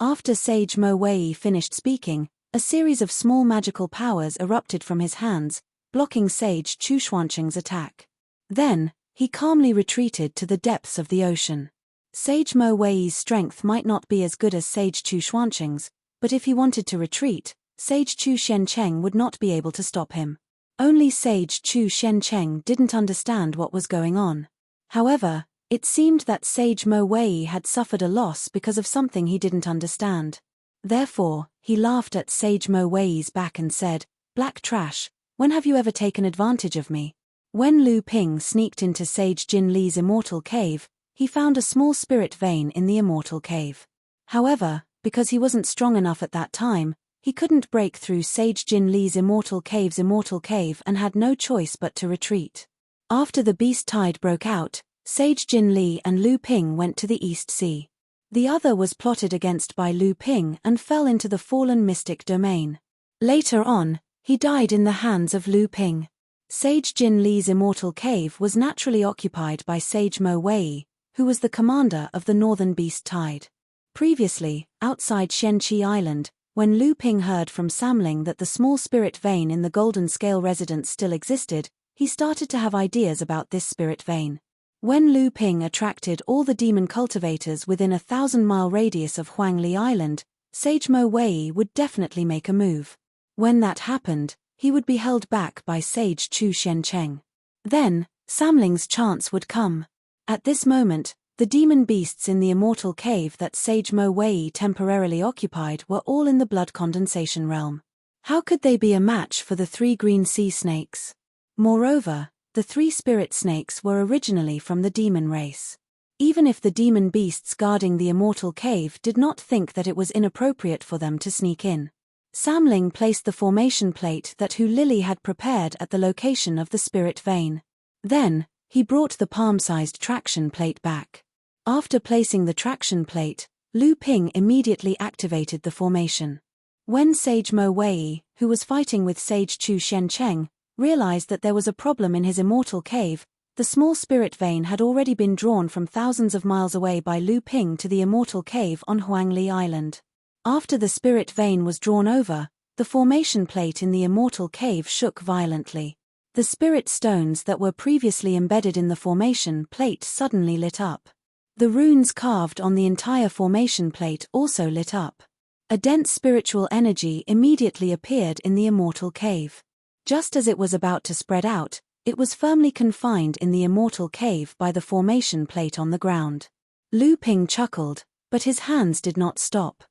After Sage Mo Wei finished speaking, a series of small magical powers erupted from his hands, blocking Sage Chu Xuanqing's attack. Then, he calmly retreated to the depths of the ocean. Sage Mo Wei's strength might not be as good as Sage Chu Xuanqing's, but if he wanted to retreat, Sage Chu Shencheng would not be able to stop him. Only Sage Chu Shencheng didn't understand what was going on. However, it seemed that Sage Mo Wei had suffered a loss because of something he didn't understand. Therefore, he laughed at Sage Mo Wei's back and said, "Black trash, when have you ever taken advantage of me?" When Lu Ping sneaked into Sage Jin Li's immortal cave, he found a small spirit vein in the immortal cave. However, because he wasn't strong enough at that time, he couldn't break through Sage Jin Li's immortal cave and had no choice but to retreat. After the beast tide broke out, Sage Jin Li and Lu Ping went to the East Sea. The other was plotted against by Lu Ping and fell into the fallen mystic domain. Later on, he died in the hands of Lu Ping. Sage Jin Li's immortal cave was naturally occupied by Sage Mo Wei, who was the commander of the northern beast tide. Previously, outside Shenqi Island, when Lu Ping heard from Samling that the small spirit vein in the Golden Scale residence still existed, he started to have ideas about this spirit vein. When Lu Ping attracted all the demon cultivators within a 1,000-mile radius of Huangli Island, Sage Mo Wei would definitely make a move. When that happened, he would be held back by Sage Chu Shencheng. Then, Samling's chance would come. At this moment, the demon beasts in the immortal cave that Sage Mo Wei temporarily occupied were all in the blood condensation realm. How could they be a match for the 3 green sea snakes? Moreover, the 3 spirit snakes were originally from the demon race. Even if the demon beasts guarding the immortal cave did not think that it was inappropriate for them to sneak in, Samling placed the formation plate that Hu Lily had prepared at the location of the spirit vein. Then, he brought the palm-sized traction plate back. After placing the traction plate, Lu Ping immediately activated the formation. When Sage Mo Wei, who was fighting with Sage Chu Shencheng, realized that there was a problem in his immortal cave, the small spirit vein had already been drawn from thousands of miles away by Lu Ping to the immortal cave on Huangli Island. After the spirit vein was drawn over, the formation plate in the immortal cave shook violently. The spirit stones that were previously embedded in the formation plate suddenly lit up. The runes carved on the entire formation plate also lit up. A dense spiritual energy immediately appeared in the immortal cave. Just as it was about to spread out, it was firmly confined in the immortal cave by the formation plate on the ground. Lu Ping chuckled, but his hands did not stop.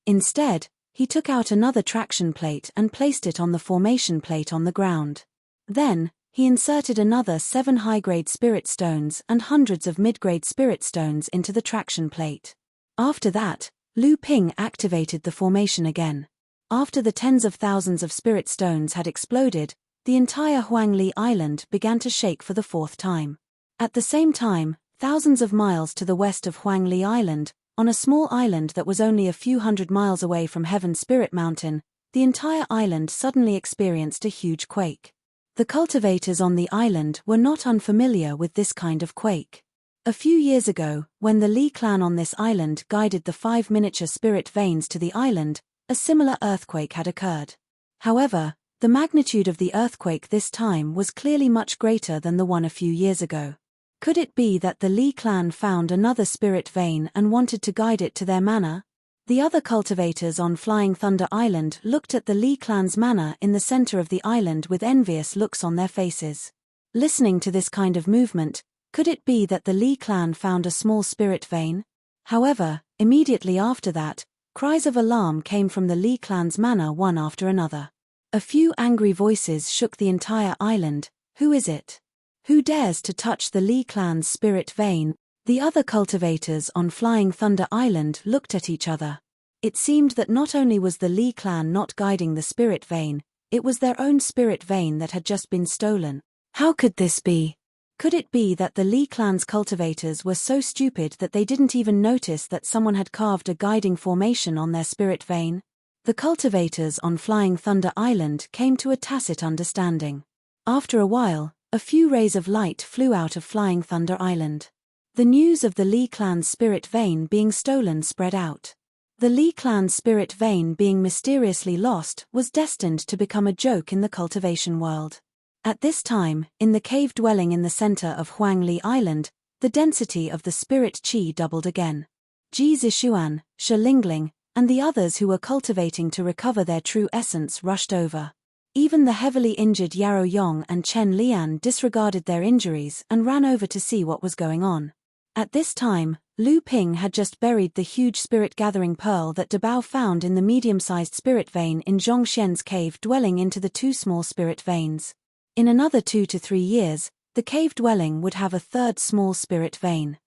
Instead, he took out another traction plate and placed it on the formation plate on the ground. Then, he inserted another 7 high-grade spirit stones and hundreds of mid-grade spirit stones into the traction plate. After that, Lu Ping activated the formation again. After the tens of thousands of spirit stones had exploded, the entire Huangli Island began to shake for the fourth time. At the same time, thousands of miles to the west of Huangli Island, on a small island that was only a few hundred miles away from Heaven's Spirit Mountain, the entire island suddenly experienced a huge quake. The cultivators on the island were not unfamiliar with this kind of quake. A few years ago, when the Li clan on this island guided the 5 miniature spirit veins to the island, a similar earthquake had occurred. However, the magnitude of the earthquake this time was clearly much greater than the one a few years ago. Could it be that the Li clan found another spirit vein and wanted to guide it to their manor? The other cultivators on Flying Thunder Island looked at the Li clan's manor in the center of the island with envious looks on their faces. Listening to this kind of movement, could it be that the Li clan found a small spirit vein? However, immediately after that, cries of alarm came from the Li clan's manor one after another. A few angry voices shook the entire island. Who is it? Who dares to touch the Li clan's spirit vein? The other cultivators on Flying Thunder Island looked at each other. It seemed that not only was the Li clan not guiding the spirit vein, it was their own spirit vein that had just been stolen. How could this be? Could it be that the Li clan's cultivators were so stupid that they didn't even notice that someone had carved a guiding formation on their spirit vein? The cultivators on Flying Thunder Island came to a tacit understanding. After a while, a few rays of light flew out of Flying Thunder Island. The news of the Li clan's spirit vein being stolen spread out. The Li clan's spirit vein being mysteriously lost was destined to become a joke in the cultivation world. At this time, in the cave dwelling in the center of Huangli Island, the density of the spirit qi doubled again. Ji Zishuan, Shi Lingling, and the others who were cultivating to recover their true essence rushed over. Even the heavily injured Yarrow Yong and Chen Lian disregarded their injuries and ran over to see what was going on. At this time, Lu Ping had just buried the huge spirit-gathering pearl that Dabao found in the medium-sized spirit vein in Zhongxian's cave dwelling into the 2 small spirit veins. In another 2 to 3 years, the cave dwelling would have a 3rd small spirit vein.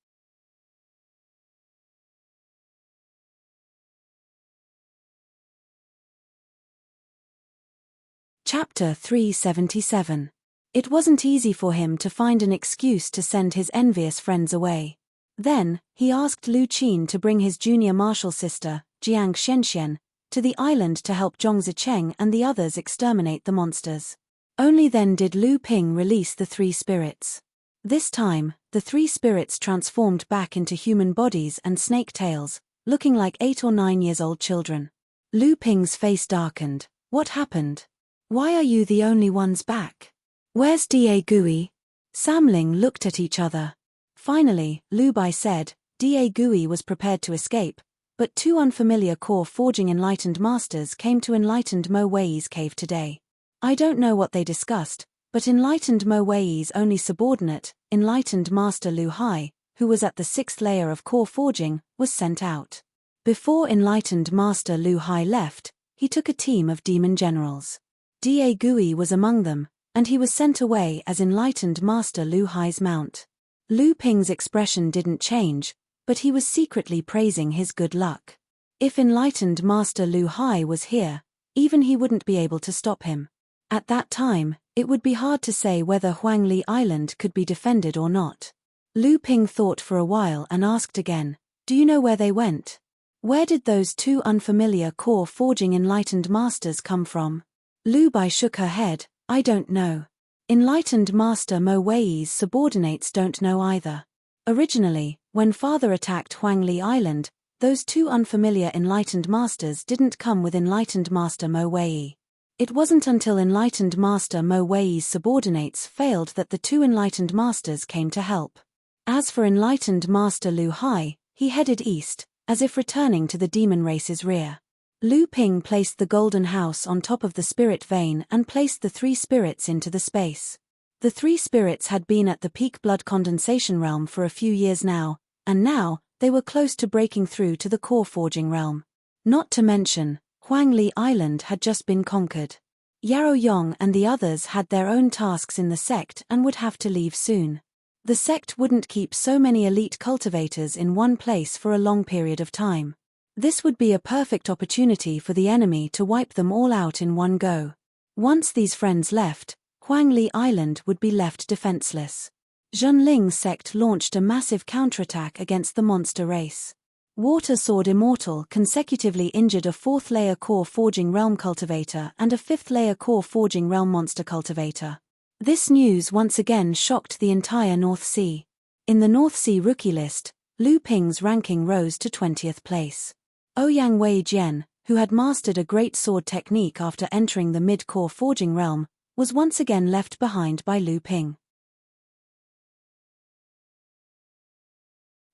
Chapter 377. It wasn't easy for him to find an excuse to send his envious friends away. Then, he asked Lu Qin to bring his junior martial sister, Jiang Shenxian, to the island to help Zhong Zicheng and the others exterminate the monsters. Only then did Lu Ping release the 3 spirits. This time, the 3 spirits transformed back into human bodies and snake tails, looking like 8 or 9 years old children. Lu Ping's face darkened. What happened? Why are you the only ones back? Where's Da Gui? Sam Ling looked at each other. Finally, Lu Bai said, Da Gui was prepared to escape, but 2 unfamiliar core forging enlightened masters came to enlightened Mo Wei's cave today. I don't know what they discussed, but enlightened Mo Wei's only subordinate, enlightened Master Lu Hai, who was at the 6th layer of core forging, was sent out. Before enlightened Master Lu Hai left, he took a team of demon generals. Da Gui was among them, and he was sent away as enlightened Master Lu Hai's mount. Lu Ping's expression didn't change, but he was secretly praising his good luck. If enlightened Master Lu Hai was here, even he wouldn't be able to stop him. At that time, it would be hard to say whether Huangli Island could be defended or not. Lu Ping thought for a while and asked again, do you know where they went? Where did those 2 unfamiliar core forging enlightened masters come from? Lu Bai shook her head. I don't know. Enlightened Master Mo Wei's subordinates don't know either. Originally, when Father attacked Huangli Island, those 2 unfamiliar enlightened masters didn't come with enlightened Master Mo Wei. It wasn't until enlightened Master Mo Wei's subordinates failed that the 2 enlightened masters came to help. As for enlightened Master Lu Hai, he headed east, as if returning to the demon race's rear. Lu Ping placed the golden house on top of the spirit vein and placed the 3 spirits into the space. The 3 spirits had been at the peak blood condensation realm for a few years now, and now, they were close to breaking through to the core forging realm. Not to mention, Huangli Island had just been conquered. Yarrow Yong and the others had their own tasks in the sect and would have to leave soon. The sect wouldn't keep so many elite cultivators in one place for a long period of time. This would be a perfect opportunity for the enemy to wipe them all out in one go. Once these friends left, Huangli Island would be left defenseless. Zhenling's sect launched a massive counterattack against the monster race. Water Sword Immortal consecutively injured a 4th-layer core Forging Realm cultivator and a 5th-layer core Forging Realm monster cultivator. This news once again shocked the entire North Sea. In the North Sea rookie list, Lu Ping's ranking rose to 20th place. Ouyang Wei Jian, who had mastered a great sword technique after entering the mid-core Forging Realm, was once again left behind by Lu Ping.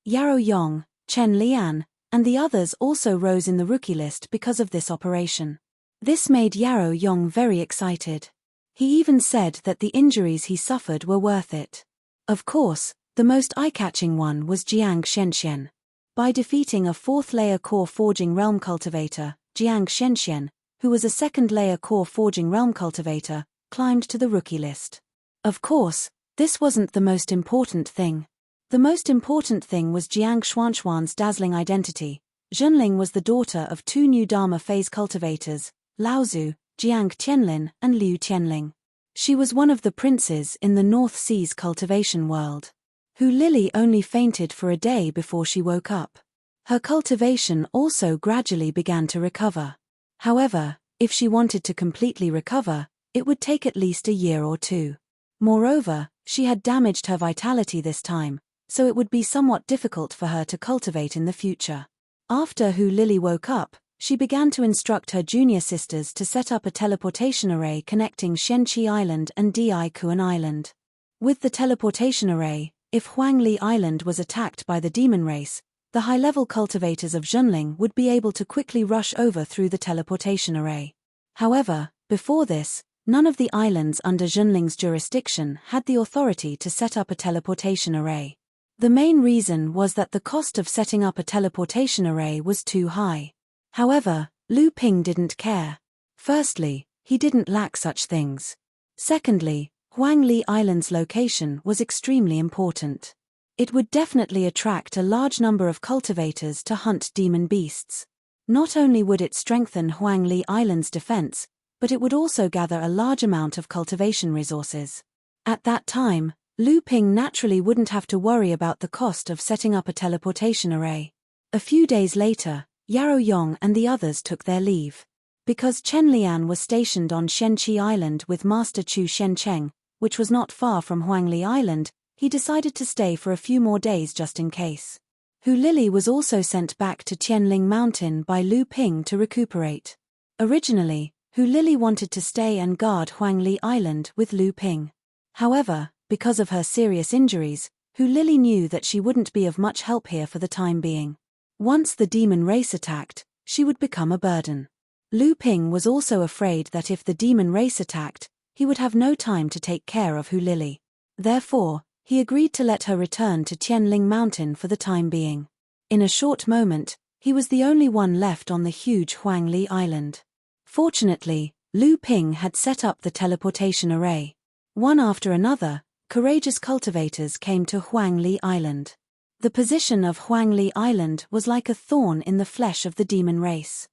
Yarrow Yong, Chen Lian, and the others also rose in the rookie list because of this operation. This made Yarrow Yong very excited. He even said that the injuries he suffered were worth it. Of course, the most eye-catching one was Jiang Shenxian. By defeating a 4th-layer core Forging Realm cultivator, Jiang Shenxian, who was a 2nd-layer core Forging Realm cultivator, climbed to the rookie list. Of course, this wasn't the most important thing. The most important thing was Jiang Xuanxuan's dazzling identity. Zhenling was the daughter of 2 new Dharma phase cultivators, Laozu, Jiang Tianlin and Liu Tianling. She was one of the princes in the North Sea's cultivation world. Hu Lili only fainted for a day before she woke up. Her cultivation also gradually began to recover. However, if she wanted to completely recover, it would take at least a year or 2. Moreover, she had damaged her vitality this time, so it would be somewhat difficult for her to cultivate in the future. After Hu Lili woke up, she began to instruct her junior sisters to set up a teleportation array connecting Shenqi Island and Di Kuan Island. With the teleportation array, if Huangli Island was attacked by the demon race, the high-level cultivators of Zhenling would be able to quickly rush over through the teleportation array. However, before this, none of the islands under Zhenling's jurisdiction had the authority to set up a teleportation array. The main reason was that the cost of setting up a teleportation array was too high. However, Lu Ping didn't care. Firstly, he didn't lack such things. Secondly, Huangli Island's location was extremely important. It would definitely attract a large number of cultivators to hunt demon beasts. Not only would it strengthen Huangli Island's defense, but it would also gather a large amount of cultivation resources. At that time, Lu Ping naturally wouldn't have to worry about the cost of setting up a teleportation array. A few days later, Yarrow Yong and the others took their leave. Because Chen Lian was stationed on Shenqi Island with Master Chu Shencheng, which was not far from Huangli Island, he decided to stay for a few more days just in case. Hu Lili was also sent back to Tianling Mountain by Lu Ping to recuperate. Originally, Hu Lili wanted to stay and guard Huangli Island with Lu Ping. However, because of her serious injuries, Hu Lili knew that she wouldn't be of much help here for the time being. Once the demon race attacked, she would become a burden. Lu Ping was also afraid that if the demon race attacked, he would have no time to take care of Hu Lili. Therefore, he agreed to let her return to Tianling Mountain for the time being. In a short moment, he was the only one left on the huge Huangli Island. Fortunately, Lu Ping had set up the teleportation array. One after another, courageous cultivators came to Huangli Island. The position of Huangli Island was like a thorn in the flesh of the demon race.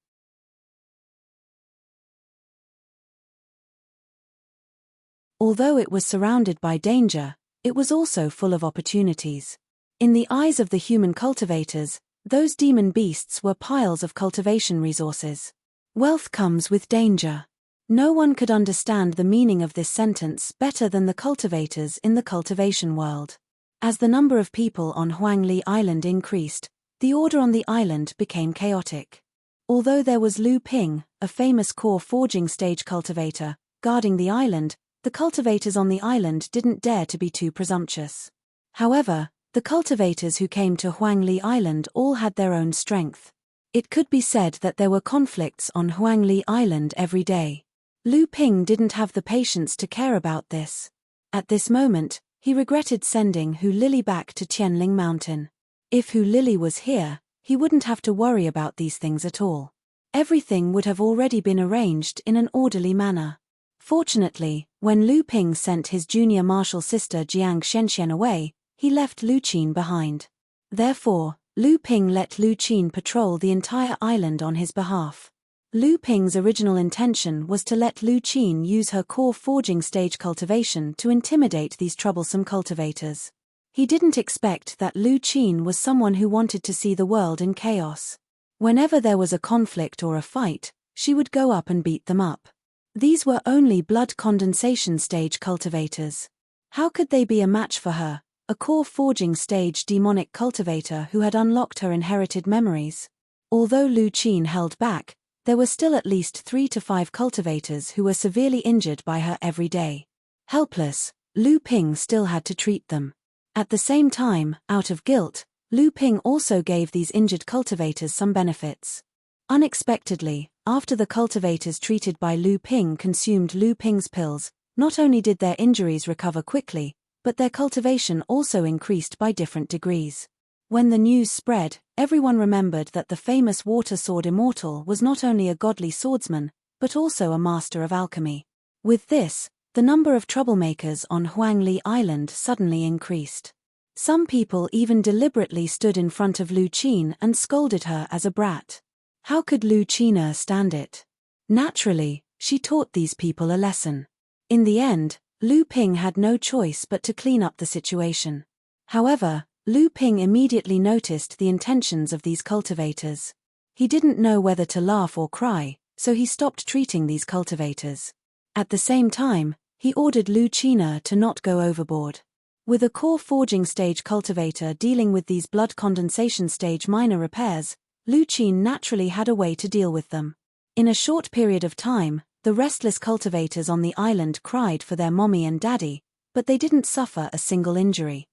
Although it was surrounded by danger, it was also full of opportunities. In the eyes of the human cultivators, those demon beasts were piles of cultivation resources. Wealth comes with danger. No one could understand the meaning of this sentence better than the cultivators in the cultivation world. As the number of people on Huangli Island increased, the order on the island became chaotic. Although there was Lu Ping, a famous core forging stage cultivator, guarding the island, the cultivators on the island didn't dare to be too presumptuous. However, the cultivators who came to Huangli Island all had their own strength. It could be said that there were conflicts on Huangli Island every day. Lu Ping didn't have the patience to care about this. At this moment, he regretted sending Hu Lili back to Tianling Mountain. If Hu Lili was here, he wouldn't have to worry about these things at all. Everything would have already been arranged in an orderly manner. Fortunately, when Lu Ping sent his junior martial sister Jiang Shenxian away, he left Lu Qin behind. Therefore, Lu Ping let Lu Qin patrol the entire island on his behalf. Lu Ping's original intention was to let Lu Qin use her core forging stage cultivation to intimidate these troublesome cultivators. He didn't expect that Lu Qin was someone who wanted to see the world in chaos. Whenever there was a conflict or a fight, she would go up and beat them up. These were only blood condensation stage cultivators. How could they be a match for her, a core forging stage demonic cultivator who had unlocked her inherited memories? Although Lu Qin held back, there were still at least 3 to 5 cultivators who were severely injured by her every day. Helpless, Lu Ping still had to treat them. At the same time, out of guilt, Lu Ping also gave these injured cultivators some benefits. Unexpectedly, after the cultivators treated by Lu Ping consumed Lu Ping's pills, not only did their injuries recover quickly, but their cultivation also increased by different degrees. When the news spread, everyone remembered that the famous water sword immortal was not only a godly swordsman, but also a master of alchemy. With this, the number of troublemakers on Huangli Island suddenly increased. Some people even deliberately stood in front of Lu Qin and scolded her as a brat. How could Lu Qin stand it? Naturally, she taught these people a lesson. In the end, Lu Ping had no choice but to clean up the situation. However, Lu Ping immediately noticed the intentions of these cultivators. He didn't know whether to laugh or cry, so he stopped treating these cultivators. At the same time, he ordered Lu Qin to not go overboard. With a core forging stage cultivator dealing with these blood condensation stage minor repairs, Lu Qin naturally had a way to deal with them. In a short period of time, the restless cultivators on the island cried for their mommy and daddy, but they didn't suffer a single injury.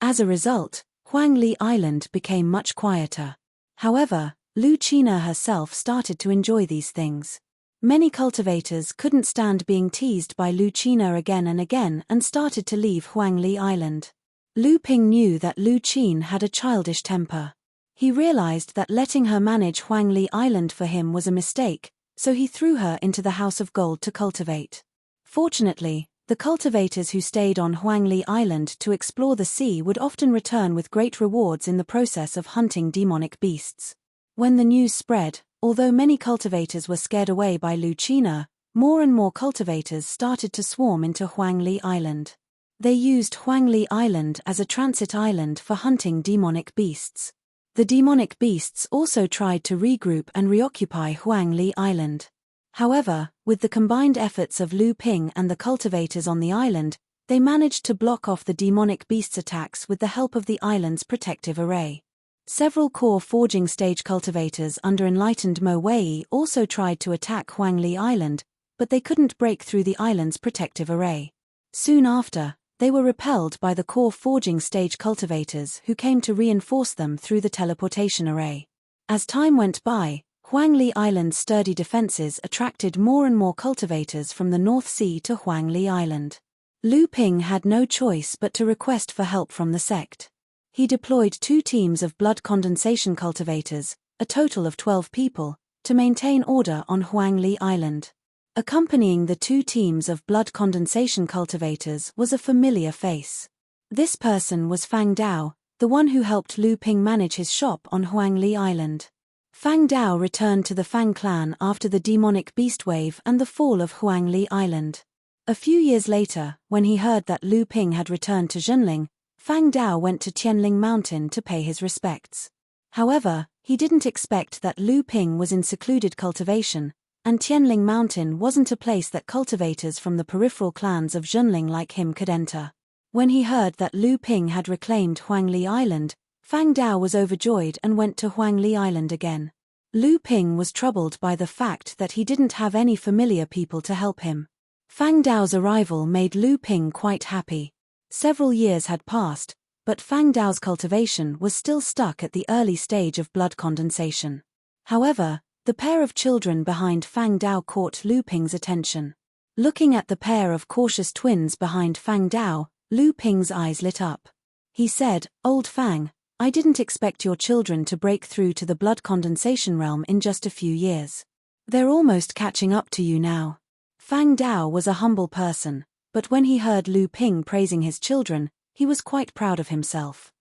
As a result, Huangli Island became much quieter. However, Lu Qin herself started to enjoy these things. Many cultivators couldn't stand being teased by Lu Qin again and again and started to leave Huangli Island. Lu Ping knew that Lu Qin had a childish temper. He realized that letting her manage Huangli Island for him was a mistake, so he threw her into the House of Gold to cultivate. Fortunately, the cultivators who stayed on Huangli Island to explore the sea would often return with great rewards in the process of hunting demonic beasts. When the news spread, although many cultivators were scared away by Lu Qin, more and more cultivators started to swarm into Huangli Island. They used Huangli Island as a transit island for hunting demonic beasts. The demonic beasts also tried to regroup and reoccupy Huangli Island. However, with the combined efforts of Lu Ping and the cultivators on the island, they managed to block off the demonic beasts' attacks with the help of the island's protective array. Several core forging stage cultivators under enlightened Mo Wei also tried to attack Huangli Island, but they couldn't break through the island's protective array. Soon after, they were repelled by the core forging stage cultivators who came to reinforce them through the teleportation array. As time went by, Huangli Island's sturdy defenses attracted more and more cultivators from the North Sea to Huangli Island. Lu Ping had no choice but to request for help from the sect. He deployed 2 teams of blood condensation cultivators, a total of 12 people, to maintain order on Huangli Island. Accompanying the 2 teams of blood condensation cultivators was a familiar face. This person was Fang Dao, the one who helped Lu Ping manage his shop on Huangli Island. Fang Dao returned to the Fang clan after the demonic beast wave and the fall of Huangli Island. A few years later, when he heard that Lu Ping had returned to Zhenling, Fang Dao went to Tianling Mountain to pay his respects. However, he didn't expect that Lu Ping was in secluded cultivation, and Tianling Mountain wasn't a place that cultivators from the peripheral clans of Zhenling like him could enter. When he heard that Lu Ping had reclaimed Huangli Island, Fang Dao was overjoyed and went to Huangli Island again. Lu Ping was troubled by the fact that he didn't have any familiar people to help him. Fang Dao's arrival made Lu Ping quite happy. Several years had passed, but Fang Dao's cultivation was still stuck at the early stage of blood condensation. However, the pair of children behind Fang Dao caught Lu Ping's attention. Looking at the pair of cautious twins behind Fang Dao, Lu Ping's eyes lit up. He said, "Old Fang, I didn't expect your children to break through to the blood condensation realm in just a few years. They're almost catching up to you now." Fang Dao was a humble person, but when he heard Lu Ping praising his children, he was quite proud of himself.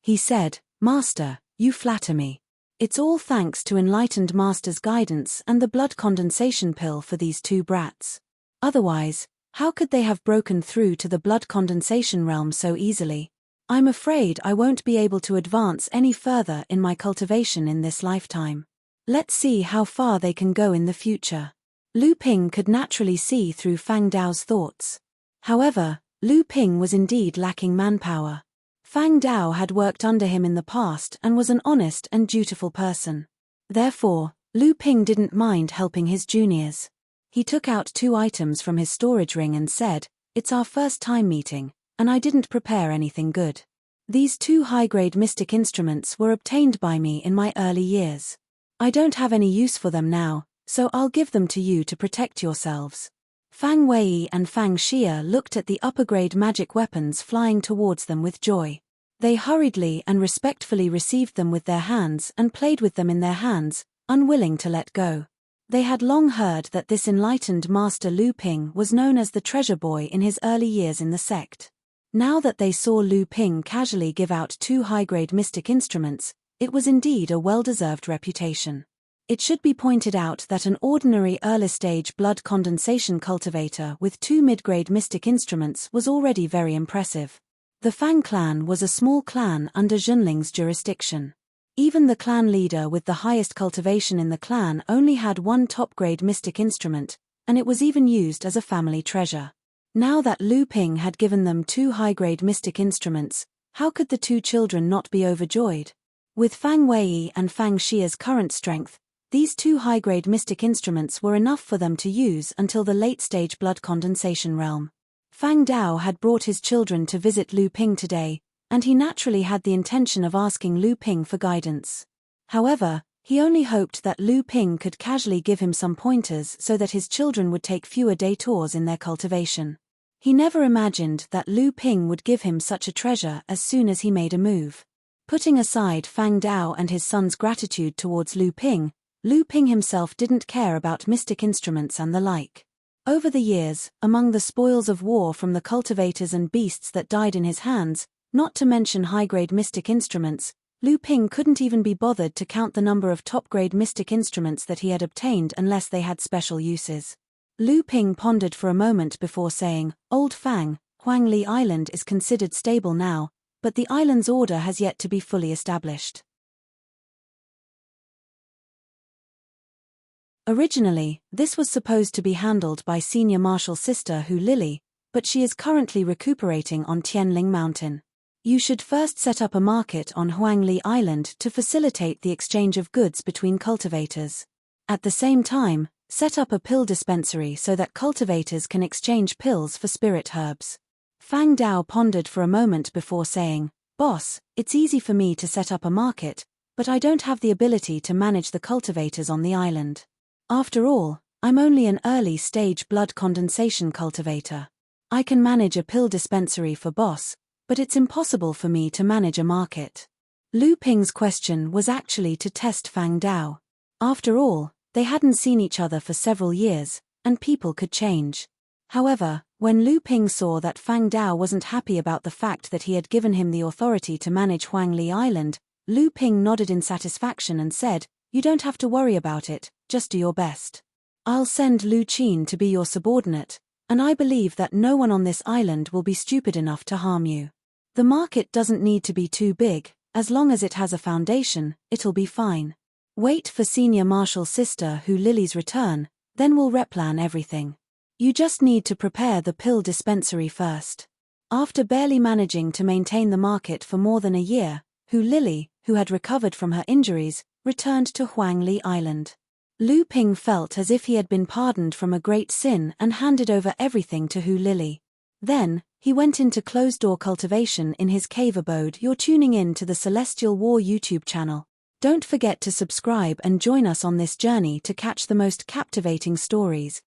He said, "Master, you flatter me. It's all thanks to enlightened Master's guidance and the blood condensation pill for these two brats. Otherwise, how could they have broken through to the blood condensation realm so easily? I'm afraid I won't be able to advance any further in my cultivation in this lifetime. Let's see how far they can go in the future." Lu Ping could naturally see through Fang Dao's thoughts. However, Lu Ping was indeed lacking manpower. Fang Dao had worked under him in the past and was an honest and dutiful person. Therefore, Lu Ping didn't mind helping his juniors. He took out 2 items from his storage ring and said, "It's our first time meeting, and I didn't prepare anything good. These 2 high-grade mystic instruments were obtained by me in my early years. I don't have any use for them now, so I'll give them to you to protect yourselves." Fang Wei and Fang Xia looked at the upper-grade magic weapons flying towards them with joy. They hurriedly and respectfully received them with their hands and played with them in their hands, unwilling to let go. They had long heard that this enlightened Master Lu Ping was known as the treasure boy in his early years in the sect. Now that they saw Lu Ping casually give out 2 high-grade mystic instruments, it was indeed a well-deserved reputation. It should be pointed out that an ordinary early-stage blood condensation cultivator with 2 mid-grade mystic instruments was already very impressive. The Fang clan was a small clan under Junling's jurisdiction. Even the clan leader with the highest cultivation in the clan only had 1 top-grade mystic instrument, and it was even used as a family treasure. Now that Lu Ping had given them 2 high-grade mystic instruments, how could the 2 children not be overjoyed? With Fang Wei and Fang Xia's current strength, these 2 high-grade mystic instruments were enough for them to use until the late-stage blood condensation realm. Fang Dao had brought his children to visit Lu Ping today, and he naturally had the intention of asking Lu Ping for guidance. However, he only hoped that Lu Ping could casually give him some pointers so that his children would take fewer detours in their cultivation. He never imagined that Lu Ping would give him such a treasure as soon as he made a move. Putting aside Fang Dao and his son's gratitude towards Lu Ping himself didn't care about mystic instruments and the like. Over the years, among the spoils of war from the cultivators and beasts that died in his hands, not to mention high-grade mystic instruments, Lu Ping couldn't even be bothered to count the number of top-grade mystic instruments that he had obtained unless they had special uses. Lu Ping pondered for a moment before saying, "Old Fang, Huangli Island is considered stable now, but the island's order has yet to be fully established." Originally, this was supposed to be handled by Senior Marshal Sister Hu Lily, but she is currently recuperating on Tianling Mountain. You should first set up a market on Huangli Island to facilitate the exchange of goods between cultivators. At the same time, set up a pill dispensary so that cultivators can exchange pills for spirit herbs. Fang Dao pondered for a moment before saying, "Boss, it's easy for me to set up a market, but I don't have the ability to manage the cultivators on the island. After all, I'm only an early-stage blood condensation cultivator. I can manage a pill dispensary for Boss, but it's impossible for me to manage a market." Lu Ping's question was actually to test Fang Dao. After all, they hadn't seen each other for several years, and people could change. However, when Lu Ping saw that Fang Dao wasn't happy about the fact that he had given him the authority to manage Huangli Island, Lu Ping nodded in satisfaction and said, "You don't have to worry about it, just do your best. I'll send Lu Qin to be your subordinate, and I believe that no one on this island will be stupid enough to harm you. The market doesn't need to be too big, as long as it has a foundation, it'll be fine. Wait for Senior Marshal Sister Hu Lily's return, then we'll replan everything. You just need to prepare the pill dispensary first." After barely managing to maintain the market for more than a year, Hu Lily, who had recovered from her injuries, returned to Huangli Island. Lu Ping felt as if he had been pardoned from a great sin and handed over everything to Hu Lily. Then, he went into closed-door cultivation in his cave abode. You're tuning in to the Celestial War YouTube channel. Don't forget to subscribe and join us on this journey to catch the most captivating stories.